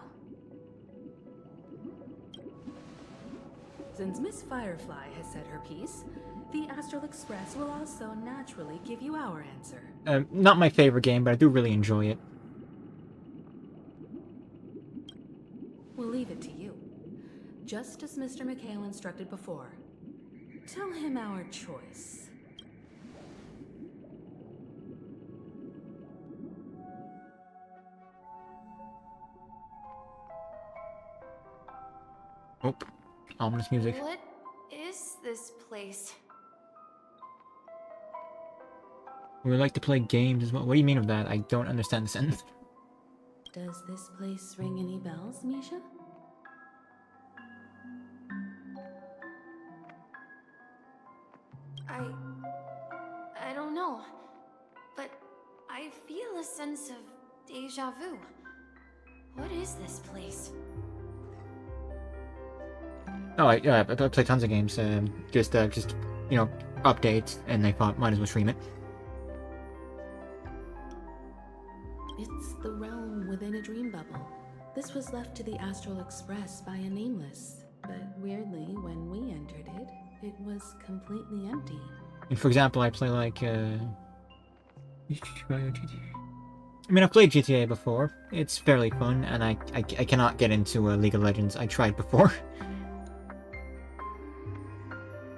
Since Miss Firefly has said her piece, the Astral Express will also naturally give you our answer. Not my favorite game, but I do really enjoy it. We'll leave it to you. Just as Mr. McHale instructed before. Tell him our choice. Oh, ominous music. What is this place? We like to play games as well. What do you mean of that? I don't understand the sentence. Does this place ring any bells, Misha? I don't know, but I feel a sense of deja vu. What is this place? Oh, I play tons of games. Just you know, updates, and I thought might as well stream it. It's the realm within a dream bubble. This was left to the Astral Express by a nameless, but weirdly, when we entered it, it was completely empty. And for example, I play like I mean, I've played GTA before. It's fairly fun, and I cannot get into League of Legends. I tried before.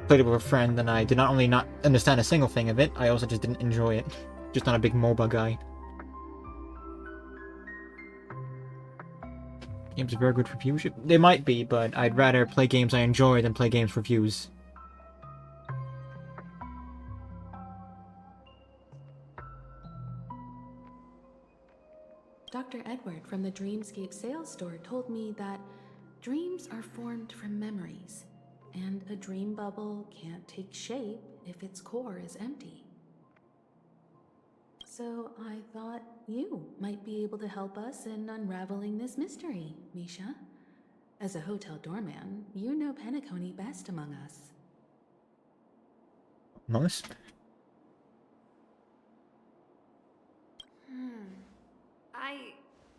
Played it with a friend, and I did not only not understand a single thing of it, I also just didn't enjoy it. Just not a big MOBA guy. Games are very good for viewership. They might be, but I'd rather play games I enjoy than play games for views. Dr. Edward from the Dreamscape sales store told me that dreams are formed from memories, and a dream bubble can't take shape if its core is empty. So I thought you might be able to help us in unraveling this mystery, Misha. As a hotel doorman, you know Penacony best among us. Nice.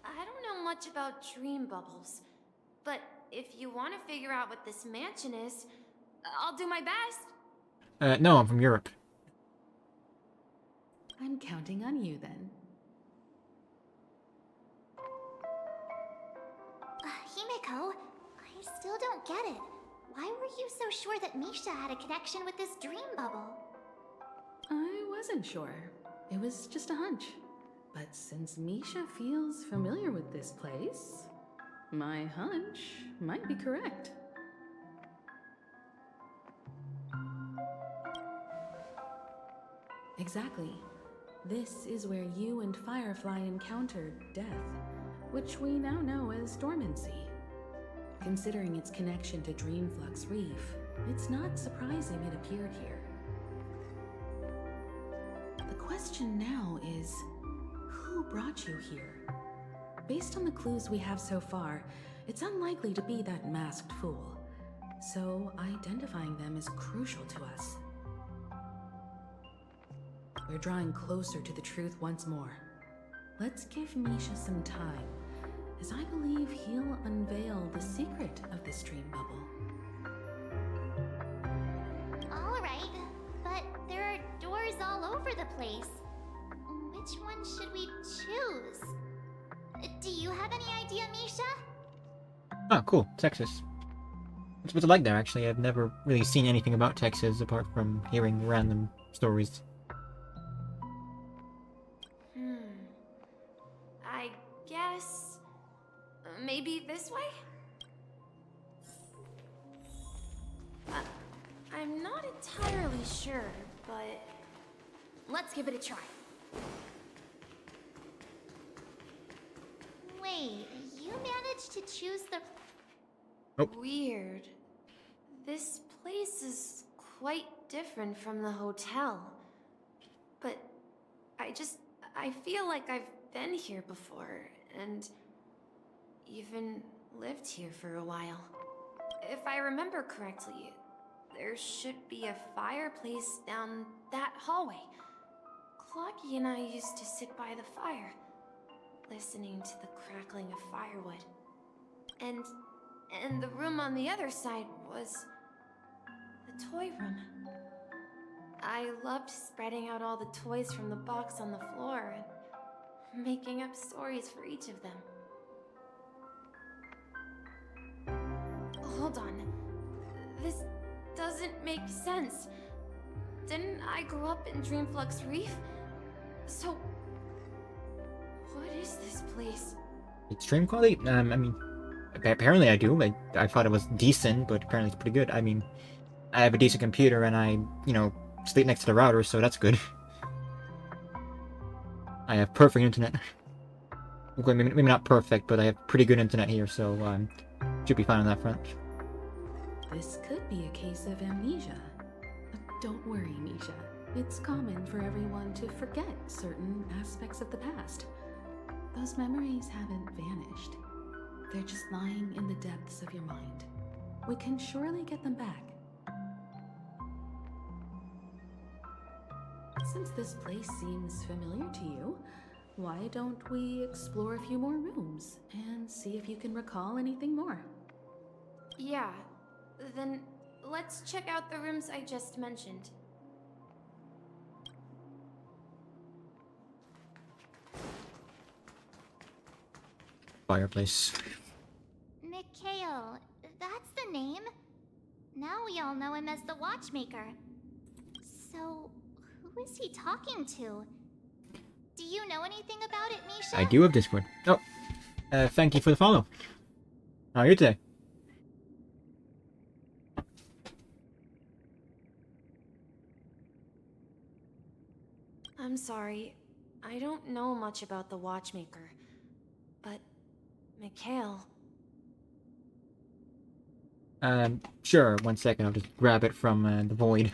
I don't know much about dream bubbles, but if you want to figure out what this mansion is, I'll do my best. No, I'm from Europe. I'm counting on you then. Himeko, I still don't get it. Why were you so sure that Misha had a connection with this dream bubble? I wasn't sure. It was just a hunch. But since Misha feels familiar with this place, my hunch might be correct. Exactly. This is where you and Firefly encountered death, which we now know as dormancy. Considering its connection to Dreamflux Reef, it's not surprising it appeared here. The question now is, who brought you here? Based on the clues we have so far, it's unlikely to be that masked fool. So identifying them is crucial to us. We're drawing closer to the truth once more. Let's give Misha some time, as I believe he'll unveil the secret of this dream bubble. Alright, but there are doors all over the place. Which one should we choose? Do you have any idea, Misha? Oh, cool. Texas. What's it like there, actually? I've never really seen anything about Texas apart from hearing random stories. I guess... maybe this way? I'm not entirely sure, but... let's give it a try. Wait, you managed to choose the... Nope. Weird. This place is quite different from the hotel. But I feel like I've been here before, and even lived here for a while. If I remember correctly, there should be a fireplace down that hallway. Clocky and I used to sit by the fire. listening to the crackling of firewood. And the room on the other side was the toy room. I loved spreading out all the toys from the box on the floor and making up stories for each of them. Hold on. This doesn't make sense. Didn't I grow up in Dreamflux Reef? So, what is this place? It's stream quality? I mean, apparently I do. I thought it was decent, but apparently it's pretty good. I mean, I have a decent computer and I, you know, sleep next to the router, so that's good. I have perfect internet. Okay, maybe not perfect, but I have pretty good internet here, so should be fine on that front. This could be a case of amnesia. But don't worry, Misha. It's common for everyone to forget certain aspects of the past. Those memories haven't vanished. They're just lying in the depths of your mind. We can surely get them back. Since this place seems familiar to you, why don't we explore a few more rooms and see if you can recall anything more? Yeah, then let's check out the rooms I just mentioned. Fireplace. Mikhail, that's the name. Now we all know him as the Watchmaker. So, who is he talking to? Do you know anything about it, Misha? I do have Discord. Oh, thank you for the follow. How are you today? I'm sorry. I don't know much about the Watchmaker. But, Mikhail... Sure, 1 second, I'll just grab it from the void.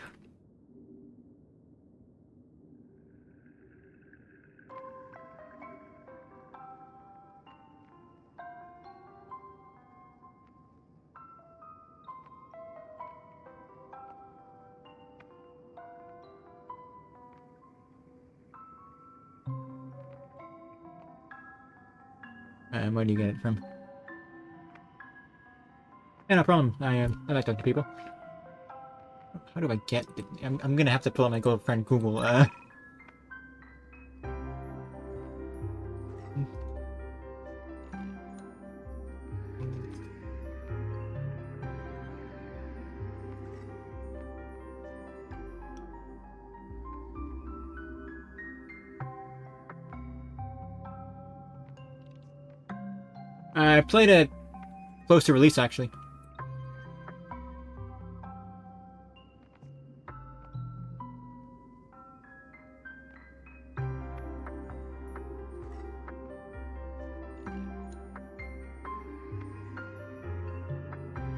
Where do you get it from? Yeah, no problem. I like talking to people. How do I get it? I'm gonna have to pull up my girlfriend Google. I played it close to release, actually.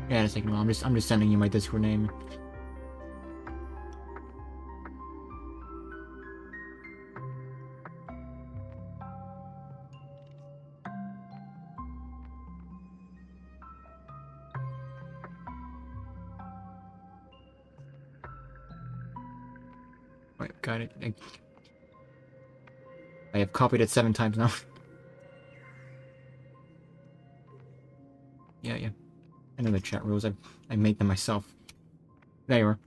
Yeah, just taking a while. I'm just sending you my Discord name. Right, got it. I have copied it 7 times now. Yeah. I know the chat rules. I made them myself. There you are.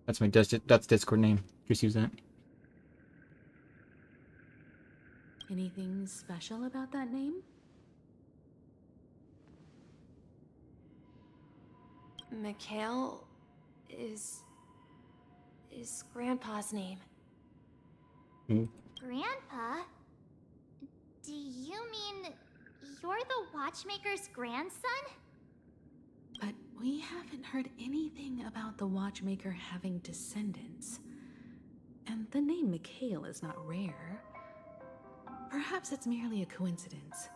That's my that's Discord name. Just use that. Anything special about that name? Mikhail is Grandpa's name. Grandpa? Do you mean you're the Watchmaker's grandson? But we haven't heard anything about the Watchmaker having descendants. And the name Mikhail is not rare. Perhaps it's merely a coincidence.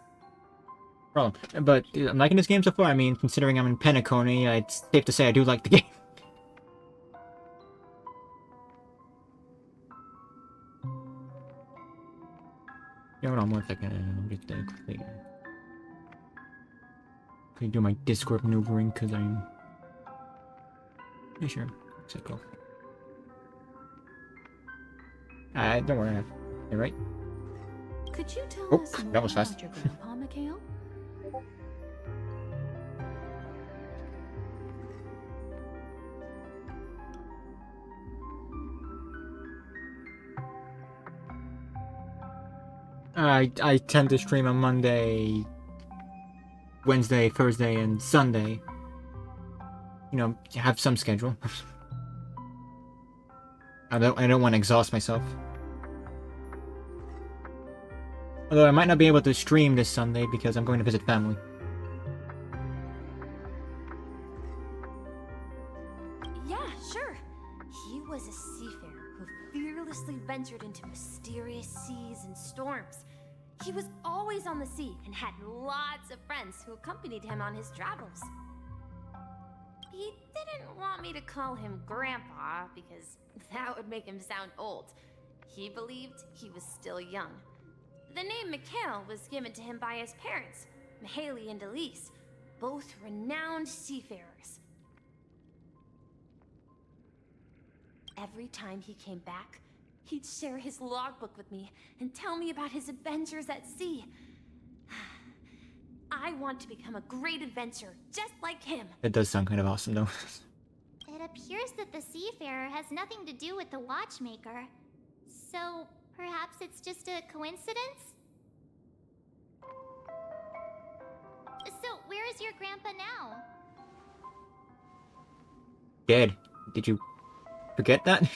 Problem. But I'm liking this game so far. I mean, considering I'm in Penacony, it's safe to say I do like the game. Yeah, hold on 1 second. I'll just quickly do my Discord maneuvering because I'm. Yeah, sure. Let's go. Don't worry. You're right. Could you tell Oh, us more that was fast. about your grandpa, Mikhail? I tend to stream on Monday, Wednesday, Thursday, and Sunday. You know, have some schedule. I don't want to exhaust myself. Although I might not be able to stream this Sunday because I'm going to visit family. Yeah, sure. He was a seafarer who fearlessly ventured into mysterious seas and storms. He was always on the sea and had lots of friends who accompanied him on his travels. He didn't want me to call him Grandpa because that would make him sound old. He believed he was still young. The name Mikhail was given to him by his parents, Mihaly and Elise, both renowned seafarers. Every time he came back, he'd share his logbook with me and tell me about his adventures at sea. I want to become a great adventurer, just like him. It does sound kind of awesome, though. It appears that the seafarer has nothing to do with the watchmaker. So, perhaps it's just a coincidence? So, where is your grandpa now? Dead. Did you forget that?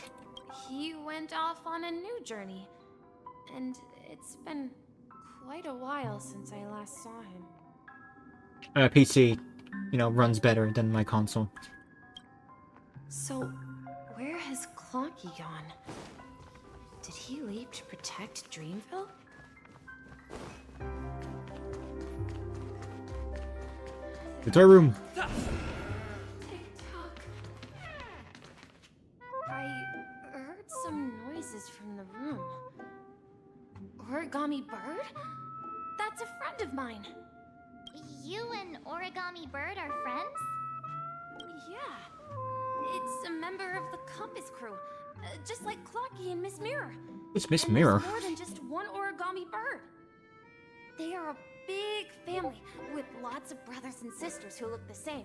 He went off on a new journey, and it's been quite a while since I last saw him. PC, you know, runs better than my console. So, where has Clonky gone? Did he leave to protect Dreamville? The toy room. I heard some noises from the room. Origami Bird? That's a friend of mine. You and Origami Bird are friends? Yeah. It's a member of the Compass crew. Just like Clocky and Miss Mirror. It's Miss And Mirror. there's more than just one Origami Bird. They are a big family with lots of brothers and sisters who look the same.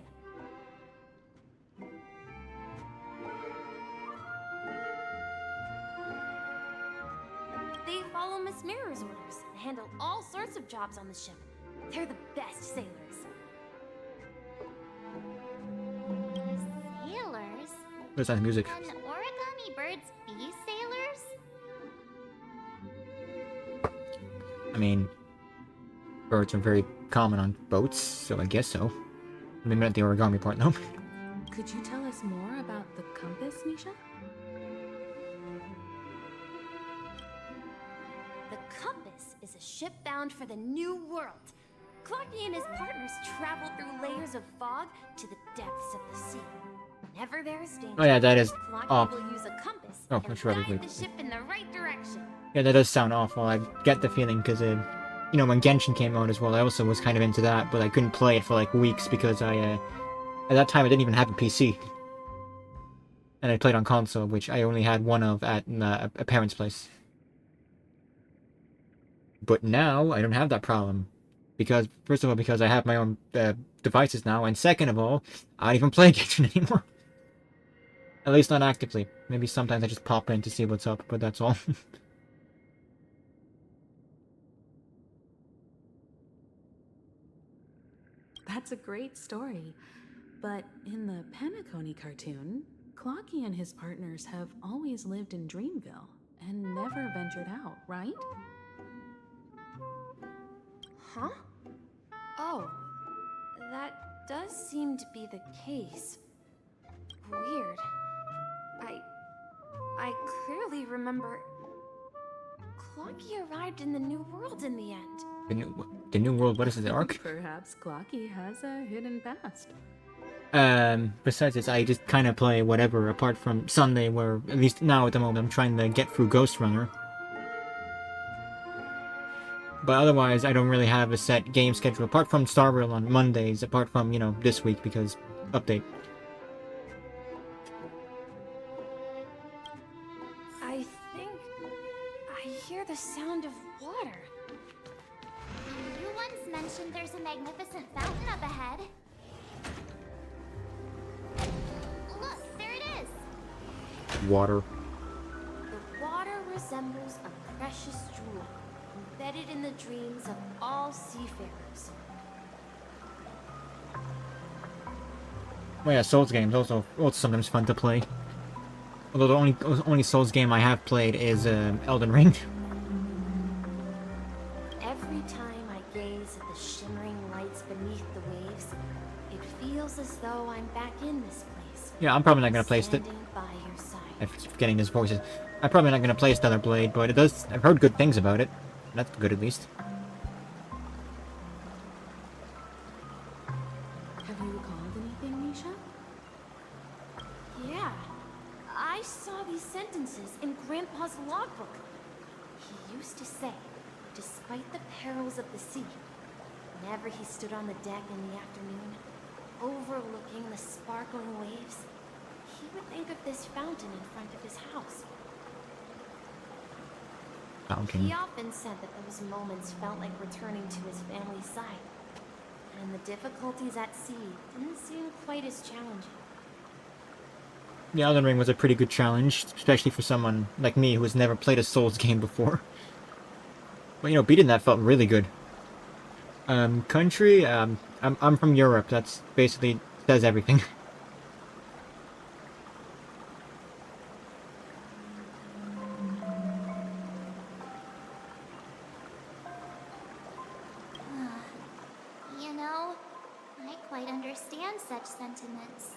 They follow Miss Mirror's orders and handle all sorts of jobs on the ship. They're the best sailors. Sailors? Where's that music? Can Origami Birds be sailors? I mean, birds are very common on boats, so I guess so. Maybe not the origami part, though. Could you tell us more about the compass, Misha? The Compass is a ship bound for the New World. Clocky and his partners travel through layers of fog to the depths of the sea. Whenever there is danger, Oh yeah, that is Clocky off. will use a compass Oh, and that's right, guide wait. the ship in the right direction. Yeah, that does sound awful. I get the feeling because, you know, when Genshin came out as well, I also was kind of into that, but I couldn't play it for like weeks because at that time I didn't even have a PC. And I played on console, which I only had one of at a parent's place. But now, I don't have that problem. Because, first of all, because I have my own devices now, and second of all, I don't even play Genshin anymore. At least not actively. Maybe sometimes I just pop in to see what's up, but that's all. That's a great story. But in the Penacony cartoon, Clocky and his partners have always lived in Dreamville and never ventured out, right? Huh? Oh, that does seem to be the case. Weird. I clearly remember Clocky arrived in the New World in the end. The New World, what is it, the arc? Perhaps Clocky has a hidden past. Besides this, I just kind of play whatever, apart from Sunday, where, at least now at the moment, I'm trying to get through Ghost Runner. But otherwise, I don't really have a set game schedule, apart from Star Rail on Mondays, apart from, you know, this week, because update. I think I hear the sound of water. You once mentioned there's a magnificent fountain up ahead. Look, there it is. Water. The water resembles a precious jewel, embedded in the dreams of all seafarers. Well, yeah, Souls games also sometimes fun to play. Although the only Souls game I have played is Elden Ring. Every time I gaze at the shimmering lights beneath the waves, it feels as though I'm back in this place. Yeah, I'm probably not gonna play standing by your side. I'm forgetting his voices. I'm probably not gonna play Stellar Blade, but it does. I've heard good things about it. That's good at least. Have you recalled anything, Misha? Yeah, I saw these sentences in Grandpa's logbook. He used to say, despite the perils of the sea, whenever he stood on the deck in the afternoon, overlooking the sparkling waves, he would think of this fountain in front of his house. Fountain. He often said that those moments felt like returning to his family's side, and the difficulties at sea didn't seem quite as challenging. The Elden Ring was a pretty good challenge, especially for someone like me who has never played a Souls game before. But you know, beating that felt really good. Country, I'm from Europe. That's basically says everything. You know, I quite understand such sentiments.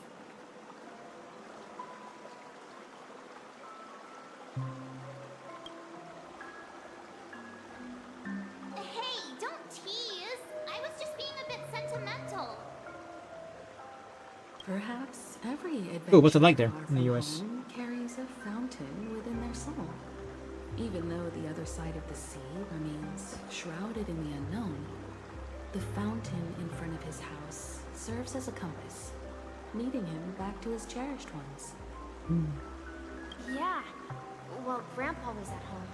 Hey, don't tease! I was just being a bit sentimental. Perhaps every adventure Ooh, what's it like there far in the from US? home carries a fountain within their soul. Even though the other side of the sea remains shrouded in the unknown, the fountain in front of his house serves as a compass, leading him back to his cherished ones. Yeah, while Grandpa was at home,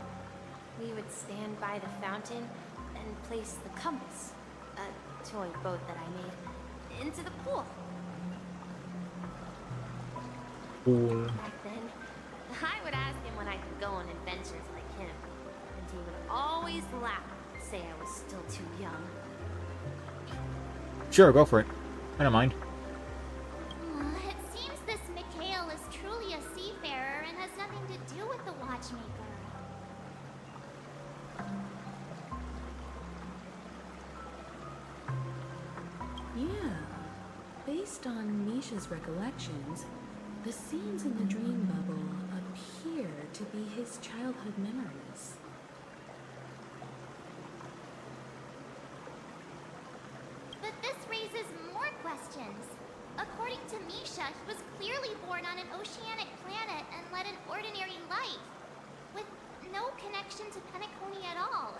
we would stand by the fountain and place the compass, a toy boat that I made, into the pool. Cool. Back then, I would ask him when I could go on adventures like him, and he would always laugh and say I was still too young. Sure, go for it. I don't mind. It seems this Mikhail is truly a seafarer and has nothing to do with the watchmaker. Yeah. Based on Misha's recollections, the scenes in the dream bubble appear to be his childhood memories. But this raises more questions. According to Misha, he was clearly born on an oceanic planet and led an ordinary life, with no connection to Penacony at all.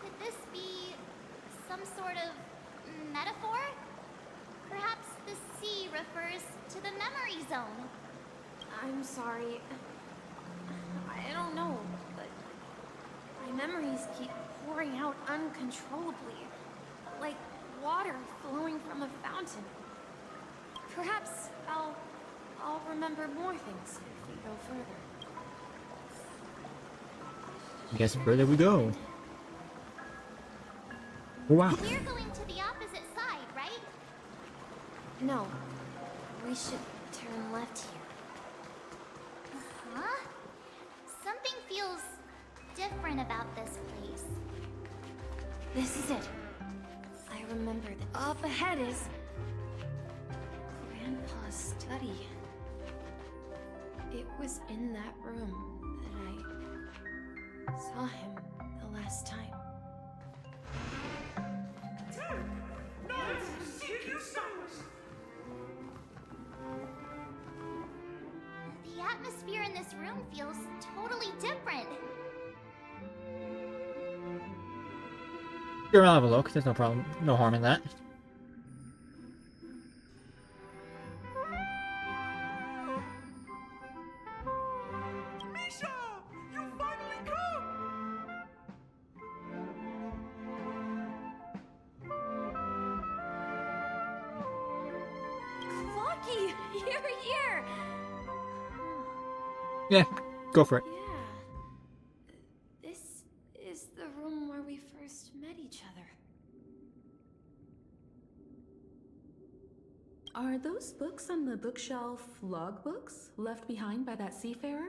Could this be some sort of metaphor? Perhaps the sea refers to the memory zone. I'm sorry. I don't know, but my memories keep pouring out uncontrollably, like water flowing from a fountain. Perhaps I'll remember more things if we go further. I guess further we go. Wow. We're going to the opposite side, right? No, we should turn left here. Huh? Something feels different about this place. This is it. I remember that up ahead is Grandpa's study. It was in that room that I saw him the last time. The atmosphere in this room feels totally different. Sure, I'll have a look. There's no problem. No harm in that. Misha! You finally come! You're here! Yeah, go for it. Yeah. This is the room where we first met each other. Are those books on the bookshelf logbooks left behind by that seafarer?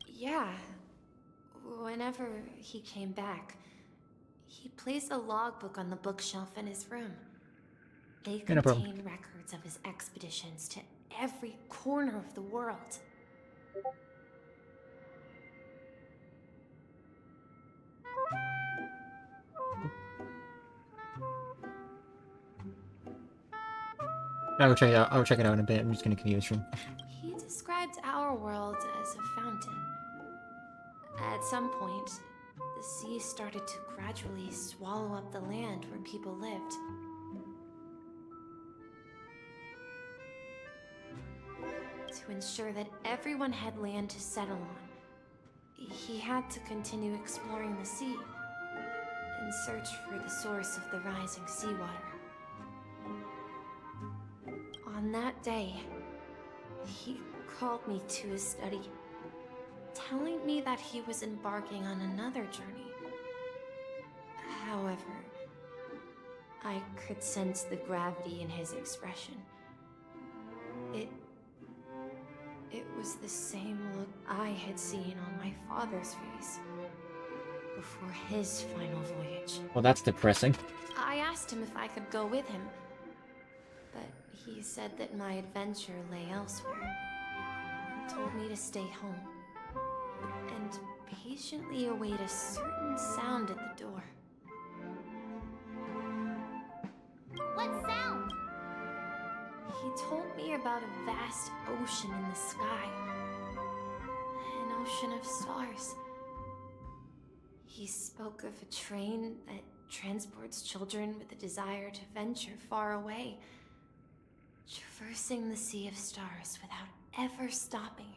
Yeah. Whenever he came back, he placed a logbook on the bookshelf in his room. They Yeah, no problem. contain records of his expeditions to every corner of the world. I'll check it out. I'll check it out in a bit. I'm just gonna continue this room. He described our world as a fountain. At some point, the sea started to gradually swallow up the land where people lived. To ensure that everyone had land to settle on, he had to continue exploring the sea in search for the source of the rising seawater. On that day, he called me to his study, telling me that he was embarking on another journey. However, I could sense the gravity in his expression. It was the same look I had seen on my father's face before his final voyage. Well, that's depressing. I asked him if I could go with him, but he said that my adventure lay elsewhere and told me to stay home and patiently await a certain sound at the door. What sound? He told me about a vast ocean in the sky. An ocean of stars. He spoke of a train that transports children with a desire to venture far away, traversing the sea of stars without ever stopping.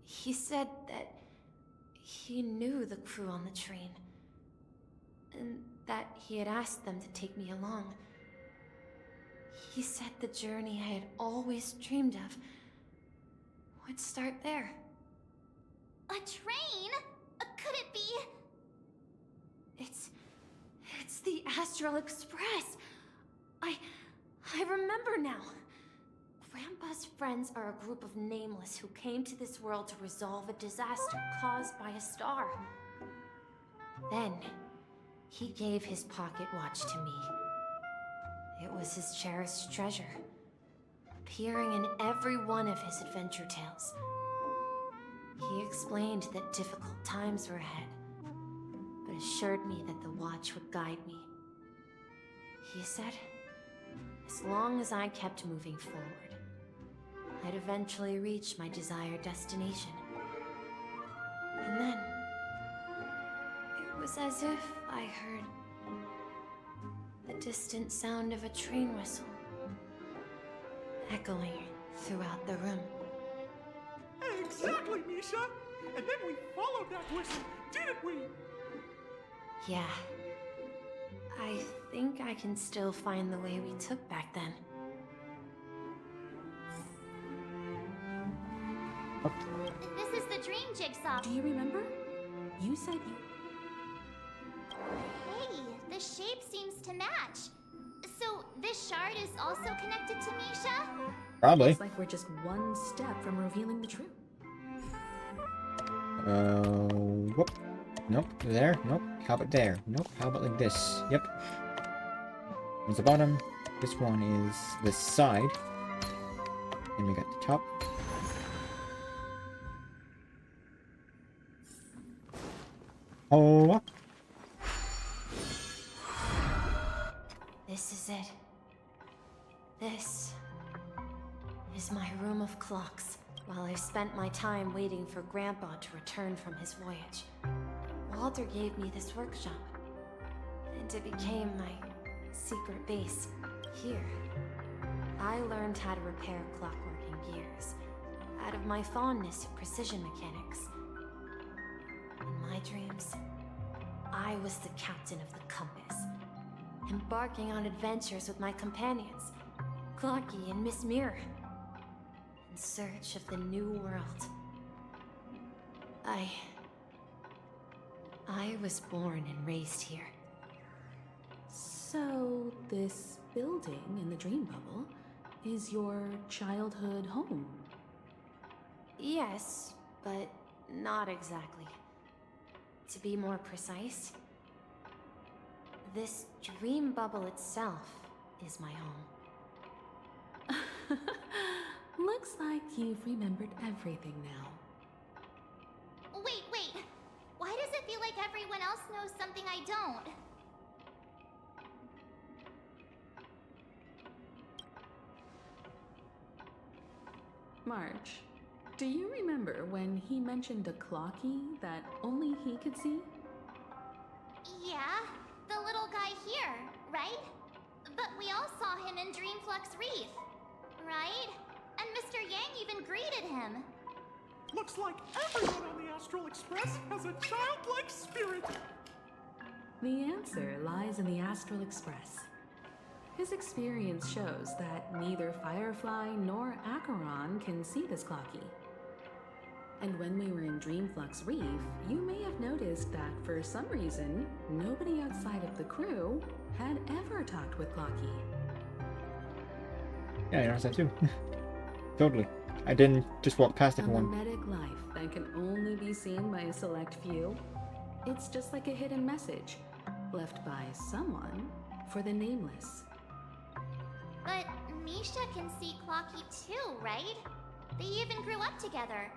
He said that he knew the crew on the train, and that he had asked them to take me along. He said the journey I had always dreamed of would start there. A train? Could it be? It's the Astral Express. I remember now. Grandpa's friends are a group of nameless who came to this world to resolve a disaster caused by a star. Then, he gave his pocket watch to me. It was his cherished treasure, appearing in every one of his adventure tales. He explained that difficult times were ahead, but assured me that the watch would guide me. He said, as long as I kept moving forward, I'd eventually reach my desired destination. And then, it was as if I heard the distant sound of a train whistle, echoing throughout the room. Exactly, Misha! And then we followed that whistle, didn't we? Yeah. I think I can still find the way we took back then. This is the dream jigsaw. Do you remember? You said you... Hey, the shape seems to match. So this shard is also connected to Misha? Probably. It's like we're just one step from revealing the truth. Whoop. Nope. There. Nope. How about there? Nope. How about like this? Yep. There's the bottom. This one is the side. And we got the top. Oh. This is it. This is my room of clocks. While I spent my time waiting for Grandpa to return from his voyage, Walter gave me this workshop, and it became my secret base. Here, I learned how to repair clockworking gears out of my fondness of precision mechanics. In my dreams, I was the captain of the compass, embarking on adventures with my companions, Clocky and Miss Mirror. In search of the new world. I was born and raised here. So, this building in the dream bubble is your childhood home? Yes, but not exactly. To be more precise, this dream bubble itself is my home. Looks like you've remembered everything now. Wait. Why does it feel like everyone else knows something I don't? March, do you remember when he mentioned a clocky that only he could see? Yeah, the little guy here, right? But we all saw him in Dreamflux Reef, right? And Mr. Yang even greeted him. Looks like everyone on the Astral Express has a childlike spirit. The answer lies in the Astral Express. His experience shows that neither Firefly nor Acheron can see this clocky. And when we were in Dreamflux Reef, you may have noticed that for some reason, nobody outside of the crew had ever talked with Clocky. Yeah, I noticed that too. Totally. I didn't just walk past A everyone. mimetic life that can only be seen by a select few. It's just like a hidden message left by someone for the nameless. But Misha can see Clocky too, right? They even grew up together.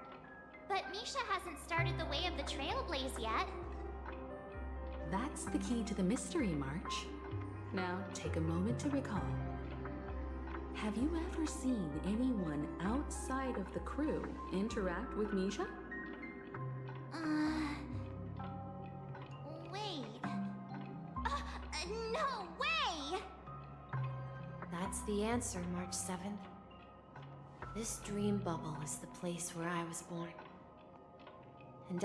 But Misha hasn't started the way of the Trailblaze yet. That's the key to the mystery, March. Now, take a moment to recall. Have you ever seen anyone outside of the crew interact with Misha? Wait. No way! That's the answer, March 7th. This dream bubble is the place where I was born. And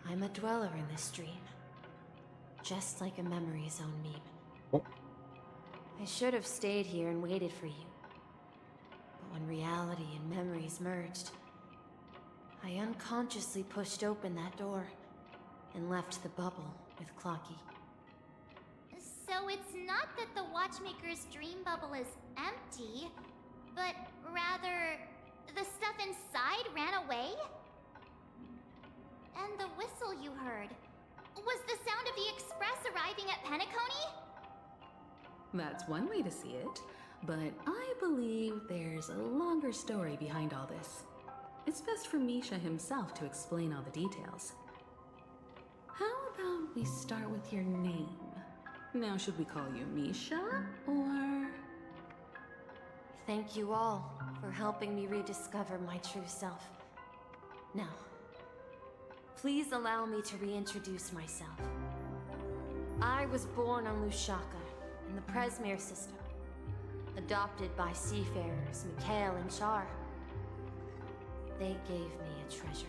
I'm a dweller in this dream. Just like a memory zone meme. Oh. I should have stayed here and waited for you. But when reality and memories merged, I unconsciously pushed open that door and left the bubble with Clocky. So it's not that the Watchmaker's dream bubble is empty, but rather the stuff inside ran away? And the whistle you heard, was the sound of the Express arriving at Penacony? That's one way to see it, but I believe there's a longer story behind all this. It's best for Misha himself to explain all the details. How about we start with your name? Now, should we call you Misha, or...? Thank you all for helping me rediscover my true self. Now, please allow me to reintroduce myself. I was born on Lushaka, in the Presmere system, adopted by seafarers Mikhail and Char. They gave me a treasure,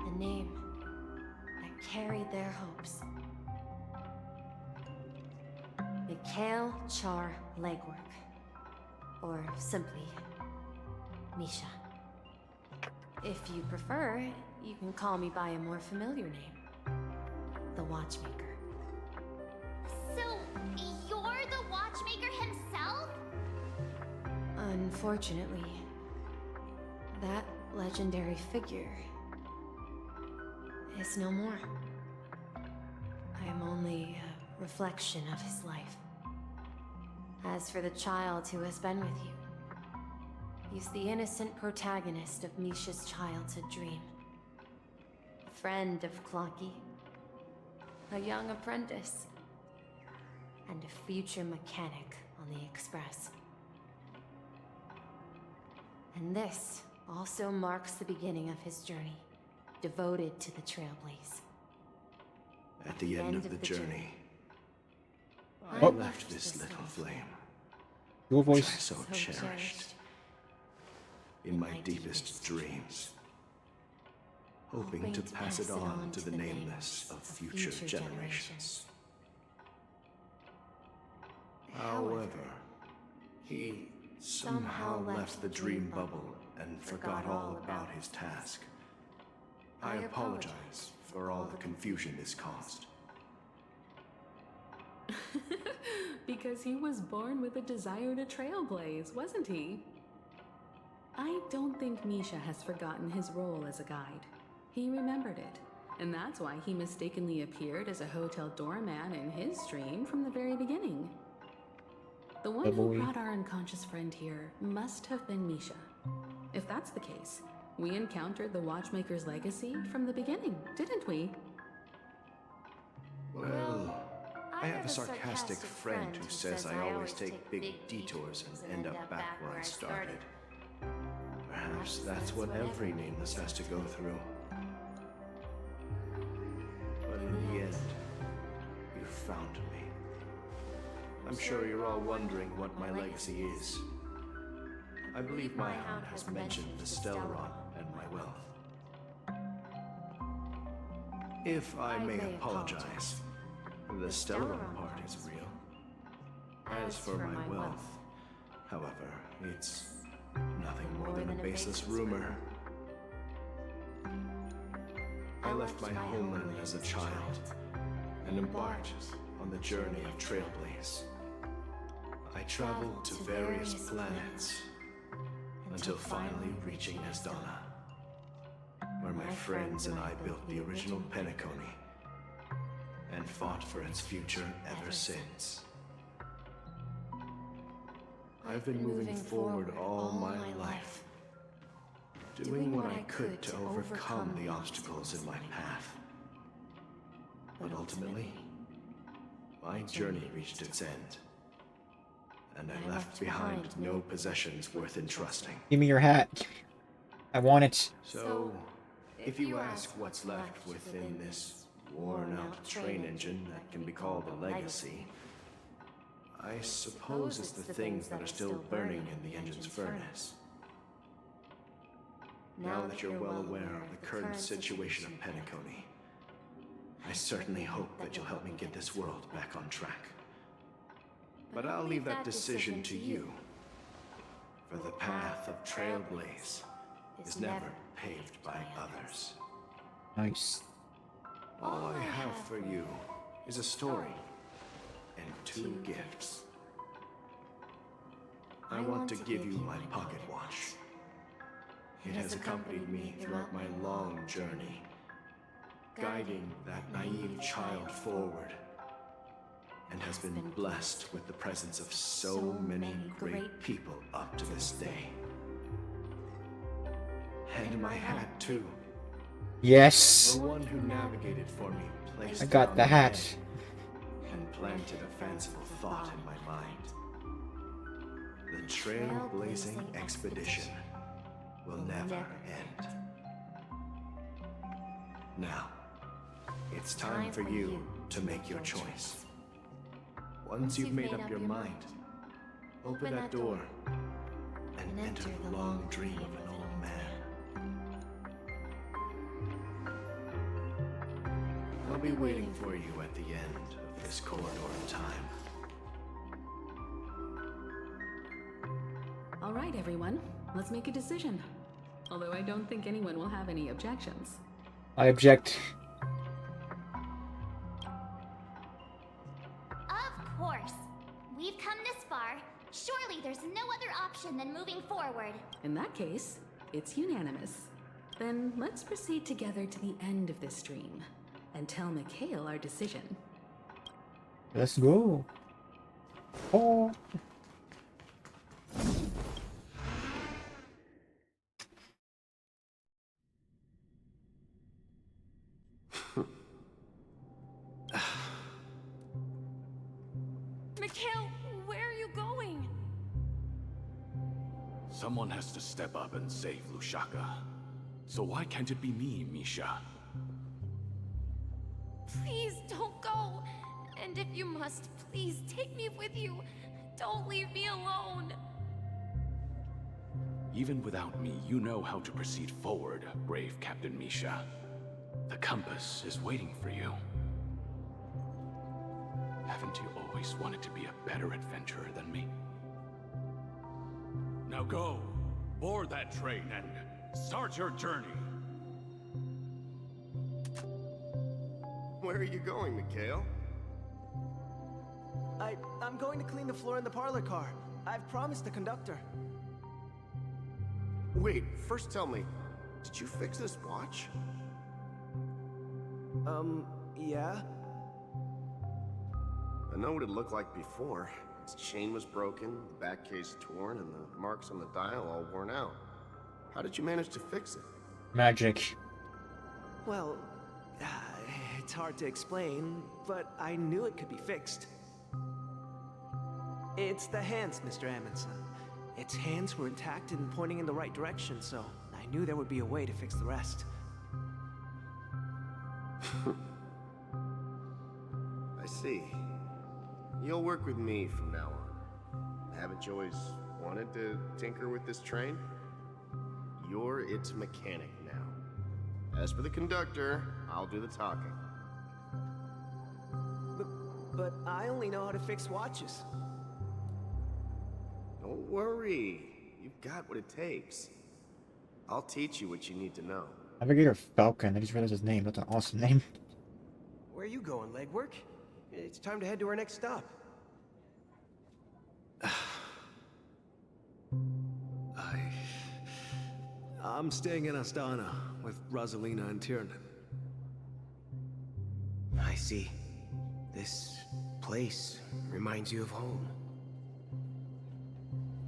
a name that carried their hopes. Mikhail Char Legwork, or simply, Misha. If you prefer, you can call me by a more familiar name, the Watchmaker. So, you're the Watchmaker himself? Unfortunately, that legendary figure is no more. I am only a reflection of his life. As for the child who has been with you, he's the innocent protagonist of Misha's childhood dream. A friend of Clocky, a young apprentice, and a future mechanic on the Express. And this also marks the beginning of his journey, devoted to the Trailblaze. At the end of the journey, I Oh. left this little flame, Your which I voice. so cherished, in my deepest dreams, hoping to pass it on to the nameless of future generations. However, he somehow left the dream bubble and forgot all about his task. I apologize for all the confusion this caused. Because he was born with a desire to trailblaze, wasn't he? I don't think Misha has forgotten his role as a guide. He remembered it, and that's why he mistakenly appeared as a hotel doorman in his dream from the very beginning. The one who brought our unconscious friend here must have been Misha. If that's the case, we encountered the Watchmaker's legacy from the beginning, didn't we? Well, I have a sarcastic friend who says I always take big detours and end up back where I started. Perhaps that's what every nameless has to go through. But in the end, you found me. I'm sure you're all wondering what my legacy is. I believe my hound has mentioned the Stellaron and my wealth. If I may apologize, the Stellaron part is real. As for my wealth, however, it's nothing more than a baseless rumor. I left my homeland as a child and embarked on the journey of Trailblaze. I traveled to various planets until finally reaching Esdana, where my friends and I built the original Penacony and fought for its future ever since. I've been moving forward all my life, doing what I could to overcome the obstacles in my path. But ultimately, my journey reached its end, and I left behind no possessions worth entrusting. Give me your hat. I want it. So, if you ask what's left within this worn-out train engine that can be called a legacy, I suppose it's the things that are still burning in the engine's furnace. Now that you're well aware of the current situation of Penacony, I certainly hope that you'll help me get this world back on track. But I'll leave that decision to you, for the path of Trailblaze is never paved by others. Nice. All I have for you is a story and 2 gifts. I want to give you my pocket watch. It has accompanied me throughout my long journey, guiding that naive child forward, and has been blessed with the presence of so many great people up to this day. And my hat, too. Yes. The one who navigated for me placed I got the hat. And planted a fanciful thought in my mind. The trailblazing expedition will never end. Now, it's time for you to make your choice. Once you've made up your mind, open that door and enter the long dream of an old man. I'll be waiting for you at the end of this corridor of time. All right, everyone. Let's make a decision. Although I don't think anyone will have any objections. I object. Of course. We've come this far. Surely there's no other option than moving forward. In that case, it's unanimous. Then let's proceed together to the end of this stream and tell Mikhail our decision. Let's go. Oh. Mikhail, where are you going? Someone has to step up and save Lushaka. So why can't it be me, Misha? Please don't go. And if you must, please take me with you. Don't leave me alone. Even without me, you know how to proceed forward, brave Captain Misha. The compass is waiting for you. Haven't you always wanted to be a better adventurer than me? Now go, board that train and start your journey. Where are you going, Mikhail? I'm going to clean the floor in the parlor car. I've promised the conductor. Wait, first tell me, did you fix this watch? Yeah? I know what it looked like before. Its chain was broken, the back case torn, and the marks on the dial all worn out. How did you manage to fix it? Magic. Well, it's hard to explain, but I knew it could be fixed. It's the hands, Mr. Amundsen. Its hands were intact and pointing in the right direction, so I knew there would be a way to fix the rest. I see. You'll work with me from now on. Haven't you always wanted to tinker with this train? You're its mechanic now. As for the conductor, I'll do the talking. But I only know how to fix watches. Don't worry. You've got what it takes. I'll teach you what you need to know. Navigator Falcon. I just realized his name. That's an awesome name. Where are you going, legwork? It's time to head to our next stop. I'm staying in Astana with Rosalina and Tiernan. I see. This place reminds you of home.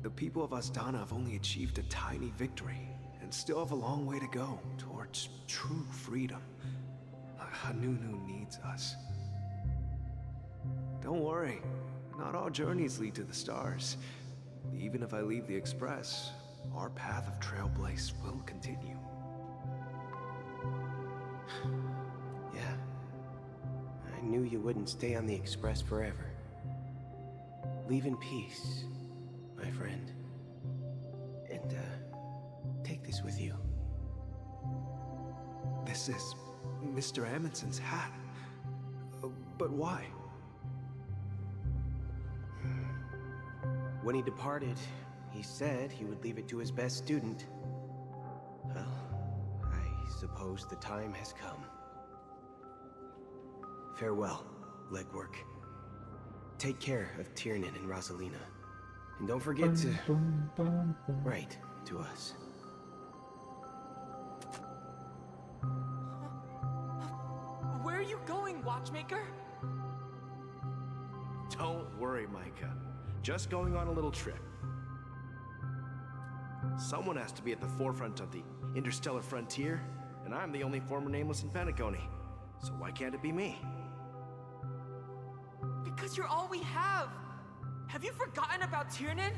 The people of Astana have only achieved a tiny victory and still have a long way to go towards true freedom. Hanunu needs us. Don't worry, not all journeys lead to the stars. Even if I leave the Express, our path of trailblaze will continue. Yeah, I knew you wouldn't stay on the Express forever. Leave in peace, my friend. And, take this with you. This is Mr. Amundsen's hat. But why? When he departed, he said he would leave it to his best student. Well, I suppose the time has come. Farewell, legwork. Take care of Tiernan and Rosalina. And don't forget to write to us. Where are you going, watchmaker? Don't worry, Micah. Just going on a little trip. Someone has to be at the forefront of the interstellar frontier, and I'm the only former nameless in Penacony. So why can't it be me? Because you're all we have. Have you forgotten about Tiernan?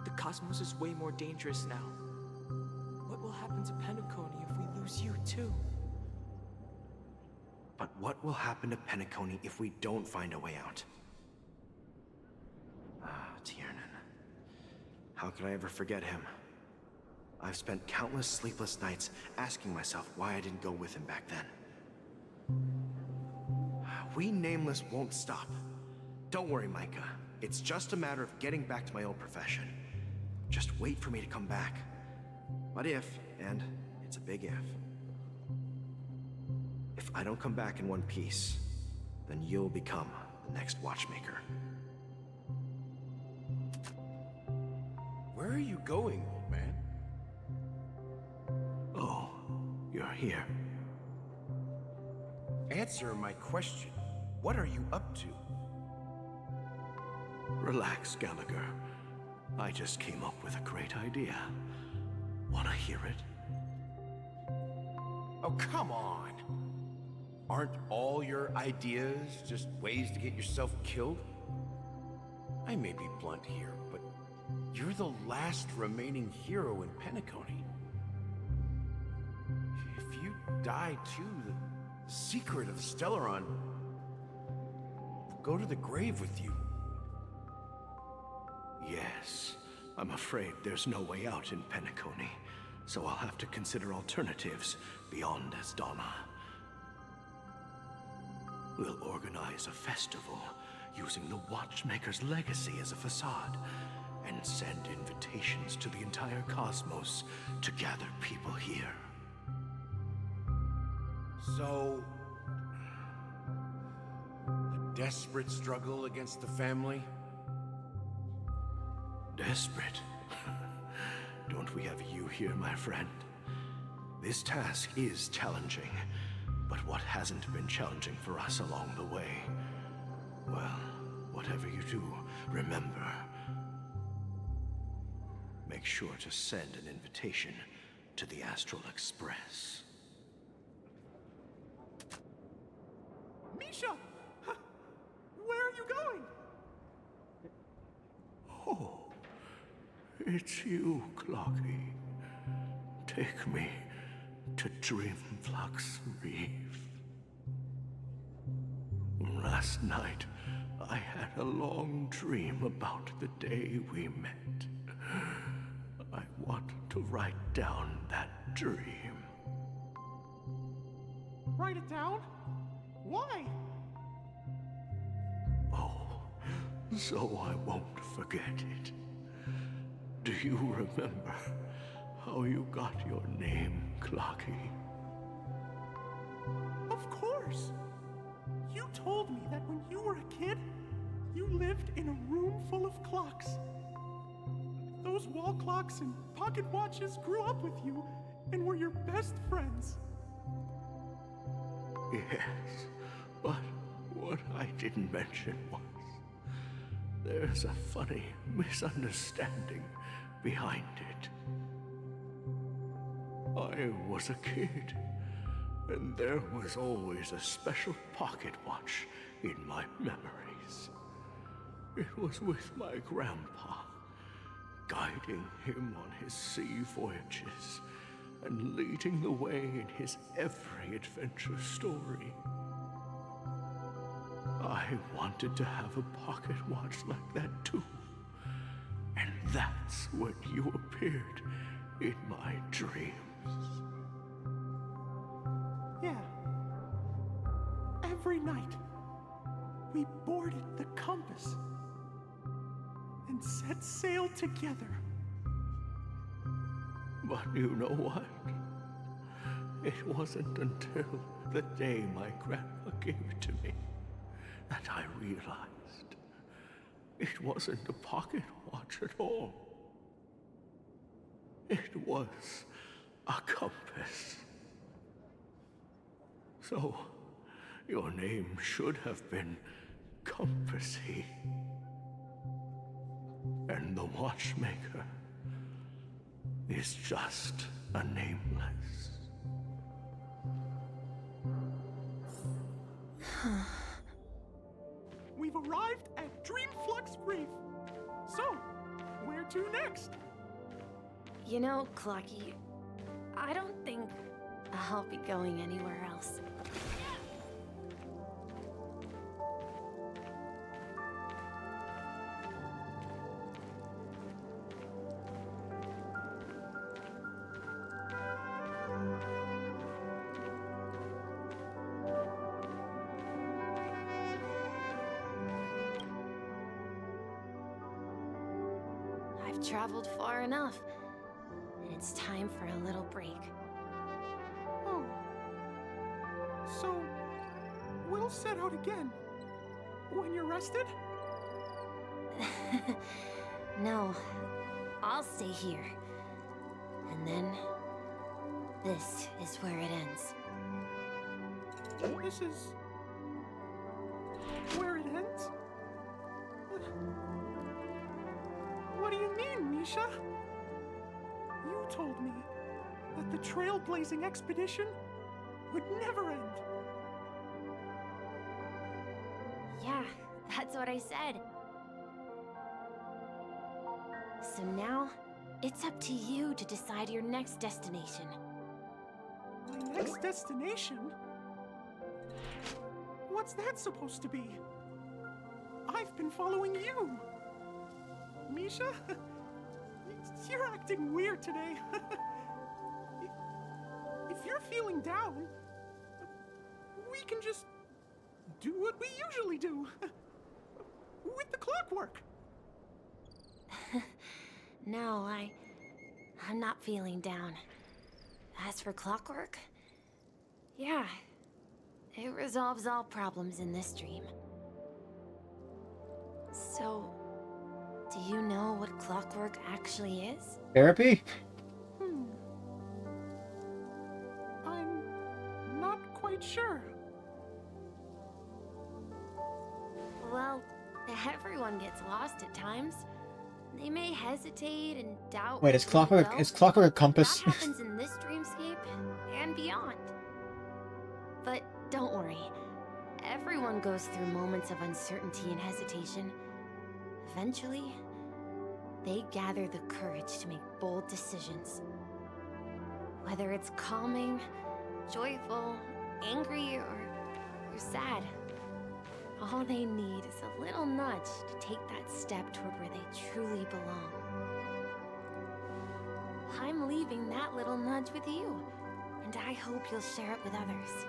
The cosmos is way more dangerous now. What will happen to Penacony if we lose you too? But what will happen to Penacony if we don't find a way out? Tiernan. How could I ever forget him? I've spent countless sleepless nights asking myself why I didn't go with him back then. We Nameless won't stop. Don't worry, Micah. It's just a matter of getting back to my old profession. Just wait for me to come back. But if, and it's a big if I don't come back in one piece, then you'll become the next watchmaker. Where are you going, old man? Oh, you're here. Answer my question. What are you up to? Relax, Gallagher. I just came up with a great idea. Wanna hear it? Oh, come on. Aren't all your ideas just ways to get yourself killed? I may be blunt here, but you're the last remaining hero in Penacony. If you die too, the secret of Stellaron will go to the grave with you. Yes, I'm afraid there's no way out in Penacony, so I'll have to consider alternatives beyond Astana. We'll organize a festival using the Watchmaker's legacy as a facade and send invitations to the entire cosmos to gather people here. So, a desperate struggle against the family? Desperate? Don't we have you here, my friend? This task is challenging, but what hasn't been challenging for us along the way? Well, whatever you do, remember, make sure to send an invitation to the Astral Express. Misha! Where are you going? Oh, it's you, Clocky. Take me to Dreamflux Reef. Last night, I had a long dream about the day we met. I want to write down that dream. Write it down? Why? Oh, so I won't forget it. Do you remember how you got your name, Clocky? Of course! You told me that when you were a kid, you lived in a room full of clocks. Those wall clocks and pocket watches grew up with you and were your best friends. Yes, but what I didn't mention was there's a funny misunderstanding behind it. I was a kid, and there was always a special pocket watch in my memories. It was with my grandpa, guiding him on his sea voyages and leading the way in his every adventure story. I wanted to have a pocket watch like that too. And that's when you appeared in my dreams. Yeah. Every night, we boarded the compass and set sail together. But you know what? It wasn't until the day my grandpa gave it to me that I realized it wasn't a pocket watch at all. It was a compass. So, your name should have been Compassy. And the watchmaker is just a nameless. We've arrived at Dreamflux Reef. So, where to next? You know, Clocky, I don't think I'll be going anywhere else. I've traveled far enough, and it's time for a little break. Oh. So, we'll set out again. When you're rested? No, I'll stay here. And then, this is where it ends. This is... where it ends? What do you mean, Misha? You told me that the trailblazing expedition would never end. Yeah, that's what I said. So now, it's up to you to decide your next destination. My next destination? What's that supposed to be? I've been following you. Misha? You're acting weird today. If you're feeling down, we can just do what we usually do. With the clockwork. No, I'm not feeling down. As for clockwork, yeah, it resolves all problems in this dream. So, do you know what clockwork actually is? Therapy? I'm not quite sure. Well, everyone gets lost at times. They may hesitate and doubt. Wait, is clockwork a compass? That happens in this dreamscape and beyond. But don't worry. Everyone goes through moments of uncertainty and hesitation. Eventually, they gather the courage to make bold decisions. Whether it's calming, joyful, angry, or sad. All they need is a little nudge to take that step toward where they truly belong. I'm leaving that little nudge with you, and I hope you'll share it with others.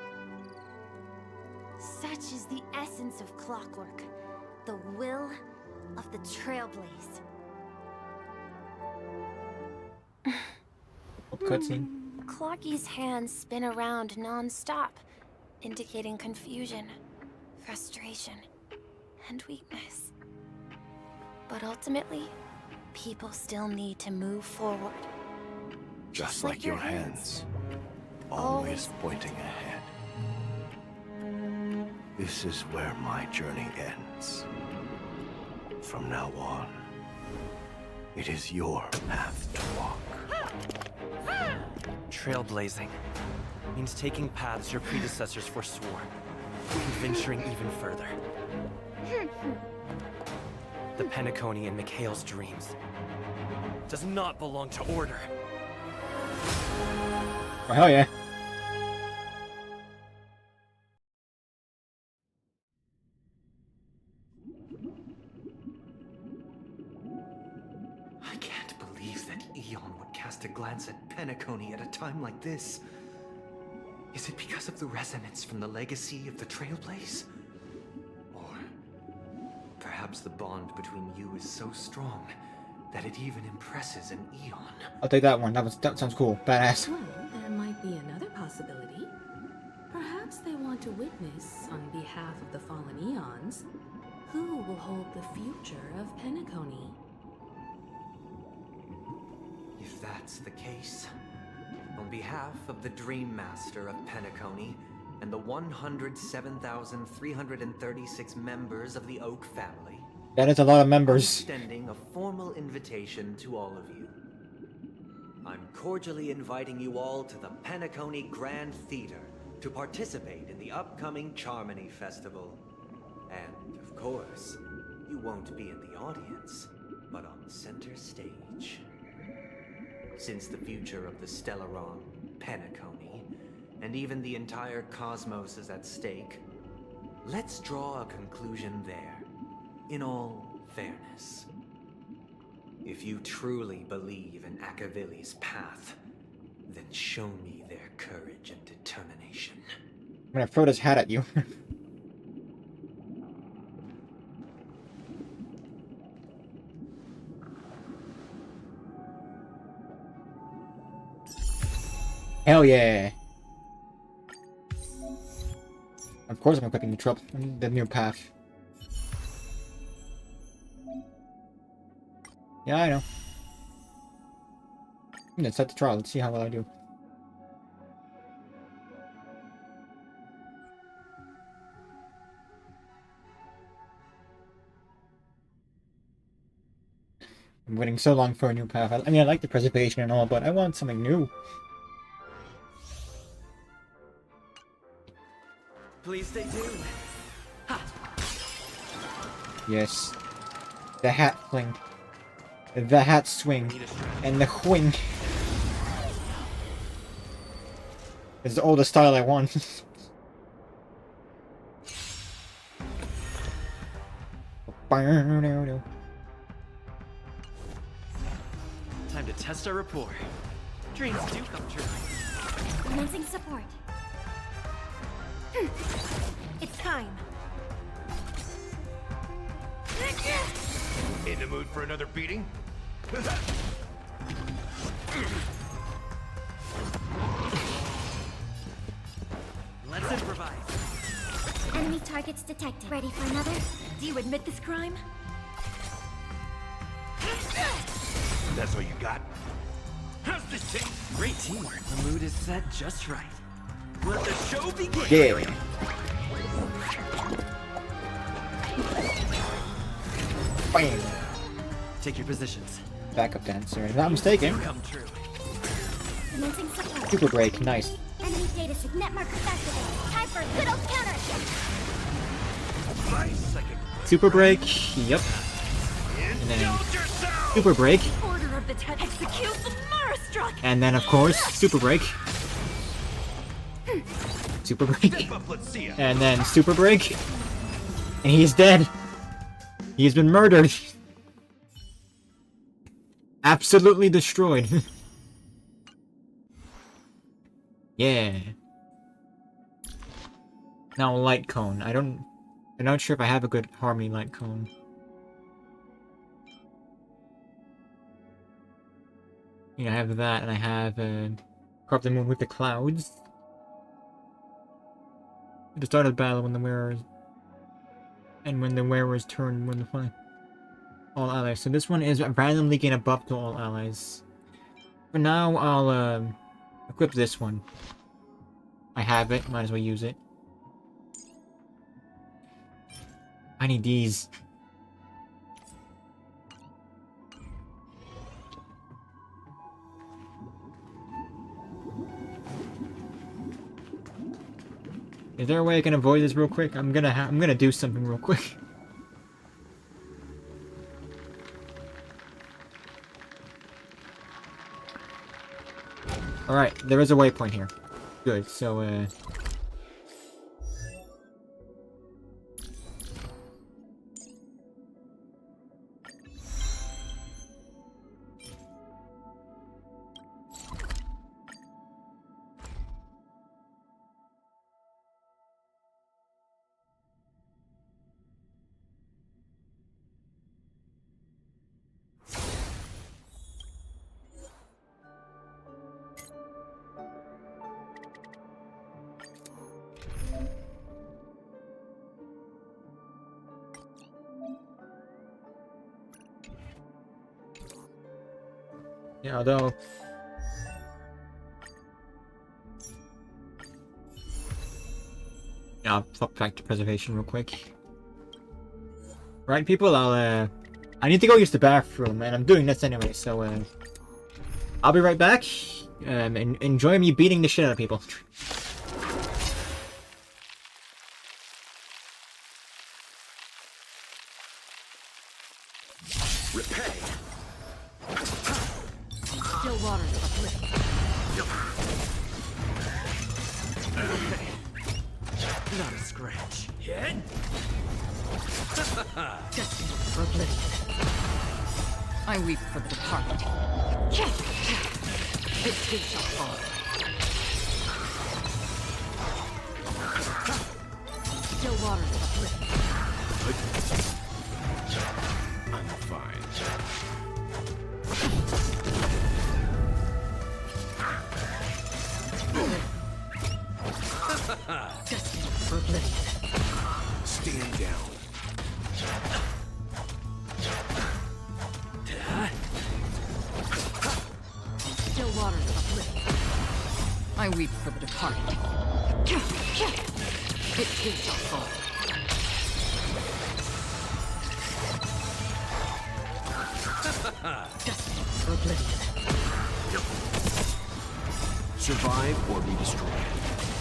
Such is the essence of clockwork, the will of the Trailblaze. Cutscene. Clocky's hands spin around non-stop, indicating confusion, frustration, and weakness. But ultimately, people still need to move forward. Just like your hands, always pointing ahead. This is where my journey ends. From now on, it is your path to walk. Trailblazing means taking paths your predecessors forswore, and venturing even further. The Penacony in Mikhail's dreams does not belong to Order. Oh, hell yeah. I can't believe that Eon would cast a glance at Penacony at a time like this. Is it because of the resonance from the legacy of the Trailblaze? Or perhaps the bond between you is so strong that it even impresses an Eon? I'll take that one. That sounds cool. Badass. Well, there might be another possibility. Perhaps they want to witness, on behalf of the fallen Eons, who will hold the future of Penacony. If that's the case, on behalf of the Dream Master of Penacony and the 107,336 members of the Oak family, That is a lot of I'm members. extending a formal invitation to all of you. I'm cordially inviting you all to the Penacony Grand Theater to participate in the upcoming Charmony Festival. And, of course, you won't be in the audience, but on center stage. Since the future of the Stellaron, Penacony, and even the entire cosmos is at stake, let's draw a conclusion there, in all fairness. If you truly believe in Akavili's path, then show me their courage and determination. I'm gonna throw this hat at you. Hell yeah! Of course I'm equipping the new path. Yeah, I know. Let's set the trial. Let's see how well I do. I'm waiting so long for a new path. I mean, I like the preservation and all, but I want something new. Please stay tuned. Ha! Yes. The hat fling. The hat swing. And the wing. It's all the style I want. Time to test our rapport. Dreams do come true. Commencing support. It's time. In the mood for another beating? Let's improvise. Enemy targets detected. Ready for another? Do you admit this crime? That's all you got? How's this taste? Great teamwork. The mood is set just right. Let the show begin. Yeah. Bam. Take your positions. Backup dancer. If I'm not mistaken. Come true. Commencing support. Super break. Nice. Enemy data sig net markers activated. Time for a good old counter. Nice. Like a Super break. Yep. And then super break. Order of the 10 execute the Marastruck! And then of course super break. Super break. And then super break. And he's dead. He's been murdered. Absolutely destroyed. Yeah. Now light cone. I'm not sure if I have a good harmony light cone. Yeah, I have that, and I have Carve the Moon with the Clouds. At the start of the battle, when the wearers and when the wearers turn when the fly. All allies. So this one is randomly gain a buff to all allies. For now, I'll equip this one. I have it. Might as well use it. I need these. Is there a way I can avoid this real quick? I'm gonna do something real quick. Alright, there is a waypoint here. Good, so yeah, although yeah, I'll flip back to preservation real quick. Right, people, I need to go use the bathroom, and I'm doing this anyway, so I'll be right back. And enjoy me beating the shit out of people. repay. Still waters uplifted. Not a scratch. Destined for oblivion. I weep for the departed. Its gate shall fall. Still waters uplifted. I'm fine. Destined for oblivion. Stand down. Still waters uplifted. I weep for the departed. Its gate shall fall. Destined for oblivion. Survive or be destroyed.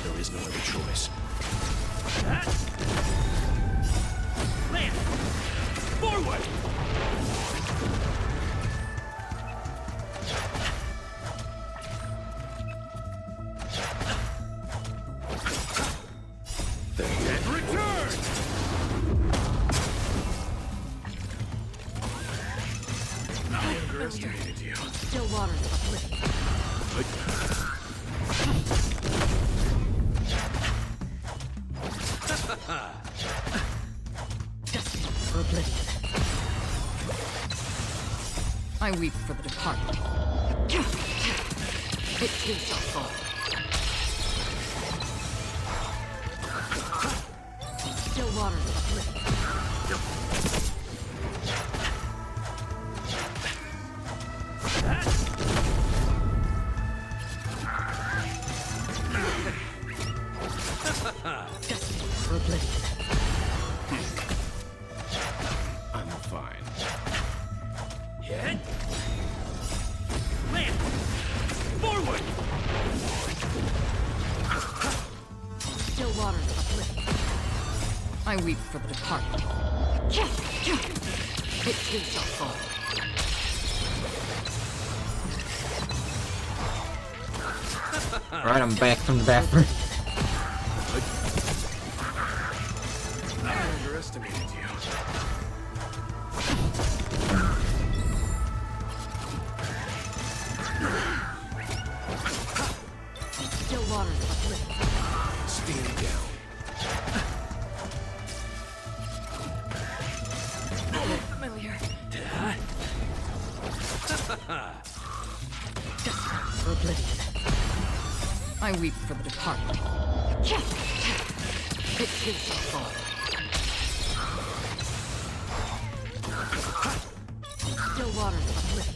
There is no other choice. Land! Forward! And return! I underestimated you. Still waters uplifted. I weep for the departed. It too shall fall. Still waters uplift. Destiny for oblivion. I'm fine. Hit! Land! Forward! Still waters uplift. I weep for the departed. It too shall fall. Alright, I'm back from the bathroom. I underestimated you. Still waters uplift. Stand down. Familiar. Destiny for oblivion. I weep for the departed. It too shall fall. Still waters uplift.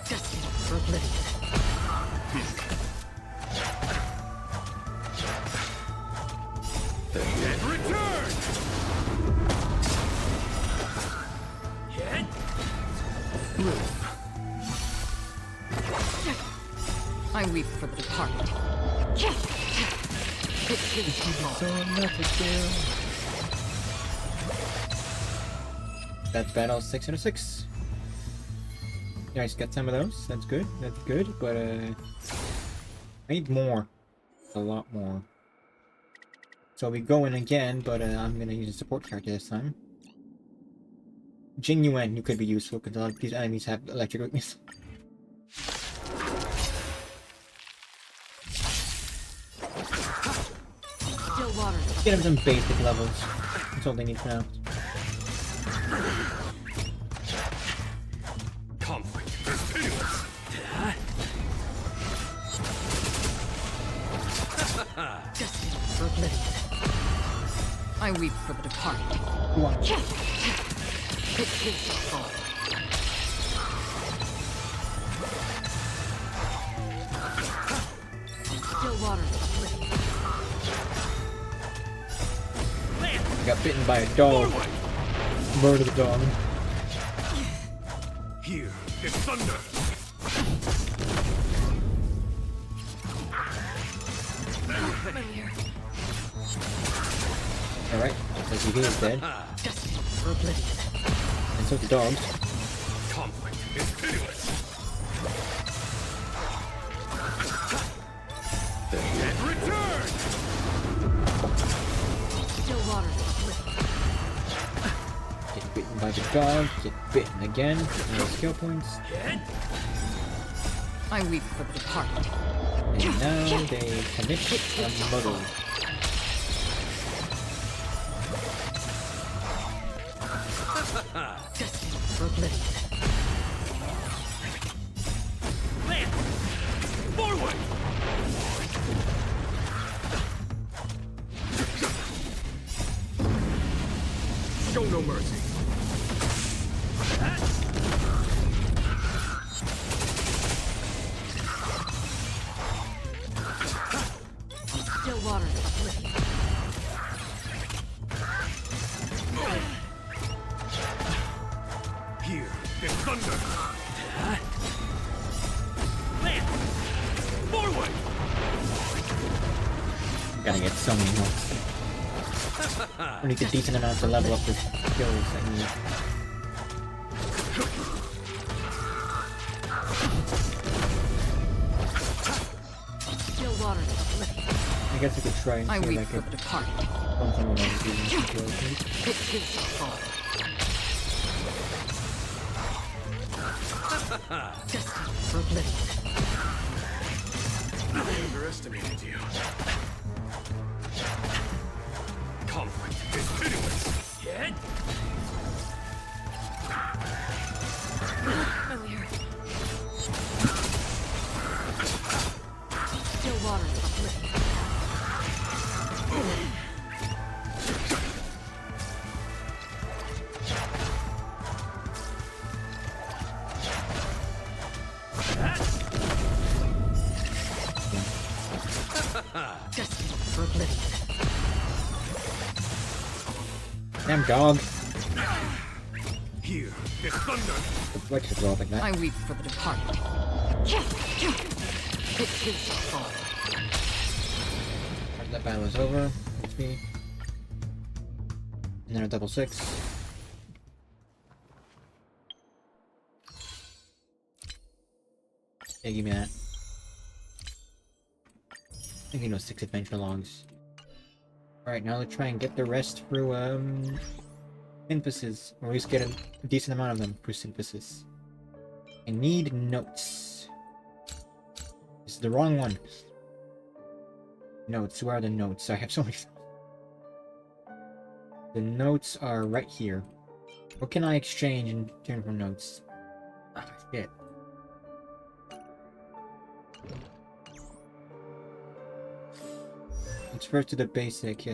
Destiny for oblivion. And return! Hit! I weep for the departed. It too shall fall. That's battle 6 out of 6. You guys got some of those. That's good. That's good. But I need more. A lot more. So we go in again, but I'm gonna use a support character this time. Genuine, you could be useful because a lot of these enemies have electric weakness. Still waters. Get them some basic levels. That's all they need for now. Conflict is pitiless. Destiny for oblivion. I weep for the departed. One. It too shall fall. Still waters uplift. I got bitten by a dog. Murder the dog. Here is thunder. Familiar. Alright, so he is dead. Destiny for oblivion. And so the dogs. Conflict is pitiless. And return! Still waters uplift. Get bitten by the dog. Get bitten again. No skill points. I weep for the departed. And now they commit a murder. Destiny for oblivion. Land! Forward! Show no mercy. Still waters uplift. Here is thunder. Land! Forward! Gotta get so many notes. I need a decent amount to level up the skills I need. Still waters uplift. I guess I could try and I see weep if I for could the departed. run some of those using situations. It too shall fall. Destiny for oblivion. I underestimated you. Conflict is pitiless. Dead? Earlier. Still water uplifting. Destined for oblivion. Damn dog. Here is thunder. What should roll like that? I weep for the departed. It is the fall. That battle is over. XP. And then a double 6. Yeah, give me that. I think 6 adventure logs. Alright, now let's try and get the rest through, synthesis. Or at least get a decent amount of them through synthesis. I need notes. This is the wrong one. Notes, where are the notes? I have so many. The notes are right here. What can I exchange in turn for notes? Ah, shit. Let's first do the basic,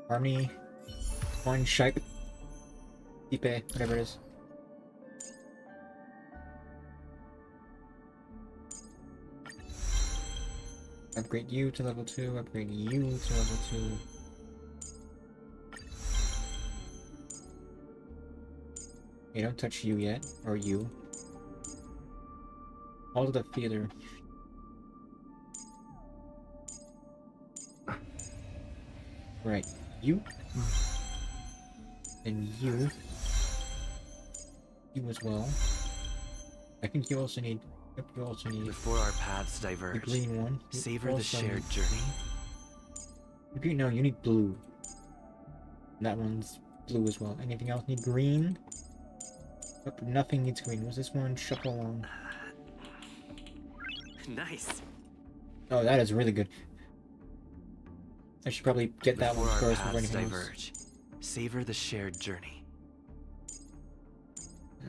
Harmony, one shape, Tipe, whatever it is. Upgrade you to level 2, upgrade you to level 2. Okay, don't touch you yet, or you. All of the theater. Right, you. And you. You as well. I think you also need. Yep, you also need. Before our paths diverge, the green one. You savor the also shared need- journey. If you know, you need blue. That one's blue as well. Anything else need green? Nope, nothing needs green. Was this one? Shuffle along. Nice. Oh, that is really good. I should probably get that one Before our first before paths anything else. diverge, savor the shared journey.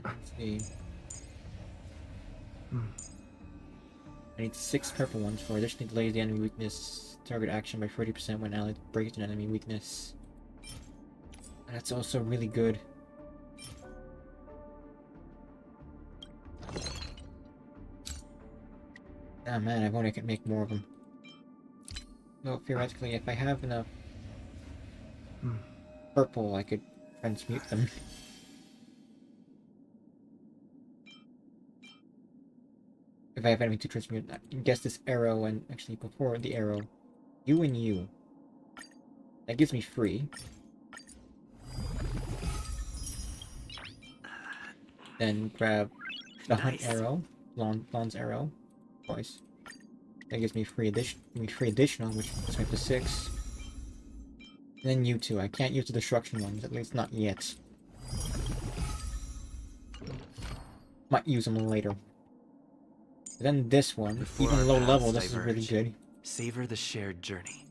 Let's see. I need 6 purple ones for additionally delays the enemy weakness target action by 30% when allied breaks an enemy weakness. That's also really good. Ah man, if only I could make more of them. Well, theoretically, if I have enough purple, I could transmute them. If I have anything to transmute, I can guess this arrow, and actually before the arrow, you and you. That gives me 3. Then grab the hunt arrow, Lon's arrow, twice. That gives me 3 additional, which puts me up to 6. And then you two. I can't use the destruction ones, at least not yet. Might use them later. Then this one, Before even our low paths level, this is diverge, really good. Savor the shared journey.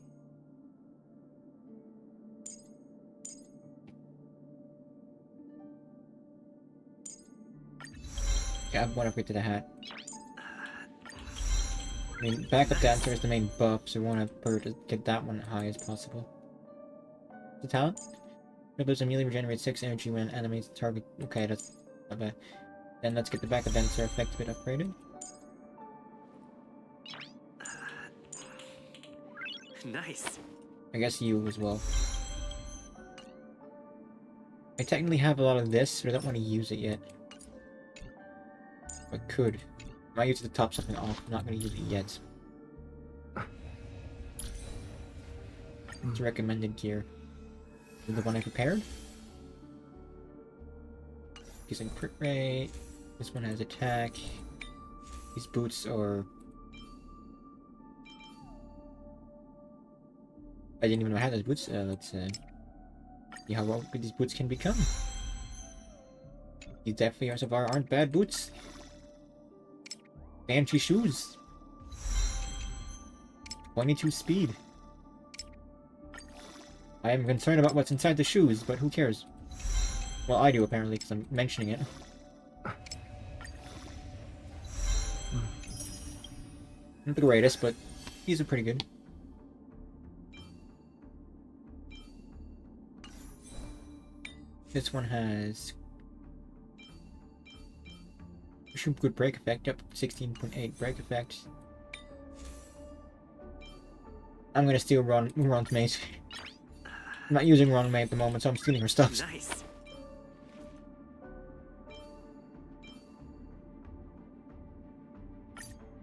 Yeah, I want to upgrade to the hat. I mean, backup dancer is the main buff, so we want to put to get that one high as possible. The talent? Rebels immediately regenerate 6 energy when enemies target. Okay, that's not bad. Then let's get the backup dancer effect a bit upgraded. Nice. I guess you as well. I technically have a lot of this, but I don't want to use it yet. I could. I might use it to top something off. I'm not going to use it yet. It's recommended gear. Is the one I prepared? Using crit rate. This one has attack. These boots are... I didn't even know I had those boots. Let's see how well these boots can become. These definitely so far aren't bad boots. Fancy shoes. 22 speed. I am concerned about what's inside the shoes, but who cares? Well, I do apparently, because I'm mentioning it. Not the greatest, but these are pretty good. This one has good break effect, up 16.8 break effect. I'm gonna steal Ron's mace. I'm not using Ron May at the moment, so I'm stealing her stuff. Nice.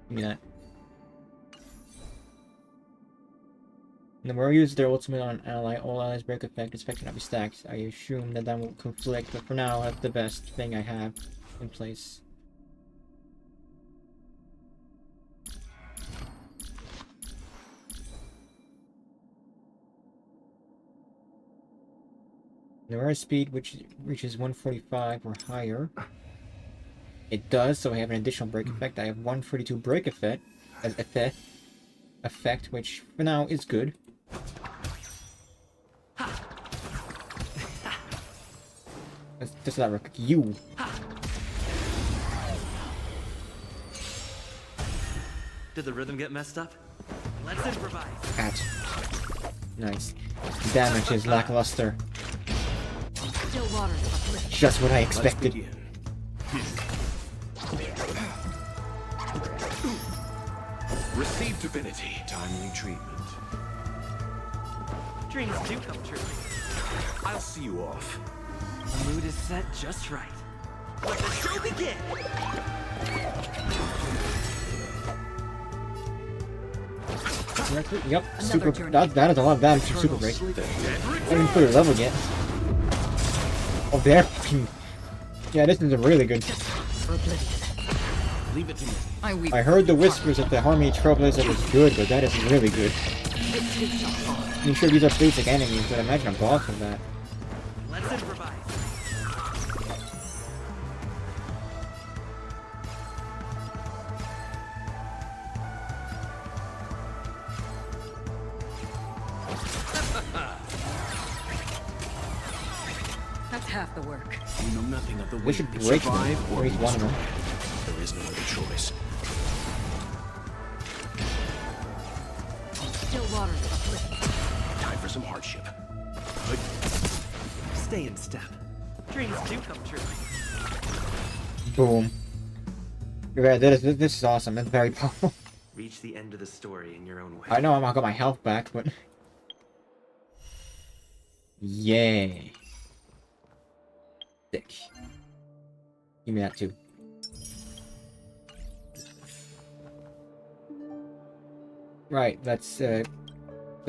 Give me that. The warrior uses their ultimate on an ally. All allies break effect. Expect to not be stacked. I assume that that will conflict, but for now, that's the best thing I have in place. The rare speed, which reaches 145 or higher. It does, so I have an additional break effect. I have 142 break effect, which for now is good. Just that real quick. You. Did the rhythm get messed up? Let's improvise. Catch. Nice. Damage is lackluster. Still waters uplift. Just what I expected. Receive divinity. Timely treatment. Dreams do come true. I'll see you off. The mood is set just right. Let the show begin! Yep, super. That is a lot of damage from super break. I haven't put a level yet. Oh, they're fucking. Yeah, this is really good. Leave it to me. I heard the whispers that the Harmony Trailblazer was good, but that is really good. I'm sure these are basic enemies, but imagine a boss of that. Let's improvise. That's half the work. You know nothing of the We way should they break them. survive or Break be one of them. destroyed. There is no other choice. Still waters uplift. Time for some hardship. Stay in step. Dreams do come true. Boom. Yeah, this is awesome. It's very powerful. Reach the end of the story in your own way. I know I got my health back, but... Yay. Sick. Give me that too. Right, that's so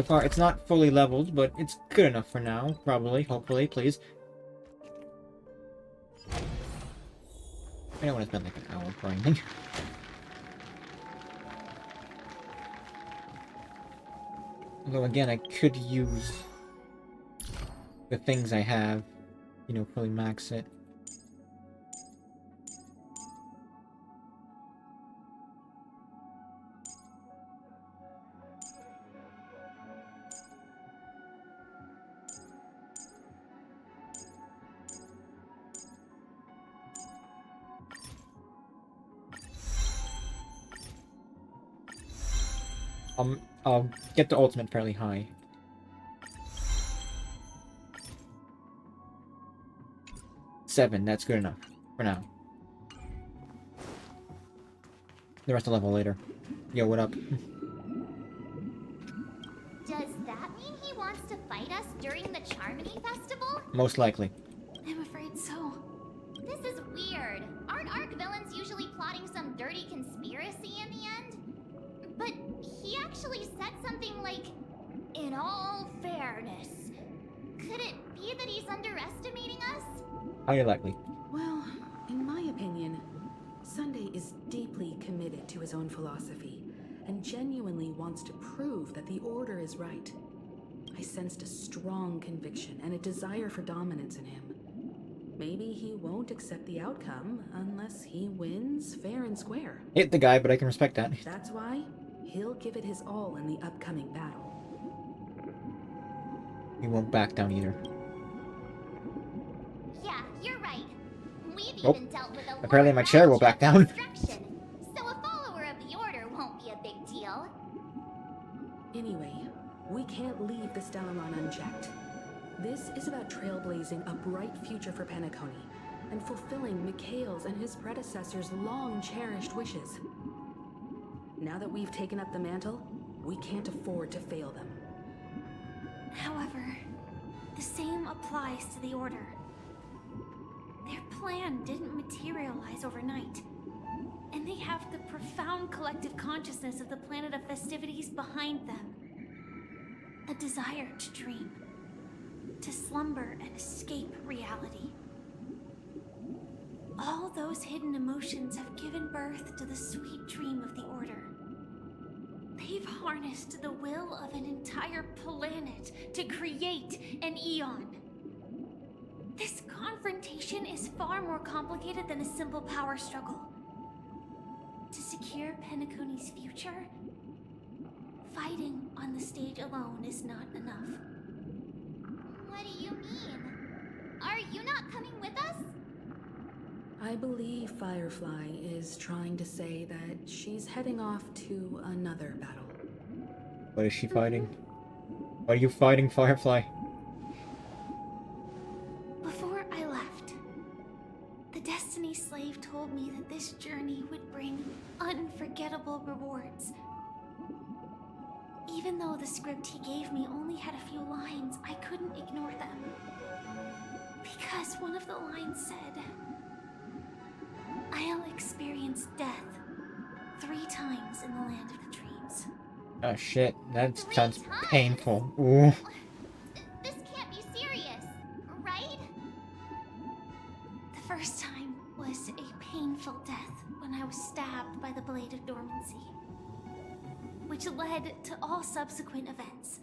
far it's not fully leveled, but it's good enough for now, probably, hopefully, please. I don't want to spend like an hour grinding. Although again, I could use the things I have, you know, fully max it. I'll get the ultimate fairly high. Seven, that's good enough for now. The rest will level later. Yo, what up? Does that mean he wants to fight us during the Charmony Festival? Most likely. I'm afraid so. This is weird. Aren't Arc villains usually plotting some dirty conspiracy in the end? But he actually said something like, "In all fairness." Could it be that he's underestimating us? Highly likely. Well, in my opinion, Sunday is deeply committed to his own philosophy and genuinely wants to prove that the Order is right. I sensed a strong conviction and a desire for dominance in him. Maybe he won't accept the outcome unless he wins fair and square. Hit the guy, but I can respect that. That's why he'll give it his all in the upcoming battle. He won't back down either. Yeah, you're right. We've Nope. even dealt with a Apparently Lord my chair will back down. destruction, so a follower of the Order won't be a big deal. Anyway, we can't leave the Stellaron unchecked. This is about trailblazing a bright future for Penacony and fulfilling Mikhail's and his predecessors' long-cherished wishes. Now that we've taken up the mantle, we can't afford to fail them. However, the same applies to the Order. Their plan didn't materialize overnight, and they have the profound collective consciousness of the planet of festivities behind them. A desire to dream, to slumber and escape reality. All those hidden emotions have given birth to the sweet dream of the Order. They've harnessed the will of an entire planet to create an Eon. This confrontation is far more complicated than a simple power struggle. To secure Penacony's future, fighting on the stage alone is not enough. What do you mean? Are you not coming with us? I believe Firefly is trying to say that she's heading off to another battle. What is she fighting? What are you fighting, Firefly? Before I left, the Destiny Slave told me that this journey would bring unforgettable rewards. Even though the script he gave me only had a few lines, I couldn't ignore them. Because one of the lines said, "I'll experience death 3 times in the land of the dreams." Oh shit, that sounds painful. Ooh. This can't be serious, right? The first time was a painful death when I was stabbed by the Blade of Dormancy, which led to all subsequent events.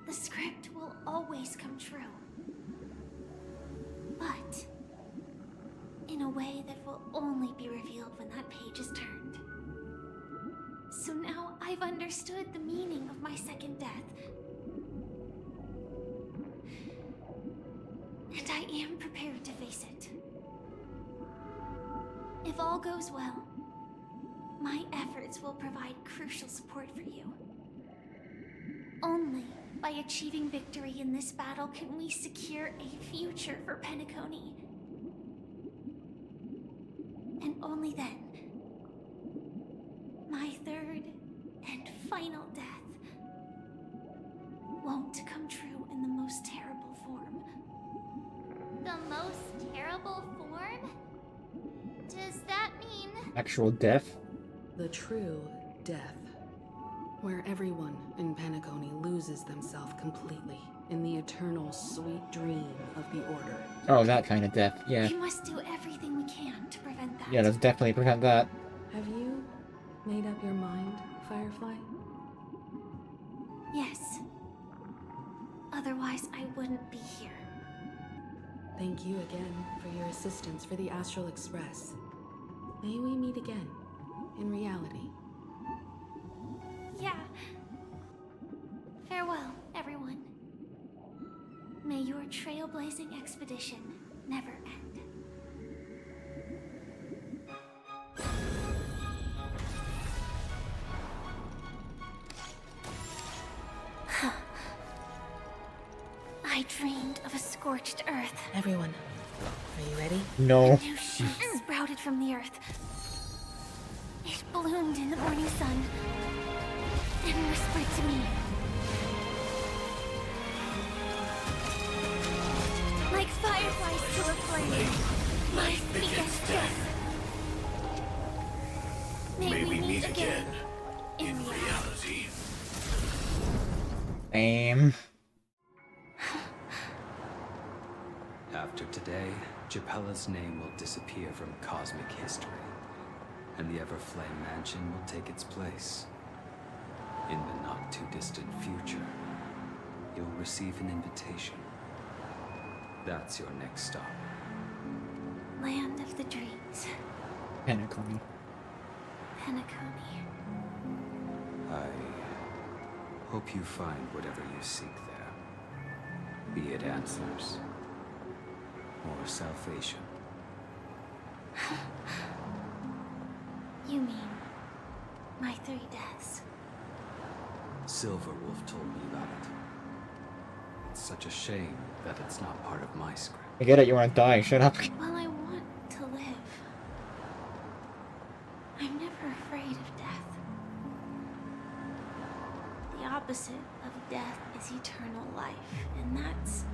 The script will always come true, but in a way that will only be revealed when that page is turned. So now I've understood the meaning of my second death. And I am prepared to face it. If all goes well, my efforts will provide crucial support for you. Only by achieving victory in this battle can we secure a future for Penacony. And only then, my third and final death won't come true in the most terrible form. The most terrible form? Does that mean... Actual death? The true death, where everyone in Penacony loses themselves completely in the eternal sweet dream of the Order. Oh, that kind of death, yeah. We must do everything we can to prevent that. Yeah, let's definitely prevent that. Have you made up your mind, Firefly? Yes. Otherwise, I wouldn't be here. Thank you again for your assistance for the Astral Express. May we meet again, in reality. Yeah. Farewell, everyone. May your trailblazing expedition never end. I dreamed of a scorched earth. Everyone, are you ready? No. A new shoot sprouted from the earth. It bloomed in the morning sun and whispered to me. Like fireflies to a flame, my biggest death. May we meet again in reality. Damn. After today, Japella's name will disappear from cosmic history, and the Everflame Mansion will take its place. In the not-too-distant future, you'll receive an invitation. That's your next stop. Land of the dreams. Penacony. Penacony. I hope you find whatever you seek there. Be it answers or salvation. You mean my 3 deaths? Silverwolf told me about it. It's such a shame that it's not part of my script. I get it, you want to die, shut up. Well, I want to live. I'm never afraid of death. The opposite of death is eternal life, and that's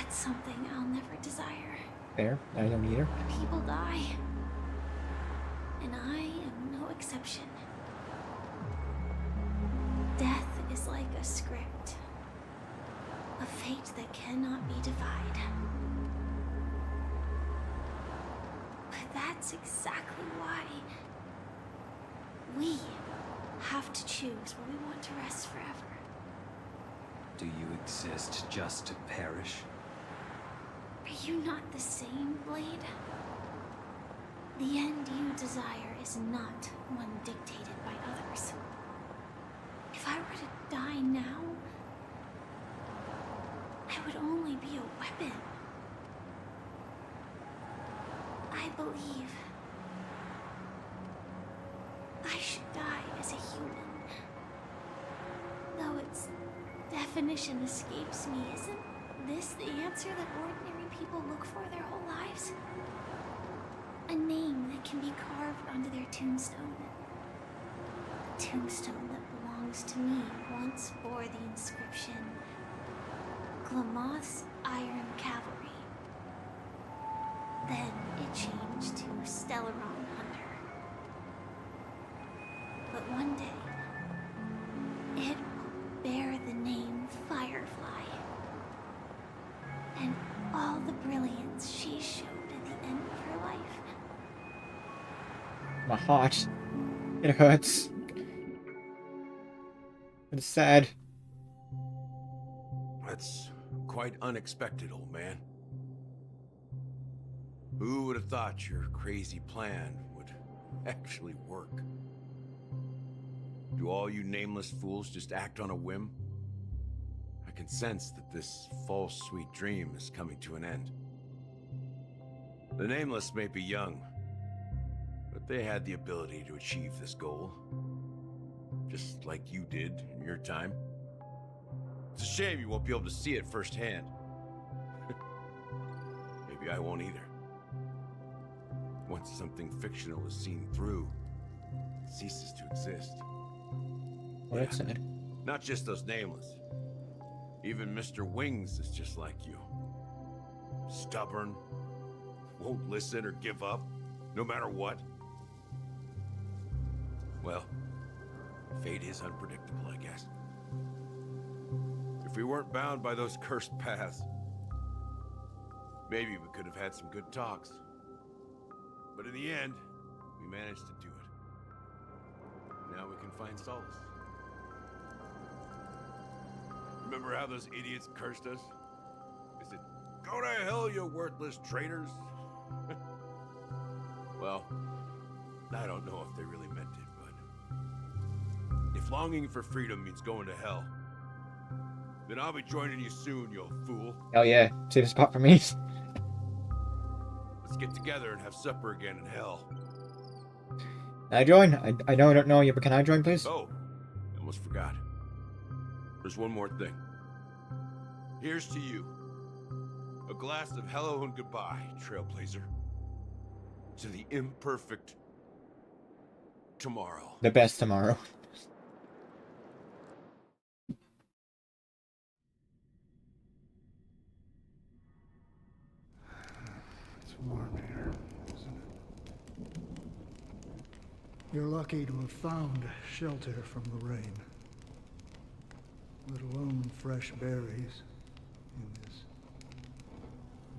something I'll never desire. Fair, I don't either. People die, and I am no exception. Death is like a script, a fate that cannot be defied. But that's exactly why we have to choose where we want to rest forever. Do you exist just to perish? Are you not the same, Blade? The end you desire is not one dictated by others. If I were to die now, I would only be a weapon. I believe I should die as a human. Though its definition escapes me, isn't this the answer that ordinary people look for their whole lives? A name that can be carved onto their tombstone. The tombstone that belongs to me once bore the inscription, Glamoth's Iron Cavalry. Then it changed to Stellaron Hunter. But one day, it will bear the name Firefly. And all the brilliance she showed at the end of her life. My heart. It hurts. It's sad. That's quite unexpected, old man. Who would have thought your crazy plan would actually work? Do all you nameless fools just act on a whim? I can sense that this false sweet dream is coming to an end. The nameless may be young, but they had the ability to achieve this goal. Just like you did in your time. It's a shame you won't be able to see it firsthand. Maybe I won't either. Once something fictional is seen through, it ceases to exist. Well, that's sad. Not just those nameless. Even Mr. Wings is just like you. Stubborn, won't listen or give up, no matter what. Well, fate is unpredictable, I guess. If we weren't bound by those cursed paths, maybe we could have had some good talks. But in the end, we managed to do it. Now we can find solace. Remember how those idiots cursed us? They said, "Go to hell, you worthless traitors." Well, I don't know if they really meant it, but if longing for freedom means going to hell, then I'll be joining you soon, you fool. Oh yeah, save a spot for me. Let's get together and have supper again in hell. Can I join? I know I don't know you, but can I join, please? Oh, I almost forgot. There's one more thing. Here's to you. A glass of hello and goodbye, Trailblazer. To the imperfect tomorrow. The best tomorrow. It's warm here, isn't it? You're lucky to have found shelter from the rain. Let alone fresh berries in this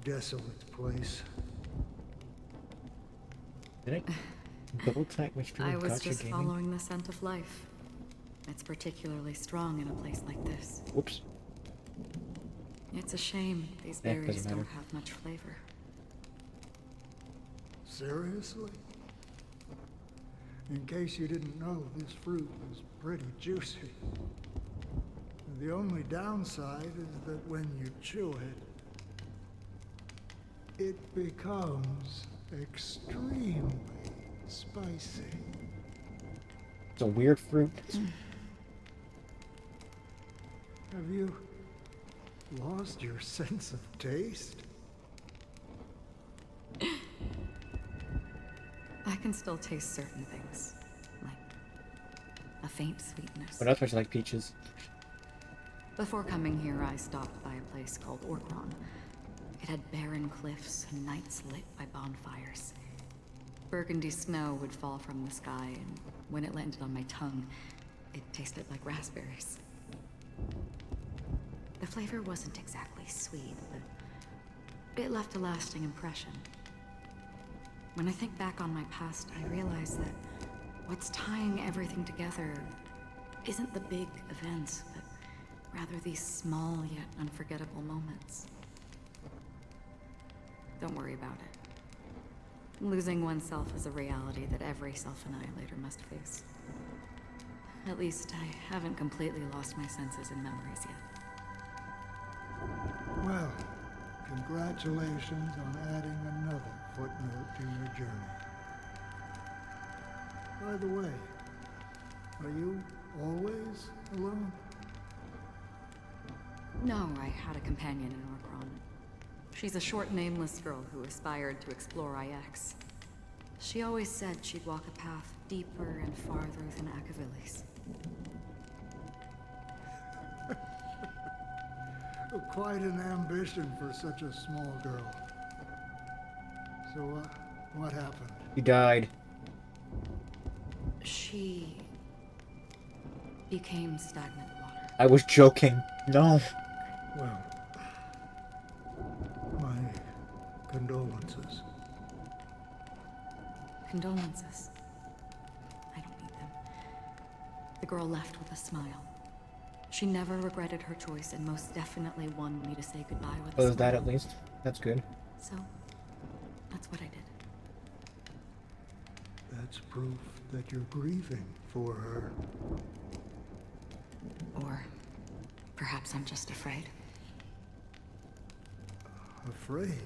desolate place. Did I double tap which I was just following the scent of life. It's particularly strong in a place like this. Whoops. It's a shame these Yeah, berries doesn't don't matter. have much flavor. Seriously? In case you didn't know, this fruit is pretty juicy. The only downside is that when you chew it becomes extremely spicy. It's a weird fruit. Have you lost your sense of taste? I can still taste certain things, like a faint sweetness. But that's why you like peaches. Before coming here, I stopped by a place called Orkron. It had barren cliffs and nights lit by bonfires. Burgundy snow would fall from the sky, and when it landed on my tongue, it tasted like raspberries. The flavor wasn't exactly sweet, but it left a lasting impression. When I think back on my past, I realize that what's tying everything together isn't the big events, but rather these small yet unforgettable moments. Don't worry about it. Losing oneself is a reality that every self-annihilator must face. At least I haven't completely lost my senses and memories yet. Well, congratulations on adding another footnote to your journey. By the way, are you always alone? No, I had a companion in Orkron. She's a short, nameless girl who aspired to explore IX. She always said she'd walk a path deeper and farther than Akavilis. Quite an ambition for such a small girl. So, what happened? He died. She became stagnant water. I was joking. No. Well, my condolences. Condolences. I don't need them. The girl left with a smile. She never regretted her choice and most definitely wanted me to say goodbye with a smile. Was that at least? That's good. So, that's what I did. That's proof that you're grieving for her. Or perhaps I'm just afraid. Afraid?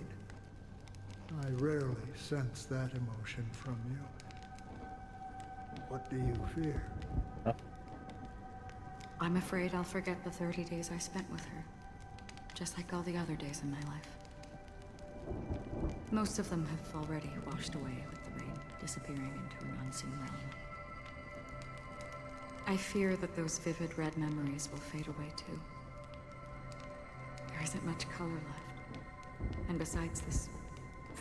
I rarely sense that emotion from you. What do you fear? I'm afraid I'll forget the 30 days I spent with her. Just like all the other days in my life. Most of them have already washed away with the rain, disappearing into an unseen realm. I fear that those vivid red memories will fade away too. There isn't much color left. And besides this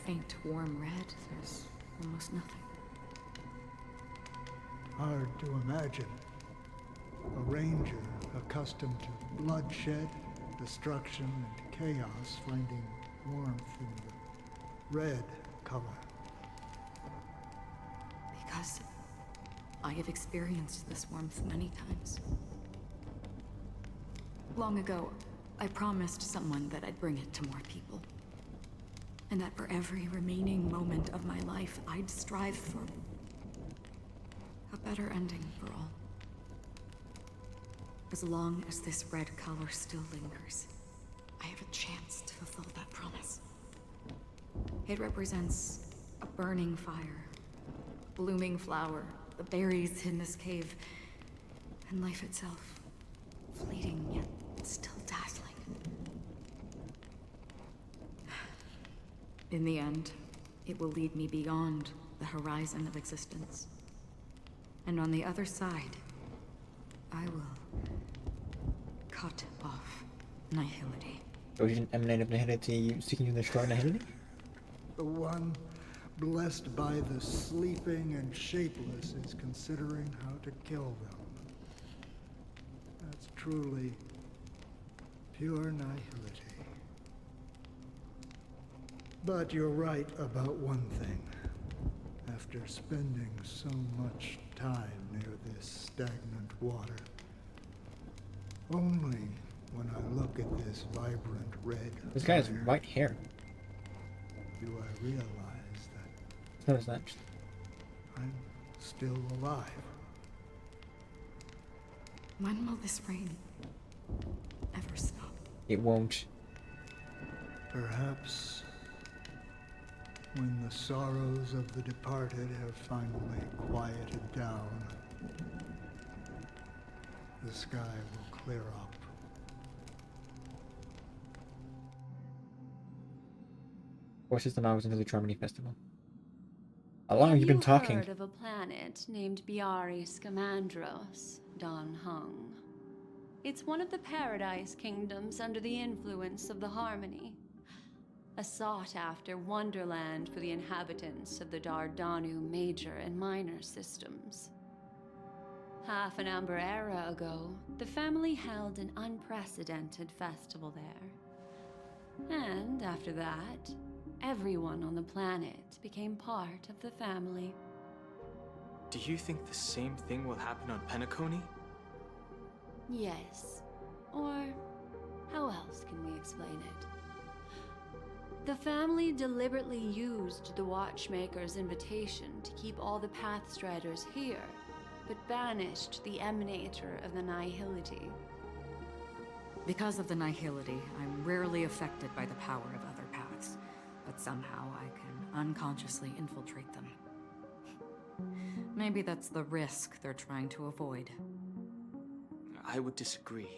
faint, warm red, there's almost nothing. Hard to imagine. A ranger accustomed to bloodshed, destruction, and chaos finding warmth in the red color. Because I have experienced this warmth many times. Long ago, I promised someone that I'd bring it to more people. And that for every remaining moment of my life, I'd strive for a better ending for all. As long as this red color still lingers, I have a chance to fulfill that promise. It represents a burning fire, a blooming flower, the berries in this cave, and life itself, fleeting yet still dazzling. In the end, it will lead me beyond the horizon of existence. And on the other side, I will cut off nihility. Origin emanate of nihility, seeking to destroy nihility? The one blessed by the sleeping and shapeless is considering how to kill them. That's truly pure nihility. But you're right about one thing. After spending so much time near this stagnant water, only when I look at this vibrant red This guy has fire white hair. do I realize that Notice that. I'm still alive. When will this rain ever stop? It won't. Perhaps when the sorrows of the departed have finally quieted down, the sky will clear up. 4 system hours into the Charmony Festival. How long have you been talking? Heard of a planet named Biari Scamandros, Don Hung? It's one of the Paradise Kingdoms under the influence of the Harmony. A sought-after wonderland for the inhabitants of the Dardanu Major and Minor systems. Half an Amber Era ago, the family held an unprecedented festival there. And after that, everyone on the planet became part of the family. Do you think the same thing will happen on Penacony? Yes. Or how else can we explain it? The family deliberately used the Watchmaker's invitation to keep all the Pathstriders here, but banished the Emanator of the Nihility. Because of the Nihility, I'm rarely affected by the power of other paths, but somehow I can unconsciously infiltrate them. Maybe that's the risk they're trying to avoid. I would disagree.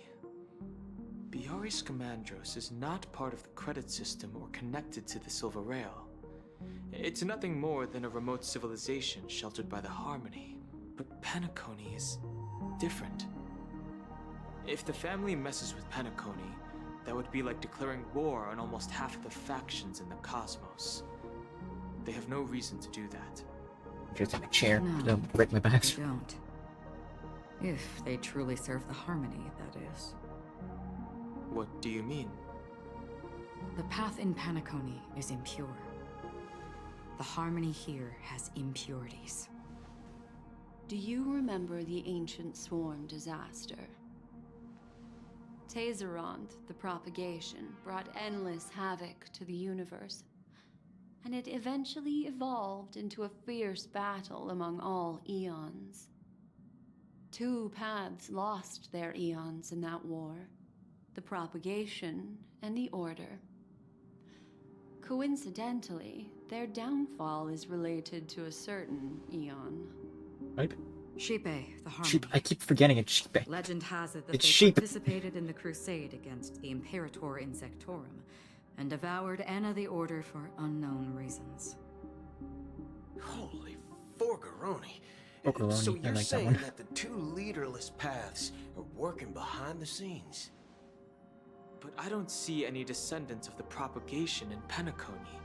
Biari Scamandros is not part of the credit system or connected to the Silver Rail. It's nothing more than a remote civilization sheltered by the Harmony. But Penacony is different. If the family messes with Penacony, that would be like declaring war on almost half of the factions in the cosmos. They have no reason to do that. Just in a chair. No, Don't break my back. they don't. If they truly serve the Harmony, that is. What do you mean? The path in Penacony is impure. The Harmony here has impurities. Do you remember the ancient swarm disaster? Tazeront, the propagation, brought endless havoc to the universe, and it eventually evolved into a fierce battle among all eons. 2 paths lost their eons in that war, the propagation and the order. Coincidentally, their downfall is related to a certain eon. Right? Sheep, the Harmony. Sheep. I keep forgetting it. Sheep. Legend has it that It's they sheep. participated in the crusade against the Imperator Insectorum and devoured Anna the Order for unknown reasons. Holy Forgaroni. Forgaroni, So I you're like that saying one. that the 2 leaderless paths are working behind the scenes? But I don't see any descendants of the propagation in Penacony.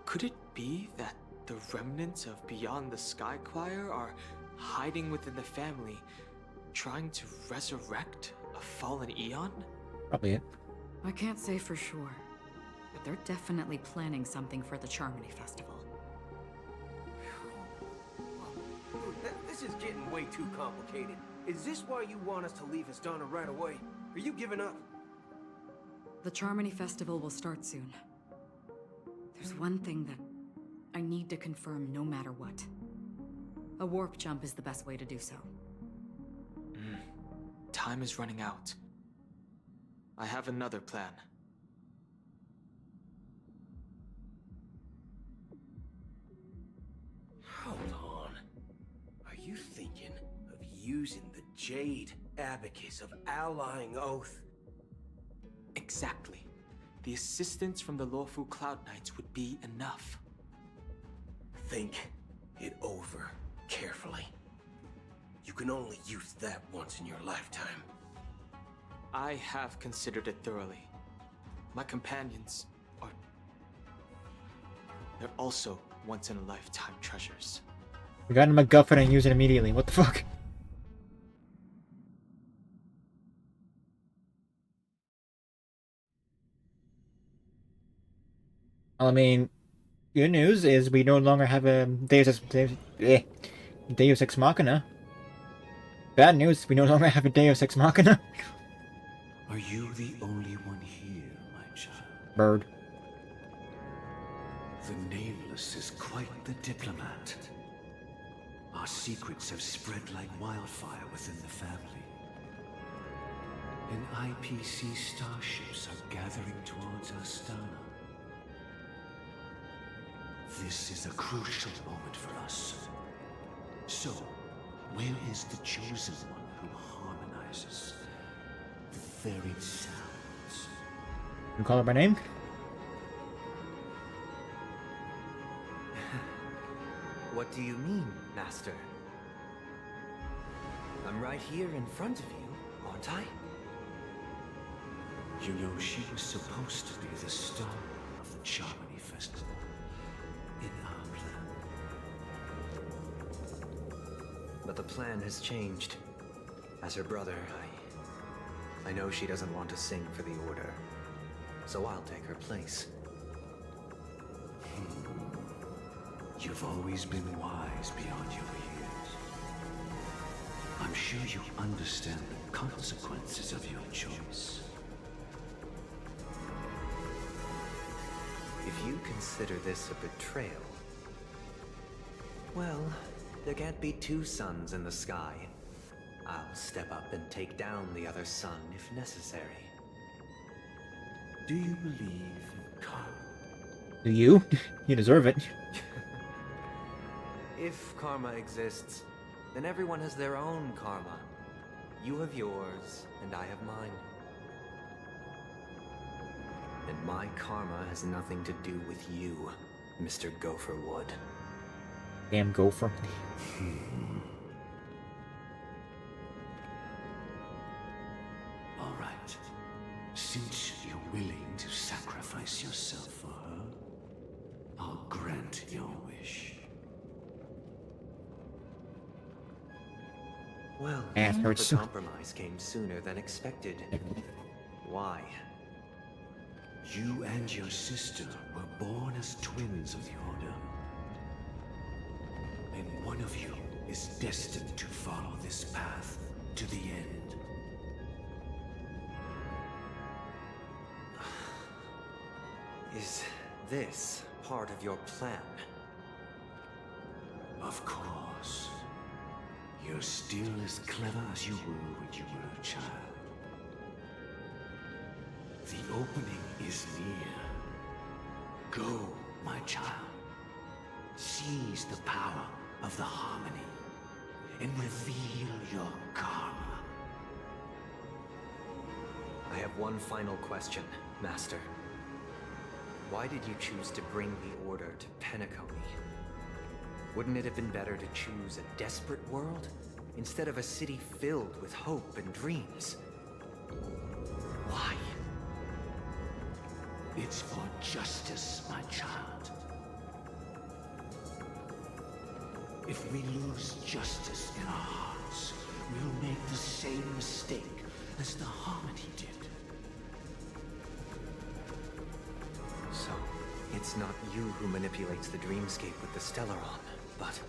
Could it be that the remnants of Beyond the Sky Choir are hiding within the family, trying to resurrect a fallen eon? Probably it. I can't say for sure, but they're definitely planning something for the Charmony Festival. This is getting way too complicated. Is this why you want us to leave Astana right away? Are you giving up? The Charmony Festival will start soon. There's one thing that I need to confirm no matter what. A warp jump is the best way to do so. Time is running out. I have another plan. Hold on. Are you thinking of using the Jade Abacus of Allying Oath? Exactly. The assistance from the Lawful Cloud Knights would be enough. Think it over carefully. You can only use that once in your lifetime. I have considered it thoroughly. My companions are... they're also once-in-a-lifetime treasures. We got a MacGuffin and use it immediately. What the fuck? I mean, good news is we no longer have a Deus Ex Machina. Bad news, we no longer have a Deus Ex Machina. Are you the only one here, my child? Bird. The Nameless is quite the diplomat. Our secrets have spread like wildfire within the family. And IPC starships are gathering towards Astana. This is a crucial moment for us. So, where is the chosen one who harmonizes the varied sounds? You call her by name? What do you mean, Master? I'm right here in front of you, aren't I? You know, she was supposed to be the star of the Charmony Festival in our plan. But the plan has changed. As her brother, I know she doesn't want to sing for the Order. So I'll take her place. You've always been wise beyond your years. I'm sure you understand the consequences of your choice. If you consider this a betrayal, well, there can't be two suns in the sky. I'll step up and take down the other sun if necessary. Do you believe in karma? Do you? You deserve it. If karma exists, then everyone has their own karma. You have yours, and I have mine. And my karma has nothing to do with you, Mr. Gopherwood. Damn gopher. All right. Since you're willing to sacrifice yourself for her, I'll grant your wish. Well, Ass hurts. the compromise came sooner than expected. Why? You and your sister were born as twins of the Order. And one of you is destined to follow this path to the end. Is this part of your plan? Of course. You're still as clever as you were when you were a child. The opening is near. Go, my child. Seize the power of the harmony and reveal your karma. I have one final question, Master. Why did you choose to bring the Order to Penacony? Wouldn't it have been better to choose a desperate world instead of a city filled with hope and dreams? Why? It's for justice, my child. If we lose justice in our hearts, we'll make the same mistake as the Harmony did. So, it's not you who manipulates the dreamscape with the Stellaron, but...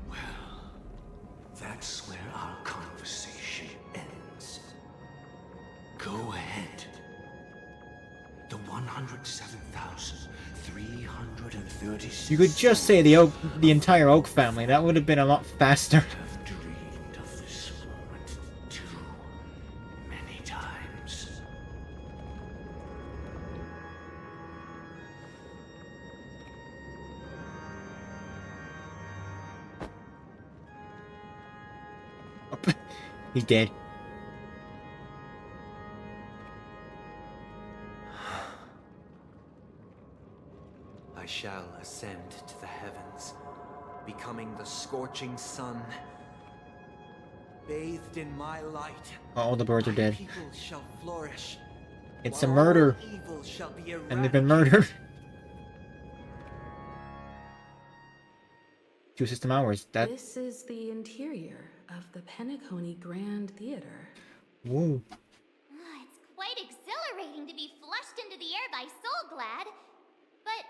Well, that's where our conversation ends. Go ahead. The 107,336... You could just say the entire Oak family. That would have been a lot faster. I've dreamed of this moment too many times. He's dead. I shall ascend to the heavens, becoming the scorching sun. Bathed in my light, All the birds are dead. people shall flourish. It's a while murder. all evil shall be And they've been murdered. 2 system hours. That. This is the interior of the Penacony Grand Theater. Whoa. It's quite exhilarating to be flushed into the air by Soulglad. But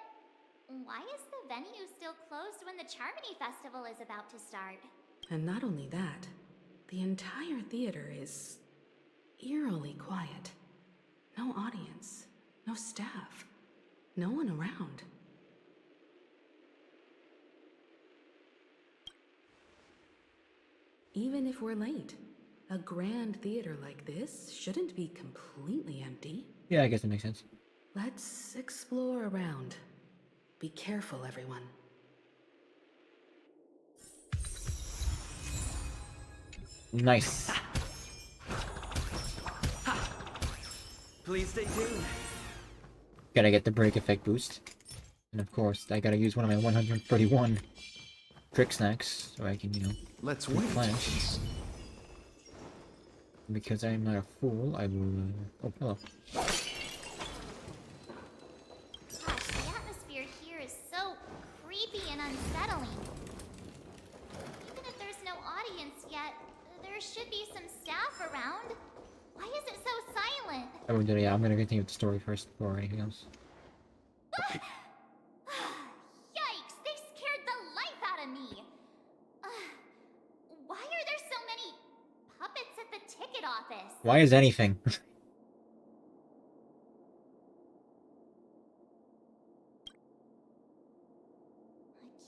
why is the venue still closed when the Charmony Festival is about to start? And not only that, the entire theater is eerily quiet. No audience, no staff, no one around. even if we're late. A grand theater like this shouldn't be completely empty. Yeah, I guess that makes sense. Let's explore around. Be careful, everyone. Nice. Please stay tuned. Gotta get the break effect boost. And of course, I gotta use one of my 131 trick snacks so I can, you know, let's replenish. Because I'm not a fool, I will. Oh, hello. Gosh, the atmosphere here is so creepy and unsettling. Even if there's no audience yet, there should be some staff around. Why is it so silent? Yeah, I'm gonna continue with the story first before anything else. Yikes, they scared the life out of me. Why are there so many puppets at the ticket office? Why is anything?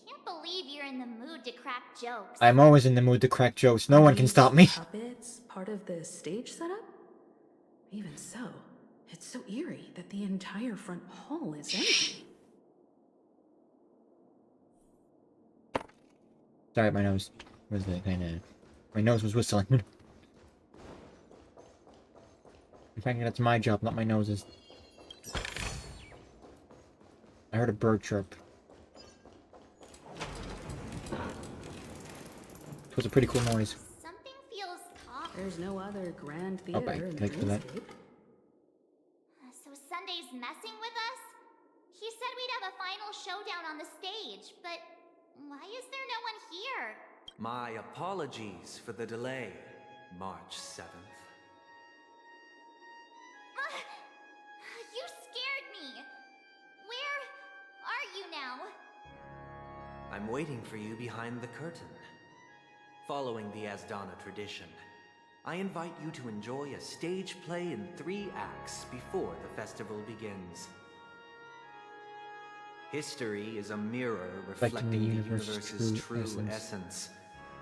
Can't believe you're in the mood to crack jokes. I'm always in the mood to crack jokes. No one can stop me. Puppets part of the stage setup? Even so, it's so eerie that the entire front hall is empty. Sorry, my nose was my nose was whistling. In fact, that's my job, not my nose's. I heard a bird chirp. It was a pretty cool noise. Something feels off. There's no other grand theater Oh, I in clicked for that. Dreamscape. So Sunday's messing with us? He said we'd have a final showdown on the stage, but why is there no one here? My apologies for the delay, March 7th. You scared me. Where are you now? I'm waiting for you behind the curtain. Following the Asdana tradition, I invite you to enjoy a stage play in 3 acts before the festival begins. History is a mirror reflecting the universe's true essence.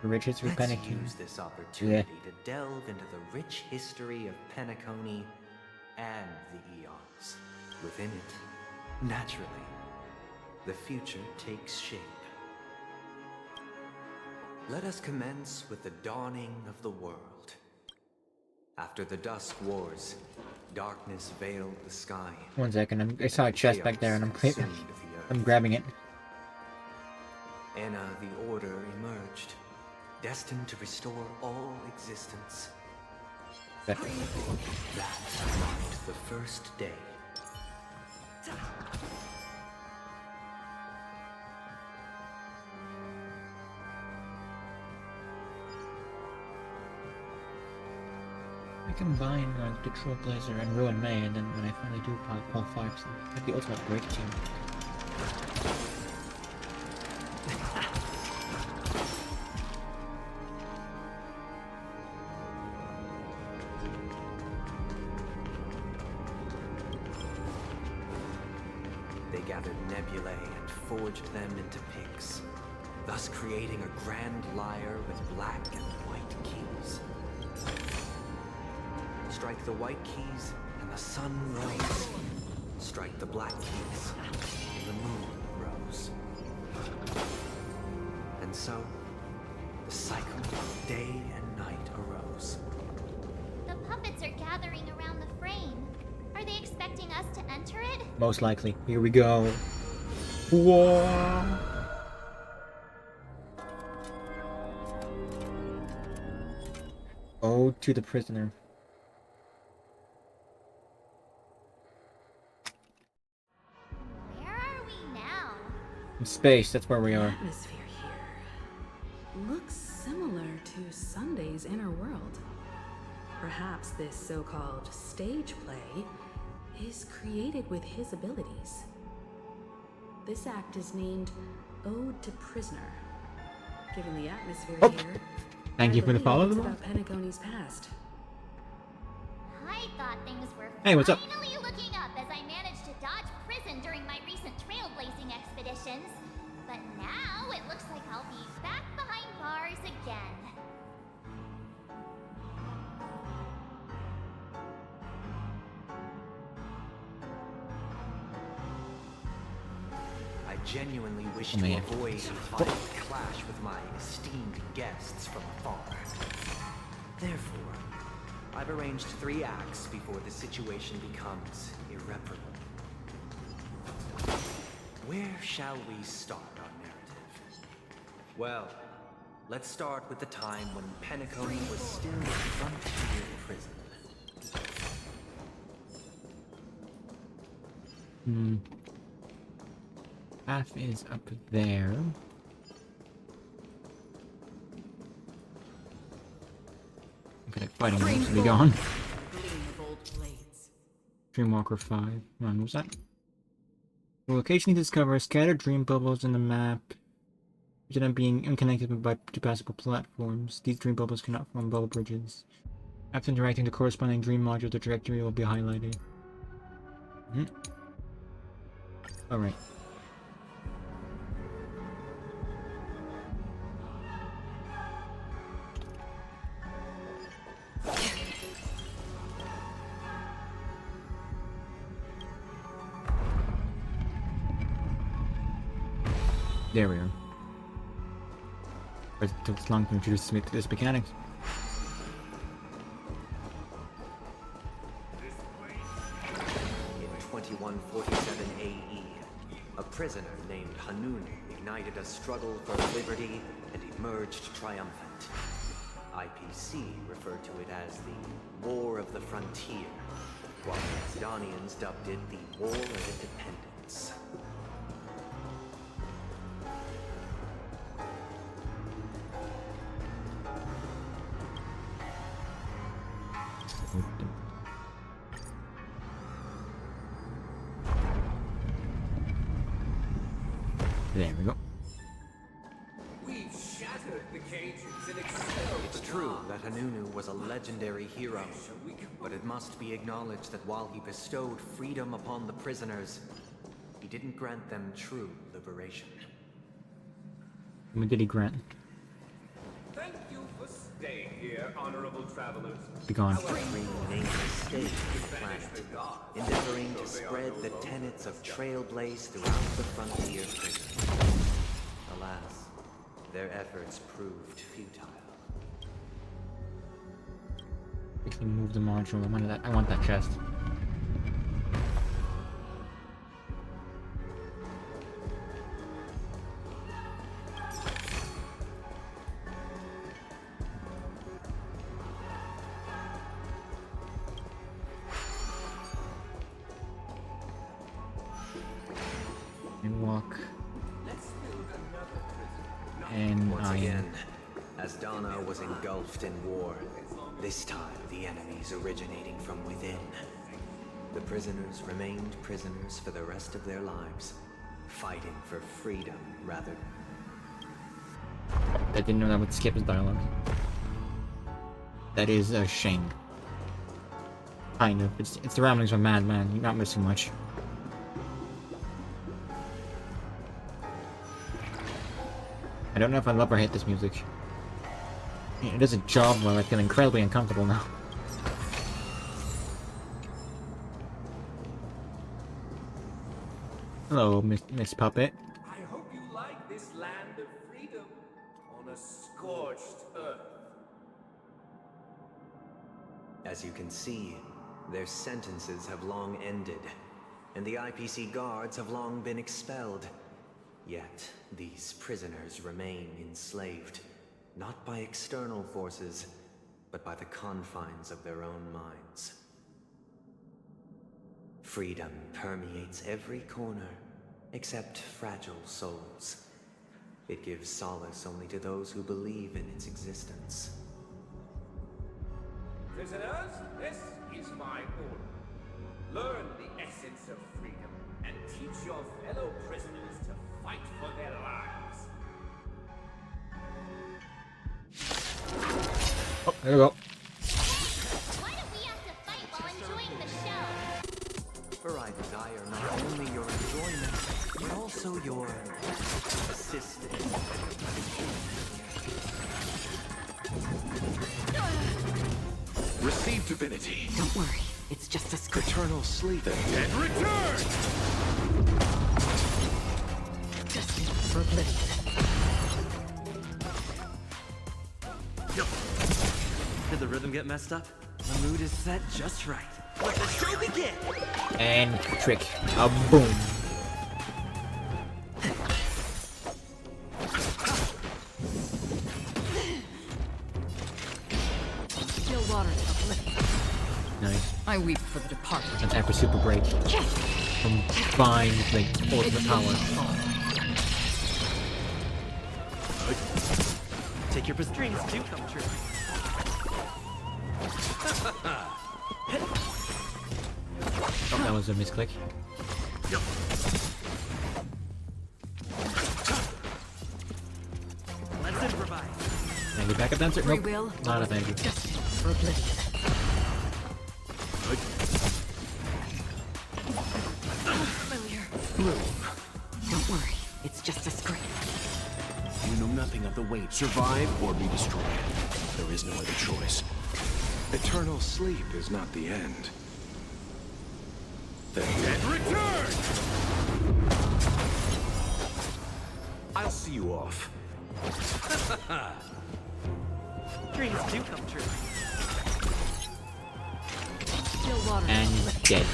The rich history of Let's Penacony. use this opportunity to delve into the rich history of Penacony and the eons. Within it, naturally, the future takes shape. Let us commence with the dawning of the world. After the Dusk Wars, darkness veiled the sky. 1 second, I saw a chest back there and I'm grabbing it. Enna the Order emerged, destined to restore all existence. That marked the first day. I combine like the Trailblazer and Ruin May, and then when I finally do qualify, like the ultimate break team. They gathered nebulae and forged them into picks, thus creating a grand lyre with black and white keys. Strike the white keys, and the sun rose. Strike the black keys, and the moon rose. And so, the cycle of day and night arose. The puppets are gathering around the frame. Are they expecting us to enter it? Most likely. Here we go. Whoa! Ode to the Prisoner. Where are we now? In space, that's where we The are. atmosphere here looks similar to Sunday's inner world. Perhaps this so-called stage play is created with his abilities. This act is named Ode to Prisoner. Given the atmosphere here, Thank you for the follow. it's about Penacony's past. I thought things were Hey, what's up? finally looking up as I managed to dodge prison during my recent trailblazing expeditions. But now it looks like I'll be back behind bars again. genuinely wish Oh, to man. avoid a violent clash with my esteemed guests from afar. Therefore, I've arranged 3 acts before the situation becomes irreparable. Where shall we start our narrative? Well, let's start with the time when Penacony was still a frontier prison. Path is up there. Okay, that fighting needs to be gone. Dreamwalker 5. What was that? The location you discover scattered dream bubbles in the map, which end up being unconnected by two passable platforms. These dream bubbles cannot form bubble bridges. After interacting the corresponding dream module, the trajectory will be highlighted. Alright. There we are. But it took long to introduce me to this mechanics. In 2147 AE, a prisoner named Hanun ignited a struggle for liberty and emerged triumphant. IPC referred to it as the War of the Frontier, while the Zidanians dubbed it the War of Independence. There we go. We've shattered the cages and expelled. It's true that Hanunu was a legendary hero, but it must be acknowledged that while he bestowed freedom upon the prisoners, he didn't grant them true liberation. What did he grant? Thank you for staying here, honorable travelers. Be gone. Three nameless states of the planet, endeavoring to spread the tenets of Trailblaze throughout the frontier prison. Alas, their efforts proved futile. Quickly move the module. I want that chest. And walk. And Once I again, as Dana was engulfed in war, this time the enemies originating from within. The prisoners remained prisoners for the rest of their lives, fighting for freedom rather. I didn't know that would skip his dialogue. That is a shame. Kind of. It's the ramblings of a madman. You're not missing much. I don't know if I love or hate this music. It does a job well. I feel incredibly uncomfortable now. Hello, Miss Puppet. I hope you like this land of freedom on a scorched earth. As you can see, their sentences have long ended, and the IPC guards have long been expelled. Yet, these prisoners remain enslaved, not by external forces, but by the confines of their own minds. Freedom permeates every corner, except fragile souls. It gives solace only to those who believe in its existence. Prisoners, this is my order. Learn the essence of freedom and teach your fellow prisoners to fight for their lives. Oh, there we go. Why do we have to fight while enjoying the show? For I desire not only your enjoyment, but also your assistance. Receive divinity. Don't worry, it's just a script. Eternal sleep. And return! for oblivion. Did the rhythm get messed up? The mood is set just right. Let the show begin! And trick. A boom. Still water for oblivion. Nice. I weep for the departed. An epic super break. From Vine, like, ultimate power. Take your dreams do come true. Oh, that was a misclick. Let's improvise. Thank you, backup dancer. Free Nope. will. Not a thank you. For oblivion. Blue, Don't worry, it's just a scrape. you know nothing of the weight. Survive or be destroyed. There is no other choice. Eternal sleep is not the end. The dead return! I'll see you off. Dreams do come true. Still water. And dead.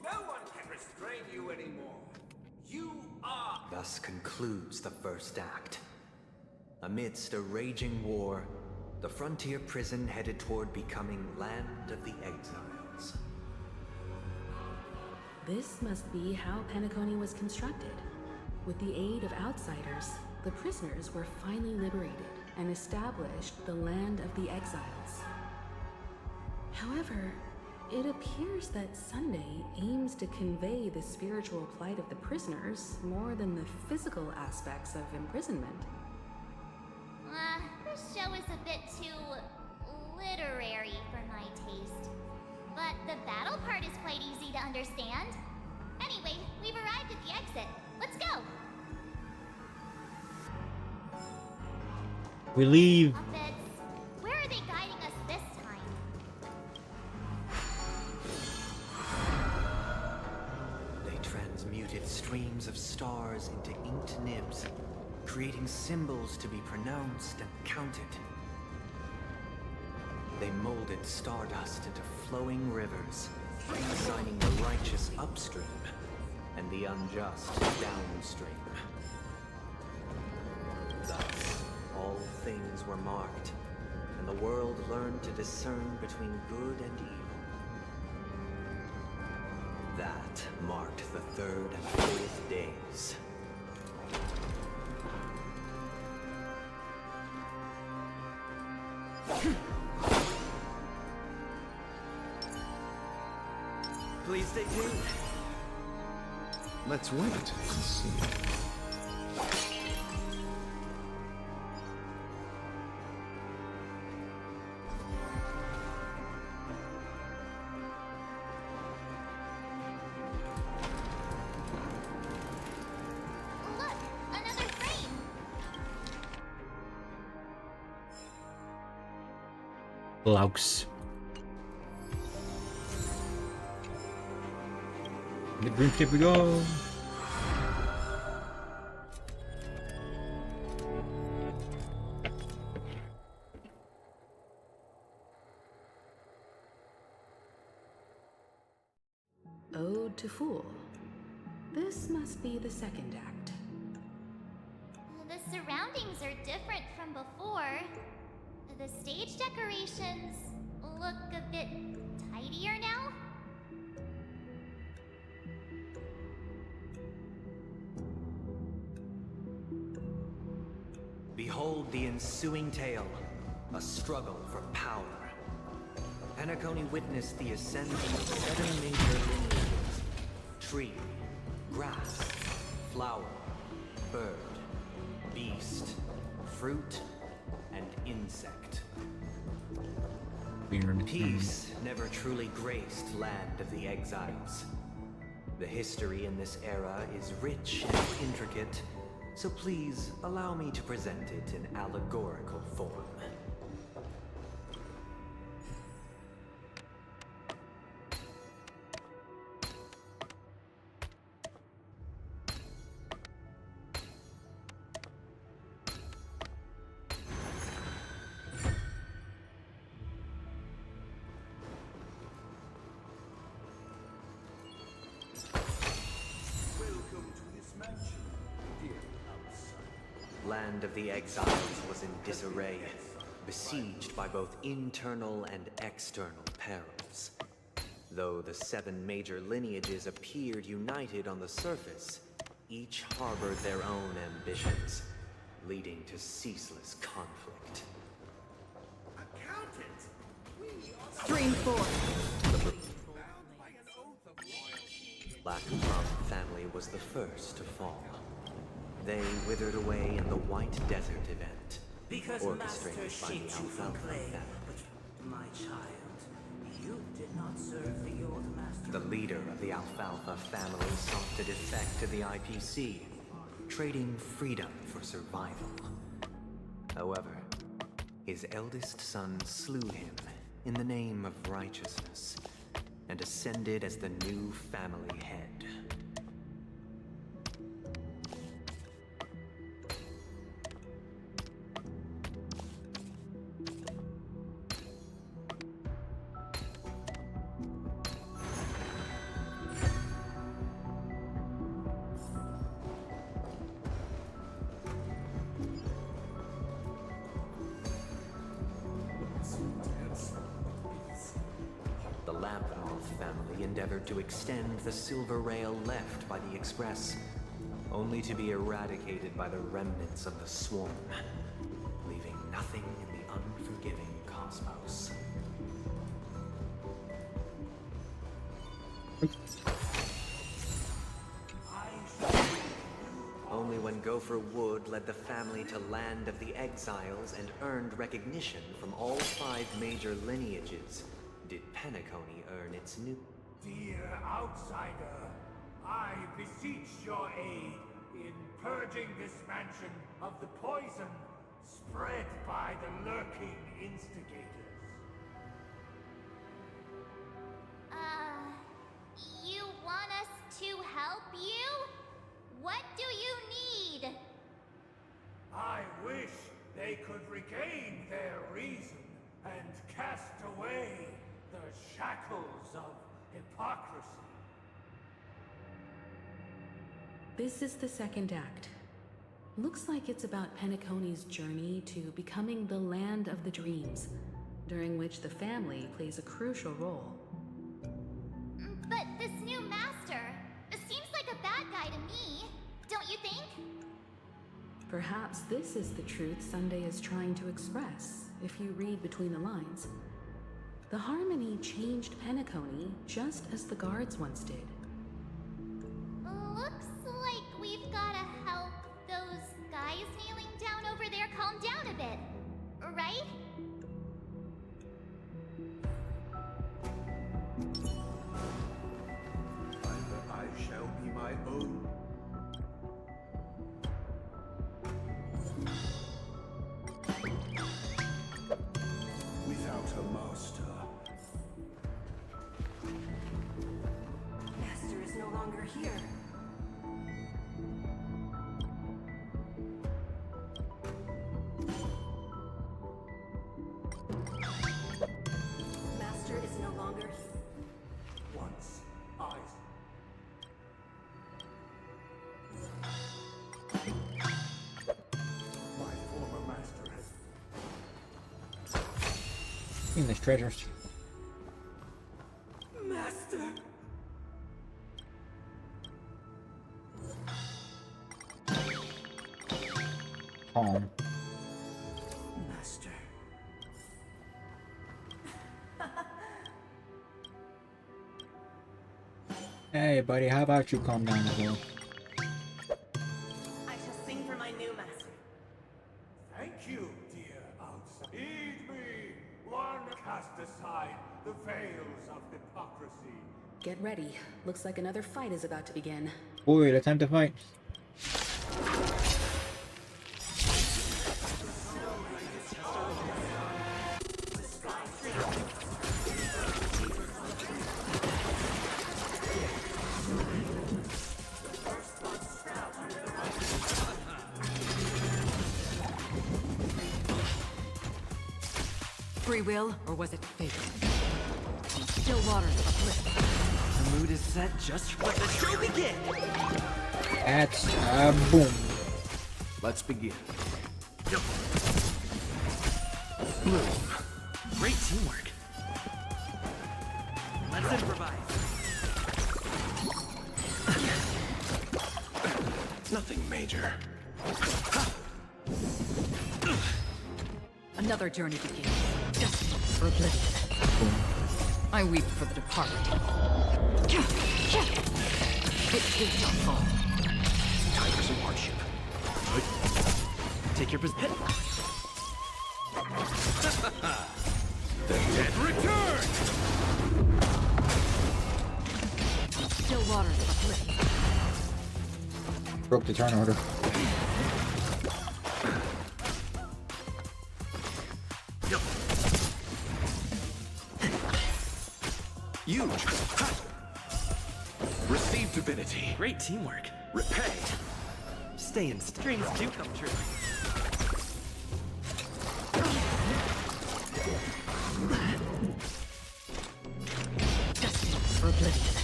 No one can restrain you anymore. You are... Thus concludes the first act. Amidst a raging war, the frontier prison headed toward becoming Land of the Exiles. This must be how Penacony was constructed. With the aid of outsiders, the prisoners were finally liberated and established the Land of the Exiles. However, it appears that Sunday aims to convey the spiritual plight of the prisoners more than the physical aspects of imprisonment. This show is a bit too literary for my taste. But the battle part is quite easy to understand. Anyway, we've arrived at the exit. Let's go! We leave. Muppets, where are they guiding us this time? They transmuted streams of stars into inked nibs, creating symbols to be pronounced and counted. They molded stardust into flowing rivers, assigning the righteous upstream and the unjust downstream. Thus, all things were marked, and the world learned to discern between good and evil. That marked the third and fourth days. Please stay tuned. Let's wait and see. Look, another frame! Laux. The dreamscape we go. Ode to Fool. This must be the second act. The surroundings are different from before. The stage decorations look a bit tidier now. Behold the ensuing tale, a struggle for power. Penacony witnessed the ascent of 7 major lineages: tree, grass, flower, bird, beast, fruit, and insect. Peace never truly graced Land of the Exiles. The history in this era is rich and intricate, so please allow me to present it in allegorical form. land of the exiles was in disarray, besieged by both internal and external perils. Though the 7 major lineages appeared united on the surface, each harbored their own ambitions, leading to ceaseless conflict. Stream 4. Lackmon family was the first to fall. They withered away in the White Desert event, Because orchestrated Master by the shaped you from Alfalfa clay, family. but my child, you did not serve the old master. The leader of the Alfalfa family sought to defect to the IPC, trading freedom for survival. However, his eldest son slew him in the name of righteousness, and ascended as the new family head. The Lampmoth family endeavored to extend the silver rail left by the Express, only to be eradicated by the remnants of the swarm, leaving nothing in the unforgiving cosmos. Only when Gopher Wood led the family to Land of the Exiles and earned recognition from all 5 major lineages did Penacony earn its new... Dear outsider, I beseech your aid in purging this mansion of the poison spread by the lurking instigators. You want us to help you? What do you need? I wish they could regain their reason and cast away the shackles of hypocrisy. This is the second act. Looks like it's about Penacony's journey to becoming the land of the dreams, during which the family plays a crucial role. But this new master seems like a bad guy to me, don't you think? Perhaps this is the truth Sunday is trying to express, if you read between the lines. The Harmony changed Penacony just as the guards once did. Looks like we've gotta help those guys kneeling down over there calm down a bit, right? Either I shall be my own. Without a master. Master is no longer here. Master is no longer here. Once I... My former master has... In there's treasures. Master! Calm. Master. Hey, buddy, how about you calm down as well? I shall sing for my new master. Thank you, dear outsider. Heed me, one cast aside the veils of hypocrisy. Get ready. Looks like another fight is about to begin. Boy, the time to fight. Free will, or was it fate? Still waters uplift. The mood is set, just let the show begin! That's boom. Let's begin. Great teamwork. Let's improvise. Nothing major. Another journey begins. Destined for oblivion. I weep for the departed. It shall fall. Time for some hardship. Take your position. The dead return! Still waters of oblivion. Broke the turn order. Huge. Receive divinity. Great teamwork. Repay. Stay in. Dreams do come true. Destined for oblivion.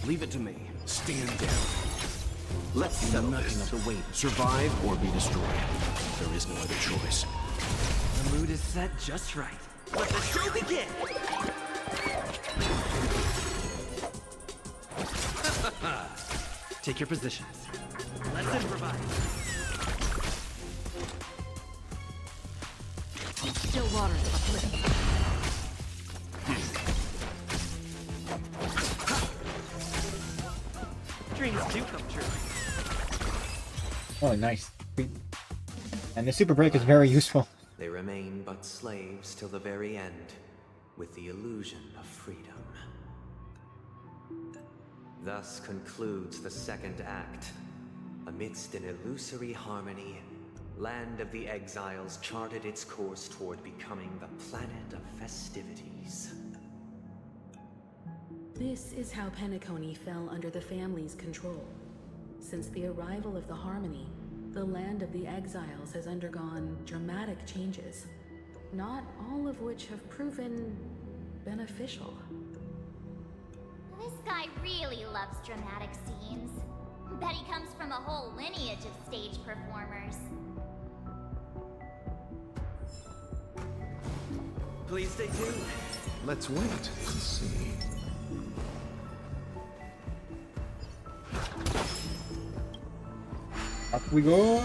Leave it to me. Stand down. Let's settle nothing of the weight. Survive or be destroyed. There is no other choice. The mood is set just right. Let the show begin! Take your positions. Let's improvise. Still waters of oblivion. Dreams do come true. Oh, nice. And the super break is very useful. They remain but slaves till the very end, with the illusion of freedom. Thus concludes the second act. Amidst an illusory harmony, Land of the Exiles charted its course toward becoming the planet of festivities. This is how Penacony fell under the family's control. Since the arrival of the Harmony, the Land of the Exiles has undergone dramatic changes, not all of which have proven beneficial. This guy really loves dramatic scenes. Bet he comes from a whole lineage of stage performers. Please stay tuned. Let's wait and see. Up we go.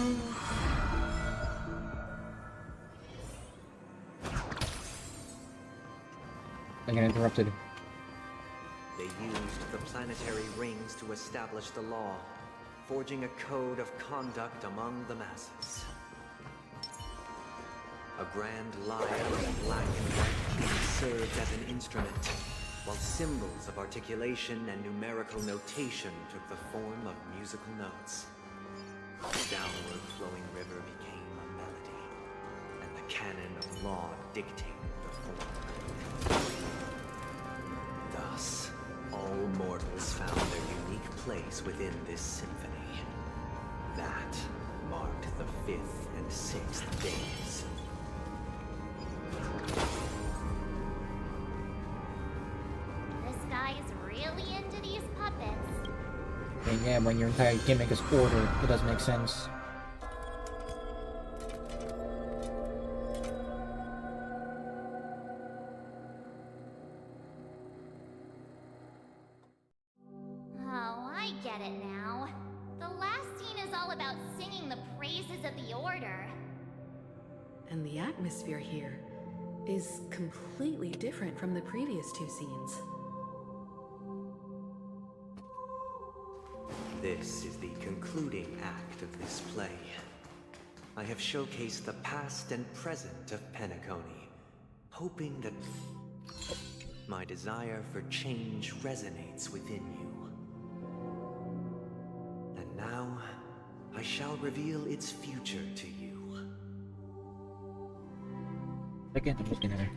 I get interrupted. They used the planetary rings to establish the law, forging a code of conduct among the masses. A grand lyre of black and white keys served as an instrument, while symbols of articulation and numerical notation took the form of musical notes. The downward flowing river became a melody, and the canon of law dictated the form. Thus, all mortals found their unique place within this symphony. That marked the 5th and 6th days. This guy is really into these puppets. And yeah, when your entire gimmick is order, it doesn't make sense. Oh, I get it now. The last scene is all about singing the praises of the Order. And the atmosphere here is completely different from the previous two scenes. This is the concluding act of this play. I have showcased the past and present of Penacony, hoping that my desire for change resonates within you. And now, I shall reveal its future to you. Again, I'm looking at her.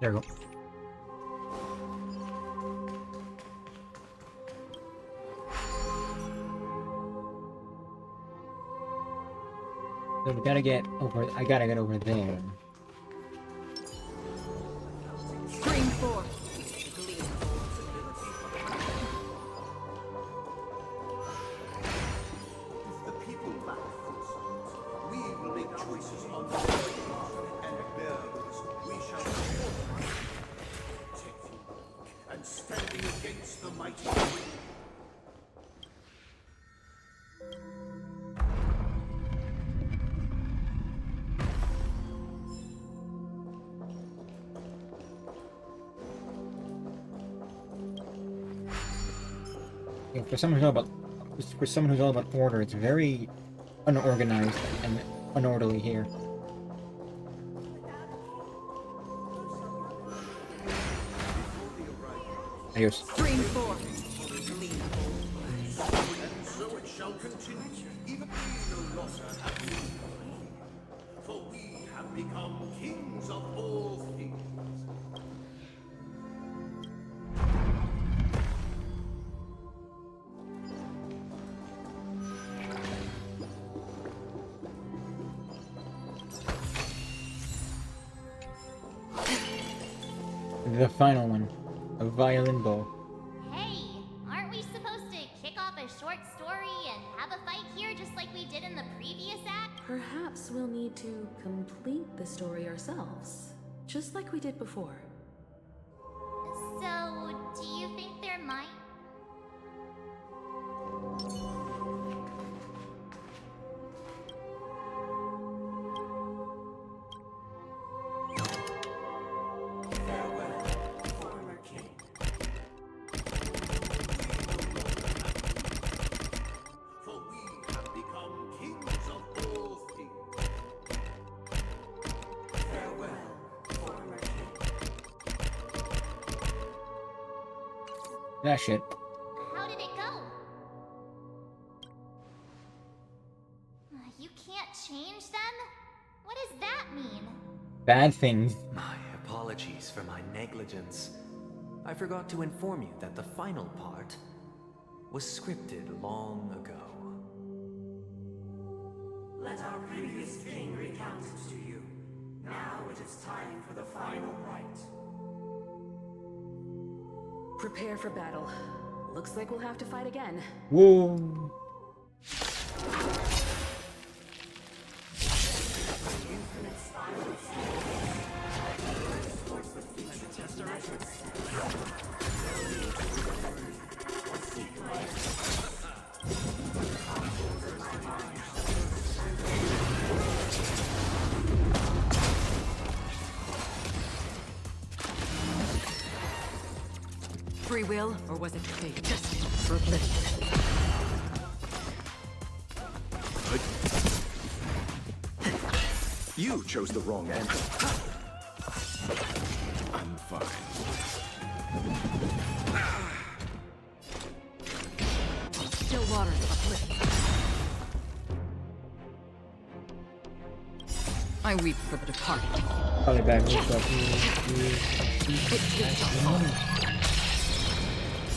There we go. So we gotta get over. I gotta get over there. Scream forth. If the people lack foot soldiers, we will make choices on their behalf and bear those we shall support, protecting and standing against the mighty. Yeah, for someone who's all about order, it's very unorganized and unorderly here. Adios. Scream forth. And so it shall continue, even we no longer have need. For we have become kings of all things. The final one, a violin bow. Hey, aren't we supposed to kick off a short story and have a fight here just like we did in the previous act? Perhaps we'll need to complete the story ourselves, just like we did before. So, do you think there might? For we have become kings of all things. Farewell, former king. That shit. How did it go? You can't change them? What does that mean? Bad things. My apologies for my negligence. I forgot to inform you that the final part was scripted long ago. Let our previous king recount it to you. Now it is time for the final rite. Prepare for battle. Looks like we'll have to fight again. Whoa. Free will, or was it fate? Destined for oblivion. You chose the wrong answer. I'm fine. Still waters of oblivion. I weep for the departed. Probably back.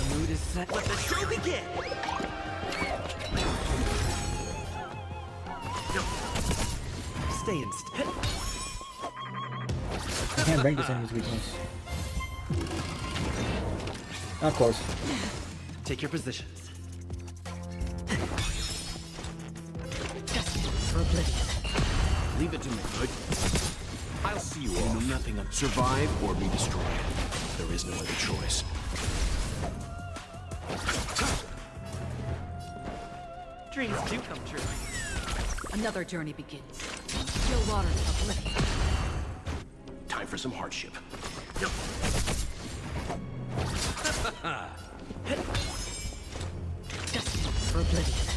The mood is set. Let the show begin! No. Stay instead. I can't break this enemy's weakness. Of course. Take your positions. Destined for oblivion. Leave it to me. I'll see you all. You know nothing of survive or be destroyed. There is no other choice. Dreams do come true. Another journey begins. Still waters of oblivion. Time for some hardship. Destined for oblivion.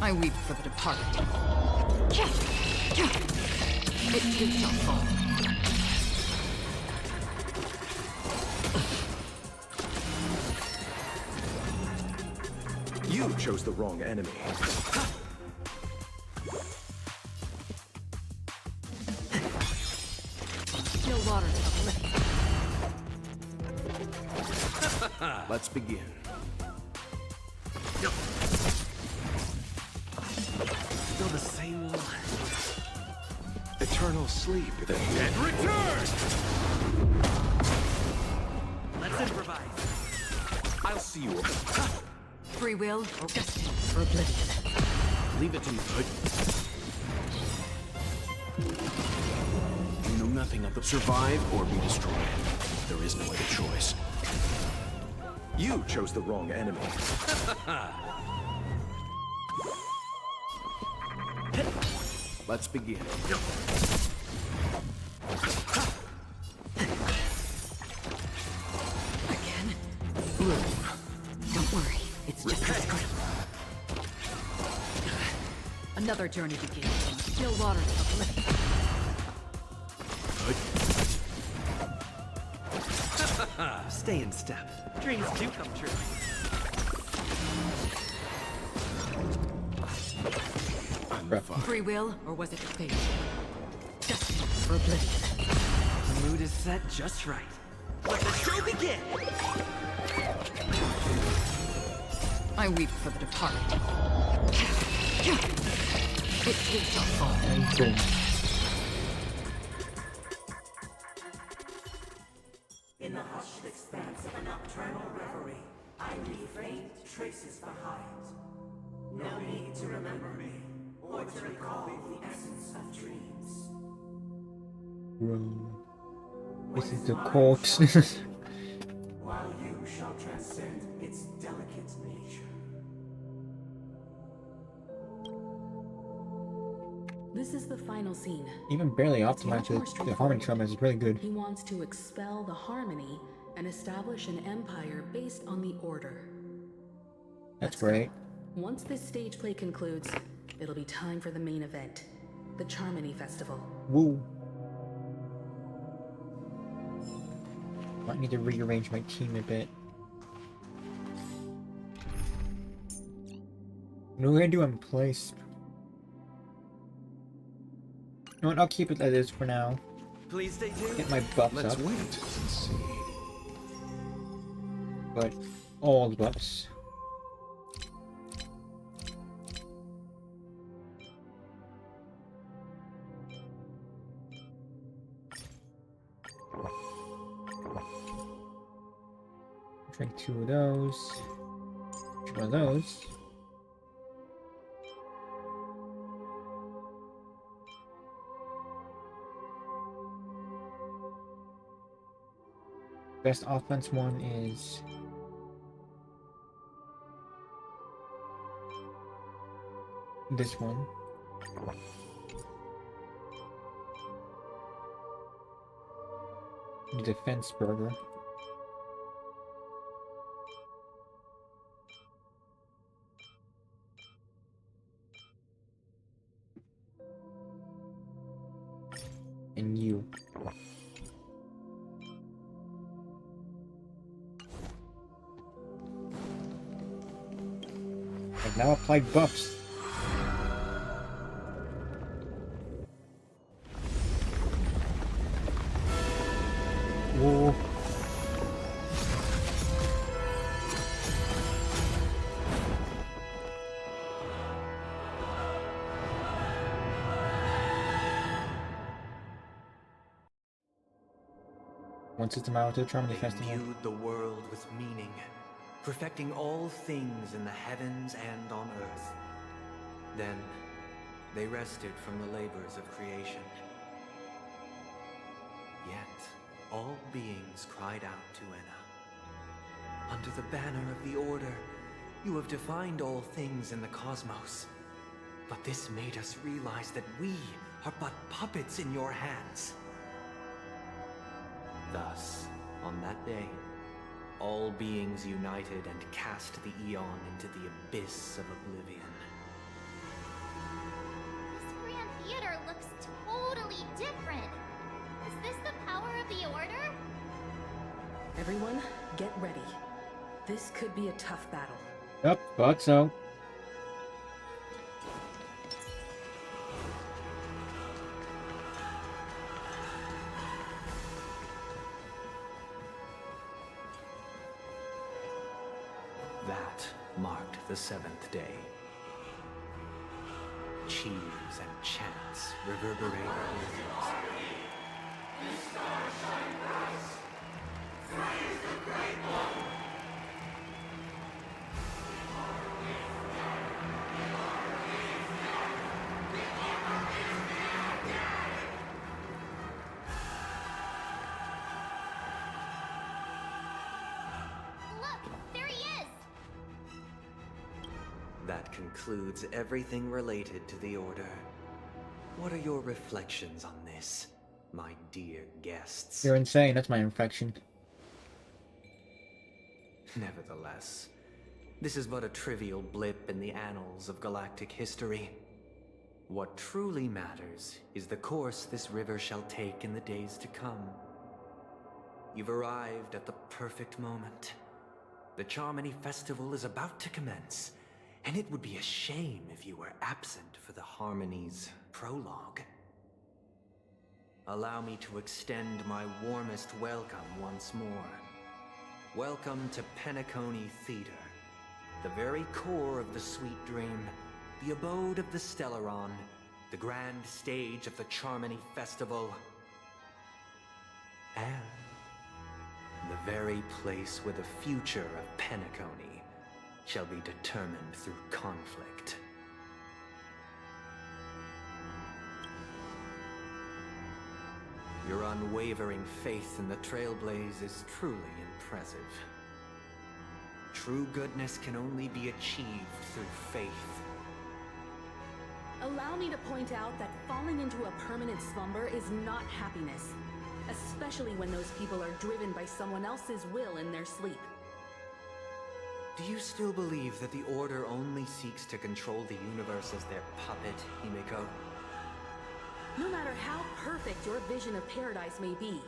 I weep for the departed. It too shall fall. You chose the wrong enemy. Still waters of oblivion. Let's begin. I will... Eternal sleep. The dead return! Let's improvise. I'll see you. Free will or destiny for oblivion. Leave it to me, Hood. You know nothing of the survive or be destroyed. There is no other choice. You chose the wrong enemy. Let's begin. Again? Don't worry, it's just as good. Another journey begins from still waters of oblivion. Stay in step. Dreams do come true. Free will, or was it fate? Destiny for oblivion. The mood is set just right. Let the show begin! I weep for the departed. It too shall fall. In the hushed expanse of a nocturnal reverie, I leave faint traces behind. No need to remember me, or to recall the essence of dreams. Bro. This is the corpse. While you shall transcend its delicate nature. This is the final scene. Even barely optimized it. The Harmony Trauma is really good. He wants to expel the Harmony and establish an empire based on the Order. That's great. Once this stage play concludes, it'll be time for the main event, the Charmony Festival. Woo. Might need to rearrange my team a bit. What are we gonna do in place? You know what? I'll keep it as is for now. Please stay tuned. Get my buffs Let's up. wait and see. But all the buffs. Drink 2 of those. 2 of those. Best offense one is this one. The defense burger. And you. I've now applied buffs. Whoa. One system out to the Charmony Festival. Imbued the world with meaning, perfecting all things in the heavens and on earth. Then, they rested from the labors of creation. Yet, all beings cried out to Enna. Under the banner of the Order, you have defined all things in the cosmos. But this made us realize that we are but puppets in your hands. Thus, on that day, all beings united and cast the Eon into the abyss of oblivion. This Grand Theater looks totally different. Is this the power of the Order? Everyone, get ready. This could be a tough battle. Yep, thought so. That marked the 7th day. Chi cheers and chants reverberate over the hills. That concludes everything related to the Order. What are your reflections on this, my dear guests? You're insane. That's my infection. Nevertheless, this is but a trivial blip in the annals of galactic history. What truly matters is the course this river shall take in the days to come. You've arrived at the perfect moment. The Charmony Festival is about to commence, and it would be a shame if you were absent for the Harmony's prologue. Allow me to extend my warmest welcome once more. Welcome to Penacony Theater, the very core of the Sweet Dream, the abode of the Stellaron, the grand stage of the Charmony Festival, and the very place where the future of Penacony shall be determined through conflict. Your unwavering faith in the Trailblaze is truly impressive. True goodness can only be achieved through faith. Allow me to point out that falling into a permanent slumber is not happiness, especially when those people are driven by someone else's will in their sleep. Do you still believe that the Order only seeks to control the universe as their puppet, Himiko? No matter how perfect your vision of paradise may be,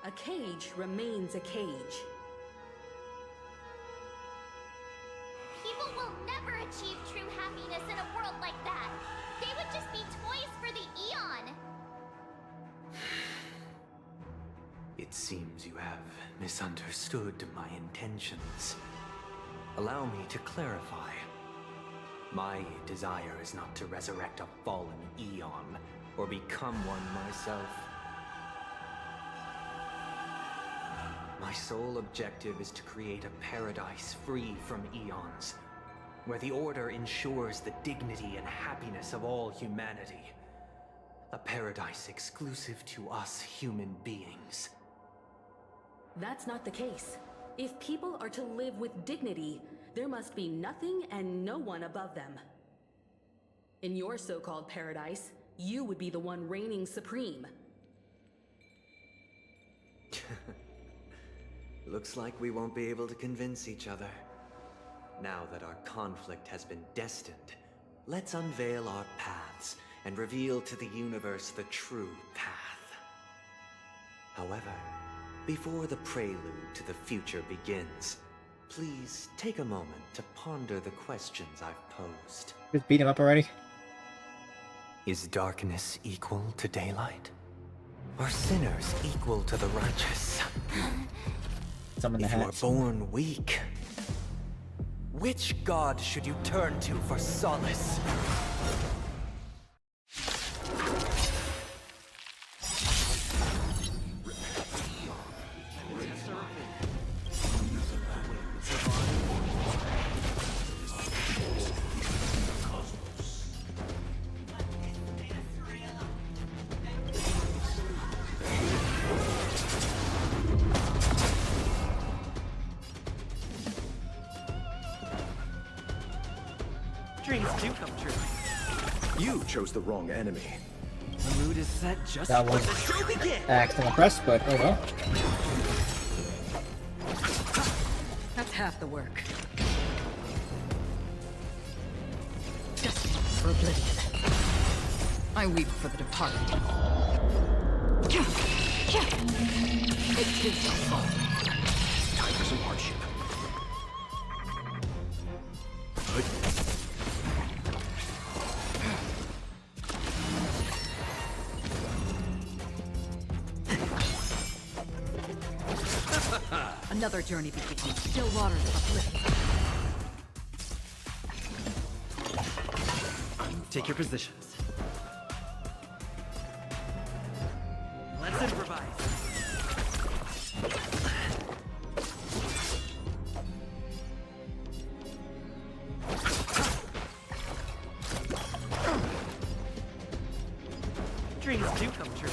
a cage remains a cage. People will never achieve true happiness in a world like that. They would just be toys for the Eon. It seems you have misunderstood my intentions. Allow me to clarify. My desire is not to resurrect a fallen Eon, or become one myself. My sole objective is to create a paradise free from Eons, where the Order ensures the dignity and happiness of all humanity. A paradise exclusive to us human beings. That's not the case. If people are to live with dignity, there must be nothing and no one above them. In your so-called paradise, you would be the one reigning supreme. Looks like we won't be able to convince each other. Now that our conflict has been destined, let's unveil our paths and reveal to the universe the true path. However, before the prelude to the future begins, please take a moment to ponder the questions I've posed. Just beat him up already. Is darkness equal to daylight? Are sinners equal to the righteous? Summon the if you are hats. born weak, which god should you turn to for solace? Dreams do come true. You chose the wrong enemy. The mood is set just That for was the show begin. accidental press, but oh well. That's half the work. Just for oblivion. I weep for the departed. It is my fault. Time for some hardship. Another journey begins. Still waters uplifting. Take your positions. do come true.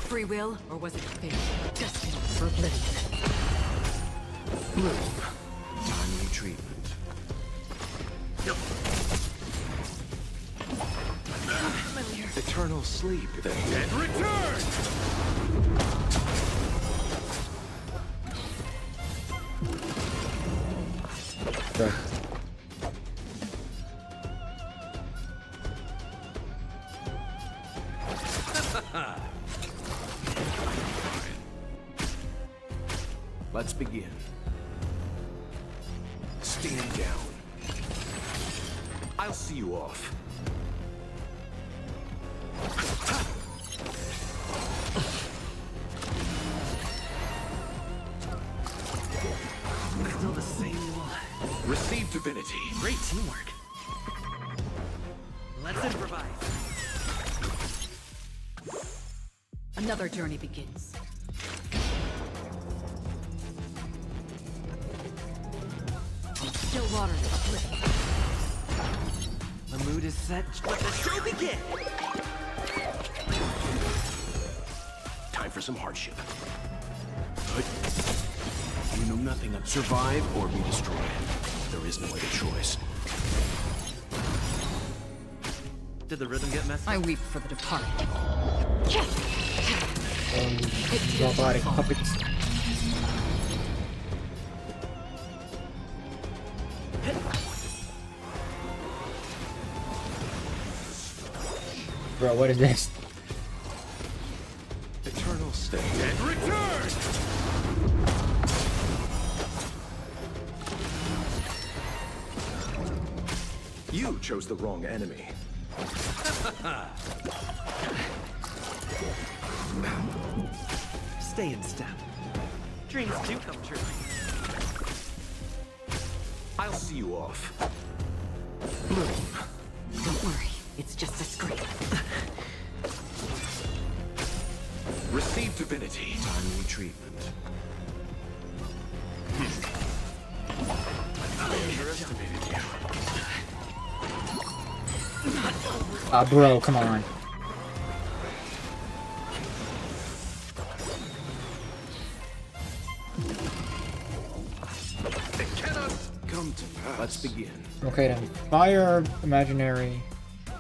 Free will, or was it fate? Destiny for oblivion. Bloom. Timely treatment. Eternal sleep. The dead return! Bro. Let's begin. Stand down. I'll see you off. Still the same one. Receive divinity. Great teamwork. Let's improvise. Another journey begins. Still waters of oblivion. The mood is set. Let the show begin! Time for some hardship. Good. You know nothing of survive or be destroyed. There is no other choice. Did the rhythm get messed up? I weep for the departed. Robotic puppets. Bro, what is this? Eternal state. And return! You chose the wrong enemy. Stay in step. Dreams do come true. I'll see you off. Bloom. Don't worry, it's just a scream. Receive divinity. Timely treatment. I underestimated you. Ah, bro, come on. It cannot come to pass. Let's begin. Okay then. Fire, imaginary,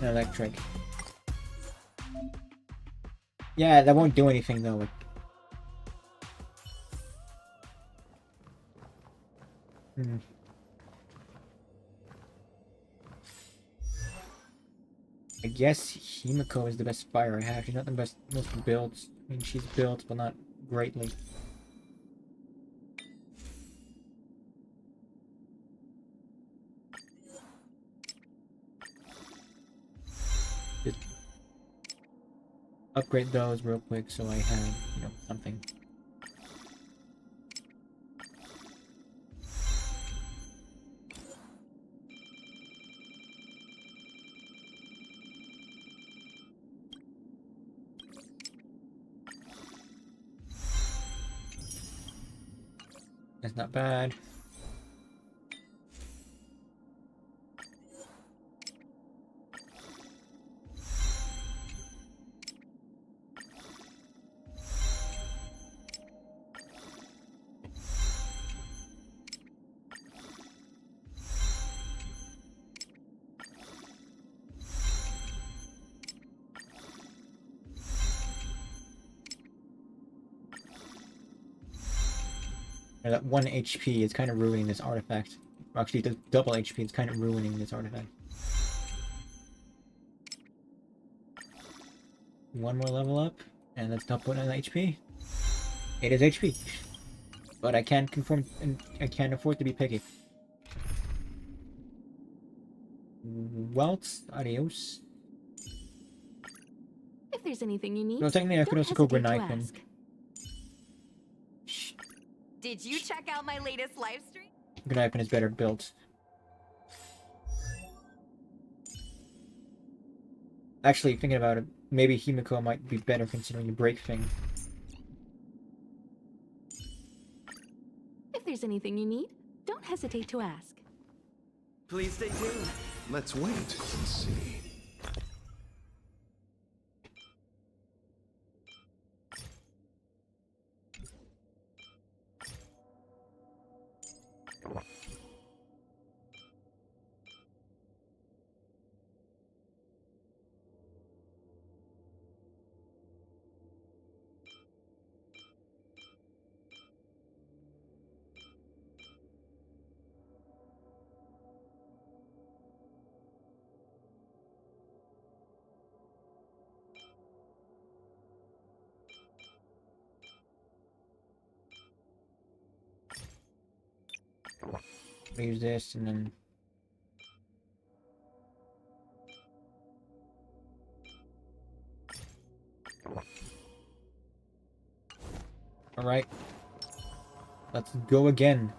and electric. Yeah, that won't do anything though. Hmm. I guess Himiko is the best fire I have. She's not the best, most built. I mean, she's built, but not greatly. Just upgrade those real quick so I have, you know, something. That's not bad. That 1 HP is kind of ruining this artifact. Or actually, the double HP is kind of ruining this artifact. One more level up, and let's not put on HP. It is HP. But I can't conform, and I can't afford to be picky. Welts, adios. If there's anything you need, No, technically I could also go Grenade. Did you check out my latest live stream? Grenade is better built. Actually, thinking about it, maybe Himiko might be better considering the break thing. If there's anything you need, don't hesitate to ask. Please stay tuned. Let's wait and see. Use this and then. All right. Let's go again.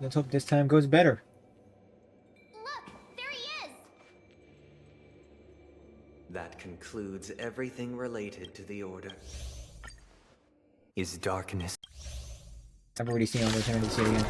Let's hope this time goes better. Look, there he is! That concludes everything related to the Order. Is darkness... I've already seen all this Eternity City again.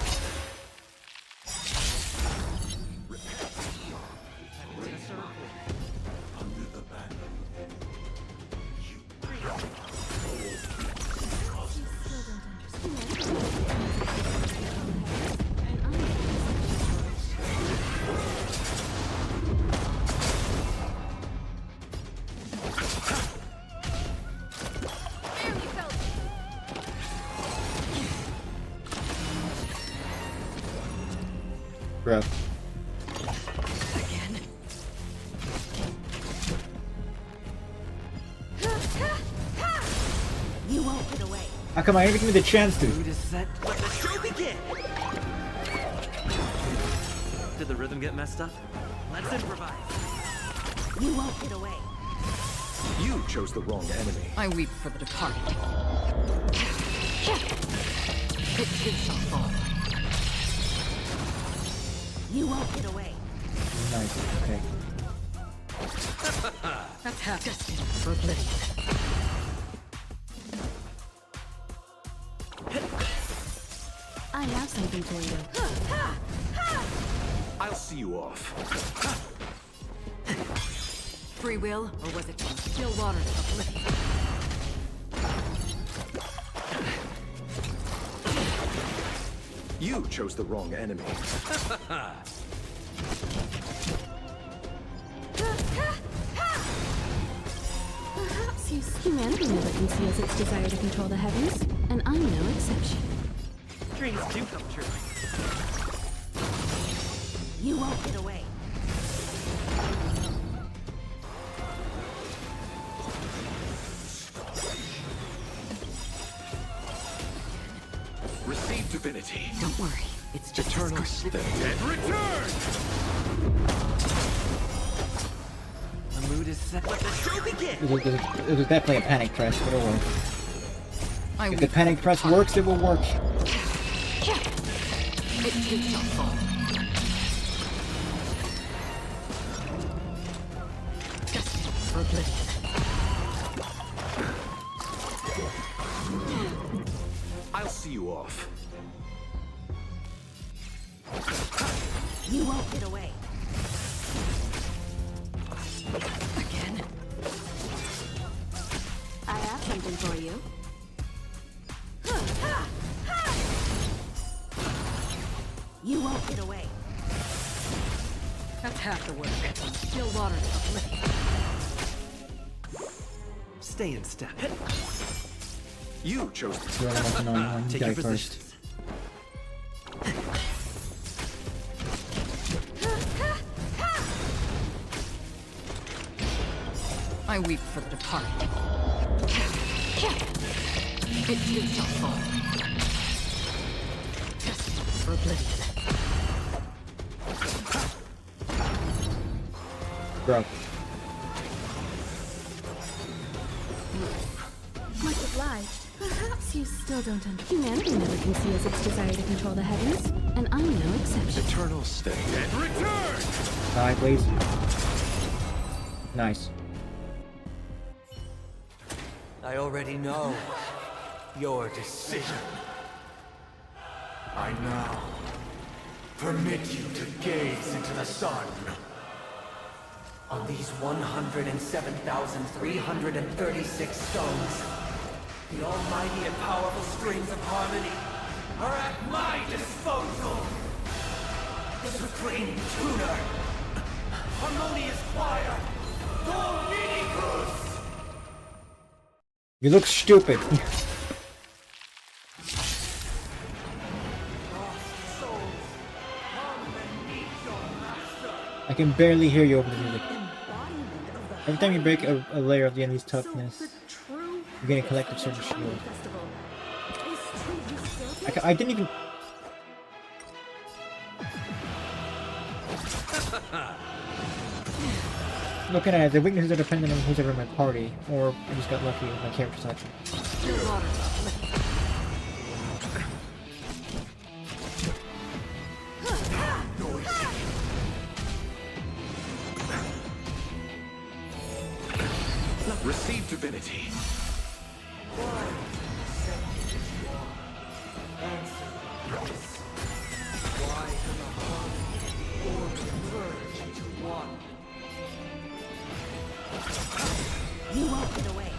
Bro. Again. You won't get away. How come I never give me the chance to? Mood is set. Let the show begin. Did the rhythm get messed up? Let's improvise. You won't get away. You chose the wrong enemy. I weep for the departed. It too shall fall. You won't get away. Nice. Okay. That's half destined for oblivion. I have something for you. I'll see you off. Free will, or was it still waters of oblivion? You chose the wrong enemy. Perhaps humanity never conceals its desire to control the heavens, and I'm no exception. Dreams do come true. You won't get away. Receive divinity. Don't worry, it's just Eternal a the dead return! The mood is set. Let the show begin. It was definitely a panic press, but it'll work. If the panic press works, it will work. It too shall fall. Destined for oblivion. I'll see you off. You won't get away. Again. I have something for you. You won't get away. That's half the work. Still waters of oblivion. Stay in step. You chose You're almost annoying. Take Guy your first. positions. I weep for the departed. It too shall fall. Destined for oblivion. Bro. Much obliged. Perhaps you still don't understand. Humanity never conceals its desire to control the heavens, and I'm no exception. Eternal the dead return! Die, please. Nice. I already know your decision. I now permit you to gaze into the sun. On these 107,336 stones, the almighty and powerful springs of harmony are at my disposal! Supreme Tuner! Harmonious Choir! Dominicus! You look stupid. I can barely hear you over the music. Every time you break a layer of the enemy's toughness, you gain a collective surge of shield. I didn't even... Looking at it, the weaknesses are dependent on who's ever in my party, or I just got lucky with my character selection. Receive divinity. You won't get away.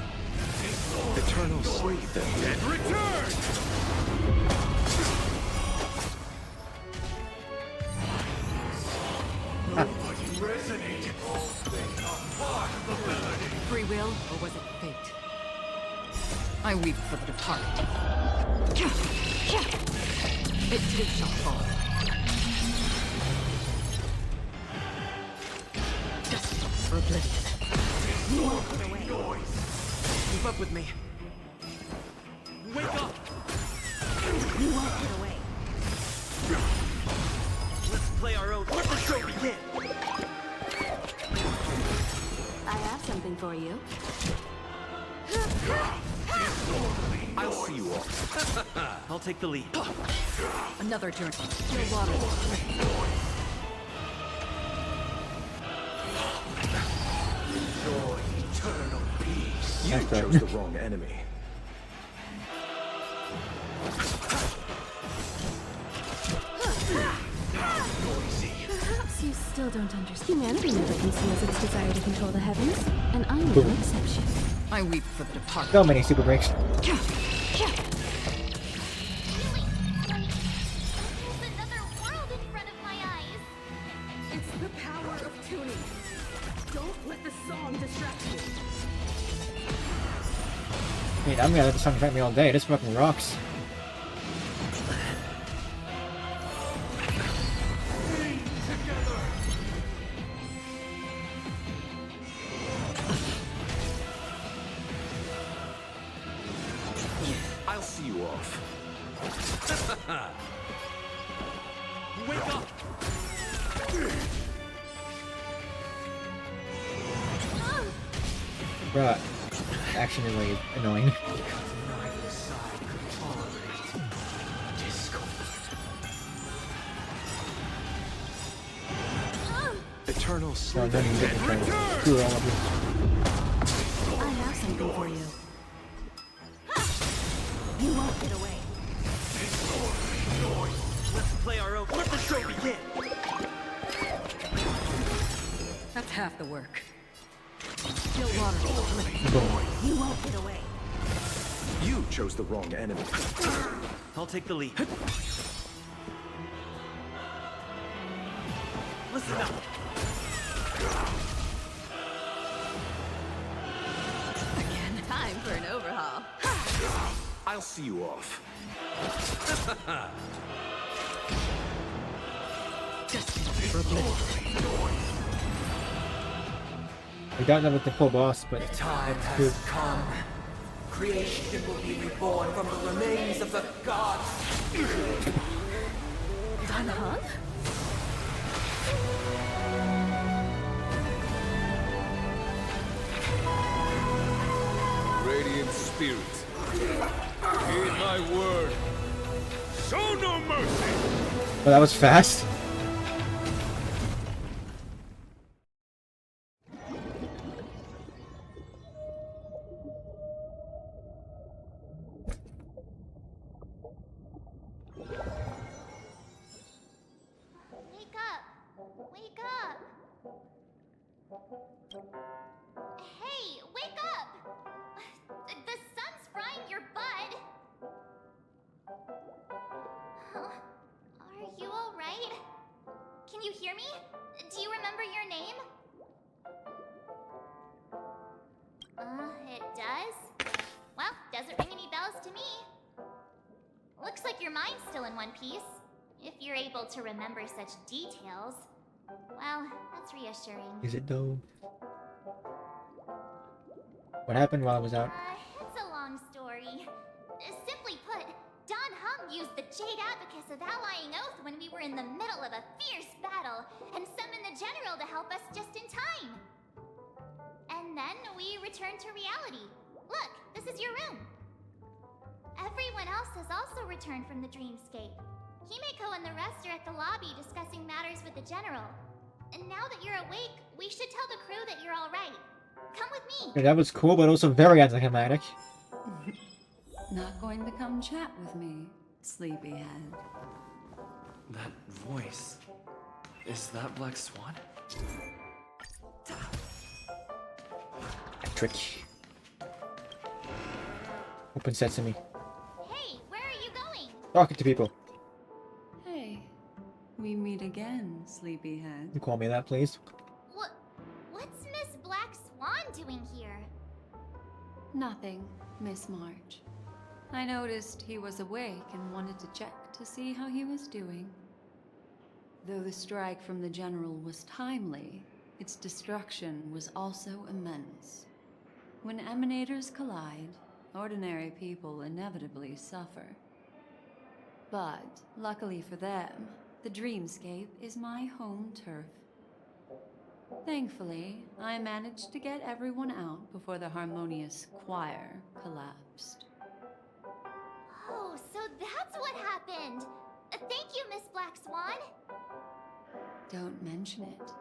Eternal sleep, the dead return! Nobody resonated. They are part of the melody. Free will, or was it fate? I weep for the departed. It too shall fall. Destined for oblivion. You won't get away. Keep up with me. Wake up! You won't get away. Let's play our own. Let the show begin! I have something for you. I'll see you all. I'll take the lead. Another turn. Your water. Your eternal peace. You chose the wrong enemy. Perhaps you still don't understand. Humanity never conceals its desire to control the heavens, and I'm no exception. I weep for the departed. So many super breaks. Another world in front of my eyes. It's the power of tuning. Don't let the song distract you. I mean, I'm gonna let the song distract me all day. This fucking rocks. I'll see you off. Wake up! Bruh. Action is like annoying. Neither side could tolerate discord. Eternal No, sleep. don't even get me started. Screw all of you. I have something for you. You won't get away. Let's play our own. Let the show begin! That's half the work. Your water. You won't get away. You chose the wrong enemy. I'll take the lead. Listen up! Again, time for an overhaul. I'll see you off. We don't know what the full boss, but Time that's has good. come. Creation will be reborn from the remains of the gods. Dan Heng? Radiant spirit, heed my word. Show no mercy. Well, that was fast. Wake up! Wake up! Hey, wake up! The sun's frying your butt! Huh? Are you alright? Can you hear me? Do you remember your name? It does? Well, doesn't ring any bells to me. Looks like your mind's still in one piece. If you're able to remember such details. Well, that's reassuring. Is it though? What happened while I was out? It's a long story. Simply put, Don Hung used the Jade Abacus of Allying Oath when we were in the middle of a fierce battle, and summoned the General to help us just in time. And then we returned to reality. Look, this is your room. Everyone else has also returned from the dreamscape. Himeko and the rest are at the lobby discussing matters with the General. And now that you're awake, we should tell the crew that you're alright. Come with me! Yeah, that was cool, but also very anticlimactic. Not going to come chat with me, sleepyhead. That voice... is that Black Swan? Trick. Open sesame. Hey, where are you going? Talking to people. Hey, we meet again, sleepyhead. You call me that, please. What's Miss Black Swan doing here? Nothing, Miss March. I noticed he was awake and wanted to check to see how he was doing. Though the strike from the General was timely, its destruction was also immense. When emanators collide, ordinary people inevitably suffer. But, luckily for them, the dreamscape is my home turf. Thankfully, I managed to get everyone out before the harmonious choir collapsed. Oh, so that's what happened! Thank you, Miss Black Swan! Don't mention it.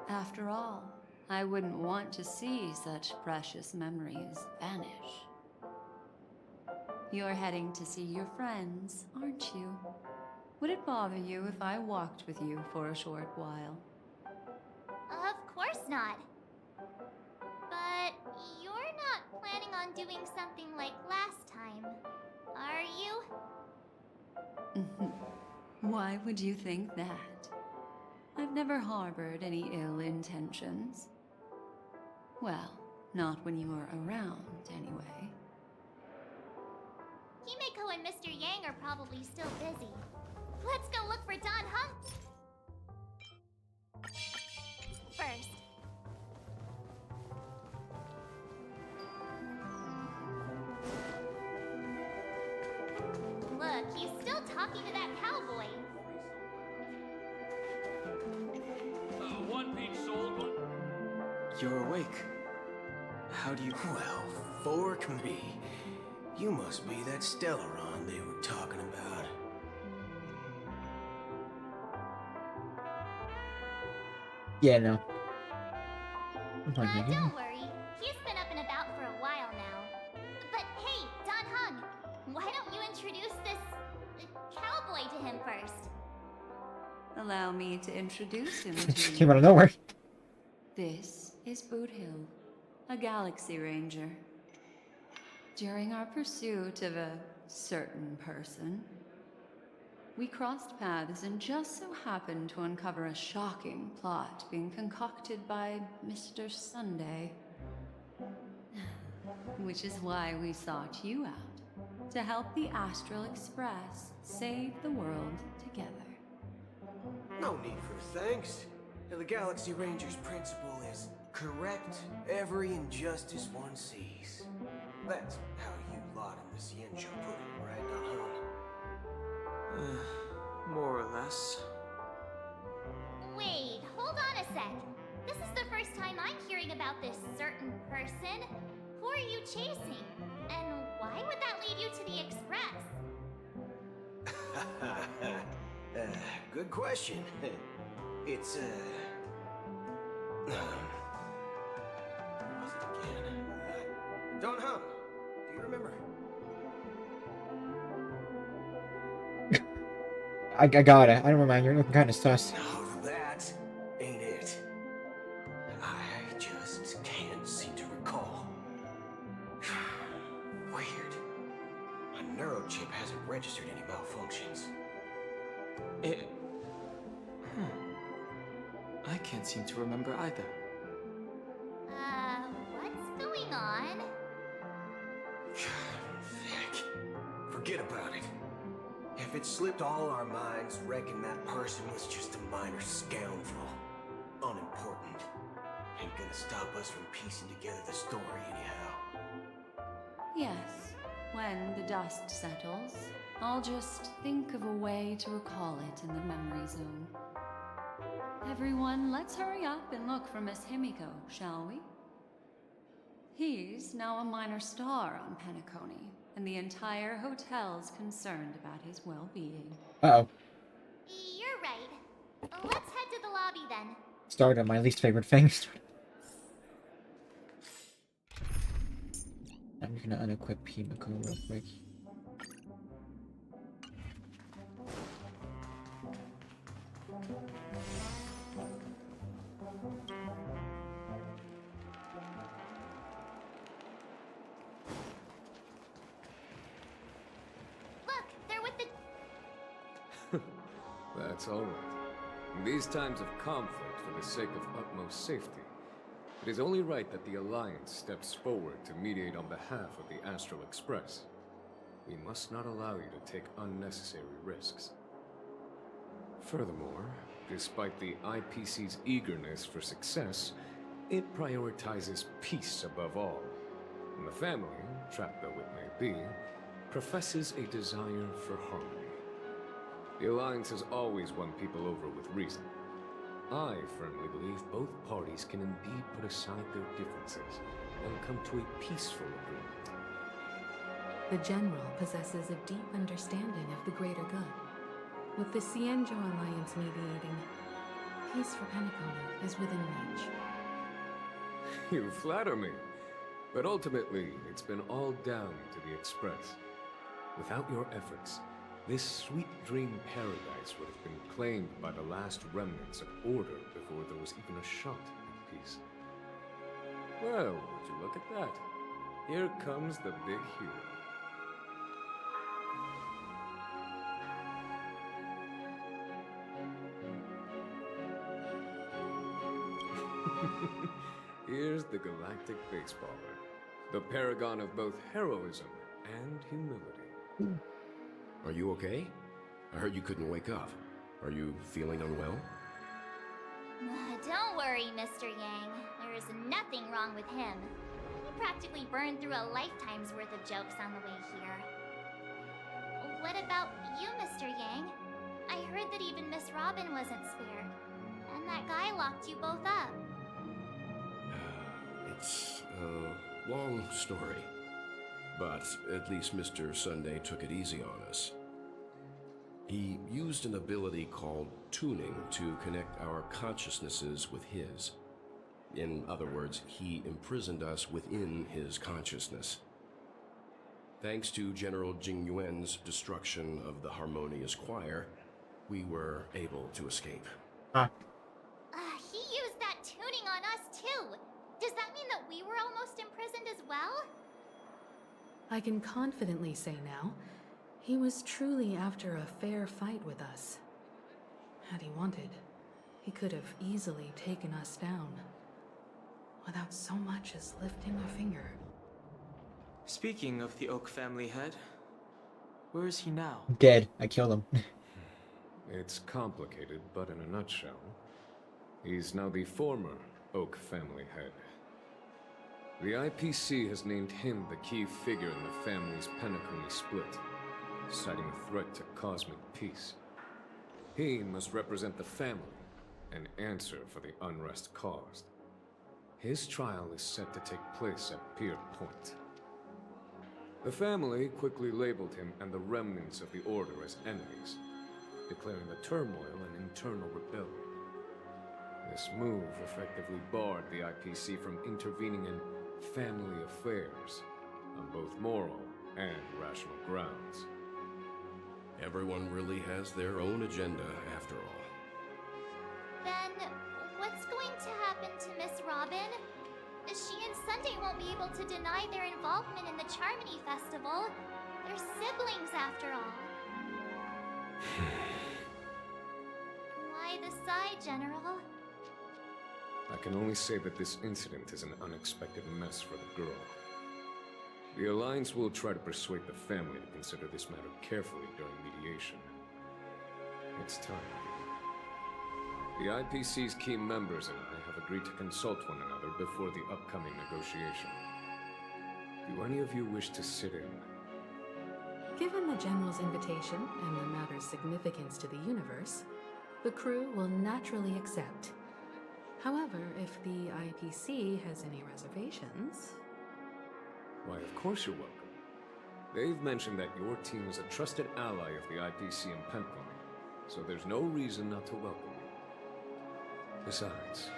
After all, I wouldn't want to see such precious memories vanish. You're heading to see your friends, aren't you? Would it bother you if I walked with you for a short while? Of course not. But you're not planning on doing something like last time, are you? Why would you think that? I've never harbored any ill intentions. Well, not when you were around, anyway. Himeko and Mr. Yang are probably still busy. Let's go look for Don Hung first. Look, he's still talking to that cowboy. One being sold. You're awake. How do you... Well, fork me. You must be that Stellaron they were talking about. Yeah, no. Don't worry. He's been up and about for a while now. But hey, Don Hung, why don't you introduce this cowboy to him first? Allow me to introduce him to you. Came out of nowhere. This is Boot Hill, a Galaxy Ranger. During our pursuit of a certain person, we crossed paths and just so happened to uncover a shocking plot being concocted by Mr. Sunday. Which is why we sought you out, to help the Astral Express save the world together. No need for thanks. The Galaxy Ranger's principle is correct every injustice one sees. That's how you lot in the Cienjo put it, right, Don Hung? More or less. Wait, hold on a sec. This is the first time I'm hearing about this certain person. Who are you chasing? And why would that lead you to the Express? Good question. It's, Don Hung, do you remember? I got it. I don't remember. You're looking kind of sus. Oh, that ain't it. just can't seem to recall. Weird. My neurochip hasn't registered any malfunctions. I can't seem to remember either. What's going on? Vic, forget about it. If it slipped all our minds, reckon that person was just a minor scoundrel. Unimportant. Ain't gonna stop us from piecing together the story anyhow. Yes, when the dust settles, I'll just think of a way to recall it in the memory zone. Everyone, let's hurry up and look for Miss Himiko, shall we? He's now a minor star on Penacony, and the entire hotel's concerned about his well-being. Uh-oh. You're right. Let's head to the lobby then. Started on my least favorite thing. I'm just gonna unequip Himiko real quick. Look, they're with the... That's all right. In these times of conflict, for the sake of utmost safety, it is only right that the Alliance steps forward to mediate on behalf of the Astral Express. We must not allow you to take unnecessary risks. Furthermore, despite the IPC's eagerness for success, it prioritizes peace above all. And the family, trapped though it may be, professes a desire for harmony. The Alliance has always won people over with reason. I firmly believe both parties can indeed put aside their differences and come to a peaceful agreement. The General possesses a deep understanding of the greater good. With the Cienjo Alliance mediating, peace for Penacony is within reach. You flatter me. But ultimately, it's been all down to the Express. Without your efforts, this sweet dream paradise would have been claimed by the last remnants of order before there was even a shot at peace. Well, would you look at that? Here comes the big hero. Here's the galactic baseballer, the paragon of both heroism and humility. Are you okay? I heard you couldn't wake up. Are you feeling unwell? Don't worry, Mr. Yang. There is nothing wrong with him. He practically burned through a lifetime's worth of jokes on the way here. What about you, Mr. Yang? I heard that even Miss Robin wasn't spared. And that guy locked you both up. It's a long story. But at least Mr. Sunday took it easy on us. He used an ability called tuning to connect our consciousnesses with his. In other words, he imprisoned us within his consciousness. Thanks to General Jing Yuan's destruction of the Harmonious Choir, we were able to escape. He used that tuning on us too. Does that mean that we were almost imprisoned as well? I can confidently say now, he was truly after a fair fight with us. Had he wanted, he could have easily taken us down, without so much as lifting a finger. Speaking of the Oak family head, where is he now? Dead. I killed him. It's complicated, but in a nutshell, he's now the former Oak family head. The IPC has named him the key figure in the family's Penacony split, citing a threat to cosmic peace. He must represent the family and answer for the unrest caused. His trial is set to take place at Pier Point. The family quickly labeled him and the remnants of the Order as enemies, declaring the turmoil an internal rebellion. This move effectively barred the IPC from intervening in family affairs on both moral and rational grounds. Everyone really has their own agenda, after all. Then, what's going to happen to Miss Robin? She and Sunday won't be able to deny their involvement in the Charmony Festival. They're siblings, after all. Why the sigh, General? I can only say that this incident is an unexpected mess for the girl. The Alliance will try to persuade the family to consider this matter carefully during mediation. It's time. The IPC's key members and I have agreed to consult one another before the upcoming negotiation. Do any of you wish to sit in? Given the General's invitation and the matter's significance to the universe, the crew will naturally accept. However, if the IPC has any reservations... Why, of course you're welcome. They've mentioned that your team is a trusted ally of the IPC in Pentland, so there's no reason not to welcome you. Besides,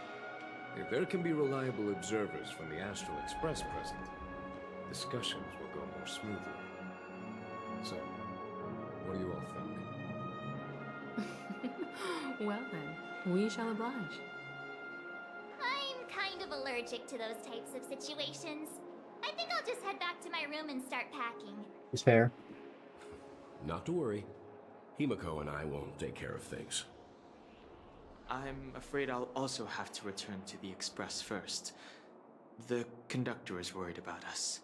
if there can be reliable observers from the Astral Express present, discussions will go more smoothly. So, what do you all think? Well then, we shall oblige. I'm kind of allergic to those types of situations. I think I'll just head back to my room and start packing. It's fair. Not to worry. Himiko and I will take care of things. I'm afraid I'll also have to return to the Express first. The conductor is worried about us.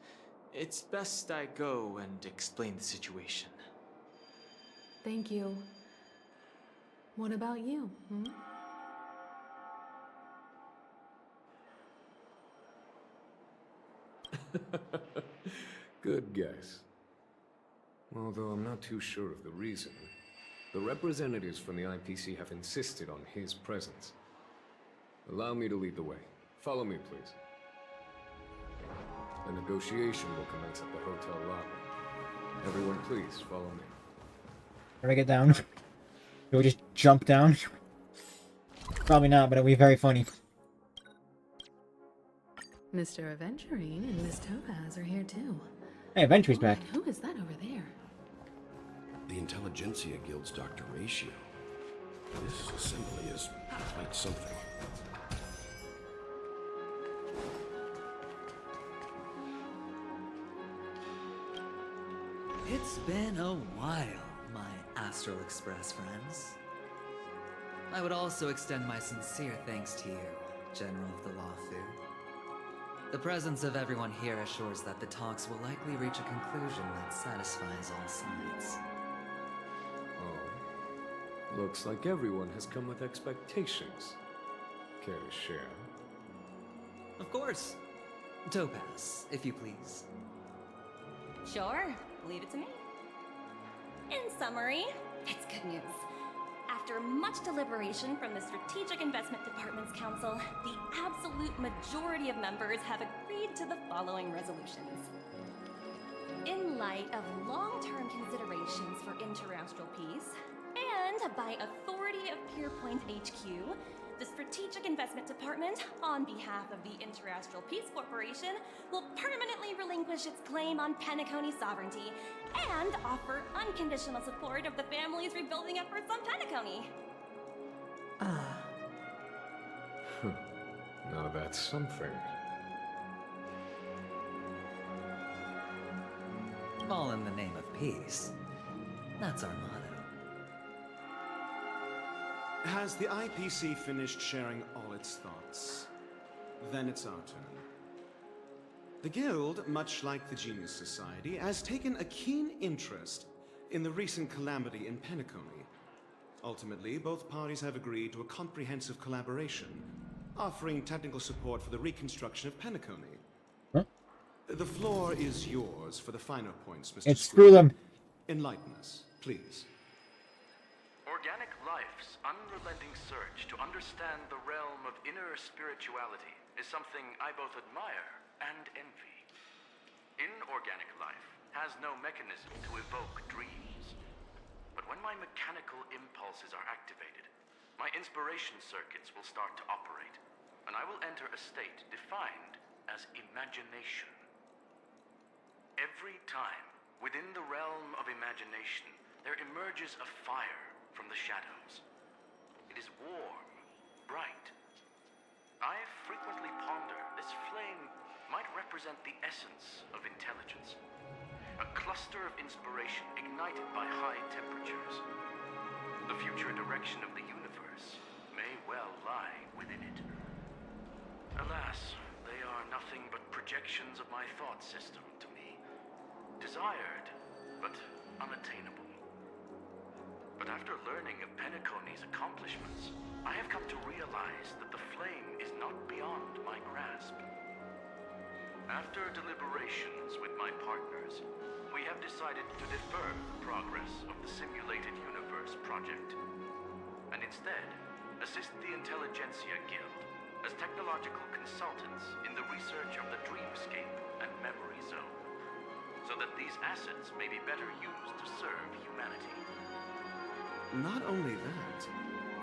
It's best I go and explain the situation. Thank you. What about you, hmm? Good guess. Although I'm not too sure of the reason. The representatives from the IPC have insisted on his presence. Allow me to lead the way. Follow me, please. The negotiation will commence at the hotel lobby. Everyone, please follow me. How do I get down? Do we just jump down? Probably not, but it'll be very funny. Mr. Aventurine and Miss Topaz are here too. Hey, Aventure's back. Who is that over there? The Intelligentsia Guild's Dr. Ratio. This assembly is quite something. It's been a while, my Astral Express friends. I would also extend my sincere thanks to you, General of the Lawfu. The presence of everyone here assures that the talks will likely reach a conclusion that satisfies all sides. Oh. Looks like everyone has come with expectations. Care to share? Of course. Topaz, if you please. Sure, leave it to me. In summary, it's good news. After much deliberation from the Strategic Investment Department's Council, the absolute majority of members have agreed to the following resolutions. In light of long-term considerations for interastral peace, and by authority of Pierpoint HQ, the Strategic Investment Department, on behalf of the Interastral Peace Corporation, will permanently relinquish its claim on Penacony sovereignty and offer unconditional support of the family's rebuilding efforts on Penacony. Now that's something. All in the name of peace. That's our motto. Has the IPC finished sharing all its thoughts? Then it's our turn. The Guild, much like the Genius Society, has taken a keen interest in the recent calamity in Penacony. Ultimately, both parties have agreed to a comprehensive collaboration, offering technical support for the reconstruction of Penacony. Huh? The floor is yours for the finer points, Mr. It's screw them. Enlighten us, please. Organic life's unrelenting search to understand the realm of inner spirituality is something I both admire and envy. Inorganic life has no mechanism to evoke dreams. But when my mechanical impulses are activated, my inspiration circuits will start to operate, and I will enter a state defined as imagination. Every time, within the realm of imagination, there emerges a fire from the shadows. It is warm, bright. I frequently ponder this flame might represent the essence of intelligence. A cluster of inspiration ignited by high temperatures. The future direction of the universe may well lie within it. Alas, they are nothing but projections of my thought system to me. Desired, but unattainable. But after learning of Penacony's accomplishments, I have come to realize that the flame is not beyond my grasp. After deliberations with my partners, we have decided to defer the progress of the Simulated Universe project, and instead assist the Intelligentsia Guild as technological consultants in the research of the Dreamscape and Memory Zone, so that these assets may be better used to serve humanity. Not only that,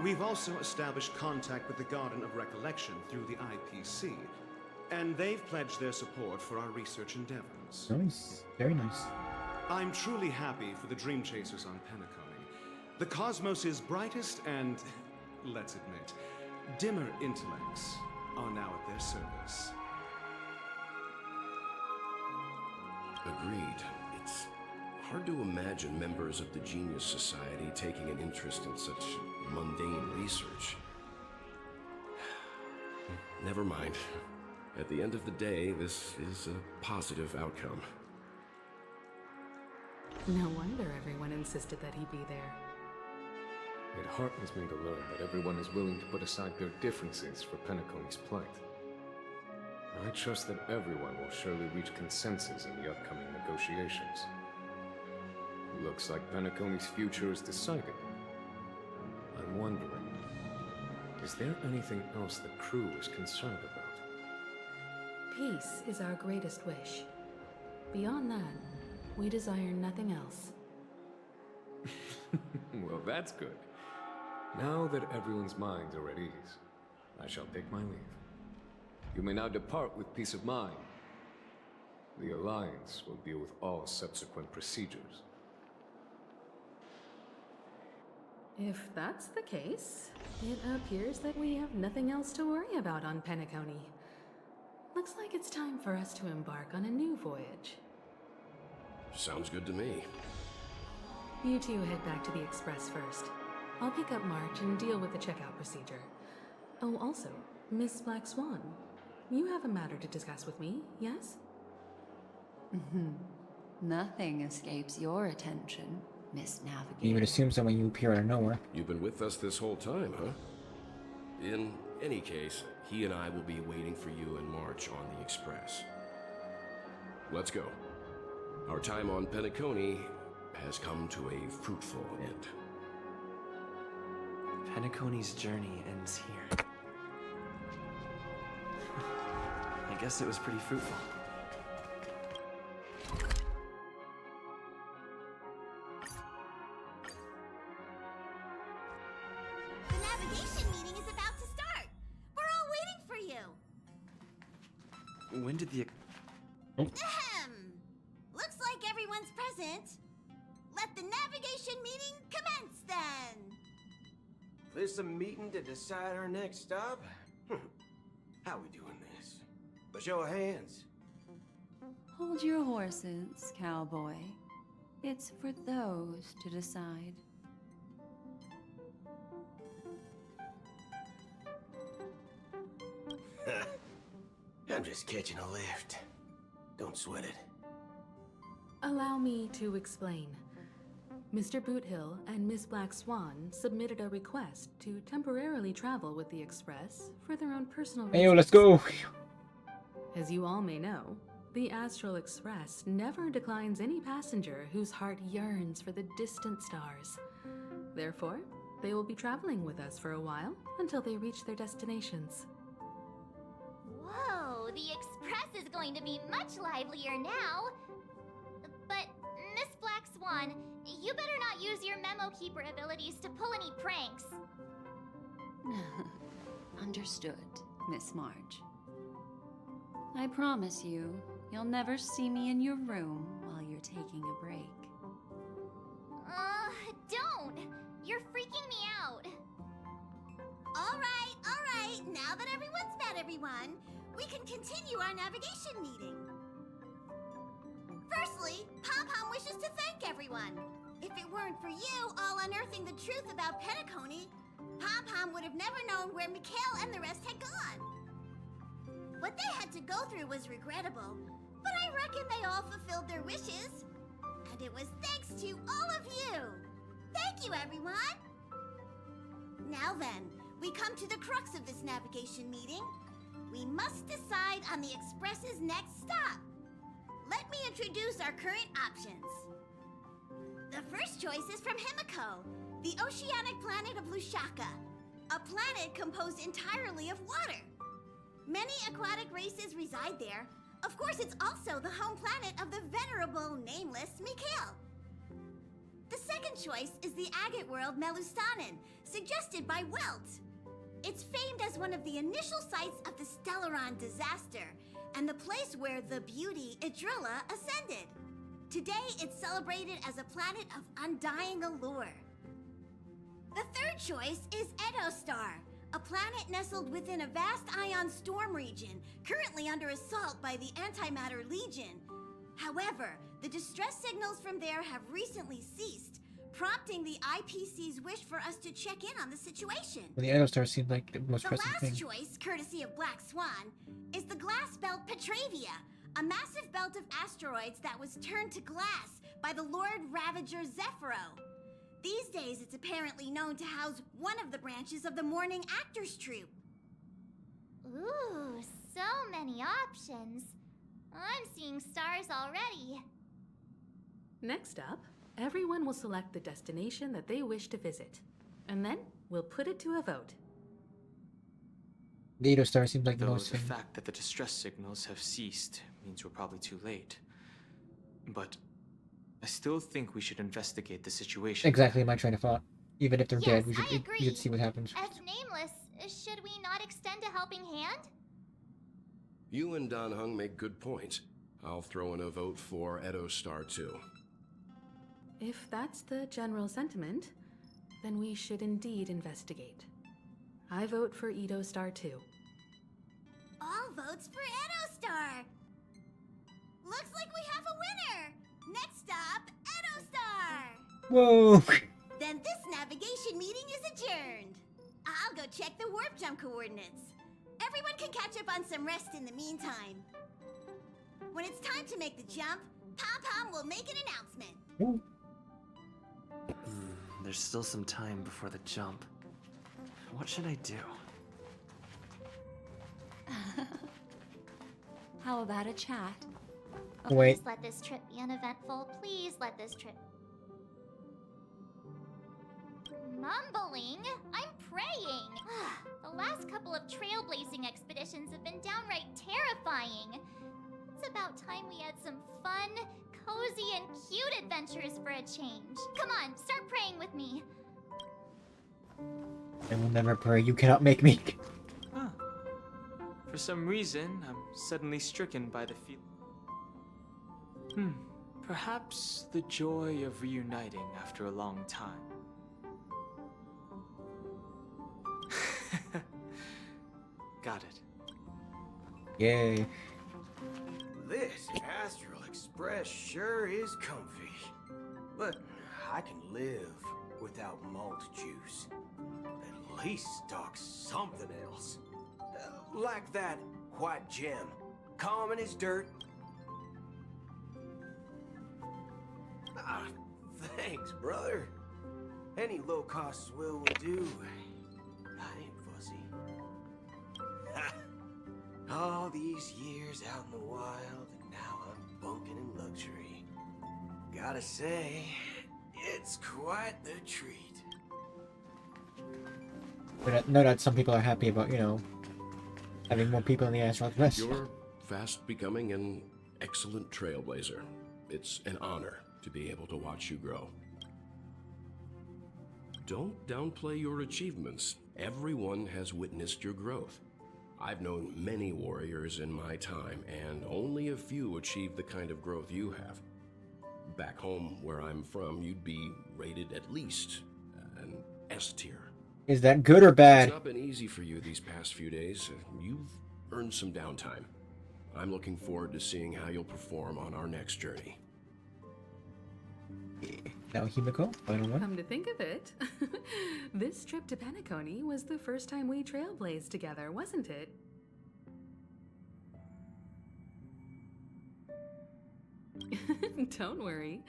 we've also established contact with the Garden of Recollection through the IPC, and they've pledged their support for our research endeavors. Nice. Very nice. I'm truly happy for the Dream Chasers on Penacony. The cosmos' brightest and, let's admit, dimmer intellects are now at their service. Agreed. It's hard to imagine members of the Genius Society taking an interest in such mundane research. Never mind. At the end of the day, this is a positive outcome. No wonder everyone insisted that he be there. It heartens me to learn that everyone is willing to put aside their differences for Penacony's plight. I trust that everyone will surely reach consensus in the upcoming negotiations. Looks like Penacony's future is decided. I'm wondering, is there anything else the crew is concerned about? Peace is our greatest wish. Beyond that, we desire nothing else. Well, that's good. Now that everyone's minds are at ease, I shall take my leave. You may now depart with peace of mind. The Alliance will deal with all subsequent procedures. If that's the case, it appears that we have nothing else to worry about on Penacony. Looks like it's time for us to embark on a new voyage. Sounds good to me. You two head back to the Express first. I'll pick up March and deal with the checkout procedure. Oh, also, Miss Black Swan, you have a matter to discuss with me, yes? Nothing escapes your attention, Miss Navigator. You would assume so when you appear out of nowhere. You've been with us this whole time, huh? In any case, he and I will be waiting for you in March on the Express. Let's go. Our time on Penacony has come to a fruitful end. Penacony's journey ends here. I guess it was pretty fruitful. The navigation meeting is about to start. We're all waiting for you. When did the... Ahem. Looks like everyone's present. Let the navigation meeting commence then. This a meeting to decide our next stop? How we doing this? By show of hands. Hold your horses, cowboy. It's for those to decide. I'm just catching a lift. Don't sweat it. Allow me to explain. Mr. Boothill and Miss Black Swan submitted a request to temporarily travel with the Express for their own personal reasons. Hey, yo, let's go! As you all may know, the Astral Express never declines any passenger whose heart yearns for the distant stars. Therefore, they will be traveling with us for a while until they reach their destinations. Whoa, the Express is going to be much livelier now. But, Miss Black Swan, you better not use your memo keeper abilities to pull any pranks. Understood, Miss March. I promise you, you'll never see me in your room while you're taking a break. Don't! You're freaking me out. All right. Now that everyone's met everyone, we can continue our navigation meeting. Firstly, Pom-Pom wishes to thank everyone. If it weren't for you all unearthing the truth about Penacony, Pom-Pom would have never known where Mikhail and the rest had gone. What they had to go through was regrettable, but I reckon they all fulfilled their wishes. And it was thanks to all of you. Thank you, everyone. Now then, we come to the crux of this navigation meeting. We must decide on the Express's next stop. Let me introduce our current options. The first choice is from Himiko, the oceanic planet of Lushaka, a planet composed entirely of water. Many aquatic races reside there. Of course, it's also the home planet of the venerable, nameless Mikhail. The second choice is the agate world Melustanen, suggested by Welt. It's famed as one of the initial sites of the Stellaron disaster, and the place where the beauty Idrilla ascended. Today, it's celebrated as a planet of undying allure. The third choice is Edostar, a planet nestled within a vast ion storm region, currently under assault by the Antimatter Legion. However, the distress signals from there have recently ceased, prompting the IPC's wish for us to check in on the situation. Well, the Aerostar seemed like the most The pressing last thing. choice, courtesy of Black Swan, is the glass belt Petravia, a massive belt of asteroids that was turned to glass by the Lord Ravager Zephyro. These days, it's apparently known to house one of the branches of the Morning Actors Troupe. Ooh, so many options. I'm seeing stars already. Next up, everyone will select the destination that they wish to visit. And then we'll put it to a vote. The Aerostar seemed like the Though most the thing. fact that the distress signals have ceased means we're probably too late. But I still think we should investigate the situation. Exactly my train of thought. Even if they're Yes, dead, we I agree. should see what happens. As nameless, should we not extend a helping hand? You and Don Hung make good points. I'll throw in a vote for Edostar too. If that's the general sentiment, then we should indeed investigate. I vote for Edostar too. All votes for Edostar! Looks like we have a winner! Next stop, Edostar! Whoa! Then this navigation meeting is adjourned. I'll go check the warp jump coordinates. Everyone can catch up on some rest in the meantime. When it's time to make the jump, Pom-Pom will make an announcement. There's still some time before the jump. What should I do? How about a chat? Wait. Please let this trip be uneventful. Please let this trip... Mumbling? I'm praying! The last couple of trailblazing expeditions have been downright terrifying. It's about time we had some fun, cozy, and cute adventures for a change. Come on, start praying with me. I will never pray. You cannot make me. Huh. For some reason, I'm suddenly stricken by the feel. Perhaps the joy of reuniting after a long time. Got it. Yay. This Astral Express sure is comfy. But I can live without malt juice. At least stock something else. Like that white gem. Common as dirt. Ah, thanks, brother. Any low-cost swill will do. I ain't fussy. Ha! All these years out in the wild, and now I'm bunking in luxury. Gotta say, it's quite the treat. But I know that some people are happy about, you know, having more people in the Astral Express. You're fast becoming an excellent trailblazer. It's an honor to be able to watch you grow. Don't downplay your achievements. Everyone has witnessed your growth. I've known many warriors in my time, and only a few achieve the kind of growth you have. Back home, where I'm from, you'd be rated at least an S tier. Is that good or bad? It's not been easy for you these past few days. You've earned some downtime. I'm looking forward to seeing how you'll perform on our next journey. Now, Himiko, final one. Come to think of it, this trip to Penacony was the first time we trailblazed together, wasn't it? Don't worry.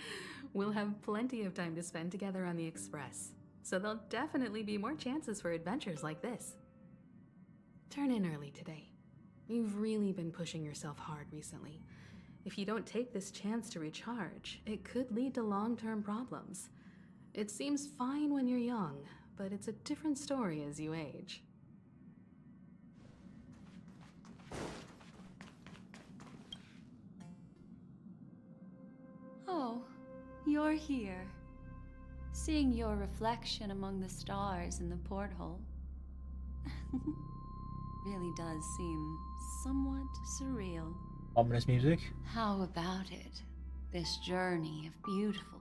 We'll have plenty of time to spend together on the Express, so there'll definitely be more chances for adventures like this. Turn in early today. You've really been pushing yourself hard recently. If you don't take this chance to recharge, it could lead to long-term problems. It seems fine when you're young, but it's a different story as you age. Oh, you're here. Seeing your reflection among the stars in the porthole really does seem somewhat surreal. Ominous music. How about it? This journey of beautiful.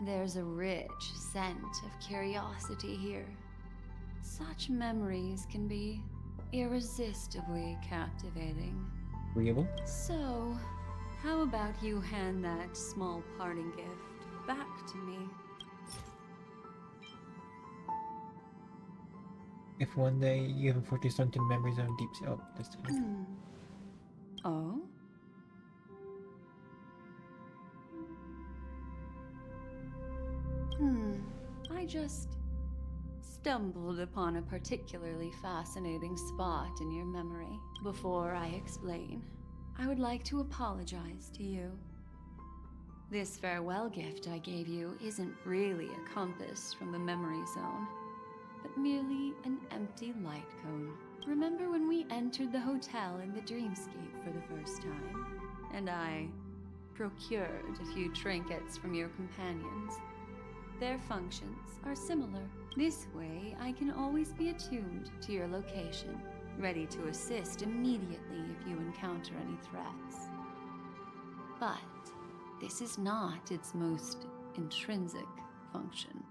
There's a rich scent of curiosity here. Such memories can be irresistibly captivating. Agreeable. So, how about you hand that small parting gift back to me? If one day you have unfortunately sunk in memories of deep sea. Oh, this time. Oh? I just stumbled upon a particularly fascinating spot in your memory. Before I explain, I would like to apologize to you. This farewell gift I gave you isn't really a compass from the memory zone, but merely an empty light cone. Remember when we entered the hotel in the dreamscape for the first time, and I procured a few trinkets from your companions? Their functions are similar. This way, I can always be attuned to your location, ready to assist immediately if you encounter any threats. But this is not its most intrinsic function.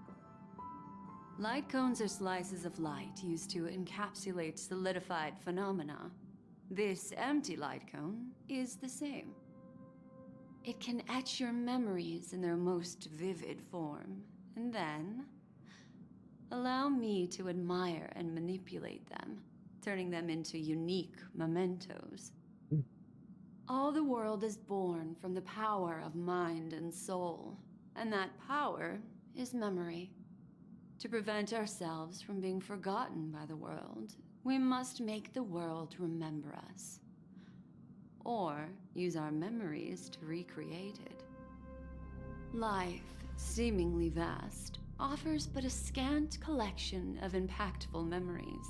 Light cones are slices of light used to encapsulate solidified phenomena. This empty light cone is the same. It can etch your memories in their most vivid form, and then allow me to admire and manipulate them, turning them into unique mementos. All the world is born from the power of mind and soul, and that power is memory. To prevent ourselves from being forgotten by the world, we must make the world remember us, or use our memories to recreate it. Life, seemingly vast, offers but a scant collection of impactful memories.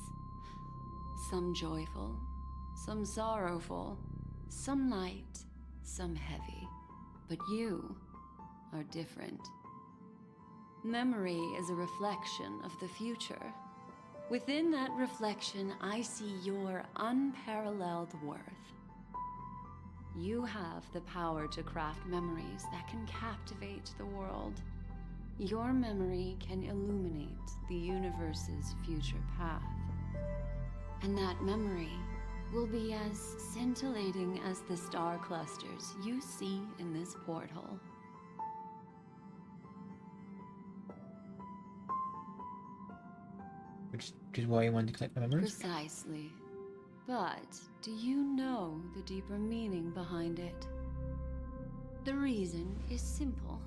Some joyful, some sorrowful, some light, some heavy. But you are different. Memory is a reflection of the future. Within that reflection, I see your unparalleled worth. You have the power to craft memories that can captivate the world. Your memory can illuminate the universe's future path. And that memory will be as scintillating as the star clusters you see in this porthole. Which is why you wanted to collect my memories? Precisely. But do you know the deeper meaning behind it? The reason is simple.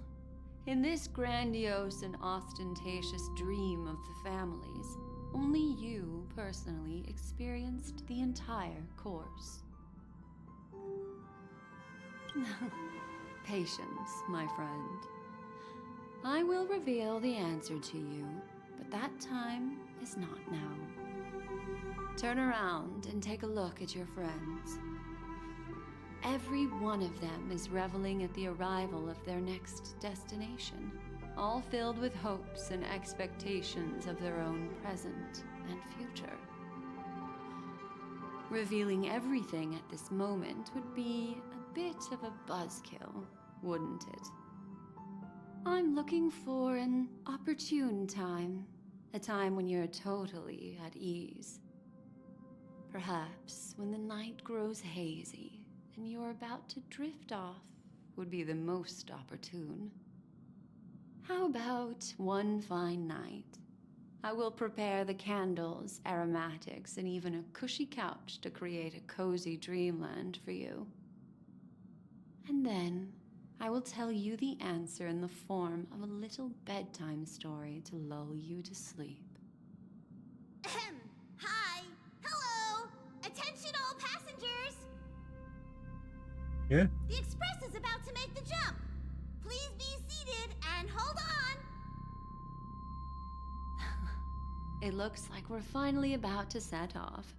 In this grandiose and ostentatious dream of the families, only you personally experienced the entire course. Patience, my friend. I will reveal the answer to you, but that time is not now. Turn around and take a look at your friends. Every one of them is reveling at the arrival of their next destination, all filled with hopes and expectations of their own present and future. Revealing everything at this moment would be a bit of a buzzkill, wouldn't it? I'm looking for an opportune time. A time when you're totally at ease. Perhaps when the night grows hazy and you're about to drift off would be the most opportune. How about one fine night? I will prepare the candles, aromatics, and even a cushy couch to create a cozy dreamland for you. And then I will tell you the answer in the form of a little bedtime story to lull you to sleep. Ahem. Hi. Hello. Attention all passengers. Yeah? The express is about to make the jump. Please be seated and hold on. It looks like we're finally about to set off.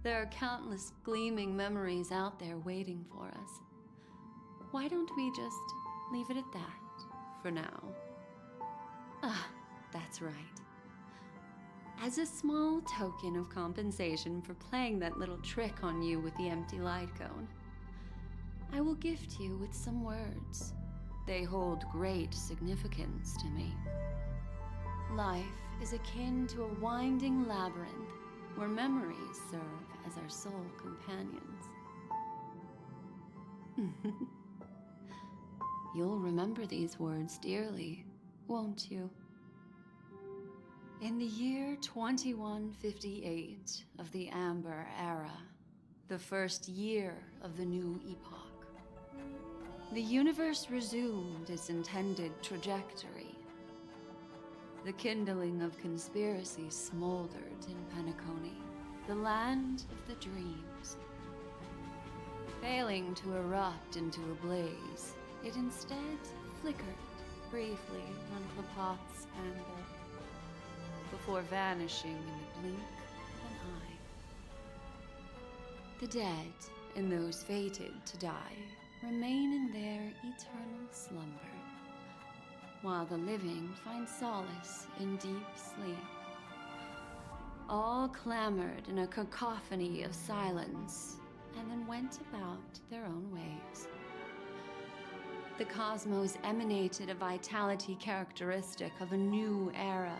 There are countless gleaming memories out there waiting for us. Why don't we just leave it at that for now? Ah, that's right. As a small token of compensation for playing that little trick on you with the empty light cone, I will gift you with some words. They hold great significance to me. Life is akin to a winding labyrinth where memories serve as our sole companions. You'll remember these words dearly, won't you? In the year 2158 of the Amber Era, the first year of the new epoch, the universe resumed its intended trajectory. The kindling of conspiracy smoldered in Penacony, the land of the dreams. Failing to erupt into a blaze, it instead flickered briefly on Clapoth's anvil, before vanishing in the blink of an eye. The dead, and those fated to die, remain in their eternal slumber, while the living find solace in deep sleep. All clamored in a cacophony of silence, and then went about their own ways. The cosmos emanated a vitality characteristic of a new era,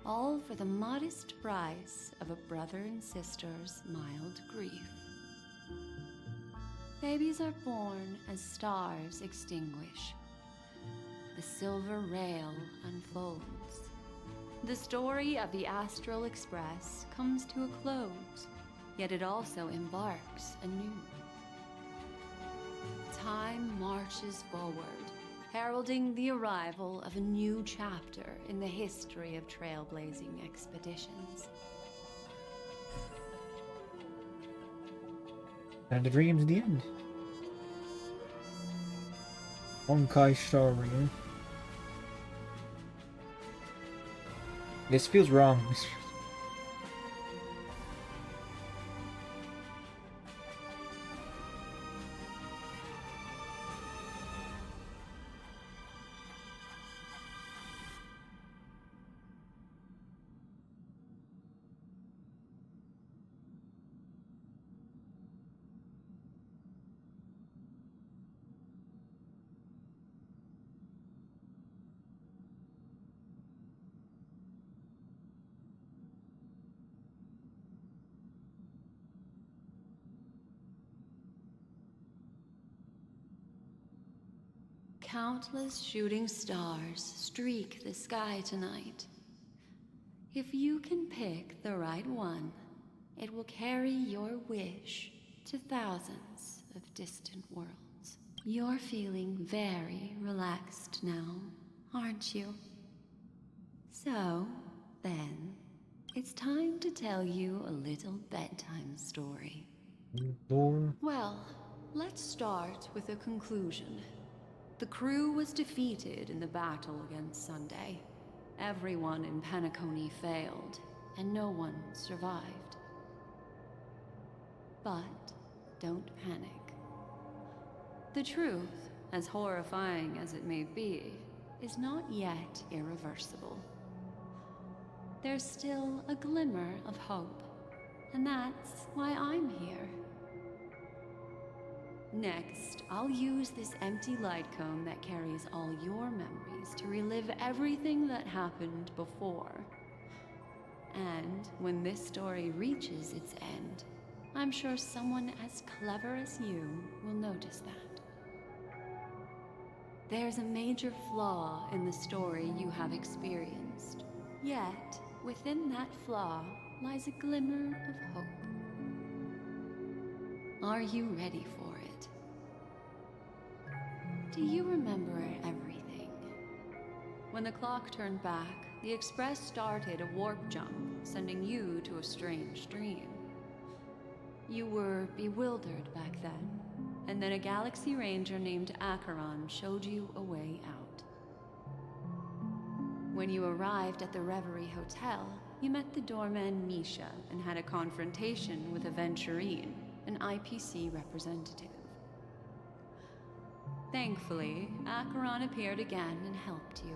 all for the modest price of a brother and sister's mild grief. Babies are born as stars extinguish. The silver rail unfolds. The story of the Astral Express comes to a close, yet it also embarks anew. Time marches forward, heralding the arrival of a new chapter in the history of trailblazing expeditions. And the dream's the end. Honkai Star Rail. This feels wrong. Countless shooting stars streak the sky tonight. If you can pick the right one, it will carry your wish to thousands of distant worlds. You're feeling very relaxed now, aren't you? So, then, it's time to tell you a little bedtime story. Well, let's start with a conclusion. The crew was defeated in the battle against Sunday. Everyone in Penacony failed, and no one survived. But don't panic. The truth, as horrifying as it may be, is not yet irreversible. There's still a glimmer of hope, and that's why I'm here. Next, I'll use this empty light cone that carries all your memories to relive everything that happened before. And when this story reaches its end, I'm sure someone as clever as you will notice that. There's a major flaw in the story you have experienced. Yet, within that flaw lies a glimmer of hope. Are you ready for it? Do you remember everything? When the clock turned back, the Express started a warp jump, sending you to a strange dream. You were bewildered back then, and then a Galaxy Ranger named Acheron showed you a way out. When you arrived at the Reverie Hotel, you met the doorman Misha and had a confrontation with Aventurine, an IPC representative. Thankfully, Acheron appeared again and helped you.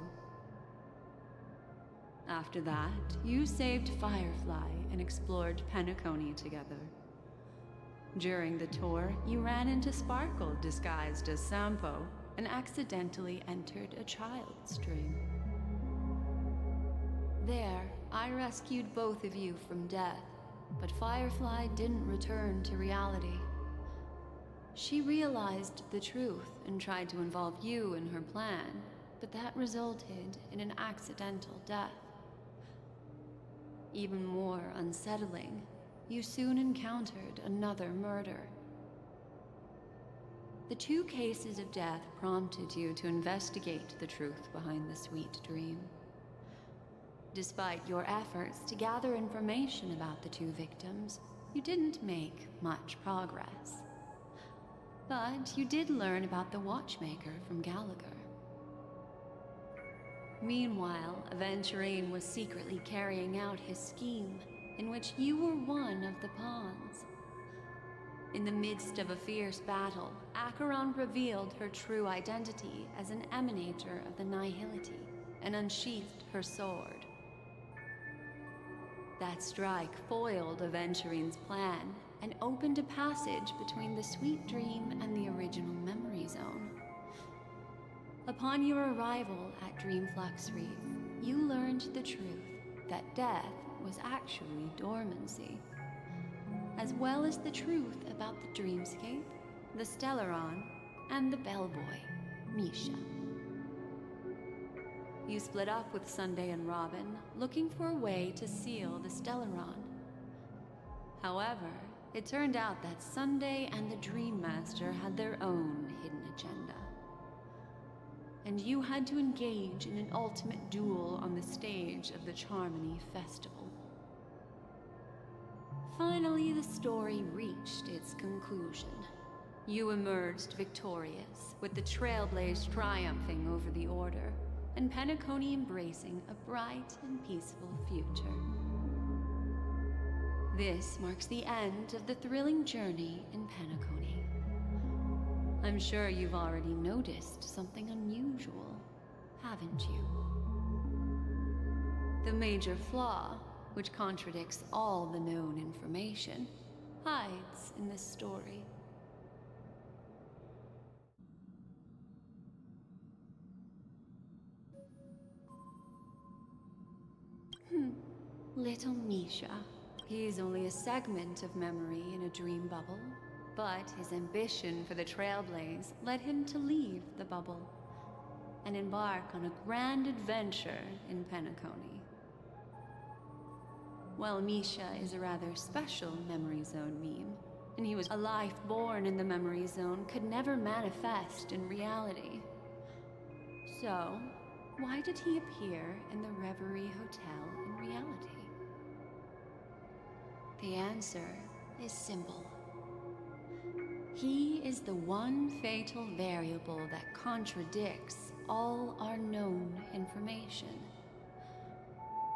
After that, you saved Firefly and explored Penacony together. During the tour, you ran into Sparkle disguised as Sampo and accidentally entered a child's dream. There, I rescued both of you from death, but Firefly didn't return to reality. She realized the truth and tried to involve you in her plan, but that resulted in an accidental death. Even more unsettling, you soon encountered another murder. The two cases of death prompted you to investigate the truth behind the sweet dream. Despite your efforts to gather information about the two victims, you didn't make much progress. But you did learn about the watchmaker from Gallagher. Meanwhile, Aventurine was secretly carrying out his scheme, in which you were one of the pawns. In the midst of a fierce battle, Acheron revealed her true identity as an emanator of the Nihility and unsheathed her sword. That strike foiled Aventurine's plan and opened a passage between the sweet dream and the original memory zone. Upon your arrival at Dreamflux Reef, you learned the truth that death was actually dormancy, as well as the truth about the dreamscape, the Stellaron, and the bellboy, Misha. You split up with Sunday and Robin, looking for a way to seal the Stellaron. However, it turned out that Sunday and the Dream Master had their own hidden agenda. And you had to engage in an ultimate duel on the stage of the Charmony Festival. Finally, the story reached its conclusion. You emerged victorious, with the Trailblaze triumphing over the Order, and Penacony embracing a bright and peaceful future. This marks the end of the thrilling journey in Penacony. I'm sure you've already noticed something unusual, haven't you? The major flaw, which contradicts all the known information, hides in this story. Little Misha. He's only a segment of memory in a dream bubble, but his ambition for the Trailblaze led him to leave the bubble and embark on a grand adventure in Penacony. While Misha is a rather special Memory Zone meme, and he was a life born in the Memory Zone could never manifest in reality. So, why did he appear in the Reverie Hotel in reality? The answer is simple. He is the one fatal variable that contradicts all our known information.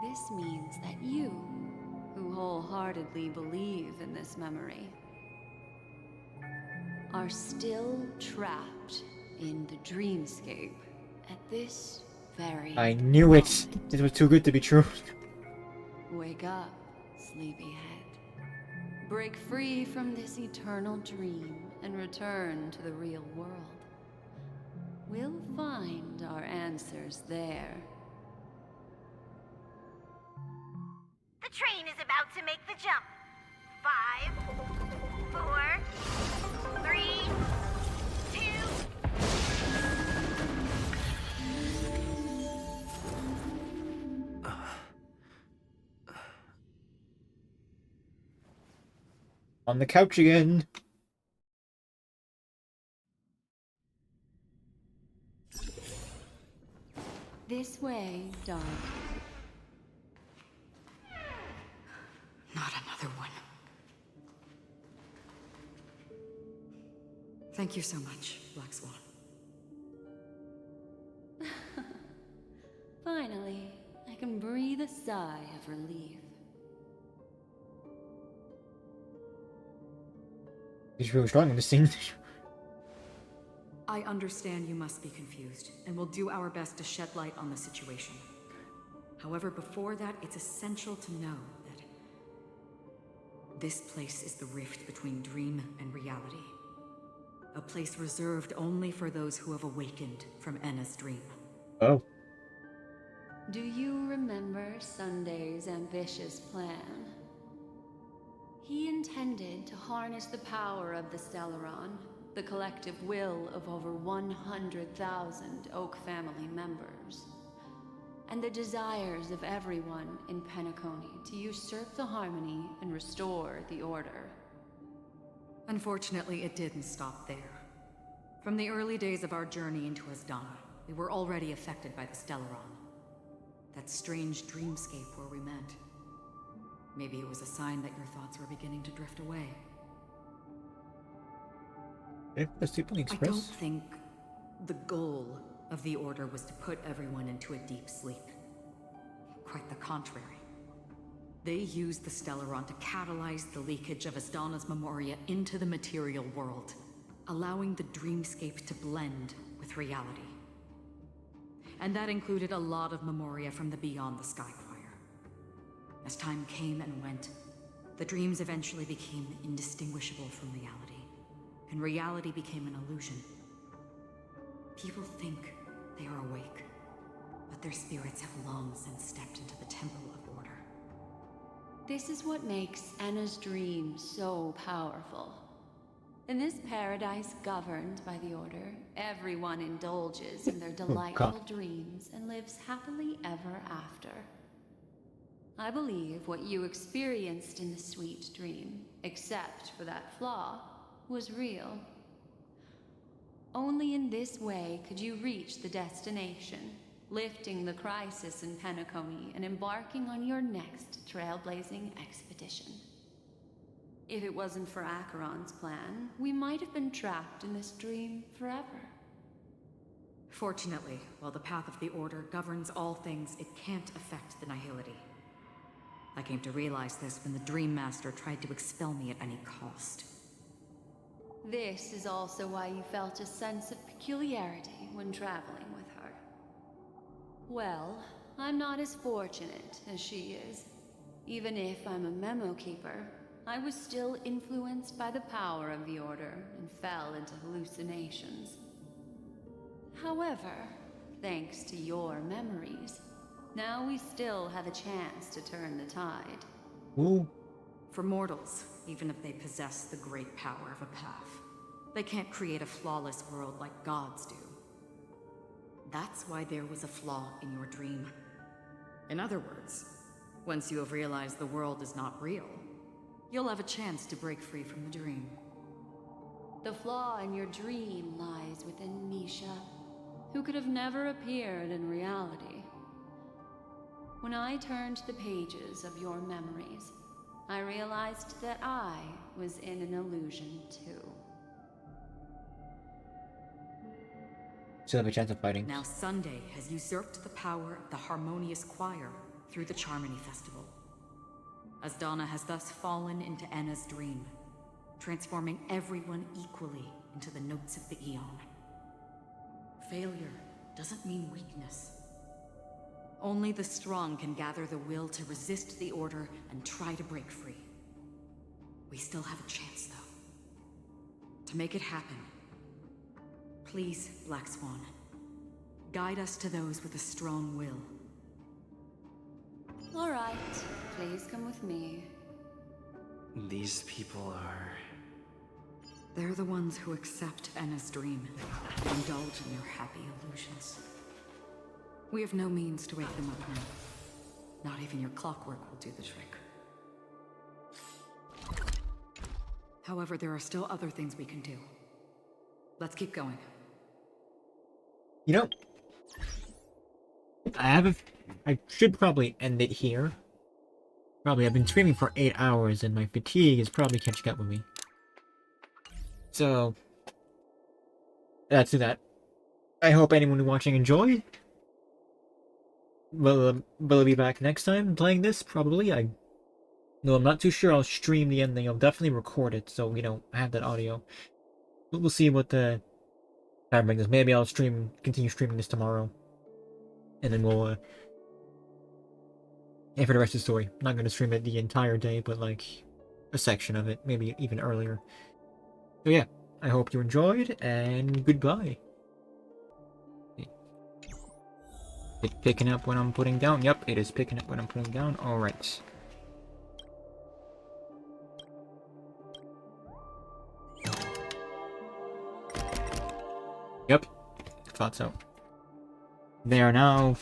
This means that you, who wholeheartedly believe in this memory, are still trapped in the dreamscape at this very I knew it! It was too good to be true. Wake up, sleepyhead. Break free from this eternal dream and return to the real world. We'll find our answers there. The train is about to make the jump. 5, 4, 3, 2. On the couch again. This way, dog. Not another one. Thank you so much, Black Swan. Finally, I can breathe a sigh of relief. He's really strong in this scene. I understand you must be confused, and will do our best to shed light on the situation. However, before that, it's essential to know that this place is the rift between dream and reality. A place reserved only for those who have awakened from Enna's dream. Oh. Do you remember Sunday's ambitious plan? He intended to harness the power of the Stellaron, the collective will of over 100,000 Oak family members, and the desires of everyone in Penacony to usurp the harmony and restore the order. Unfortunately, it didn't stop there. From the early days of our journey into Asdana, we were already affected by the Stellaron. That strange dreamscape where we met. Maybe it was a sign that your thoughts were beginning to drift away. I don't think the goal of the Order was to put everyone into a deep sleep. Quite the contrary. They used the Stellaron to catalyze the leakage of Asdana's memoria into the material world, allowing the dreamscape to blend with reality. And that included a lot of memoria from the Beyond the Skychoir. As time came and went, the dreams eventually became indistinguishable from reality. And reality became an illusion. People think they are awake, but their spirits have long since stepped into the Temple of Order. This is what makes Enna's dream so powerful. In this paradise governed by the Order, everyone indulges in their delightful dreams and lives happily ever after. I believe what you experienced in the sweet dream, except for that flaw, was real. Only in this way could you reach the destination, lifting the crisis in Penacony and embarking on your next trailblazing expedition. If it wasn't for Acheron's plan, we might have been trapped in this dream forever. Fortunately, while the path of the Order governs all things, it can't affect the Nihility. I came to realize this when the Dream Master tried to expel me at any cost. This is also why you felt a sense of peculiarity when traveling with her. Well, I'm not as fortunate as she is. Even if I'm a memo keeper, I was still influenced by the power of the Order and fell into hallucinations. However, thanks to your memories, now we still have a chance to turn the tide. Ooh. For mortals, even if they possess the great power of a path, they can't create a flawless world like gods do. That's why there was a flaw in your dream. In other words, once you have realized the world is not real, you'll have a chance to break free from the dream. The flaw in your dream lies within Misha, who could have never appeared in reality. When I turned the pages of your memories, I realized that I was in an illusion too. Still have a chance of fighting. Now Sunday has usurped the power of the Harmonious Choir through the Charmony Festival. Asdana has thus fallen into Enna's dream, transforming everyone equally into the notes of the Aeon. Failure doesn't mean weakness. Only the strong can gather the will to resist the Order and try to break free. We still have a chance, though. To make it happen, please, Black Swan, guide us to those with a strong will. All right, please come with me. These people are... They're the ones who accept Enna's dream and indulge in their happy illusions. We have no means to wake them up now. Not even your clockwork will do the trick. However, there are still other things we can do. Let's keep going. You know, I should probably end it here. Probably, I've been streaming for 8 hours and my fatigue is probably catching up with me. So, that's that. I hope anyone watching enjoyed. Will I be back next time playing this? Probably. No, I'm not too sure. I'll stream the ending. I'll definitely record it, so I have that audio. But we'll see what the time brings us. Maybe I'll continue streaming this tomorrow, and then we'll and for the rest of the story. I'm not gonna stream it the entire day, but like a section of it, maybe even earlier. So yeah, I hope you enjoyed, and goodbye. It's picking up when I'm putting down. Yep, it is picking up when I'm putting down. Alright. Yep, thought so. They are now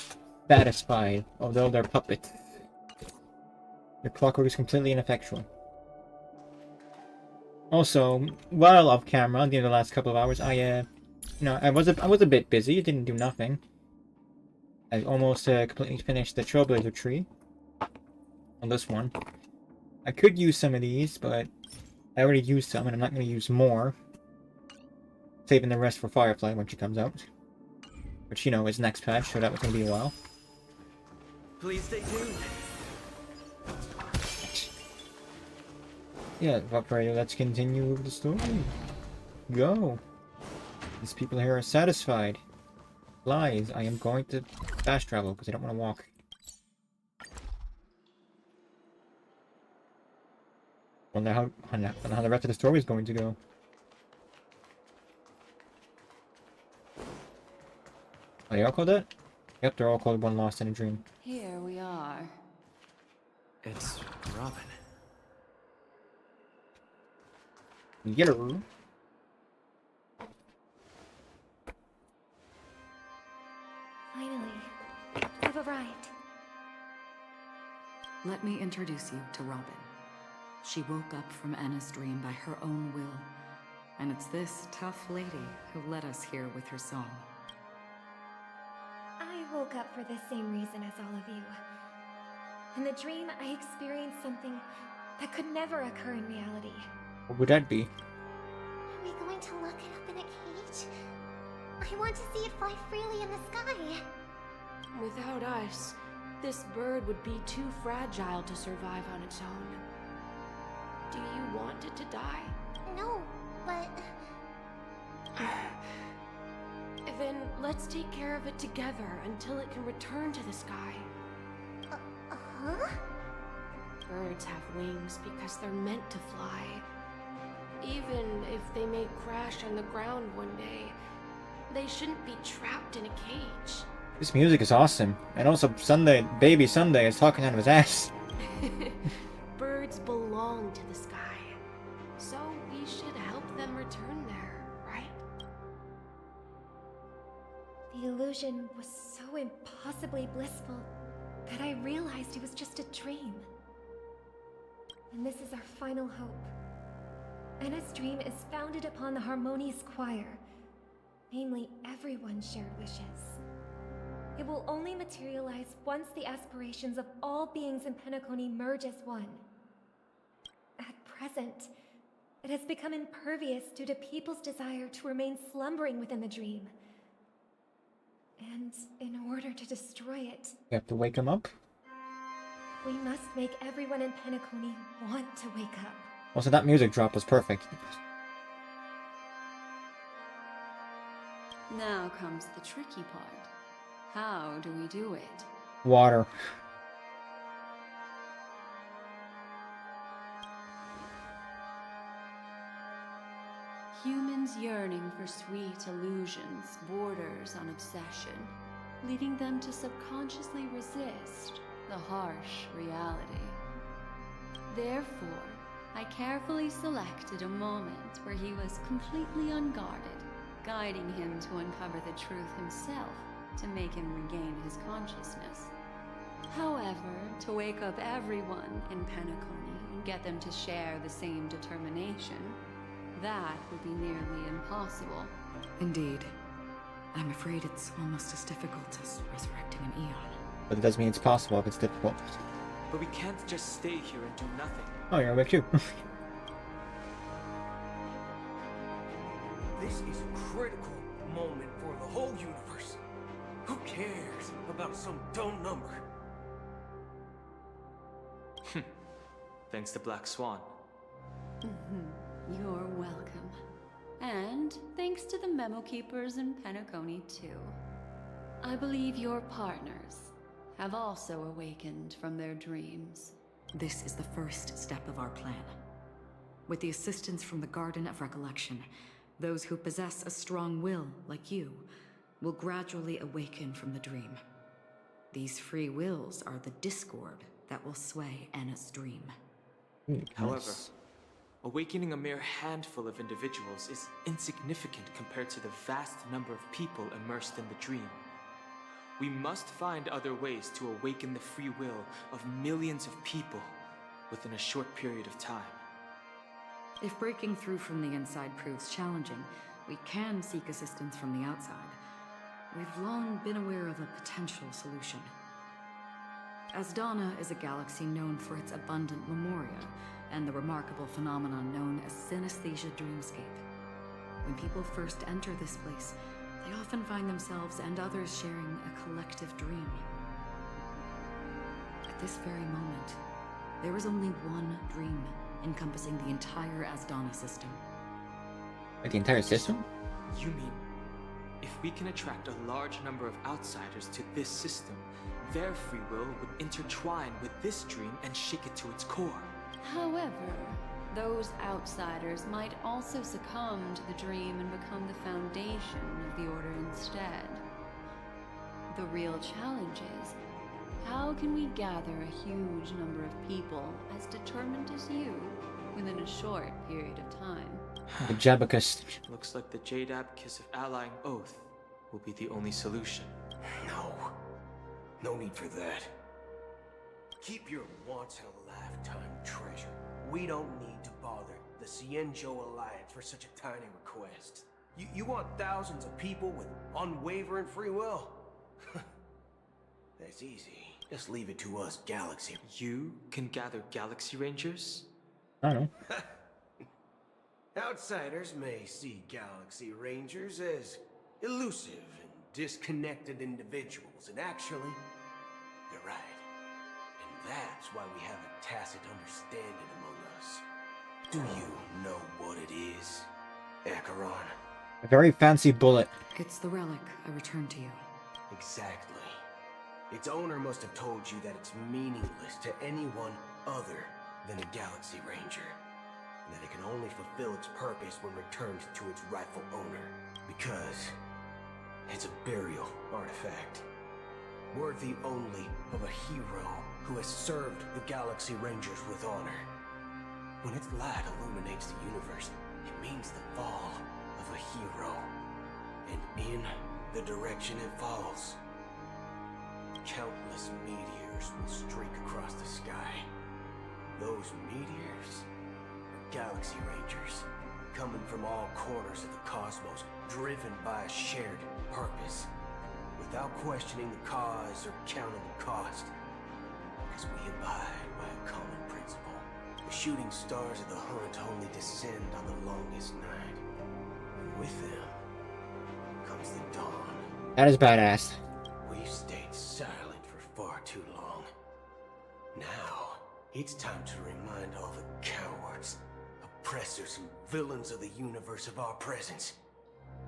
satisfied, although they're puppets. The clockwork is completely ineffectual. Also, while off camera, at the end of the last couple of hours, I was a bit busy. Didn't do nothing. I almost completely finished the Trailblazer tree on this one. I could use some of these, but I already used some, and I'm not going to use more. Saving the rest for Firefly when she comes out. Which, is next patch, so that was going to be a while. Please stay tuned. Yeah, Valkyrie, let's continue with the story. Go. These people here are satisfied. Lies. I am going to fast travel because I don't want to walk. Wonder how the rest of the story is going to go. Are they all called that? Yep, they're all called One Lost in a Dream. Here we are. It's Robin. Yellow. Finally, we've arrived. Let me introduce you to Robin. She woke up from Anna's dream by her own will, and it's this tough lady who led us here with her song. I woke up for the same reason as all of you. In the dream, I experienced something that could never occur in reality. What would that be? Are we going to lock it up in a cage? I want to see it fly freely in the sky. Without us, this bird would be too fragile to survive on its own. Do you want it to die? No, but... Then let's take care of it together until it can return to the sky. Huh? Birds have wings because they're meant to fly. Even if they may crash on the ground one day, they shouldn't be trapped in a cage. This music is awesome. And also Baby Sunday is talking out of his ass. Birds belong to the sky, so we should help them return there, right? The illusion was so impossibly blissful that I realized it was just a dream. And this is our final hope. Anna's dream is founded upon the harmonious choir, namely everyone's shared wishes. It will only materialize once the aspirations of all beings in Penacony merge as one. At present, it has become impervious due to people's desire to remain slumbering within the dream. And in order to destroy it, You have to wake him up? we must make everyone in Penacony want to wake up. Also, that music drop was perfect. Now comes the tricky part. How do we do it? Water. Humans yearning for sweet illusions borders on obsession, leading them to subconsciously resist the harsh reality. Therefore, I carefully selected a moment where he was completely unguarded, guiding him to uncover the truth himself to make him regain his consciousness. However, to wake up everyone in Penacony and get them to share the same determination, that would be nearly impossible. Indeed. I'm afraid it's almost as difficult as resurrecting an Eon. But it doesn't mean it's possible if it's difficult. But we can't just stay here and do nothing. Oh, you're awake too. This is a critical moment for the whole universe. Who cares about some dumb number? Thanks to Black Swan. You're welcome. And thanks to the memo keepers in Penacony too. I believe your partners have also awakened from their dreams. This is the first step of our plan. With the assistance from the Garden of Recollection, those who possess a strong will, like you, will gradually awaken from the dream. These free wills are the discord that will sway Anna's dream. However, awakening a mere handful of individuals is insignificant compared to the vast number of people immersed in the dream. We must find other ways to awaken the free will of millions of people within a short period of time. If breaking through from the inside proves challenging, we can seek assistance from the outside. We've long been aware of a potential solution. Asdana is a galaxy known for its abundant memoria and the remarkable phenomenon known as synesthesia dreamscape. When people first enter this place, they often find themselves and others sharing a collective dream. At this very moment, there is only one dream encompassing the entire Asdana system. Like the entire system? You mean, if we can attract a large number of outsiders to this system, their free will would intertwine with this dream and shake it to its core. However, those outsiders might also succumb to the dream and become the foundation of the Order instead. The real challenge is, how can we gather a huge number of people as determined as you within a short period of time? The Jabacus. Looks like the Jade Abacus of Allying Oath will be the only solution. No need for that. Keep your once-in-a-lifetime treasure. We don't need to bother the Cienjo Alliance for such a tiny request. You want thousands of people with unwavering free will? That's easy. Just leave it to us, Galaxy. You can gather Galaxy Rangers? I don't know. Outsiders may see Galaxy Rangers as elusive and disconnected individuals, and actually, they're right. And that's why we have a tacit understanding among us. Do you know what it is, Acheron? A very fancy bullet. It's the relic I returned to you. Exactly. Its owner must have told you that it's meaningless to anyone other than a Galaxy Ranger, and that it can only fulfill its purpose when returned to its rightful owner, because it's a burial artifact, worthy only of a hero who has served the Galaxy Rangers with honor. When its light illuminates the universe, it means the fall of a hero, and in the direction it falls, countless meteors will streak across the sky. Those meteors are Galaxy Rangers, coming from all corners of the cosmos, driven by a shared purpose, without questioning the cause or counting the cost, because we abide by a common principle. The shooting stars of the hunt only descend on the longest night, and with them comes the dawn. That is badass. We've stayed silent for far too long. Now, it's time to remind all the cowards, oppressors, and villains of the universe of our presence.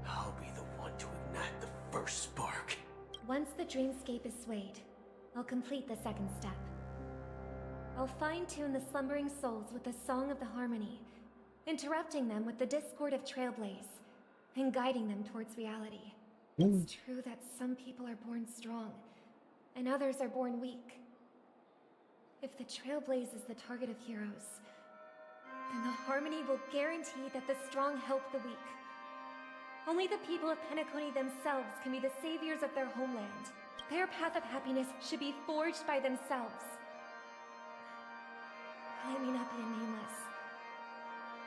I'll be the one to ignite the first spark. Once the dreamscape is swayed, I'll complete the second step. I'll fine-tune the slumbering souls with the Song of the Harmony, interrupting them with the discord of Trailblaze, and guiding them towards reality. Ooh. It's true that some people are born strong, and others are born weak. If the Trailblaze is the target of heroes, then the Harmony will guarantee that the strong help the weak. Only the people of Penacony themselves can be the saviors of their homeland. Their path of happiness should be forged by themselves. While it may not be a nameless,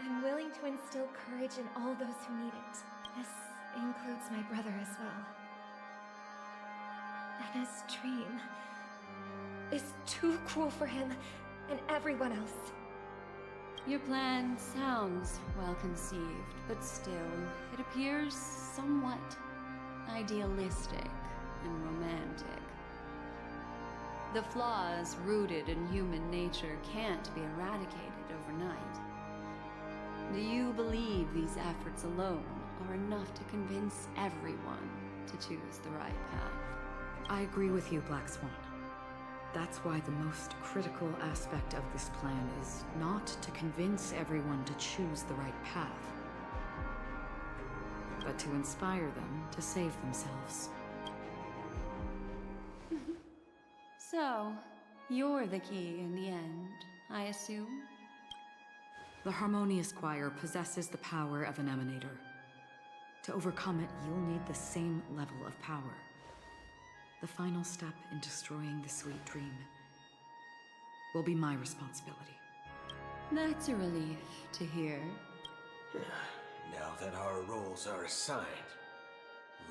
I'm willing to instill courage in all those who need it. This includes my brother as well. And his dream is too cruel for him and everyone else. Your plan sounds well conceived, but still, it appears somewhat idealistic and romantic. The flaws rooted in human nature can't be eradicated overnight. Do you believe these efforts alone are enough to convince everyone to choose the right path? I agree with you, Black Swan. That's why the most critical aspect of this plan is not to convince everyone to choose the right path, but to inspire them to save themselves. So, you're the key in the end, I assume? The Harmonious Choir possesses the power of an emanator. To overcome it, you'll need the same level of power. The final step in destroying the sweet dream will be my responsibility. That's a relief to hear. Now that our roles are assigned,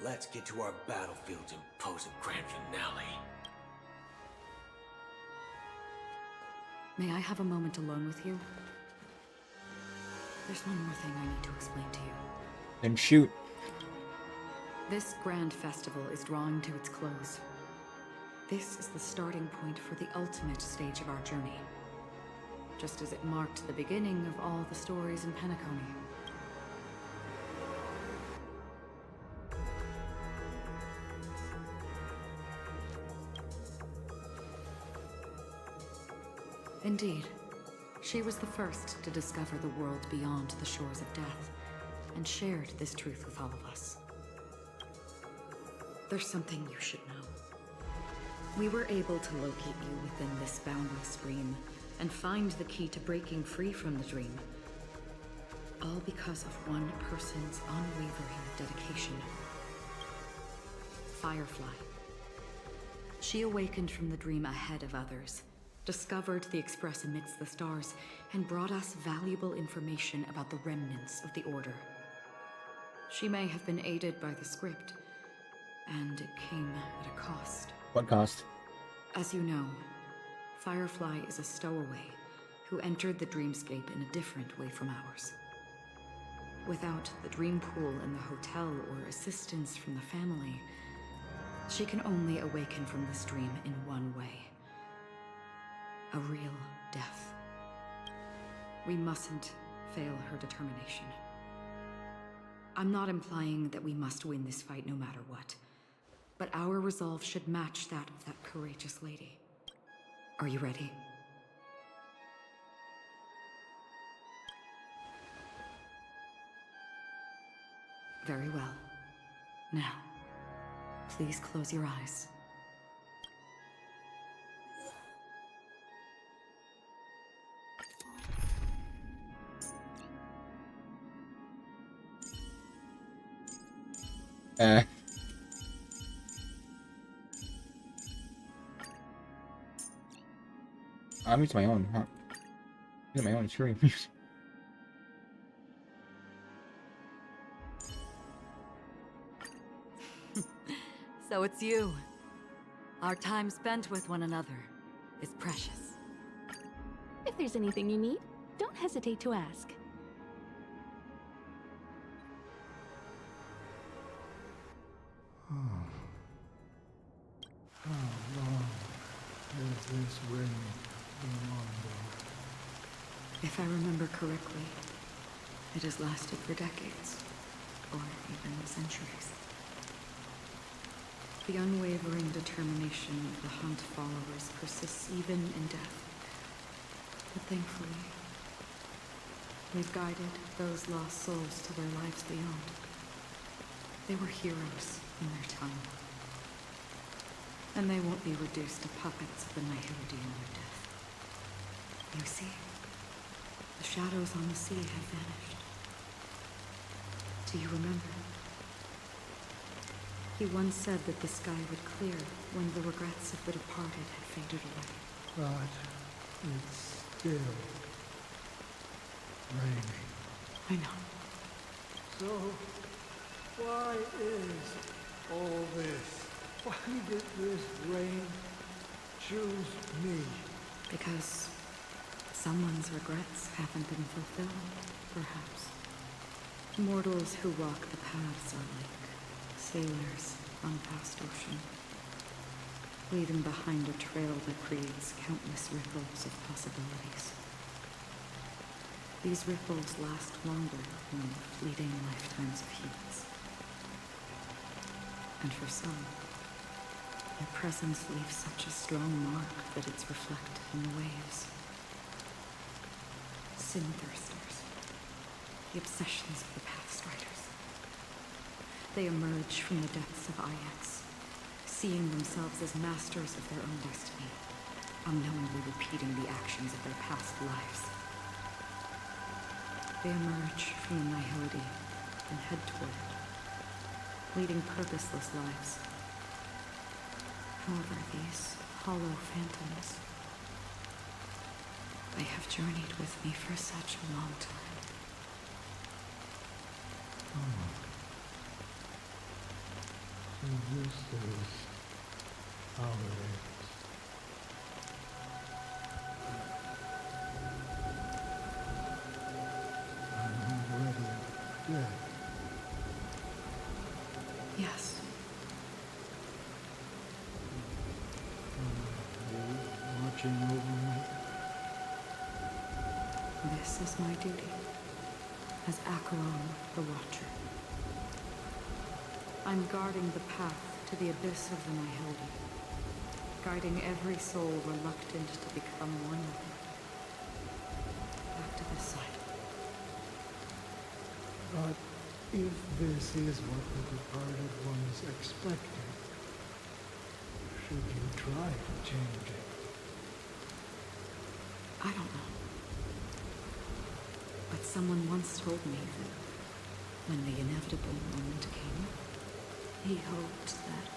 let's get to our battlefields and pose a grand finale. May I have a moment alone with you? There's one more thing I need to explain to you. Then shoot. This grand festival is drawing to its close. This is the starting point for the ultimate stage of our journey. Just as it marked the beginning of all the stories in Penacony. Indeed, she was the first to discover the world beyond the shores of death, and shared this truth with all of us. There's something you should know. We were able to locate you within this boundless dream, and find the key to breaking free from the dream. All because of one person's unwavering dedication. Firefly. She awakened from the dream ahead of others, discovered the Express amidst the stars, and brought us valuable information about the remnants of the Order. She may have been aided by the script, and it came at a cost. What cost? As you know, Firefly is a stowaway who entered the dreamscape in a different way from ours. Without the dream pool in the hotel or assistance from the family, she can only awaken from this dream in one way. A real death. We mustn't fail her determination. I'm not implying that we must win this fight no matter what, but our resolve should match that of that courageous lady. Are you ready? Very well. Now, please close your eyes. I'm using my own, huh? Using my own screen. So it's you. Our time spent with one another is precious. If there's anything you need, don't hesitate to ask. How long has this rain been on? If I remember correctly, it has lasted for decades, or even centuries. The unwavering determination of the Hunt followers persists even in death. But thankfully, They've guided those lost souls to their lives beyond. They were heroes in their time. And they won't be reduced to puppets of the Nihility in their death. You see, the shadows on the sea have vanished. Do you remember? He once said that the sky would clear when the regrets of the departed had faded away. But it's still raining. I know. So, why is all this? Why did this rain choose me? Because someone's regrets haven't been fulfilled, perhaps. Mortals who walk the paths are like sailors on a vast ocean, leaving behind a trail that creates countless ripples of possibilities. These ripples last longer than fleeting lifetimes of humans. And for some, their presence leaves such a strong mark that it's reflected in the waves. Sin-thirsters, the obsessions of the past riders. They emerge from the depths of Ix, seeing themselves as masters of their own destiny, unknowingly repeating the actions of their past lives. They emerge from the Nihility and head toward it, leading purposeless lives. However, these hollow phantoms, they have journeyed with me for such a long time. So this is how it is. I'm already dead. Yes. You watching over me? This is my duty as Acheron the Watcher. I'm guarding the path to the abyss of the Nihility, guiding every soul reluctant to become one with it. Back to this side. But if this is what the departed ones expected, should you try to change it? I don't know. But someone once told me that when the inevitable moment came, he hoped that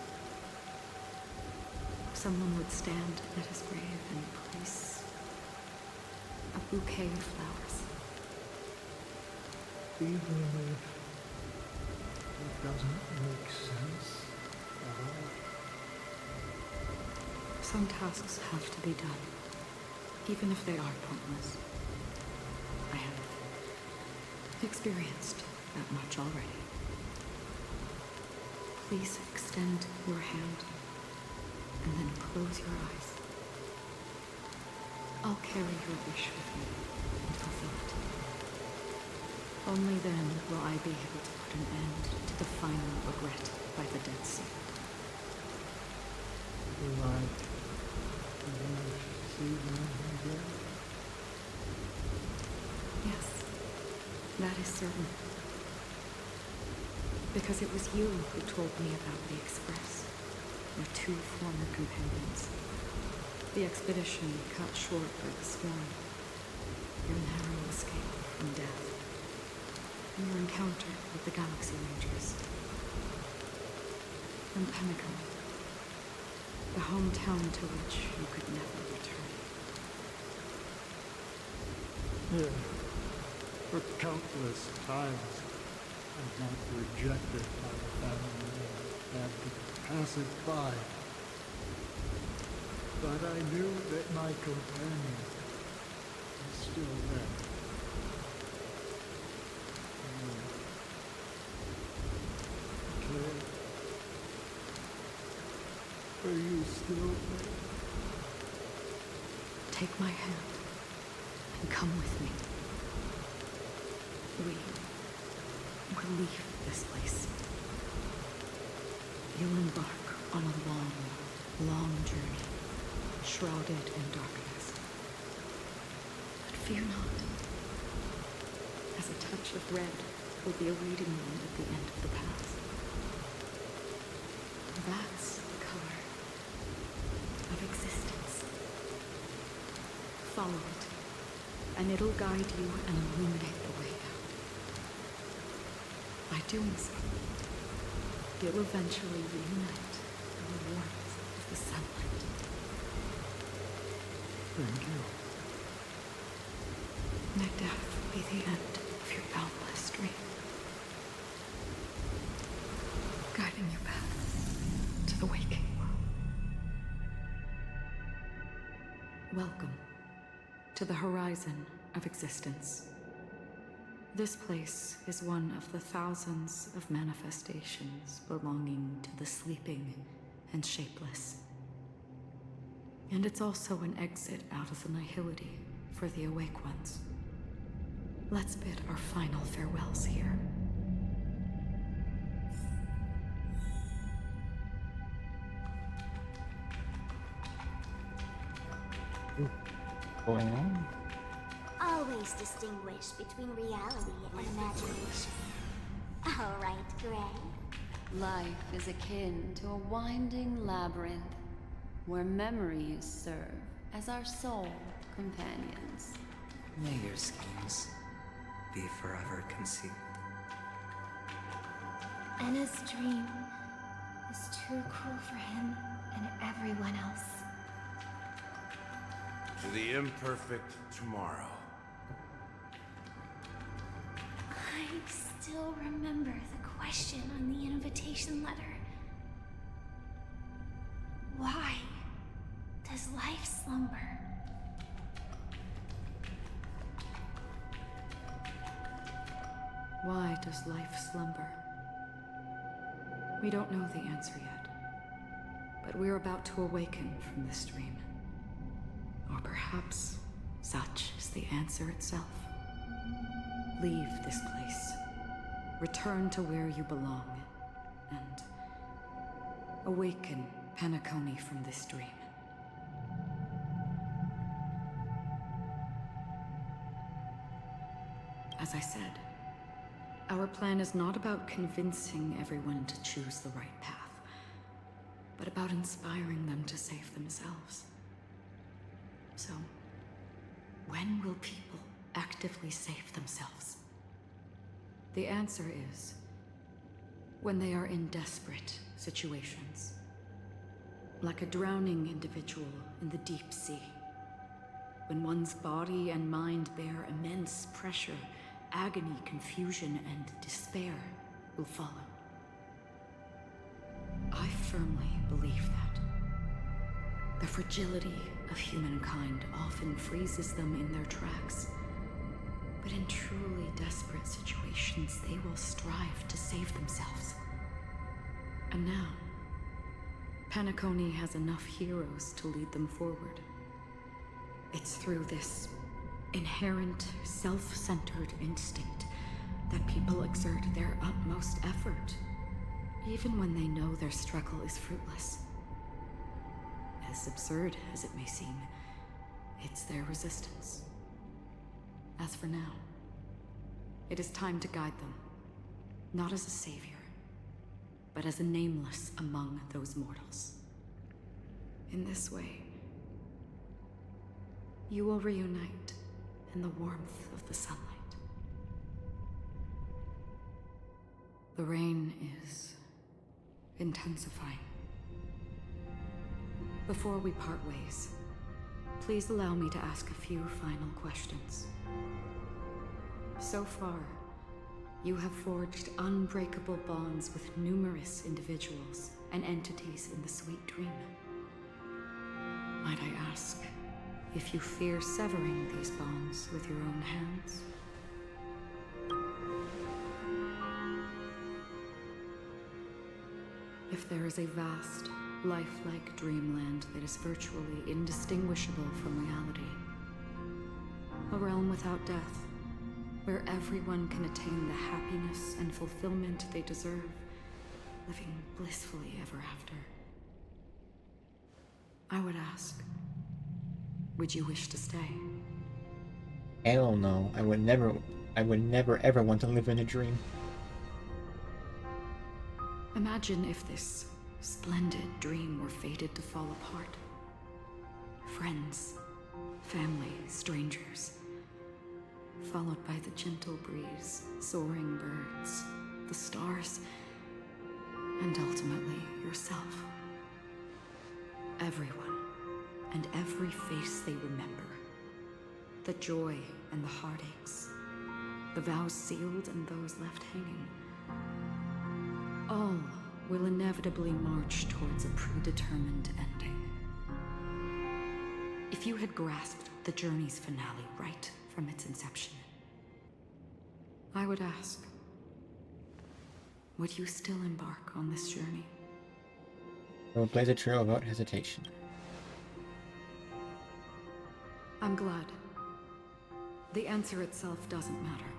someone would stand at his grave and place a bouquet of flowers. Even if it doesn't make sense at all. Some tasks have to be done, even if they are pointless. I have experienced that much already. Please extend your hand and then close your eyes. I'll carry your wish with me and fulfill it. Only then will I be able to put an end to the final regret by the Dead Sea. Will I ever see them again? Yes, that is certain. Because it was you who told me about the Express, your two former companions. The expedition cut short by the storm, your narrow escape from death, and your encounter with the Galaxy Rangers. And Penacony, the hometown to which you could never return. Yeah. For countless times, I got rejected by the family and had to pass it by. But I knew that my companion was still there. Okay. Are you still there? Take my hand and come with me. We'll leave this place. You'll embark on a long, long journey, shrouded in darkness. But fear not. as a touch of red will be awaiting you at the end of the path. That's the color of existence. Follow it, and it'll guide you and illuminate the way out. By doing so, you'll eventually reunite in the warmth of the sunlight. Thank you. May death be the end of your boundless dream, guiding you back to the waking world. Welcome to the horizon of existence. This place is one of the thousands of manifestations belonging to the sleeping and shapeless. And it's also an exit out of the nihility for the awake ones. Let's bid our final farewells here. Going on? Always distinguish between reality and imagination. All right, Gray. Life is akin to a winding labyrinth where memories serve as our sole companions. May your schemes be forever concealed. Anna's dream is too cruel for him and everyone else. To the imperfect tomorrow. I still remember the question on the invitation letter. Why does life slumber? Why does life slumber? We don't know the answer yet, but we're about to awaken from this dream. Or perhaps such is the answer itself. Leave this place, return to where you belong, and awaken Penacony from this dream. As I said, our plan is not about convincing everyone to choose the right path, but about inspiring them to save themselves. So, when will people actively save themselves? The answer is when they are in desperate situations. Like a drowning individual in the deep sea. When one's body and mind bear immense pressure, agony, confusion, and despair will follow. I firmly believe that. The fragility of humankind often freezes them in their tracks. But in truly desperate situations, they will strive to save themselves. And now, Penacony has enough heroes to lead them forward. It's through this inherent, self-centered instinct that people exert their utmost effort, even when they know their struggle is fruitless. As absurd as it may seem, it's their resistance. As for now, it is time to guide them, not as a savior, but as a nameless among those mortals. In this way, you will reunite in the warmth of the sunlight. The rain is intensifying. Before we part ways, please allow me to ask a few final questions. So far, you have forged unbreakable bonds with numerous individuals and entities in the Sweet Dream. Might I ask if you fear severing these bonds with your own hands? If there is a vast, lifelike dreamland that is virtually indistinguishable from reality, a realm without death, where everyone can attain the happiness and fulfillment they deserve, living blissfully ever after, I would ask, would you wish to stay? Hell no, I would never I would never ever want to live in a dream. Imagine if this splendid dream were fated to fall apart. Friends, family, strangers, followed by the gentle breeze, soaring birds, the stars, and ultimately yourself. Everyone and every face they remember. The joy and the heartaches, the vows sealed and those left hanging. All will inevitably march towards a predetermined ending. If you had grasped the journey's finale right from its inception, I would ask, would you still embark on this journey? I will blaze a trail without hesitation. I'm glad. The answer itself doesn't matter.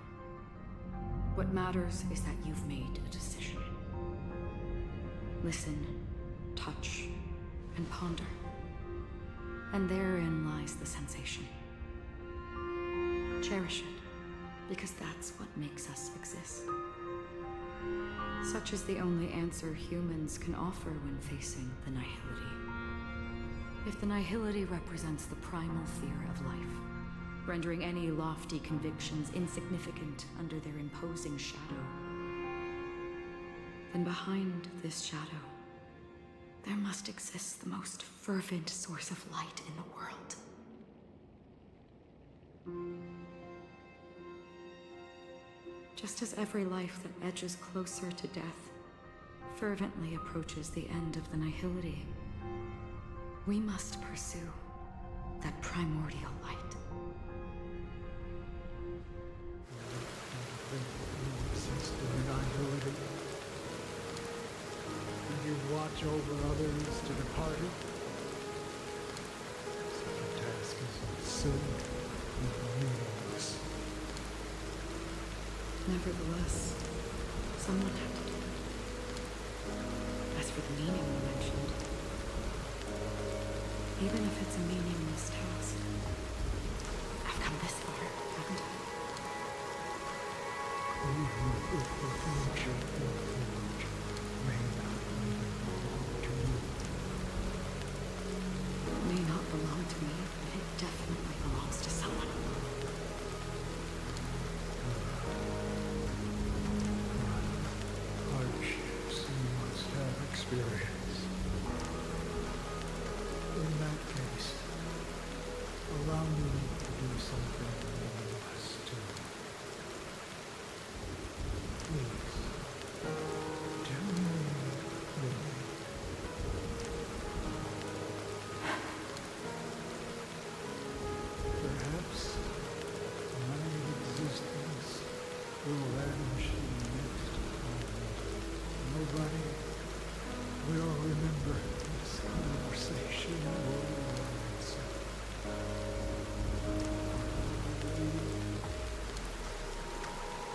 What matters is that you've made a decision. Listen, touch, and ponder. And therein lies the sensation. Cherish it, because that's what makes us exist. Such is the only answer humans can offer when facing the nihility. If the nihility represents the primal fear of life, rendering any lofty convictions insignificant under their imposing shadow, then behind this shadow, there must exist the most fervent source of light in the world. Just as every life that edges closer to death fervently approaches the end of the nihility, we must pursue that primordial light. Exist in the nihility. And you watch over others to depart it. Such a task is silly and meaningless. Nevertheless, someone had to do it. As for the meaning you mentioned, even if it's a meaningless task, I've come this far, haven't I? Even if the future may not belong to you. It may not belong to me, but it definitely belongs to someone. Hardships you must have experienced. In that case, allow me to do something you must do. Please, do me with me. Perhaps my existence will vanish in the next moment. Nobody will remember this conversation or words.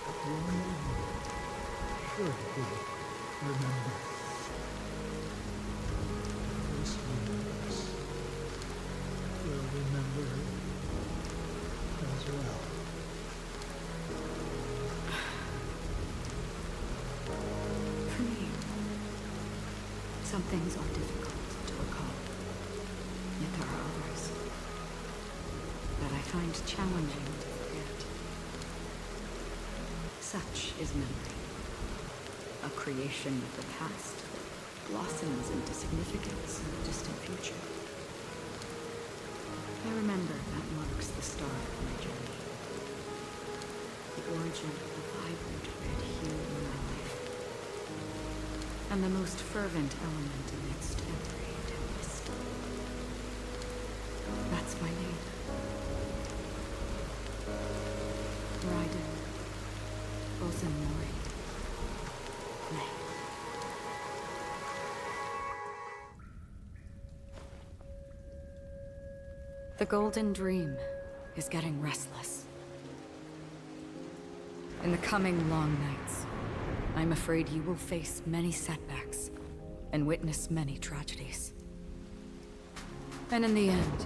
But your name should be remembered. This universe will remember it as well. For me, some things are difficult to recall. Yet there are others that I find challenging to forget. Such is memory, a creation of the past that blossoms into significance in the distant future. I remember that marks the start of my journey, the origin of the vibrant red hue in my life, and the most fervent element amidst every tempest. That's my name. Raiden Ozumori. The Golden Dream is getting restless. In the coming long nights, I'm afraid you will face many setbacks and witness many tragedies. And in the end,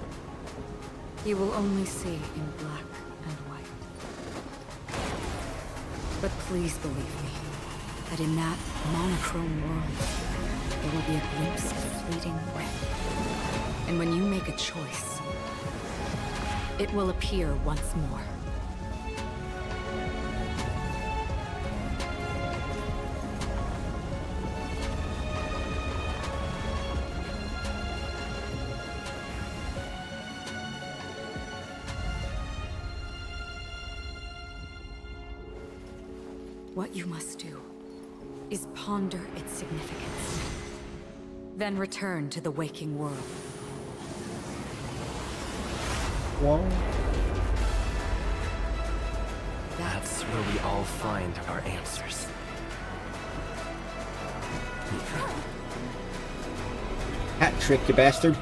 you will only see in black and white. But please believe me, that in that monochrome world, there will be a glimpse of fleeting red. And when you make a choice, it will appear once more. What you must do is ponder its significance. Then return to the waking world. Whoa. That's where we all find our answers. Hat trick, you bastard.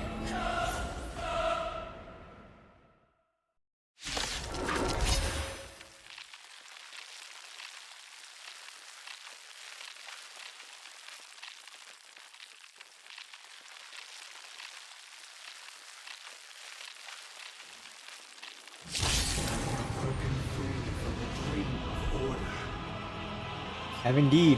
Have indeed.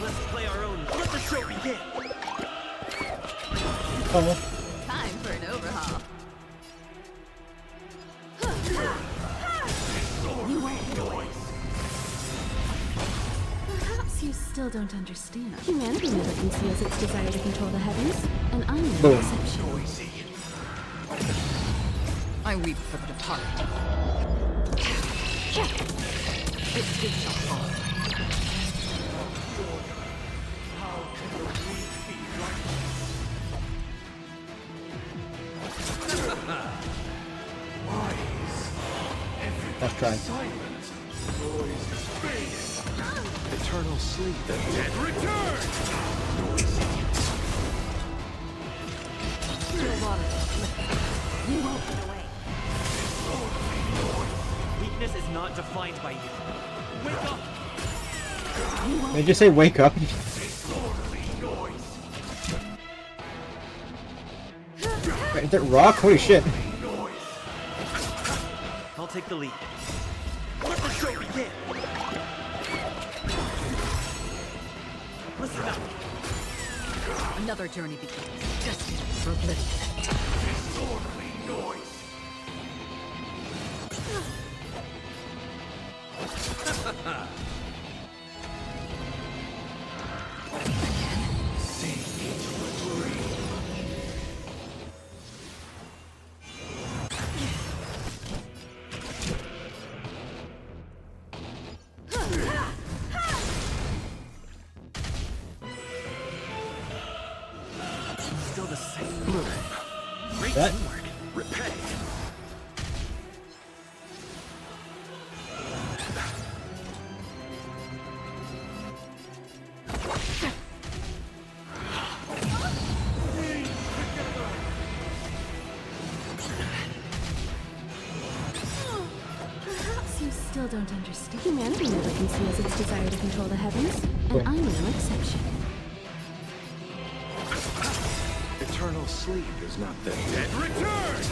Let's play our own. Let the show begin. Oh. Time for an overhaul. Perhaps you still don't understand. Humanity never conceals its desire to control the heavens, and I'm no Boom. exception. I weep for the departed. It takes a fall. Let's try. Eternal sleep. The dead return! You won't get away. Weakness is not defined by you. Wake up! Did you just say wake up? Wait, is that rock? Holy shit. I'll take the lead. Let the show begin! Listen up! Another journey begins. Destined for oblivion. Disorderly noise. Sink into a dream. Still the same move. Great That- teamwork. Repay. Perhaps you still don't understand. Humanity never conceals its desire to control the heavens, and I'm no exception. Eternal sleep is not the dead return!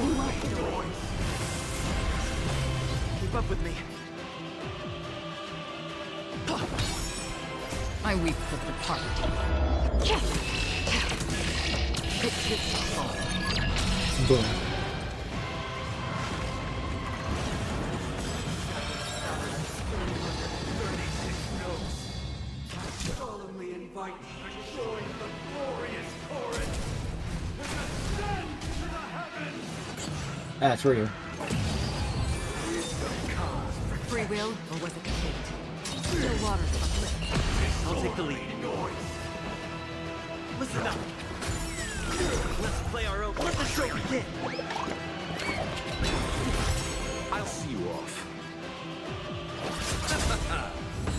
You won't get away. Keep up with me. I weep for the departed. It takes a fall. Boom. Solemnly invite you to join the glorious chorus and ascend to the heavens! That's real. Free will, or was it fate? Still waters uplift. I'll take the lead. Listen up. Let's play our own. Let the show begin. I'll see you off.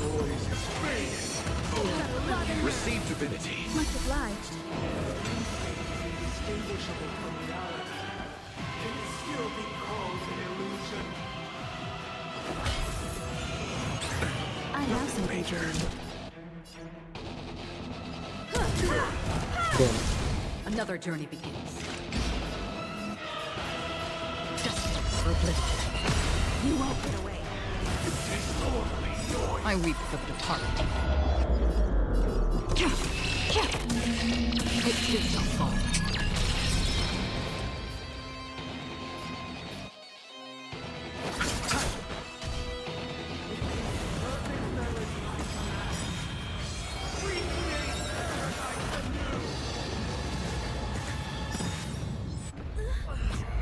Noise is fading. Receive divinity. Much obliged. Indistinguishable from reality. Can you still still be called an illusion. I have something for you. Another journey begins. Just for oblivion. You won't get away. I weep for the departed. It too shall fall.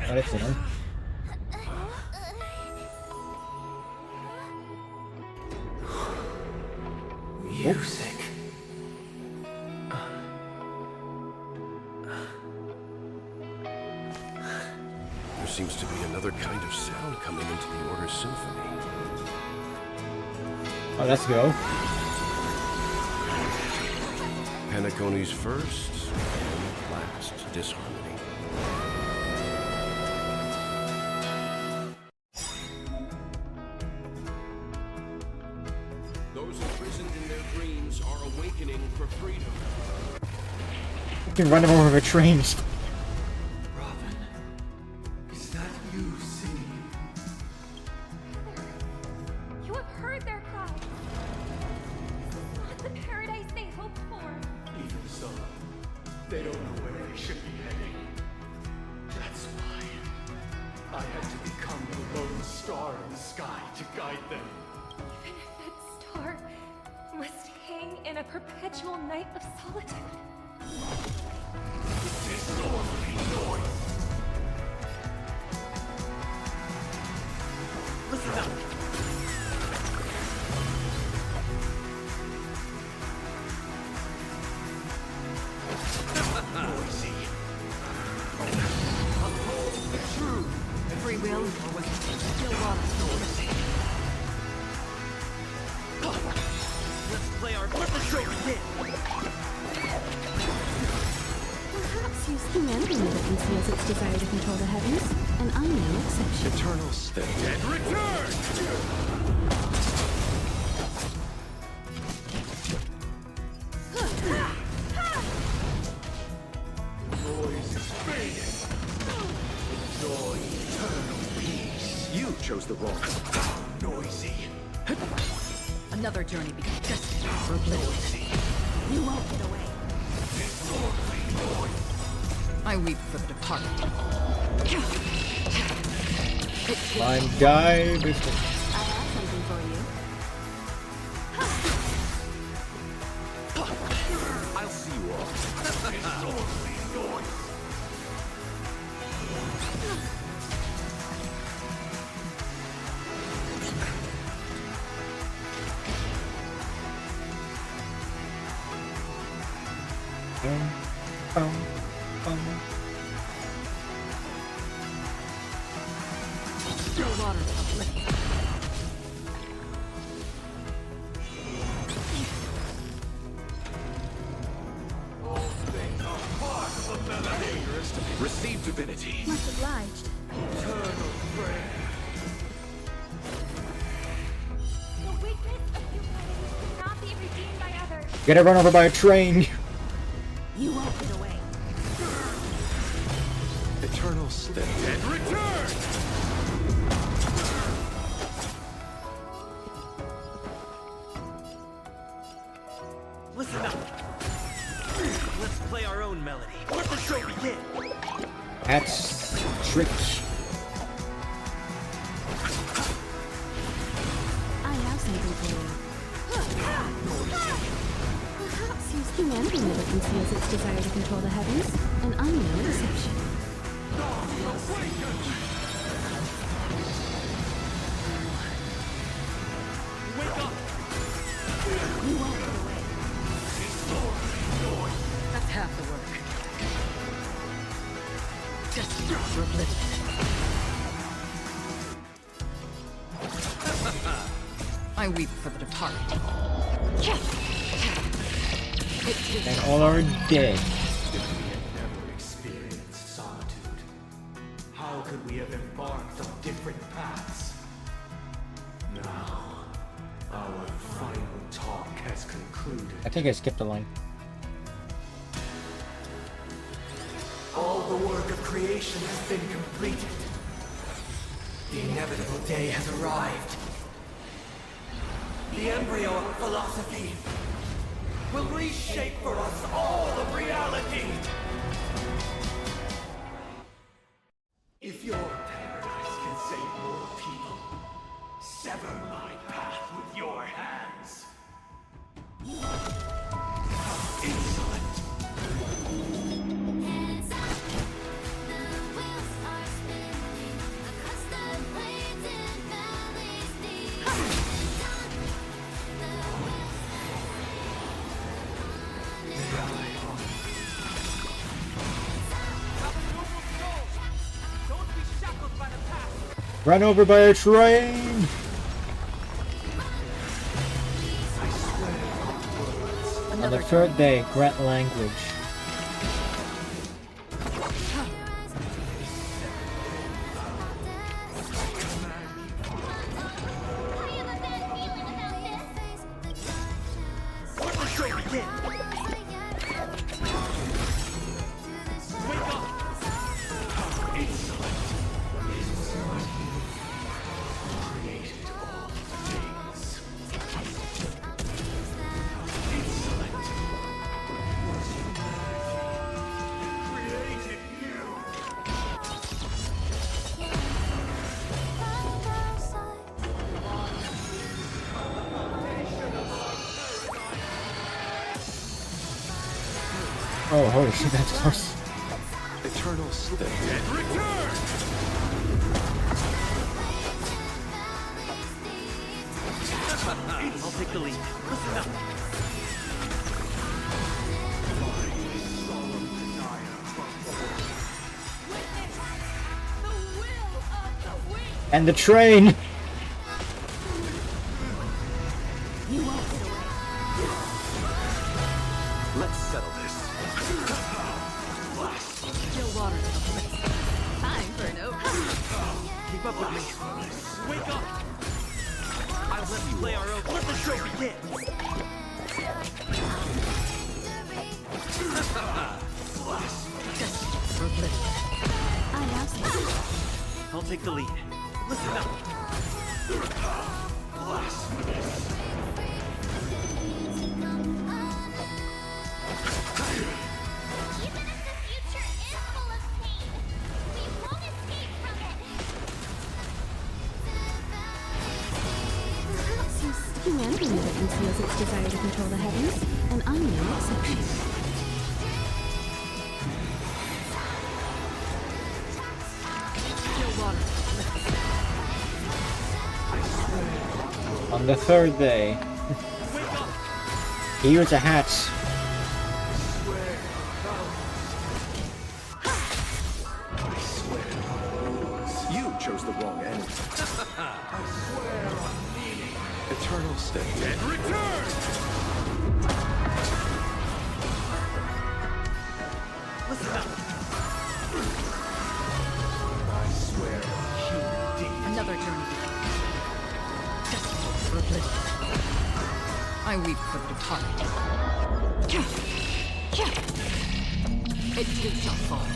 That's it. Music. There seems to be another kind of sound coming into the Order's symphony. Oh, let's go. Penacony's first and last disharmony. Those imprisoned in their dreams are awakening for freedom. You can run him over with a train. Robin, is that you singing? You have heard their cries. This is not the paradise they hoped for. Even so, they don't know where they should be heading. That's why I had to become the lone star in the sky to guide them. Even if that star must hang in a perpetual night of solitude. Disorderly noise! Listen up! Noisy! Uphold the truth! Free will, or was it still noisy? Let's play our show again! Perhaps use humanity never conceals its desire to control the heavens, and I'm no exception. Eternal state. And return! Noise is fading. Enjoy eternal peace. You chose the wrong. Noisy. Another journey begins. Just for oblivion. You won't get away. Disorderly noise. I weep for the departed. Mine die. I have something for you. I'll see you all. Disorderly noise. Still water of oblivion. All things are part of the melody. Receive divinity. Much obliged. Eternal prayer. The weakness of humanity cannot be redeemed by others. Get run over by a train. You won't get away. Eternal state. And return! Listen up. Let's play our own melody. Let the show begin. That's trick. I have something for you. Perhaps use humanity never conceals its desire to control the heavens, and I'm no exception. Wake up! You won't get away. That's half the work. Just for oblivion. I weep for the departed. And all are dead. If we had never experienced solitude, how could we have embarked on different paths? Now, our final talk has concluded. I think I skipped a line. All the work of creation has been completed. The inevitable day has arrived. The embryo of philosophy will reshape for us all of reality. If your paradise can save more people, sever my path with your hands. How insolent! Run over by a train! On the third day, grant language. Oh, holy shit, that's close. Eternal state. I'll take the lead. Listen up. And the train! Let's settle this. Still water. Time for an open. Keep up with me. Wake up! I'll let you play our own. Let the show begin! I have some. I'll take the lead. Listen up. Some sticky landing that conceals its desire to control the heavens, and I'm no exception. Still water. On the third day. Here's a hat. You chose the wrong end. I swear on meaning. Eternal state. And return! Listen up. I swear on human dignity. Another journey. Just for oblivion. I weep for the departed. It too shall fall.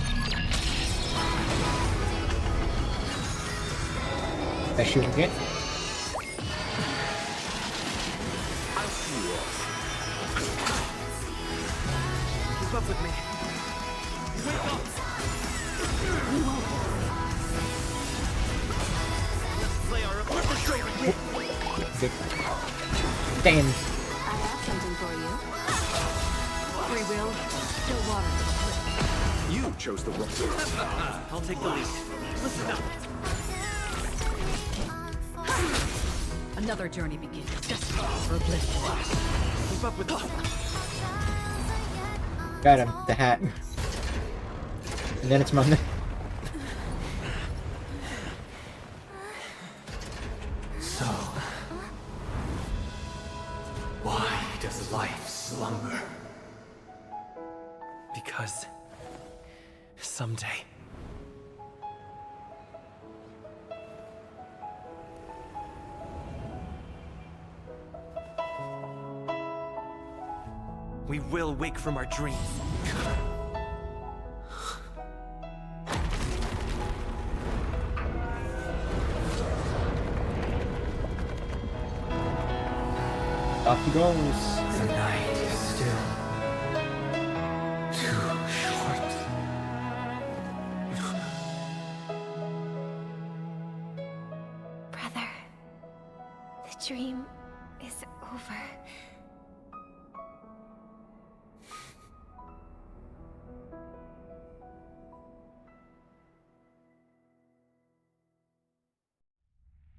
I shoot again. I'll see you off. Keep up with me. Wake up! We won't. Let's play our let the show begin! Damn. I have something for you. Free will, still water. You chose the wrong. I'll take the lead. Listen up. Another journey begins. Just for oblivion. Keep up with us. Got him. The hat. And then it's Monday. So, why does life slumber? Because someday we will wake from our dreams. Off he goes. The night is still too short. Brother, the dream is over.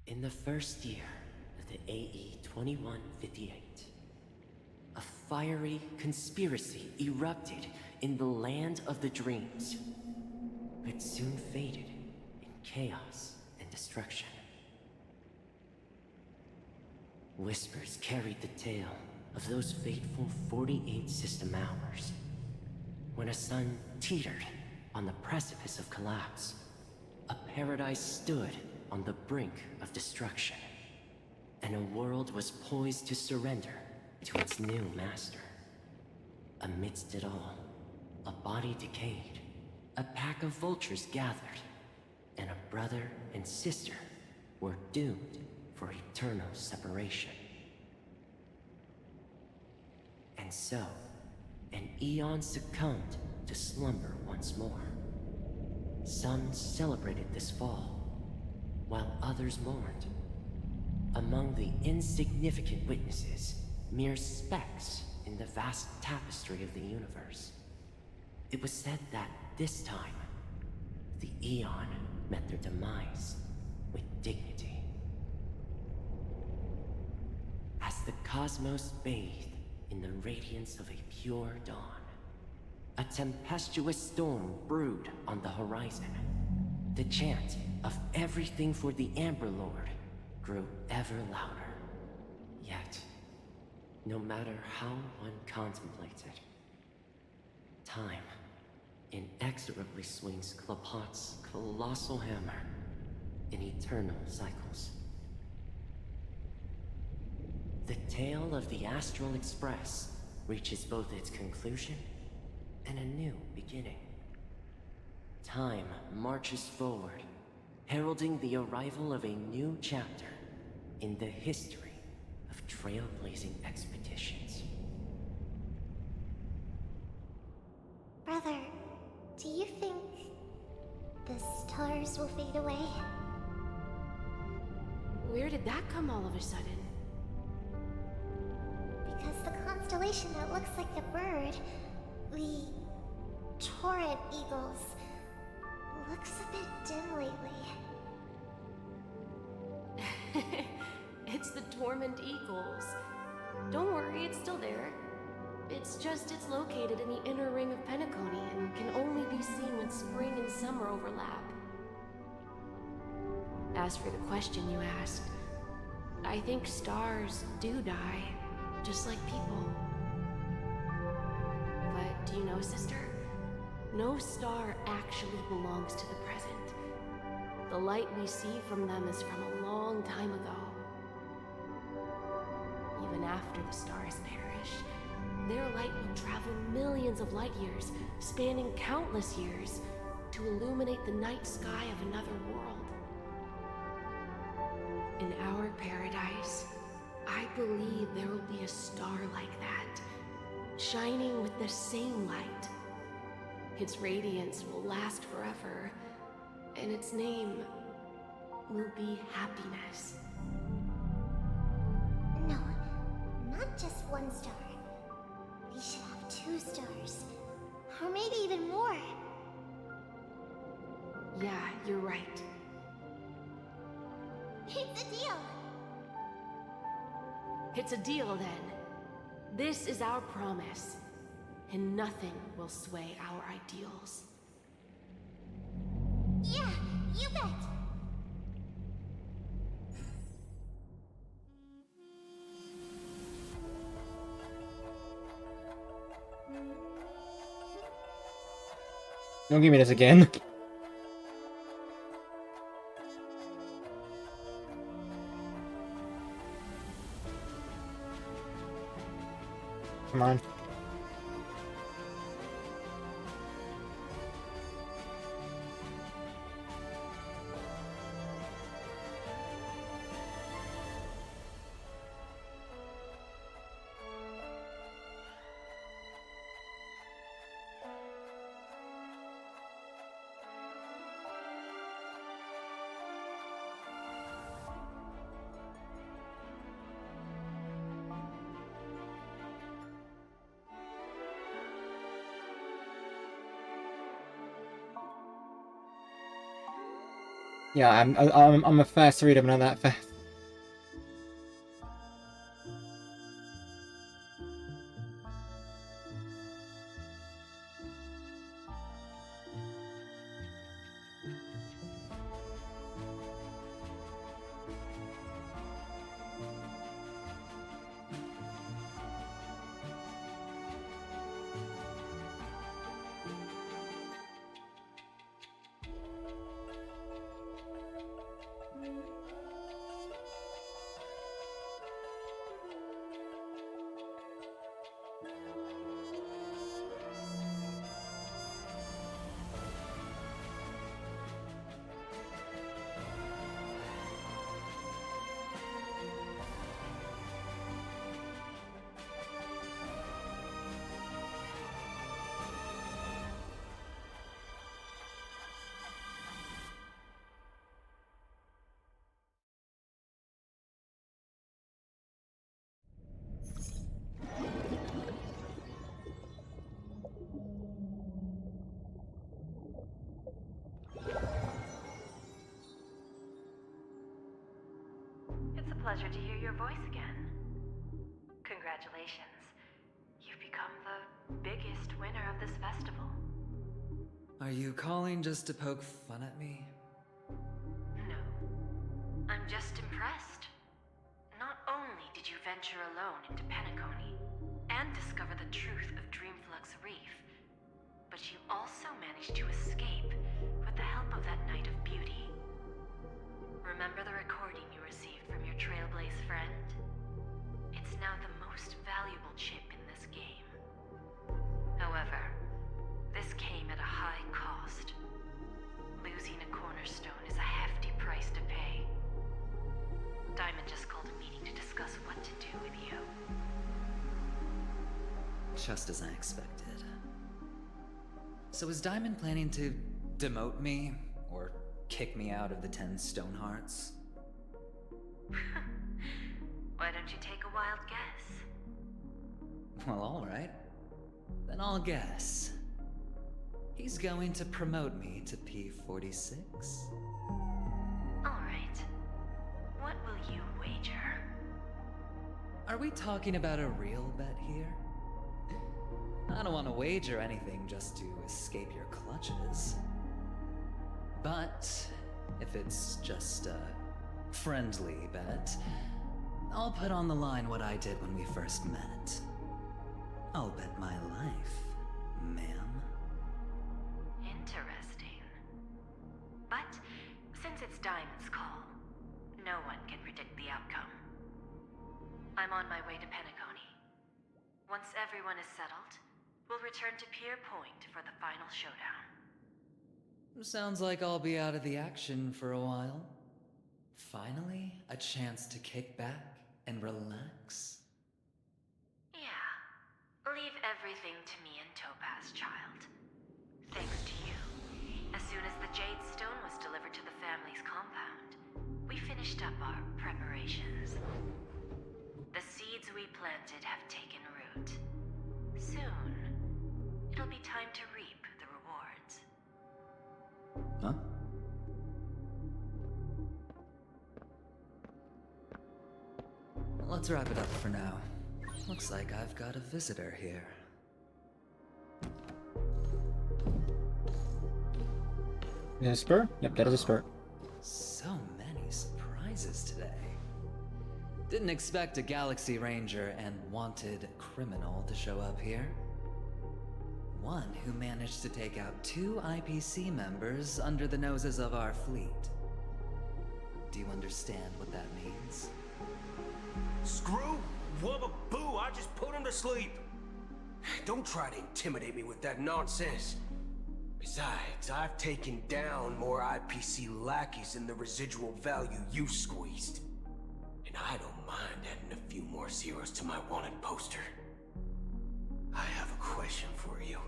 In the first year of the AE 2158, a fiery conspiracy erupted in the land of the dreams, but soon faded in chaos and destruction. Whispers carried the tale of those fateful 48 system hours, when a sun teetered on the precipice of collapse. A paradise stood on the brink of destruction, and a world was poised to surrender to its new master. Amidst it all, a body decayed, a pack of vultures gathered, and a brother and sister were doomed for eternal separation. And so, an eon succumbed to slumber once more. Some celebrated this fall, while others mourned. Among the insignificant witnesses, mere specks in the vast tapestry of the universe. It was said that this time, the Eon met their demise with dignity. As the cosmos bathed in the radiance of a pure dawn, a tempestuous storm brewed on the horizon. The chant of everything for the Amber Lord grew ever louder. Yet, no matter how one contemplated, time inexorably swings Klapot's colossal hammer in eternal cycles. The tale of the Astral Express reaches both its conclusion and a new beginning. Time marches forward, heralding the arrival of a new chapter in the history of trailblazing expeditions. Brother, do you think the stars will fade away? Where did that come all of a sudden? Because the constellation that looks like a bird, the Torrent Eagles, looks a bit dim lately. It's the Dormant Eagles. Don't worry, it's still there. It's just it's located in the inner ring of Penacony and can only be seen when spring and summer overlap. As for the question you asked, I think stars do die, just like people. But do you know, sister? No star actually belongs to the present. The light we see from them is from a long time ago. Even after the stars perish, their light will travel millions of light years, spanning countless years, to illuminate the night sky of another world. In our paradise, I believe there will be a star like that, shining with the same light. Its radiance will last forever, and its name will be happiness. No, not just one star. We should have 2 stars. Or maybe even more. Yeah, you're right. It's a deal. It's a deal then. This is our promise, and nothing will sway our ideals. Yeah, you bet. Don't give me this again. Come on. Yeah, I'm a fast reader, but not that fast. It's a pleasure to hear your voice again. Congratulations. You've become the biggest winner of this festival. Are you calling just to poke fun at me? No. I'm just impressed. Not only did you venture alone into Penacony and discover the truth of Dreamflux Reef, but you also managed to escape with the help of that Knight of Beauty. Remember the recording you received from your Trailblaze friend? It's now the most valuable chip in this game. However, this came at a high cost. Losing a cornerstone is a hefty price to pay. Diamond just called a meeting to discuss what to do with you. Just as I expected. So is Diamond planning to demote me, or kick me out of the 10 Stonehearts? Why don't you take a wild guess? Well, alright. Then I'll guess. He's going to promote me to P46? Alright. What will you wager? Are we talking about a real bet here? I don't want to wager anything just to escape your clutches. But if it's just a friendly bet, I'll put on the line what I did when we first met. I'll bet my life, ma'am. Interesting. But since it's Diamond's call, no one can predict the outcome. I'm on my way to Penacony. Once everyone is settled, we'll return to Pier Point for the final showdown. Sounds like I'll be out of the action for a while. Finally, a chance to kick back and relax. Yeah. Leave everything to me and Topaz, child. Thanks to you. As soon as the Jade Stone was delivered to the family's compound, we finished up our preparations. The seeds we planted have taken root. Soon, it'll be time to reap the rewards. Huh? Let's wrap it up for now. Looks like I've got a visitor here. Is that a spur? Yep, that is a spur. So many surprises today. Didn't expect a Galaxy Ranger and wanted criminal to show up here. One who managed to take out 2 IPC members under the noses of our fleet. Do you understand what that means? Screw? Wubba boo, I just put him to sleep. Don't try to intimidate me with that nonsense. Besides, I've taken down more IPC lackeys than the residual value you squeezed. And I don't mind adding a few more zeros to my wanted poster. I have a question for you.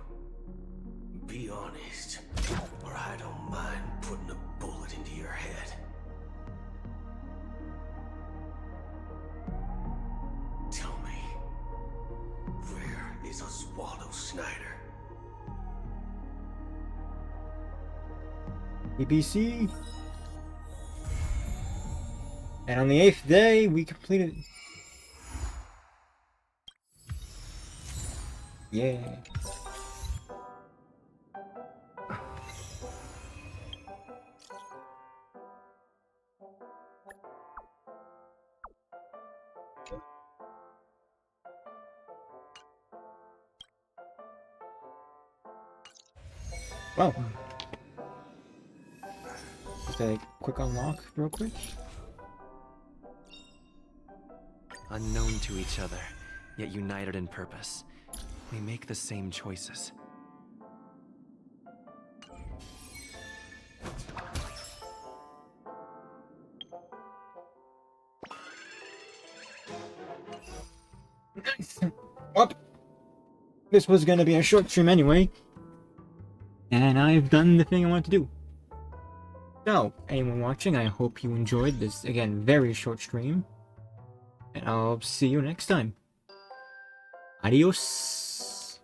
Be honest, or I don't mind putting a bullet into your head. Tell me, where is Oswaldo Snyder? EPC. And on the 8th day, we completed... Yeah. Well. Just a quick unlock, real quick. Unknown to each other, yet united in purpose. We make the same choices. Well, this was gonna be a short stream anyway. And I've done the thing I wanted to do. So, anyone watching, I hope you enjoyed this, again, very short stream. And I'll see you next time. Adios.